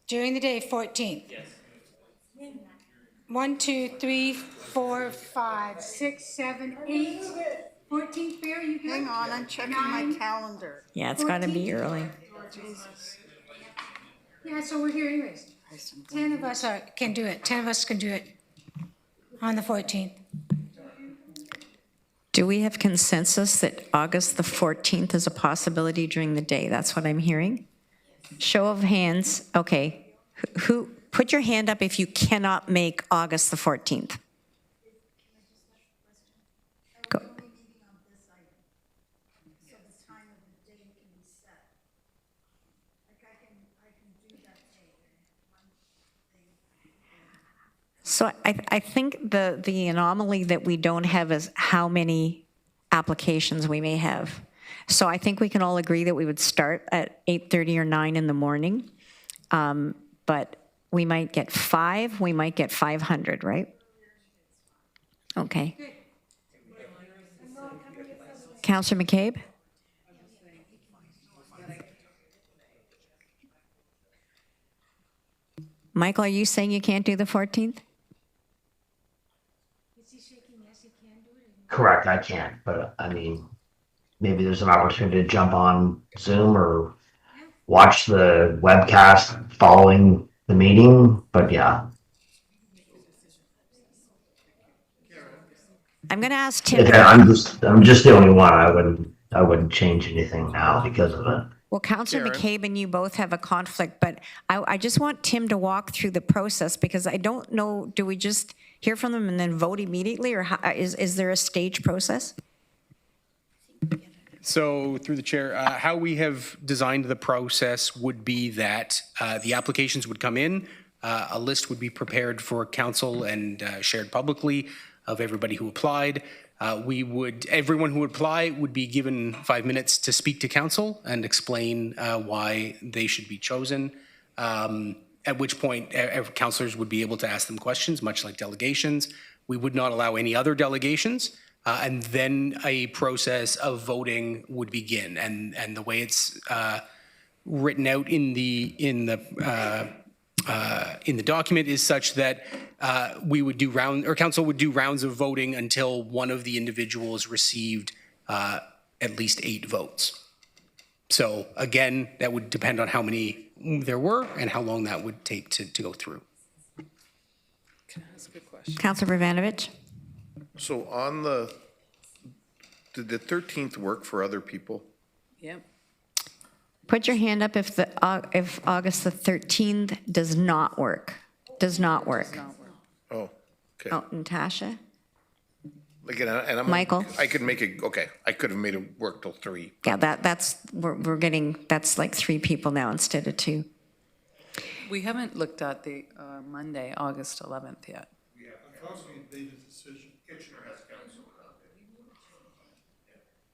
During the day, 14th. Yes. 1, 2, 3, 4, 5, 6, 7, 8. 14th, Bear, you good? Hang on, I'm checking my calendar. Yeah, it's got to be early. Jesus. Yeah, so we're here anyways. 10 of us can do it. 10 of us can do it on the 14th. Do we have consensus that August the 14th is a possibility during the day? That's what I'm hearing. Show of hands. Okay. Who put your hand up if you cannot make August the 14th? Go. So I think the anomaly that we don't have is how many applications we may have. So I think we can all agree that we would start at 8:30 or 9 in the morning, but we might get 5, we might get 500, right? Okay. Councillor McCabe? Michael, are you saying you can't do the 14th? Correct, I can't, but I mean, maybe there's an opportunity to jump on Zoom or watch the webcast following the meeting, but yeah. I'm going to ask Tim. Okay, I'm just the only one. I wouldn't change anything now because of it. Well, Councillor McCabe and you both have a conflict, but I just want Tim to walk through the process because I don't know, do we just hear from them and then vote immediately, or is there a stage process? So through the chair, how we have designed the process would be that the applications would come in, a list would be prepared for council and shared publicly of everybody who applied. Everyone who would apply would be given 5 minutes to speak to council and explain why they should be chosen. At which point councillors would be able to ask them questions, much like delegations. We would not allow any other delegations. And then a process of voting would begin. And the way it's written out in the document is such that we would do council would do rounds of voting until one of the individuals received at least 8 votes. So again, that would depend on how many there were and how long that would take to go through. Can I ask a question? Councillor Bravanovich? So did the 13th work for other people? Yep. Put your hand up if August the 13th does not work. Does not work. Oh, okay. Oh, Natasha? Like, and I'm, Michael? I could make it, okay, I could have made it work till 3. Yeah, that's like 3 people now instead of 2. We haven't looked at the Monday, August 11th yet. Yeah, the council made a decision. Kitchener has council.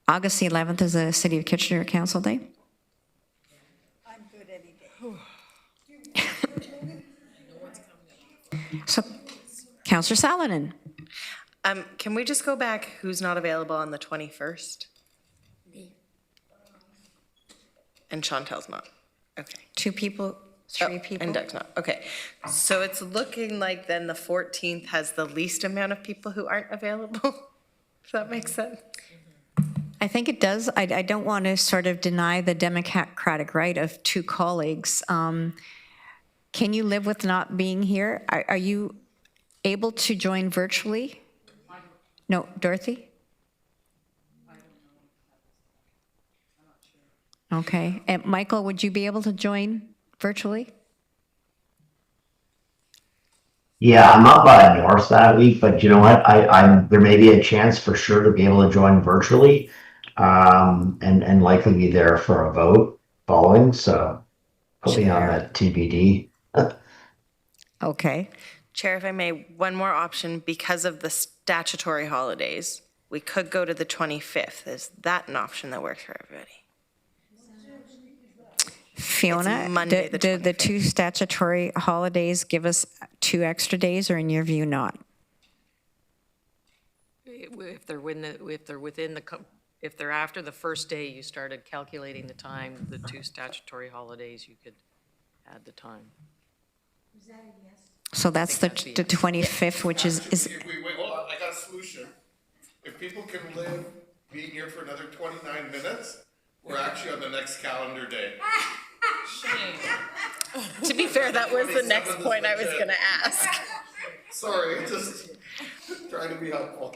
August the 11th is the City of Kitchener Council Day? I'm good any day. So, Councillor Saladin. Can we just go back, who's not available on the 21st? Me. And Chantel's not, okay. 2 people, 3 people? And Doug's not, okay. So it's looking like then the 14th has the least amount of people who aren't available? Does that make sense? I think it does. I don't want to sort of deny the democratic right of 2 colleagues. Can you live with not being here? Are you able to join virtually? No, Dorothy? Okay. And Michael, would you be able to join virtually? Yeah, I'm up by north that week, but you know what? There may be a chance for sure to be able to join virtually, and likely be there for a vote following. So put me on that TBD. Okay. Chair, if I may, one more option, because of the statutory holidays, we could go to the 25th. Is that an option that works for everybody? Fiona, Monday, do the 2 statutory holidays give us 2 extra days, or in your view not? If they're after the first day you started calculating the time, the 2 statutory holidays, you could add the time. So that's the 25th, which is Wait, hold on, I got a solution. If people can live being here for another 29 minutes, we're actually on the next calendar day. To be fair, that was the next point I was going to ask. Sorry, just trying to be helpful.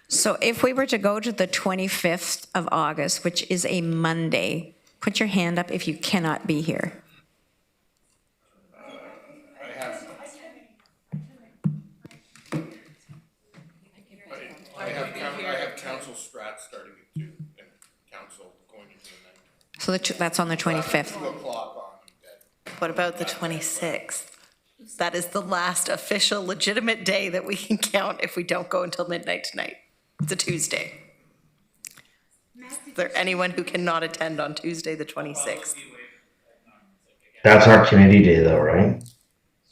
So if we were to go to the 25th of August, which is a Monday, put your hand up if you cannot be here. I have council strat starting at 2 and council going into the night. So that's on the 25th. 2 o'clock on. What about the 26th? That is the last official legitimate day that we can count if we don't go until midnight tonight. It's a Tuesday. Is there anyone who cannot attend on Tuesday, the 26th? That's our community day though, right?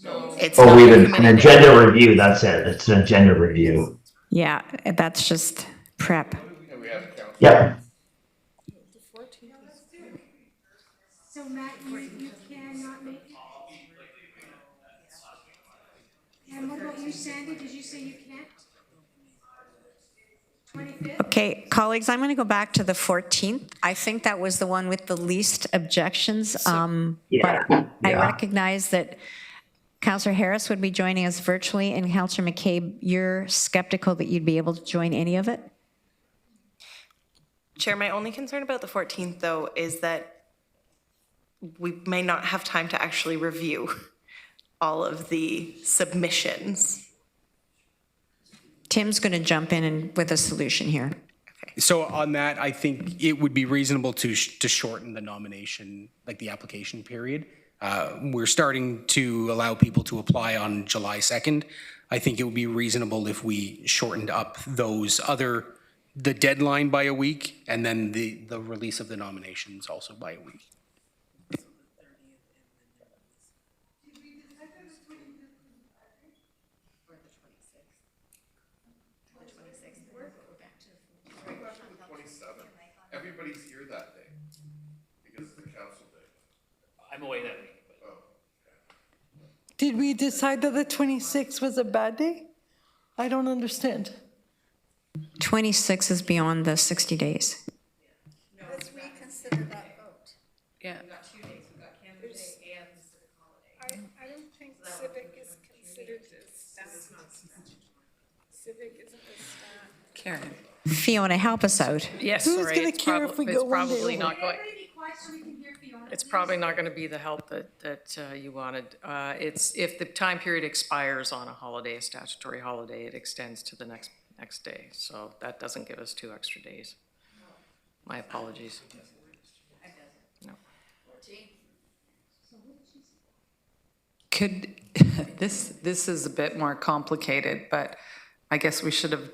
It's Oh, not we a have an committee. agenda review, that's it. It's an agenda review. Yeah, that's just prep. Yep. So Matt, you cannot make it? And what about you, Sandy? Did you say you can't? 25th? Okay, colleagues, I'm going to go back to the 14th. I think that was the one with the least objections. Yeah. But I Yeah. recognize that Councillor Harris would be joining us virtually, and Councillor McCabe, you're skeptical that you'd be able to join any of it? Chair, my only concern about the 14th, though, is that we may not have time to actually review all of the submissions. Tim's going to jump in with a solution here. So on that, I think it would be reasonable to shorten the nomination, like the application period. We're starting to allow people to apply on July 2nd. I think it would be reasonable if we shortened up the deadline by a week, and then the release of the nominations also by a week. Everybody's here that day because it's the council day. I'm away that week. Did we decide that the 26th was a bad day? I don't understand. 26 is beyond the 60 days. Let's reconsider that vote. Yeah. I don't think civic is considered as staff. Civic isn't a staff. Karen. Fiona, help us out. Yes, Who's sorry. gonna it's care if we it's go one day probably over? not going. It's probably not going to be the help that you wanted. It's if the time period expires on a holiday, a statutory holiday, it extends to the next day. So that doesn't give us 2 extra days. My apologies. No. Could, this is a bit more complicated, but I guess we should have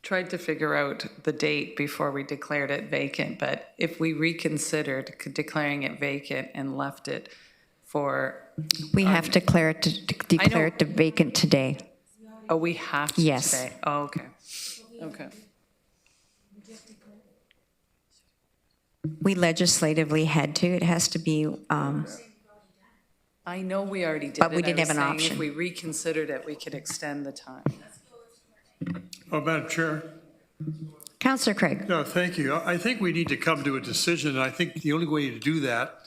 tried to figure out the date before we declared it vacant. But if we reconsidered declaring it vacant and left it for. We have to declare it to vacant today. Oh, we have to Yes. today? Oh, okay. Okay. We legislatively had to. It has to be, I know we already did it. But we didn't I was have an saying option. If we reconsidered it, we could extend the time. Oh, Madam Chair. Councillor Craig. No, thank you. I think we need to come to a decision, and I think the only way to do that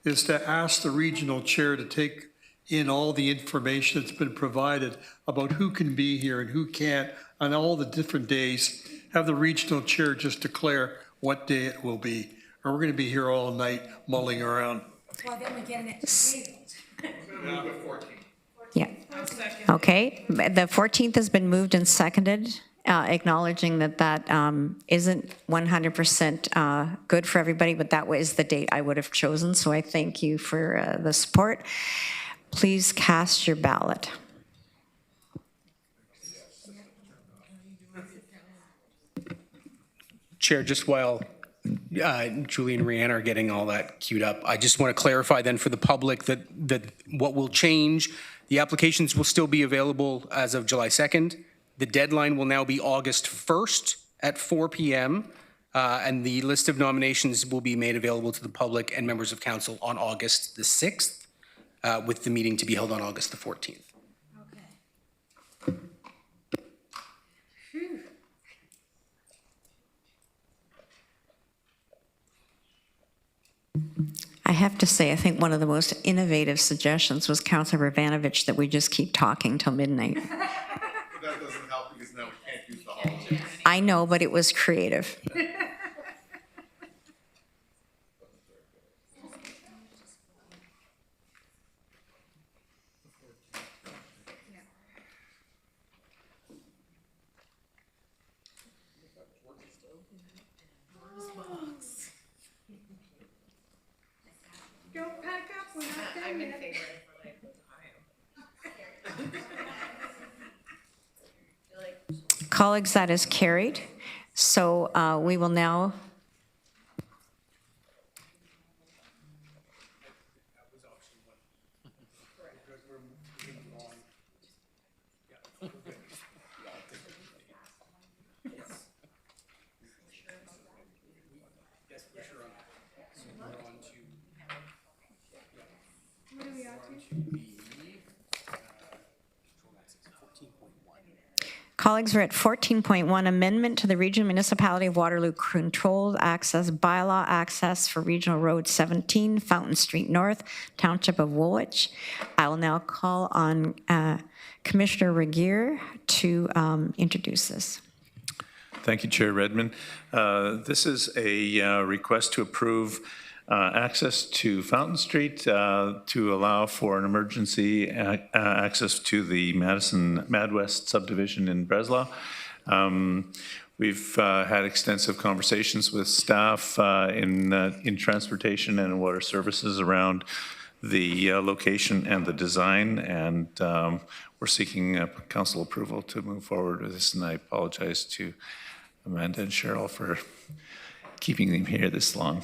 is to ask the regional chair to take in all the information that's been provided about who can be here and who can't on all the different days. Have the regional chair just declare what day it will be, or we're going to be here all night mulling around. Well, then we're getting it tabled. Yeah. Okay, the 14th has been moved and seconded, acknowledging that that isn't 100% good for everybody, but that was the date I would have chosen, so I thank you for the support. Please cast your ballot. Chair, just while Julie and Rhiannon are getting all that queued up, I just want to clarify then for the public that what will change, the applications will still be available as of July 2nd. The deadline will now be August 1st at 4 p.m. And the list of nominations will be made available to the public and members of council on August the 6th, with the meeting to be held on August the 14th. I have to say, I think one of the most innovative suggestions was Councillor Ravanovich that we just keep talking till midnight. That doesn't help because now we can't use the holidays. I know, but it was creative. Don't pack up, we're not done yet. Colleagues, that is carried. So we will now Colleagues, we're at 14.1, Amendment to the Regional Municipality of Waterloo Controlled Access Bylaw Access for Regional Road 17, Fountain Street North, Township of Woolwich. I will now call on Commissioner Regier to introduce this. Thank you, Chair Redmond. This is a request to approve access to Fountain Street to allow for an emergency access to the Mad West subdivision in Breslau. We've had extensive conversations with staff in transportation and water services around the location and the design, and we're seeking council approval to move forward with this, and I apologize to Amanda and Cheryl for keeping them here this long.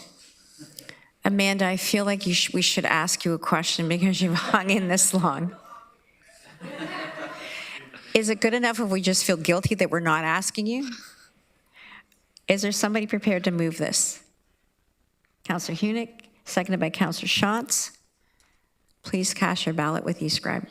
Amanda, I feel like we should ask you a question because you've hung in this long. Is it good enough if we just feel guilty that we're not asking you? Is there somebody prepared to move this? Councillor Hunick, seconded by Councillor Schatz. Please cast your ballot with e-scribe.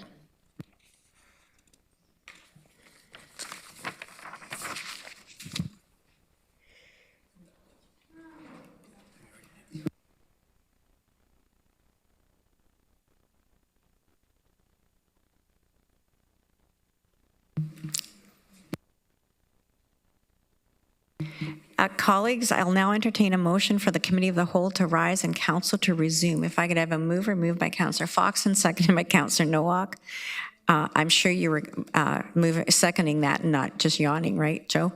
Colleagues, I'll now entertain a motion for the Committee of the Whole to rise and Council to resume. If I could have a mover, moved by Councillor Foxton, seconded by Councillor Nowak. I'm sure you were seconding that and not just yawning, right, Joe?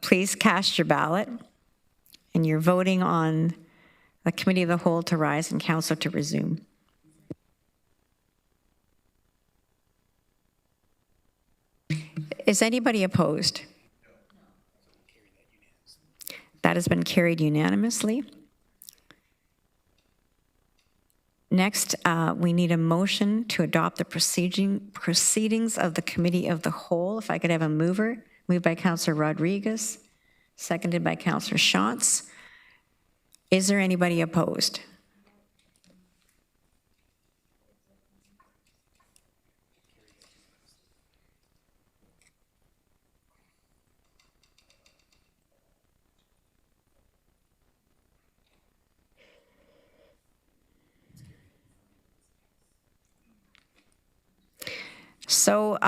Please cast your ballot. And you're voting on the Committee of the Whole to rise and Council to resume. Is anybody opposed? That has been carried unanimously. Next, we need a motion to adopt the proceedings of the Committee of the Whole. If I could have a mover, moved by Councillor Rodriguez, seconded by Councillor Schatz. Is there anybody opposed? So,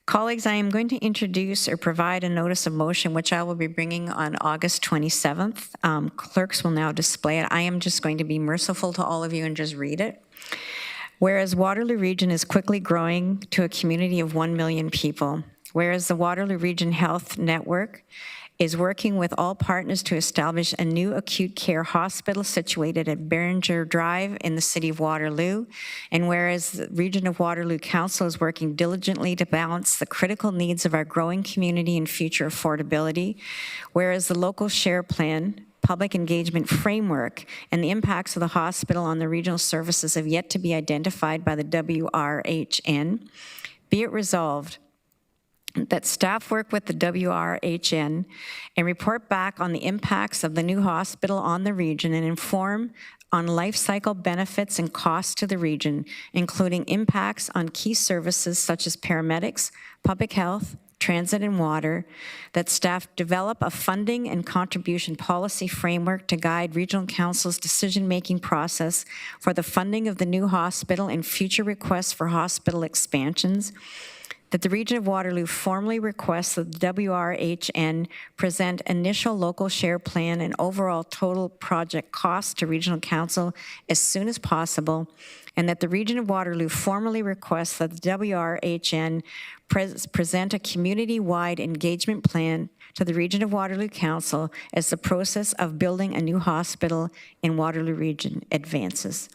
colleagues, I am going to introduce or provide a notice of motion, which I will be bringing on August 27th. Clerks will now display it. I am just going to be merciful to all of you and just read it. Whereas Waterloo Region is quickly growing to a community of 1 million people, whereas the Waterloo Region Health Network is working with all partners to establish a new acute care hospital situated at Debenture Drive in the city of Waterloo, and whereas the Region of Waterloo Council is working diligently to balance the critical needs of our growing community and future affordability, whereas the local share plan, public engagement framework, and the impacts of the hospital on the regional services have yet to be identified by the WRHN, be it resolved that staff work with the WRHN and report back on the impacts of the new hospital on the region and inform on life cycle benefits and costs to the region, including impacts on key services such as paramedics, public health, transit, and water, that staff develop a funding and contribution policy framework to guide Regional Council's decision-making process for the funding of the new hospital and future requests for hospital expansions, that the Region of Waterloo formally requests that the WRHN present initial local share plan and overall total project costs to Regional Council as soon as possible, and that the Region of Waterloo formally requests that the WRHN present a community-wide engagement plan to the Region of Waterloo Council as the process of building a new hospital in Waterloo Region advances.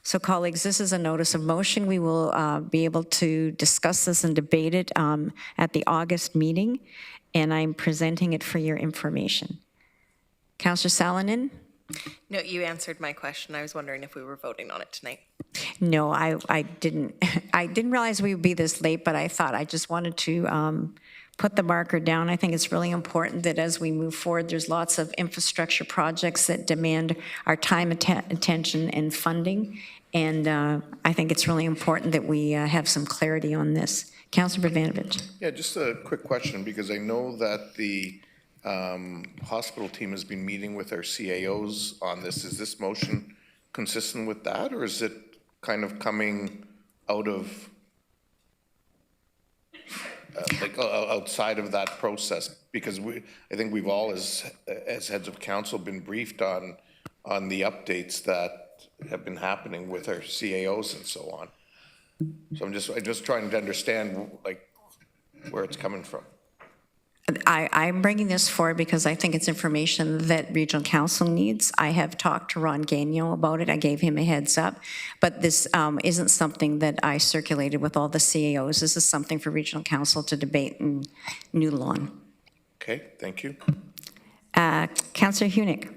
So, colleagues, this is a notice of motion. We will be able to discuss this and debate it at the August meeting, and I'm presenting it for your information. Councillor Salonen? No, you answered my question. I was wondering if we were voting on it tonight. No, I didn't. I didn't realize we would be this late, but I thought I just wanted to put the marker down. I think it's really important that as we move forward, there's lots of infrastructure projects that demand our time, attention, and funding. And I think it's really important that we have some clarity on this. Councillor Bravanovich. Yeah, just a quick question, because I know that the hospital team has been meeting with our CAOs on this. Is this motion consistent with that, or is it kind of coming out of outside of that process? Because I think we've all, as heads of council, been briefed on the updates that have been happening with our CAOs and so on. So I'm just trying to understand like where it's coming from. I'm bringing this forward because I think it's information that Regional Council needs. I have talked to Ron Gagnon about it. I gave him a heads up. But this isn't something that I circulated with all the CAOs. This is something for Regional Council to debate in New Lawn. Okay, thank you. Councillor Hunick.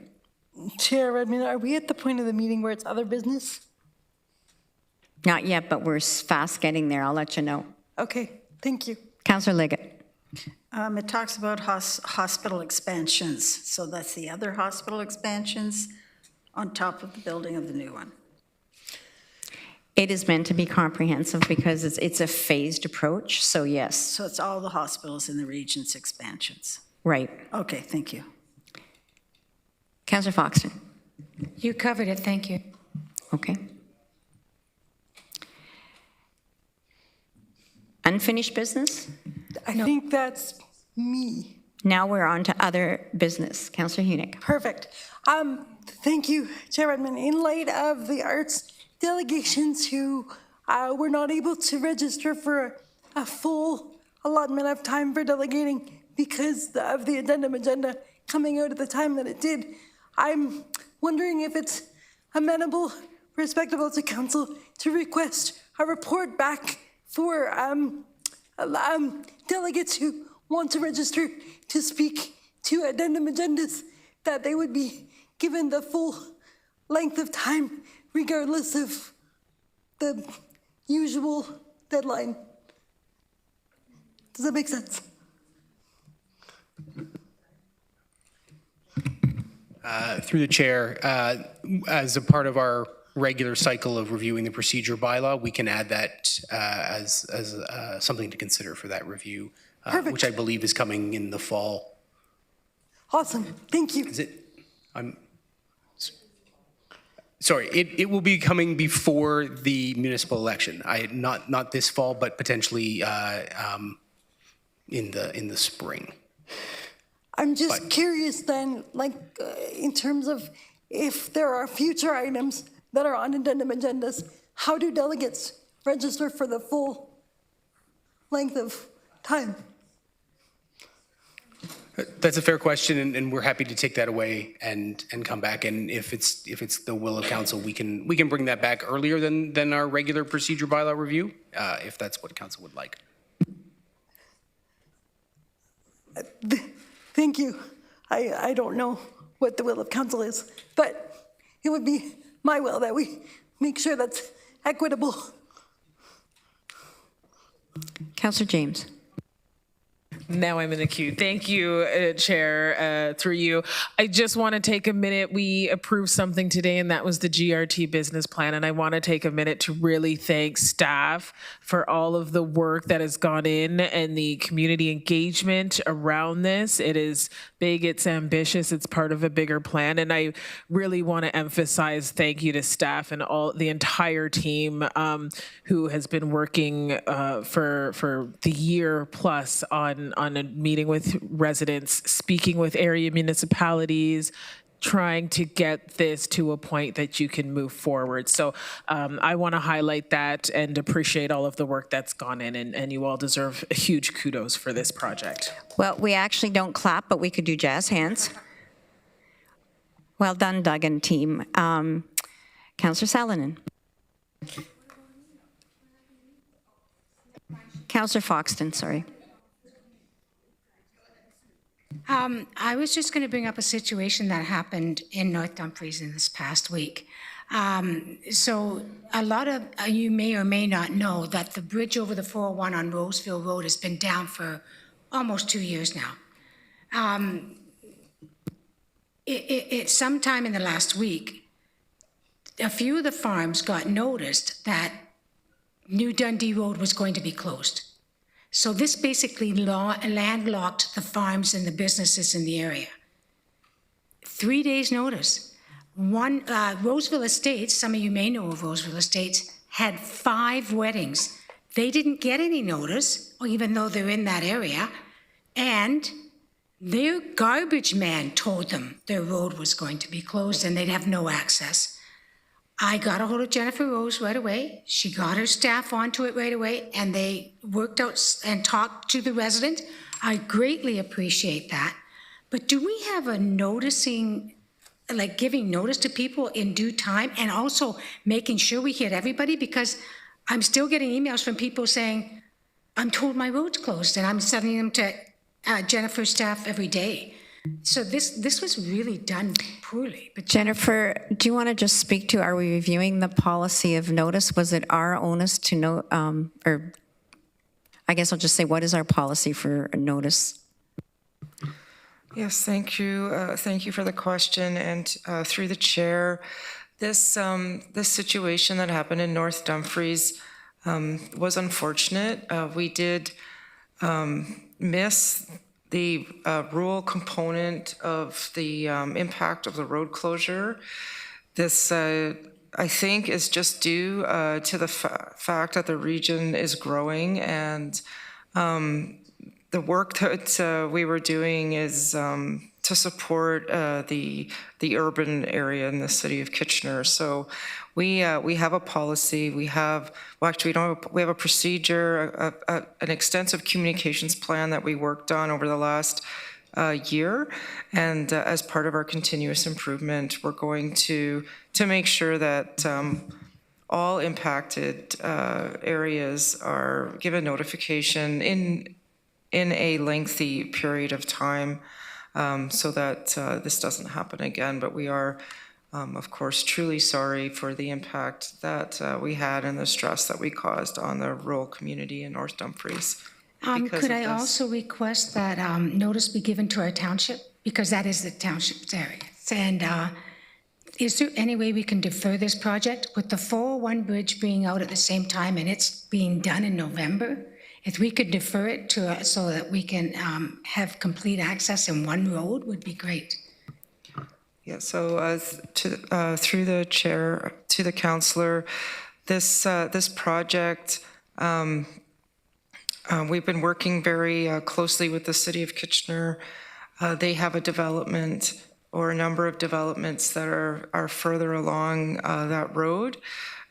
Chair Redmond, are we at the point of the meeting where it's other business? Not yet, but we're fast getting there. I'll let you know. Okay, thank you. Councillor Liggett. It talks about hospital expansions. So that's the other hospital expansions on top of the building of the new one. It is meant to be comprehensive because it's a phased approach, so yes. So it's all the hospitals in the region's expansions. Right. Okay, thank you. Councillor Foxton. You covered it, thank you. Okay. Unfinished business? I think that's me. Now we're on to other business. Councillor Hunick. Perfect. Thank you, Chair Redmond. In light of the arts delegations who were not able to register for a full allotment of time for delegating because of the addendum agenda coming out at the time that it did, I'm wondering if it's amenable, respectable to council to request a report back for delegates who want to register to speak to addendum agendas, that they would be given the full length of time regardless of the usual deadline. Does that make sense? Through the chair, as a part of our regular cycle of reviewing the procedure bylaw, we can add that as something to consider for that review, which I believe is coming in the fall. Awesome, thank you. Is it? Sorry, it will be coming before the municipal election. Not this fall, but potentially in the spring. I'm just curious then, like in terms of if there are future items that are on addendum agendas, how do delegates register for the full length of time? That's a fair question, and we're happy to take that away and come back. And if it's the will of council, we can bring that back earlier than our regular procedure bylaw review, if that's what council would like. Thank you. I don't know what the will of council is, but it would be my will that we make sure that's equitable. Councillor James. Now I'm in the queue. Thank you, Chair, through you. I just want to take a minute. We approved something today, and that was the GRT business plan. And I want to take a minute to really thank staff for all of the work that has gone in and the community engagement around this. It is big, it's ambitious, it's part of a bigger plan. And I really want to emphasize thank you to staff and all the entire team who has been working for the year plus on a meeting with residents, speaking with area municipalities, trying to get this to a point that you can move forward. So I want to highlight that and appreciate all of the work that's gone in, and you all deserve a huge kudos for this project. Well, we actually don't clap, but we could do jazz hands. Well done, Doug and team. Councillor Salonen. Councillor Foxton, sorry. I was just going to bring up a situation that happened in North Dumfries in this past week. So a lot of you may or may not know that the bridge over the 401 on Roseville Road has been down for almost 2 years now. Sometime in the last week, a few of the farms got noticed that New Dundee Road was going to be closed. So this basically landlocked the farms and the businesses in the area. 3 days notice. Roseville Estates, some of you may know of Roseville Estates, had 5 weddings. They didn't get any notice, even though they're in that area, and their garbage man told them their road was going to be closed and they'd have no access. I got a hold of Jennifer Rose right away. She got her staff onto it right away, and they worked out and talked to the resident. I greatly appreciate that. But do we have a noticing, like giving notice to people in due time, and also making sure we hit everybody? Because I'm still getting emails from people saying, I'm told my road's closed, and I'm sending them to Jennifer's staff every day. So this was really done poorly. But Jennifer, do you want to just speak to, are we reviewing the policy of notice? Was it our onus to know, or I guess I'll just say, what is our policy for notice? Yes, thank you. Thank you for the question. And through the chair, this situation that happened in North Dumfries was unfortunate. We did miss the rural component of the impact of the road closure. This, I think, is just due to the fact that the region is growing, and the work that we were doing is to support the urban area in the city of Kitchener. So we have a policy. We have a procedure, an extensive communications plan that we worked on over the last year, and as part of our continuous improvement, we're going to make sure that all impacted areas are given notification in a lengthy period of time, so that this doesn't happen again. But we are, of course, truly sorry for the impact that we had and the stress that we caused on the rural community in North Dumfries. Could I also request that notice be given to our township? Because that is the township's area. And is there any way we can defer this project? With the 401 bridge being out at the same time and it's being done in November, if we could defer it to so that we can have complete access in one road would be great. Yeah, so through the chair to the councillor, this project, we've been working very closely with the city of Kitchener. They have a development or a number of developments that are further along that road,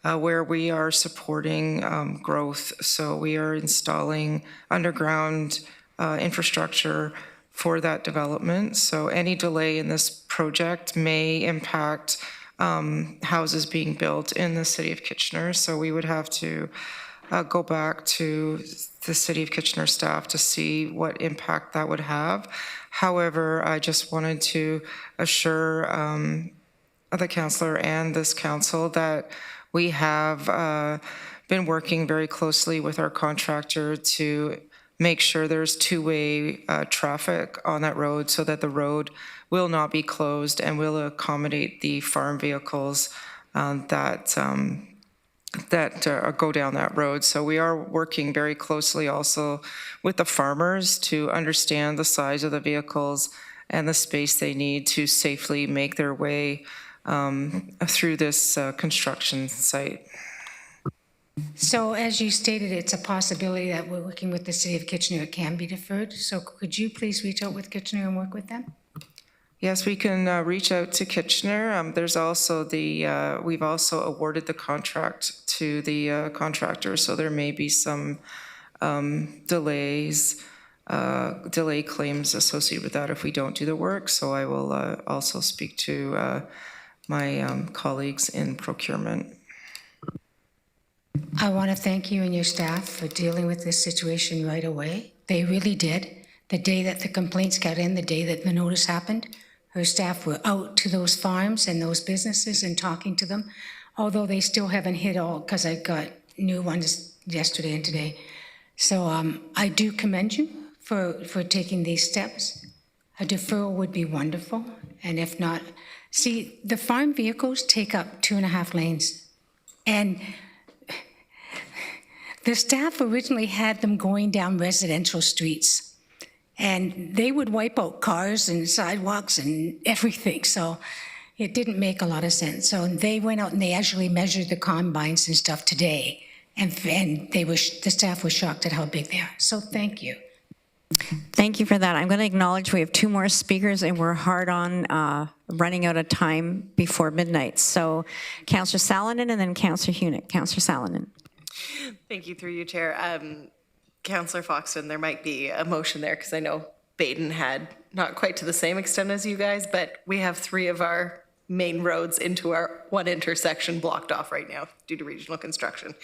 where we are supporting growth. So we are installing underground infrastructure for that development. So any delay in this project may impact houses being built in the city of Kitchener. So we would have to go back to the city of Kitchener staff to see what impact that would have. However, I just wanted to assure the councillor and this council that we have been working very closely with our contractor to make sure there's two-way traffic on that road so that the road will not be closed and will accommodate the farm vehicles that go down that road. So we are working very closely also with the farmers to understand the size of the vehicles and the space they need to safely make their way through this construction site. So as you stated, it's a possibility that we're working with the city of Kitchener, it can be deferred. So could you please reach out with Kitchener and work with them? Yes, we can reach out to Kitchener. There's also we've also awarded the contract to the contractor, so there may be some delay claims associated with that if we don't do the work. So I will also speak to my colleagues in procurement. I want to thank you and your staff for dealing with this situation right away. They really did. The day that the complaints got in, the day that the notice happened, her staff were out to those farms and those businesses and talking to them, although they still haven't hit all, because I got new ones yesterday and today. So I do commend you for taking these steps. A deferral would be wonderful, and if not, see, the farm vehicles take up 2.5 lanes. And the staff originally had them going down residential streets, and they would wipe out cars and sidewalks and everything, so it didn't make a lot of sense. So they went out and they actually measured the combines and stuff today, and the staff was shocked at how big they are. So thank you. Thank you for that. I'm going to acknowledge we have 2 more speakers, and we're hard on running out of time before midnight. So Councillor Salonen and then Councillor Hunick. Councillor Salonen. Thank you, through you, Chair. Councillor Foxton, there might be a motion there because I know Baden had not quite to the same extent as you guys, but we have 3 of our main roads into our 1 intersection blocked off right now due to regional construction.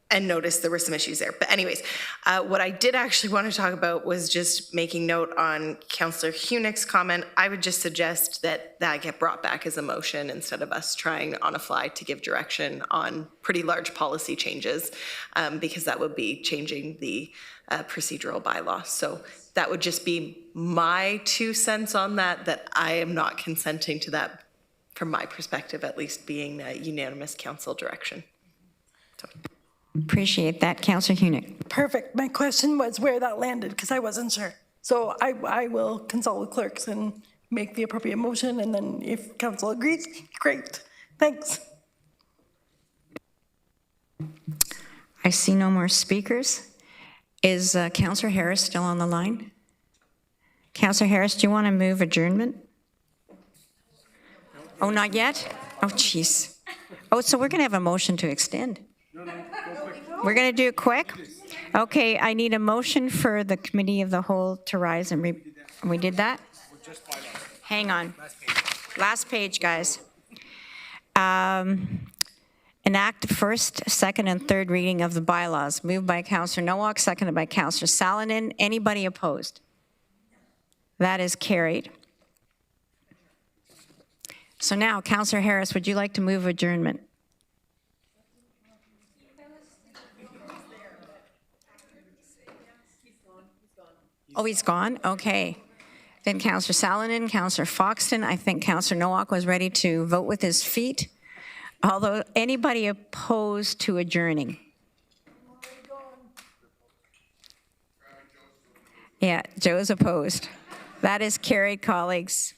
And notice there were some issues there. But anyways, what I did actually want to talk about was just making note on Councillor Hunick's comment. I would just suggest that that get brought back as a motion instead of us trying on a fly to give direction on pretty large policy changes, because that would be changing the procedural bylaw. So that would just be my 2 cents on that I am not consenting to that, from my perspective at least, being a unanimous council direction. So. Appreciate that. Councillor Hunick. Perfect. My question was where that landed, because I wasn't sure. So I will consult with clerks and make the appropriate motion, and then if council agrees, great. Thanks. I see no more speakers. Is Councillor Harris still on the line? Councillor Harris, do you want to move adjournment? Oh, not yet? Oh, jeez. Oh, so we're going to have a motion to extend. We're going to do it quick? Okay, I need a motion for the committee of the whole to rise and we did that? Hang on. Last page, guys. Enact first, second, and third reading of the bylaws. Moved by Councillor Nowak, seconded by Councillor Salonen. Anybody opposed? That is carried. So now, Councillor Harris, would you like to move adjournment? Oh, he's gone? Okay. Then Councillor Salonen, Councillor Foxton. I think Councillor Nowak was ready to vote with his feet. Although, anybody opposed to adjourning? Yeah, Joe's opposed. That is carried, colleagues.